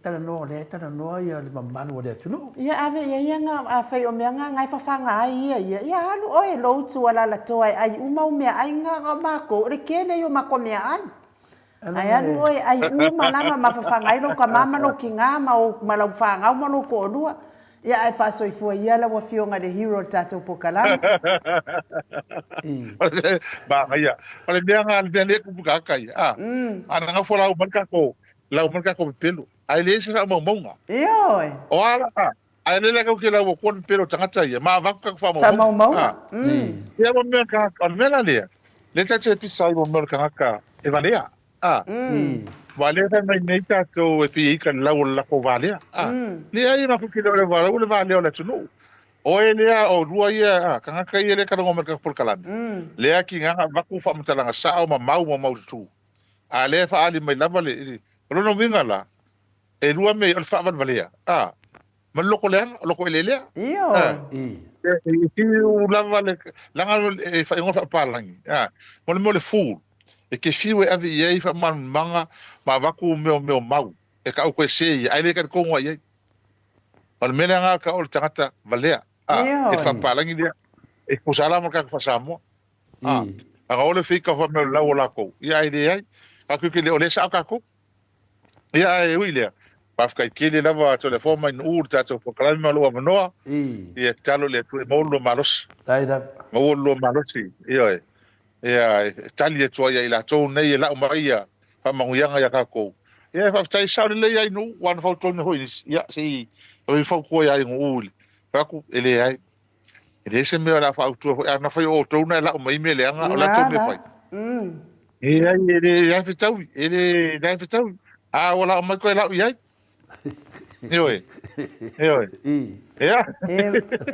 Tana no ia le mamalo le tunu. Ia ave ia nga a fai o mea nga ngai fa nga ia alu oi lo tu ala la toa ai uma mea ai nga ma ko re kele yo ma ko mea ai. Ai alu oi ai uma lama ma fa ngai lo ka mama lo kinga ma o ma lo fa nga ma lo ko lua. Ia ai fa so ifo ia la wa fionga de hero tato pokala. Ba ia. Ole mea nga le ku ka kai. Ana nga fo la o marka ko. La o marka ko pelo. Ai le se mo monga. Ioi. O ala. Ai le ka ke la o kon pelo tangata ia. Ma va ka fa mo. Sa mo monga. Ia mo me ka on mela le. Le ta che pisai mo me ka e valea. Vale mai nei tato e pi kan la o la ko valea. Le ai ma ku ke le valea o le valea o le tunu. O ele o rua ia ka ka ele ka ngo merka por kalami. Le aki nga va ku fa mtala sa o ma mau tu. A le fa ali mai lava le. Lo vinga la. E rua me o fa van valea. Man loko le loko ele le. Io. E si u lava le langa e fa ngo fa palangi. Mo le fu. E ke si we ave ye fa man manga ma va ku me mau. E ka ko se ai le ka ko ngo ye. Al mena nga ka o tangata valea. E fa palangi dia. E kusala mo ka fa samo. Aga ole fika fa me la ola ko. Ia ide ai. Aku ke le ole sa ka ko. Ia e wile. Pa fa ke le lava telefone in urta to po kala malo avnoa. Ia talo le tu mo lo malos. Taida. Mo lo malosi. Ia. Ia tali to ia ila to nei la maia. Fa manguyanga ya ka ko. Ia fa tai sa le ia no one for to no ia si. O fa ko ia ngul. Fa ku ele ai. Ele se me la fa tu na fa o to na la mai me le anga la to me fa. Ele ia fitau, ele ia fitau. Wala mai ko la ia. Ioi. Ioi. Ia.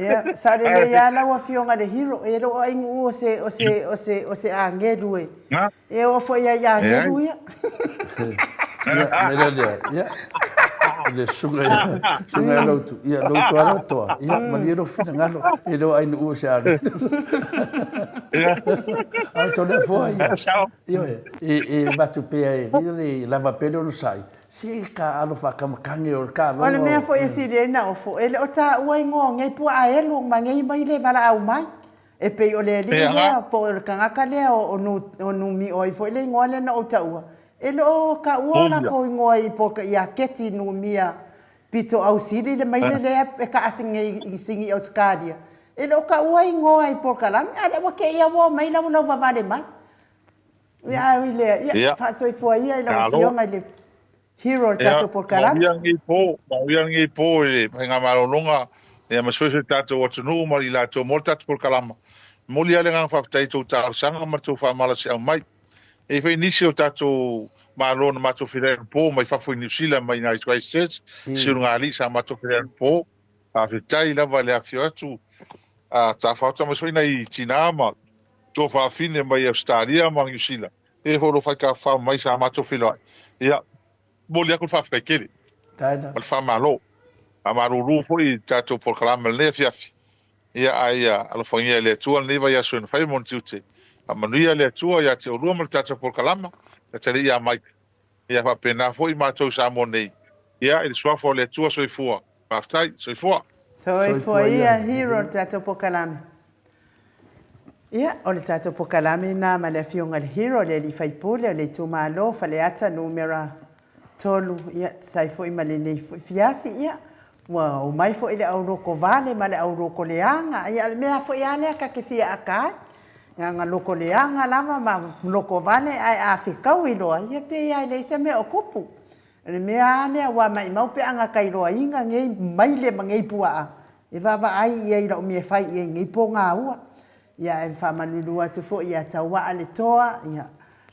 Ia, sare le ia la wa fionga de hero, e ro ai ngu o se a ngeru e. E o fo ia ngeru ia. Ia. Le sunga lautu. Ia lautu ala toa. Ia, maniro fina ngano. E ro ai ngu o se a ngeru. Ia. Ai tole fo ia. E batu pea e. Ile lava pedo no sai. Si ka alo fa kam kange o ka lo. Ona mea fo e si le na o fo. Ele o ta ua ingo ngai pu a e lo ma ngai mai le vala au mai. E pe o le le po o kangaka le o nu mi o i fo le ingo le na o ta ua. Ele o ka ua na ko ingo i po ka ia keti nu mia pito au siri le mai le e ka asinga i singi o skadia. Ele o ka ua ingo i po ka lam. Ale wa ke ia wa mai la una vale mai. Ia ile ia fa so i fo ia la fionga le hero tato por kalam. Mauiang i po e nga malolonga e maswese tato watu no mali la to mo tato por kalam. Moli ale nga fa tato ta sanga ma to fa mala se mai. E fe inisio tato malona ma to fire po mai fa fo New Zealand mai na Christchurch si nga ali sa ma to fire po a fe tai la vale a fiotu a ta fa to maswe na i Tinama to fa fine mai Australia ma New Zealand. E fo lo fa ka fa mai sa ma to filo. Ia Moli aku fa fa kere. Taida. Mal fa malo. A maruru foi tato por kalama le fiafi. Ia aia alo fangia le tua le vai aso fai mon tiute. A manuia le tua ia te urua mal tato por kalama. E te ia mai. Ia fa pena foi matou sa monei. Ia il sua fo le tua soi fua. Paftai soi fua. Soi fua ia hero tato por kalama. Ia, o le tato por kalama na ma le fionga le hero le li fai pule le tu malo fa le ata numera tolu ia sai foi male nei fiafi ia wa o mai foi le au loko vale male au loko leanga ia mea foi ale ka ke fia aka nga loko leanga lava ma loko vale ai afika wilo ia pe ia le se me okupu le mea ane wa mai mau pe anga kai roa inga ngei mai le mangai pua e va ai ia ira o me fai ia ngei po nga ua ia e fa manulua te foi ia tawa ale toa ia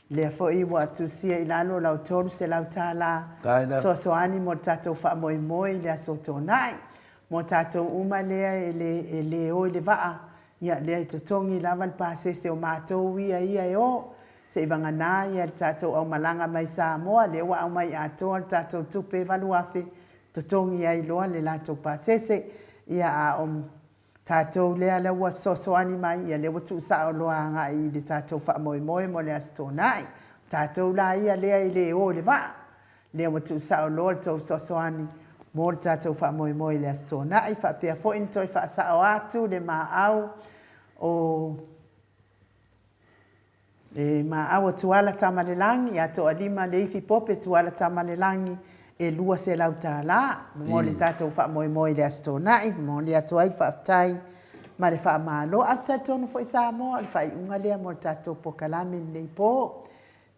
le fo I wa tu sia ilalo la tolu se la tala so ani mo tato fa moi le so tonai mo tato uma le ele o le va ya le to tongi la van pase se o mato ia o se vanga na ya tato o malanga mai sa mo le wa o mai ato tato tu pe valu afi to tongi ai lo le la to pase se ya tato le ala wa so ani mai ia le watu sa o loa nga I le tato fa moi mo le asto nai tato la ia le o le va le watu sa o loa to so ani mo tato fa moi le asto nai fa pe fo into fa sa o atu le ma au o e ma au tu ala tamalelangi ato alima le ifi pope tu ala tamalelangi e lua se lauta la mo le tatou fa moi le asto nai mo le atu ai fa tai ma le fa malo ata tonu foi sa mo le fai unga le mo tatou po kalame nei po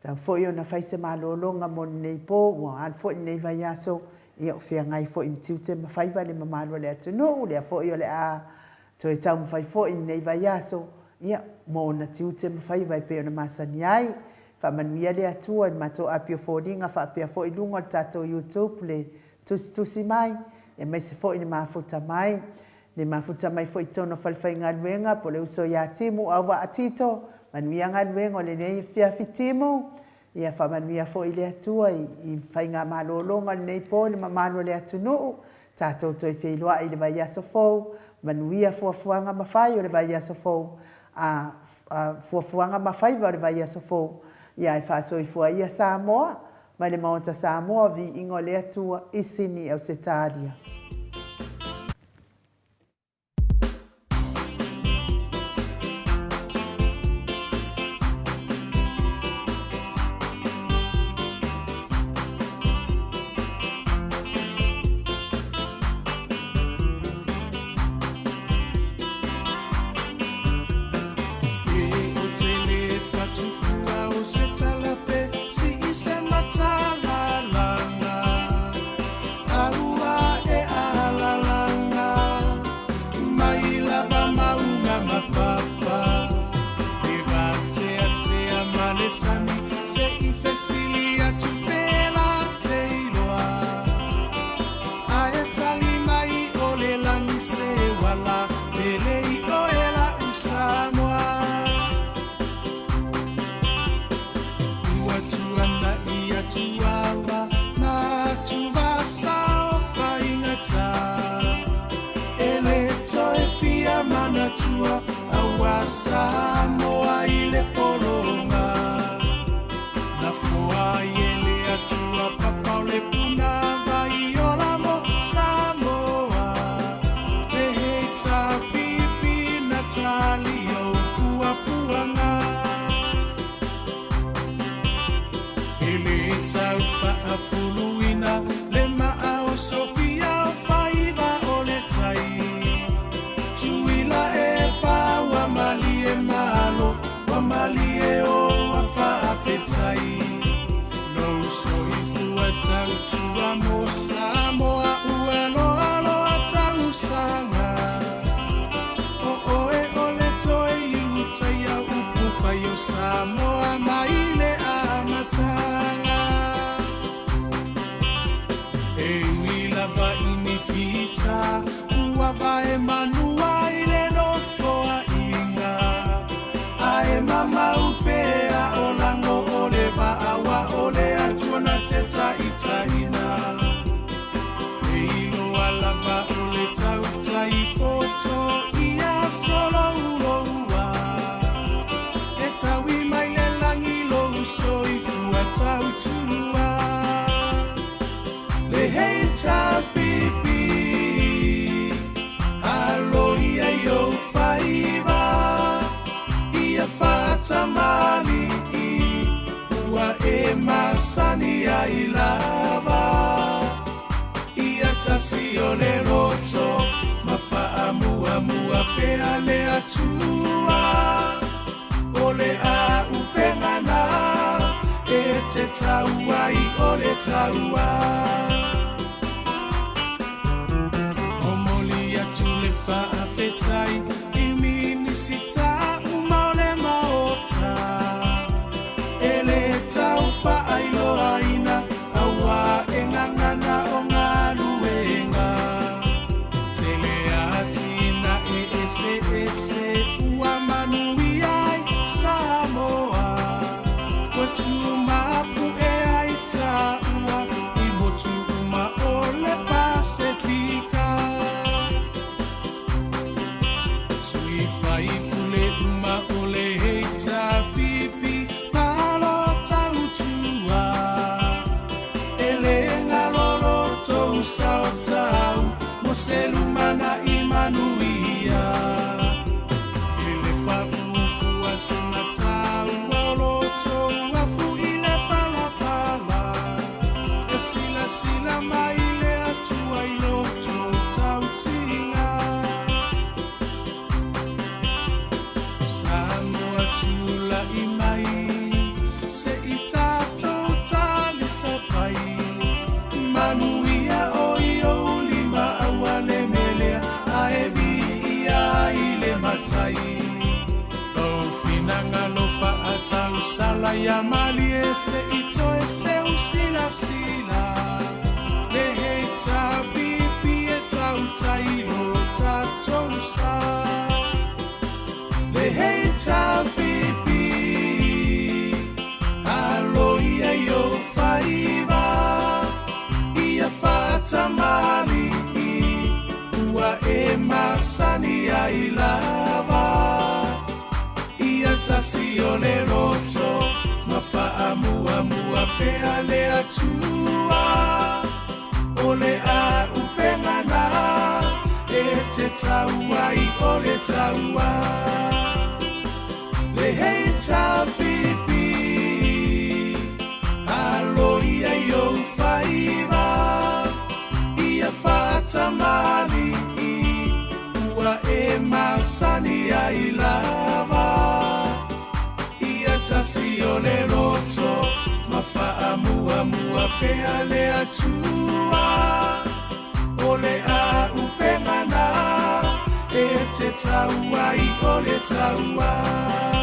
ta foi ona fai se malo longa mo nei po wa al foi nei vai aso e o fia ngai foi mtiute ma fai vale ma malo le atu no le foi le a to e tau fai foi nei vai aso ia mo na tiute ma fai vai pe ona masani ai fa manuia le atua ma to apio fodinga fa apia fo ilunga tato YouTube le tusi mai e mai se fo ni mafuta mai le mafuta mai fo itono falfai ngalwenga po le uso ya timu awa atito manuia ngalwenga le nei fia fitimu ia fa manuia fo ile atua I fainga malolonga nei po le mamalo le atunu tato to fe loa I le vai aso fo manuia fo fuanga mafai o le vai aso fo a fo fuanga mafai o le vai aso fo ia e whaasoi fua ia Samoa, mai le maonta Samoa vi ingo le atua isini au se tāria. tua mo Samoa uelo alo atau sanga o oe ole toe iuta ia upu fai o Samoa maile a matanga e wila va ini fita ua vae manua ile no foa inga ae mama upea o lango ole va awa ole atuana teta itaina e ilo alava ole tauta i poto ia solo uloua e tawi mai le langi lo uso i fua tautua le heita pipi alo ia yo faiva ia fata mali ua e masani ai lava ia tasi o le roto mafaa mua mua pea le atua o le a upengana e te taua i o le taua o moli atu le faa fetai i minisita uma o le maota ele tau whaailo aina awa e ngangana o ngā luenga tele atina e ese ese ua manui ai Samoa ua tumapu e ai taua i motu uma o le Pasifika sui fai pule uma o le heita pipi Sautau, Moselumana Imanuia ele papu asinatau oloto afu ile palapala esila sila maile atua iloto tautinga Samoa tula imai se itato tali sapai Manuia oio lima awale melea aevi ia ile matai Lau finanga lofa atau sala ya mali ese ito ese usila sila Le heita pipi e tau tairo tatousa Le heita pipi alo ia yo faiva Tamali ua e masani ai lava ia tasi o le roto mafaa mua mua pea le atua o le a upengana e te taua i o le taua le heita pipi alo ia yo faiva Tamali ua e masani ai lava ia tasi o le roto mafaa mua mua pea le atua o le a upengana e te taua i o le taua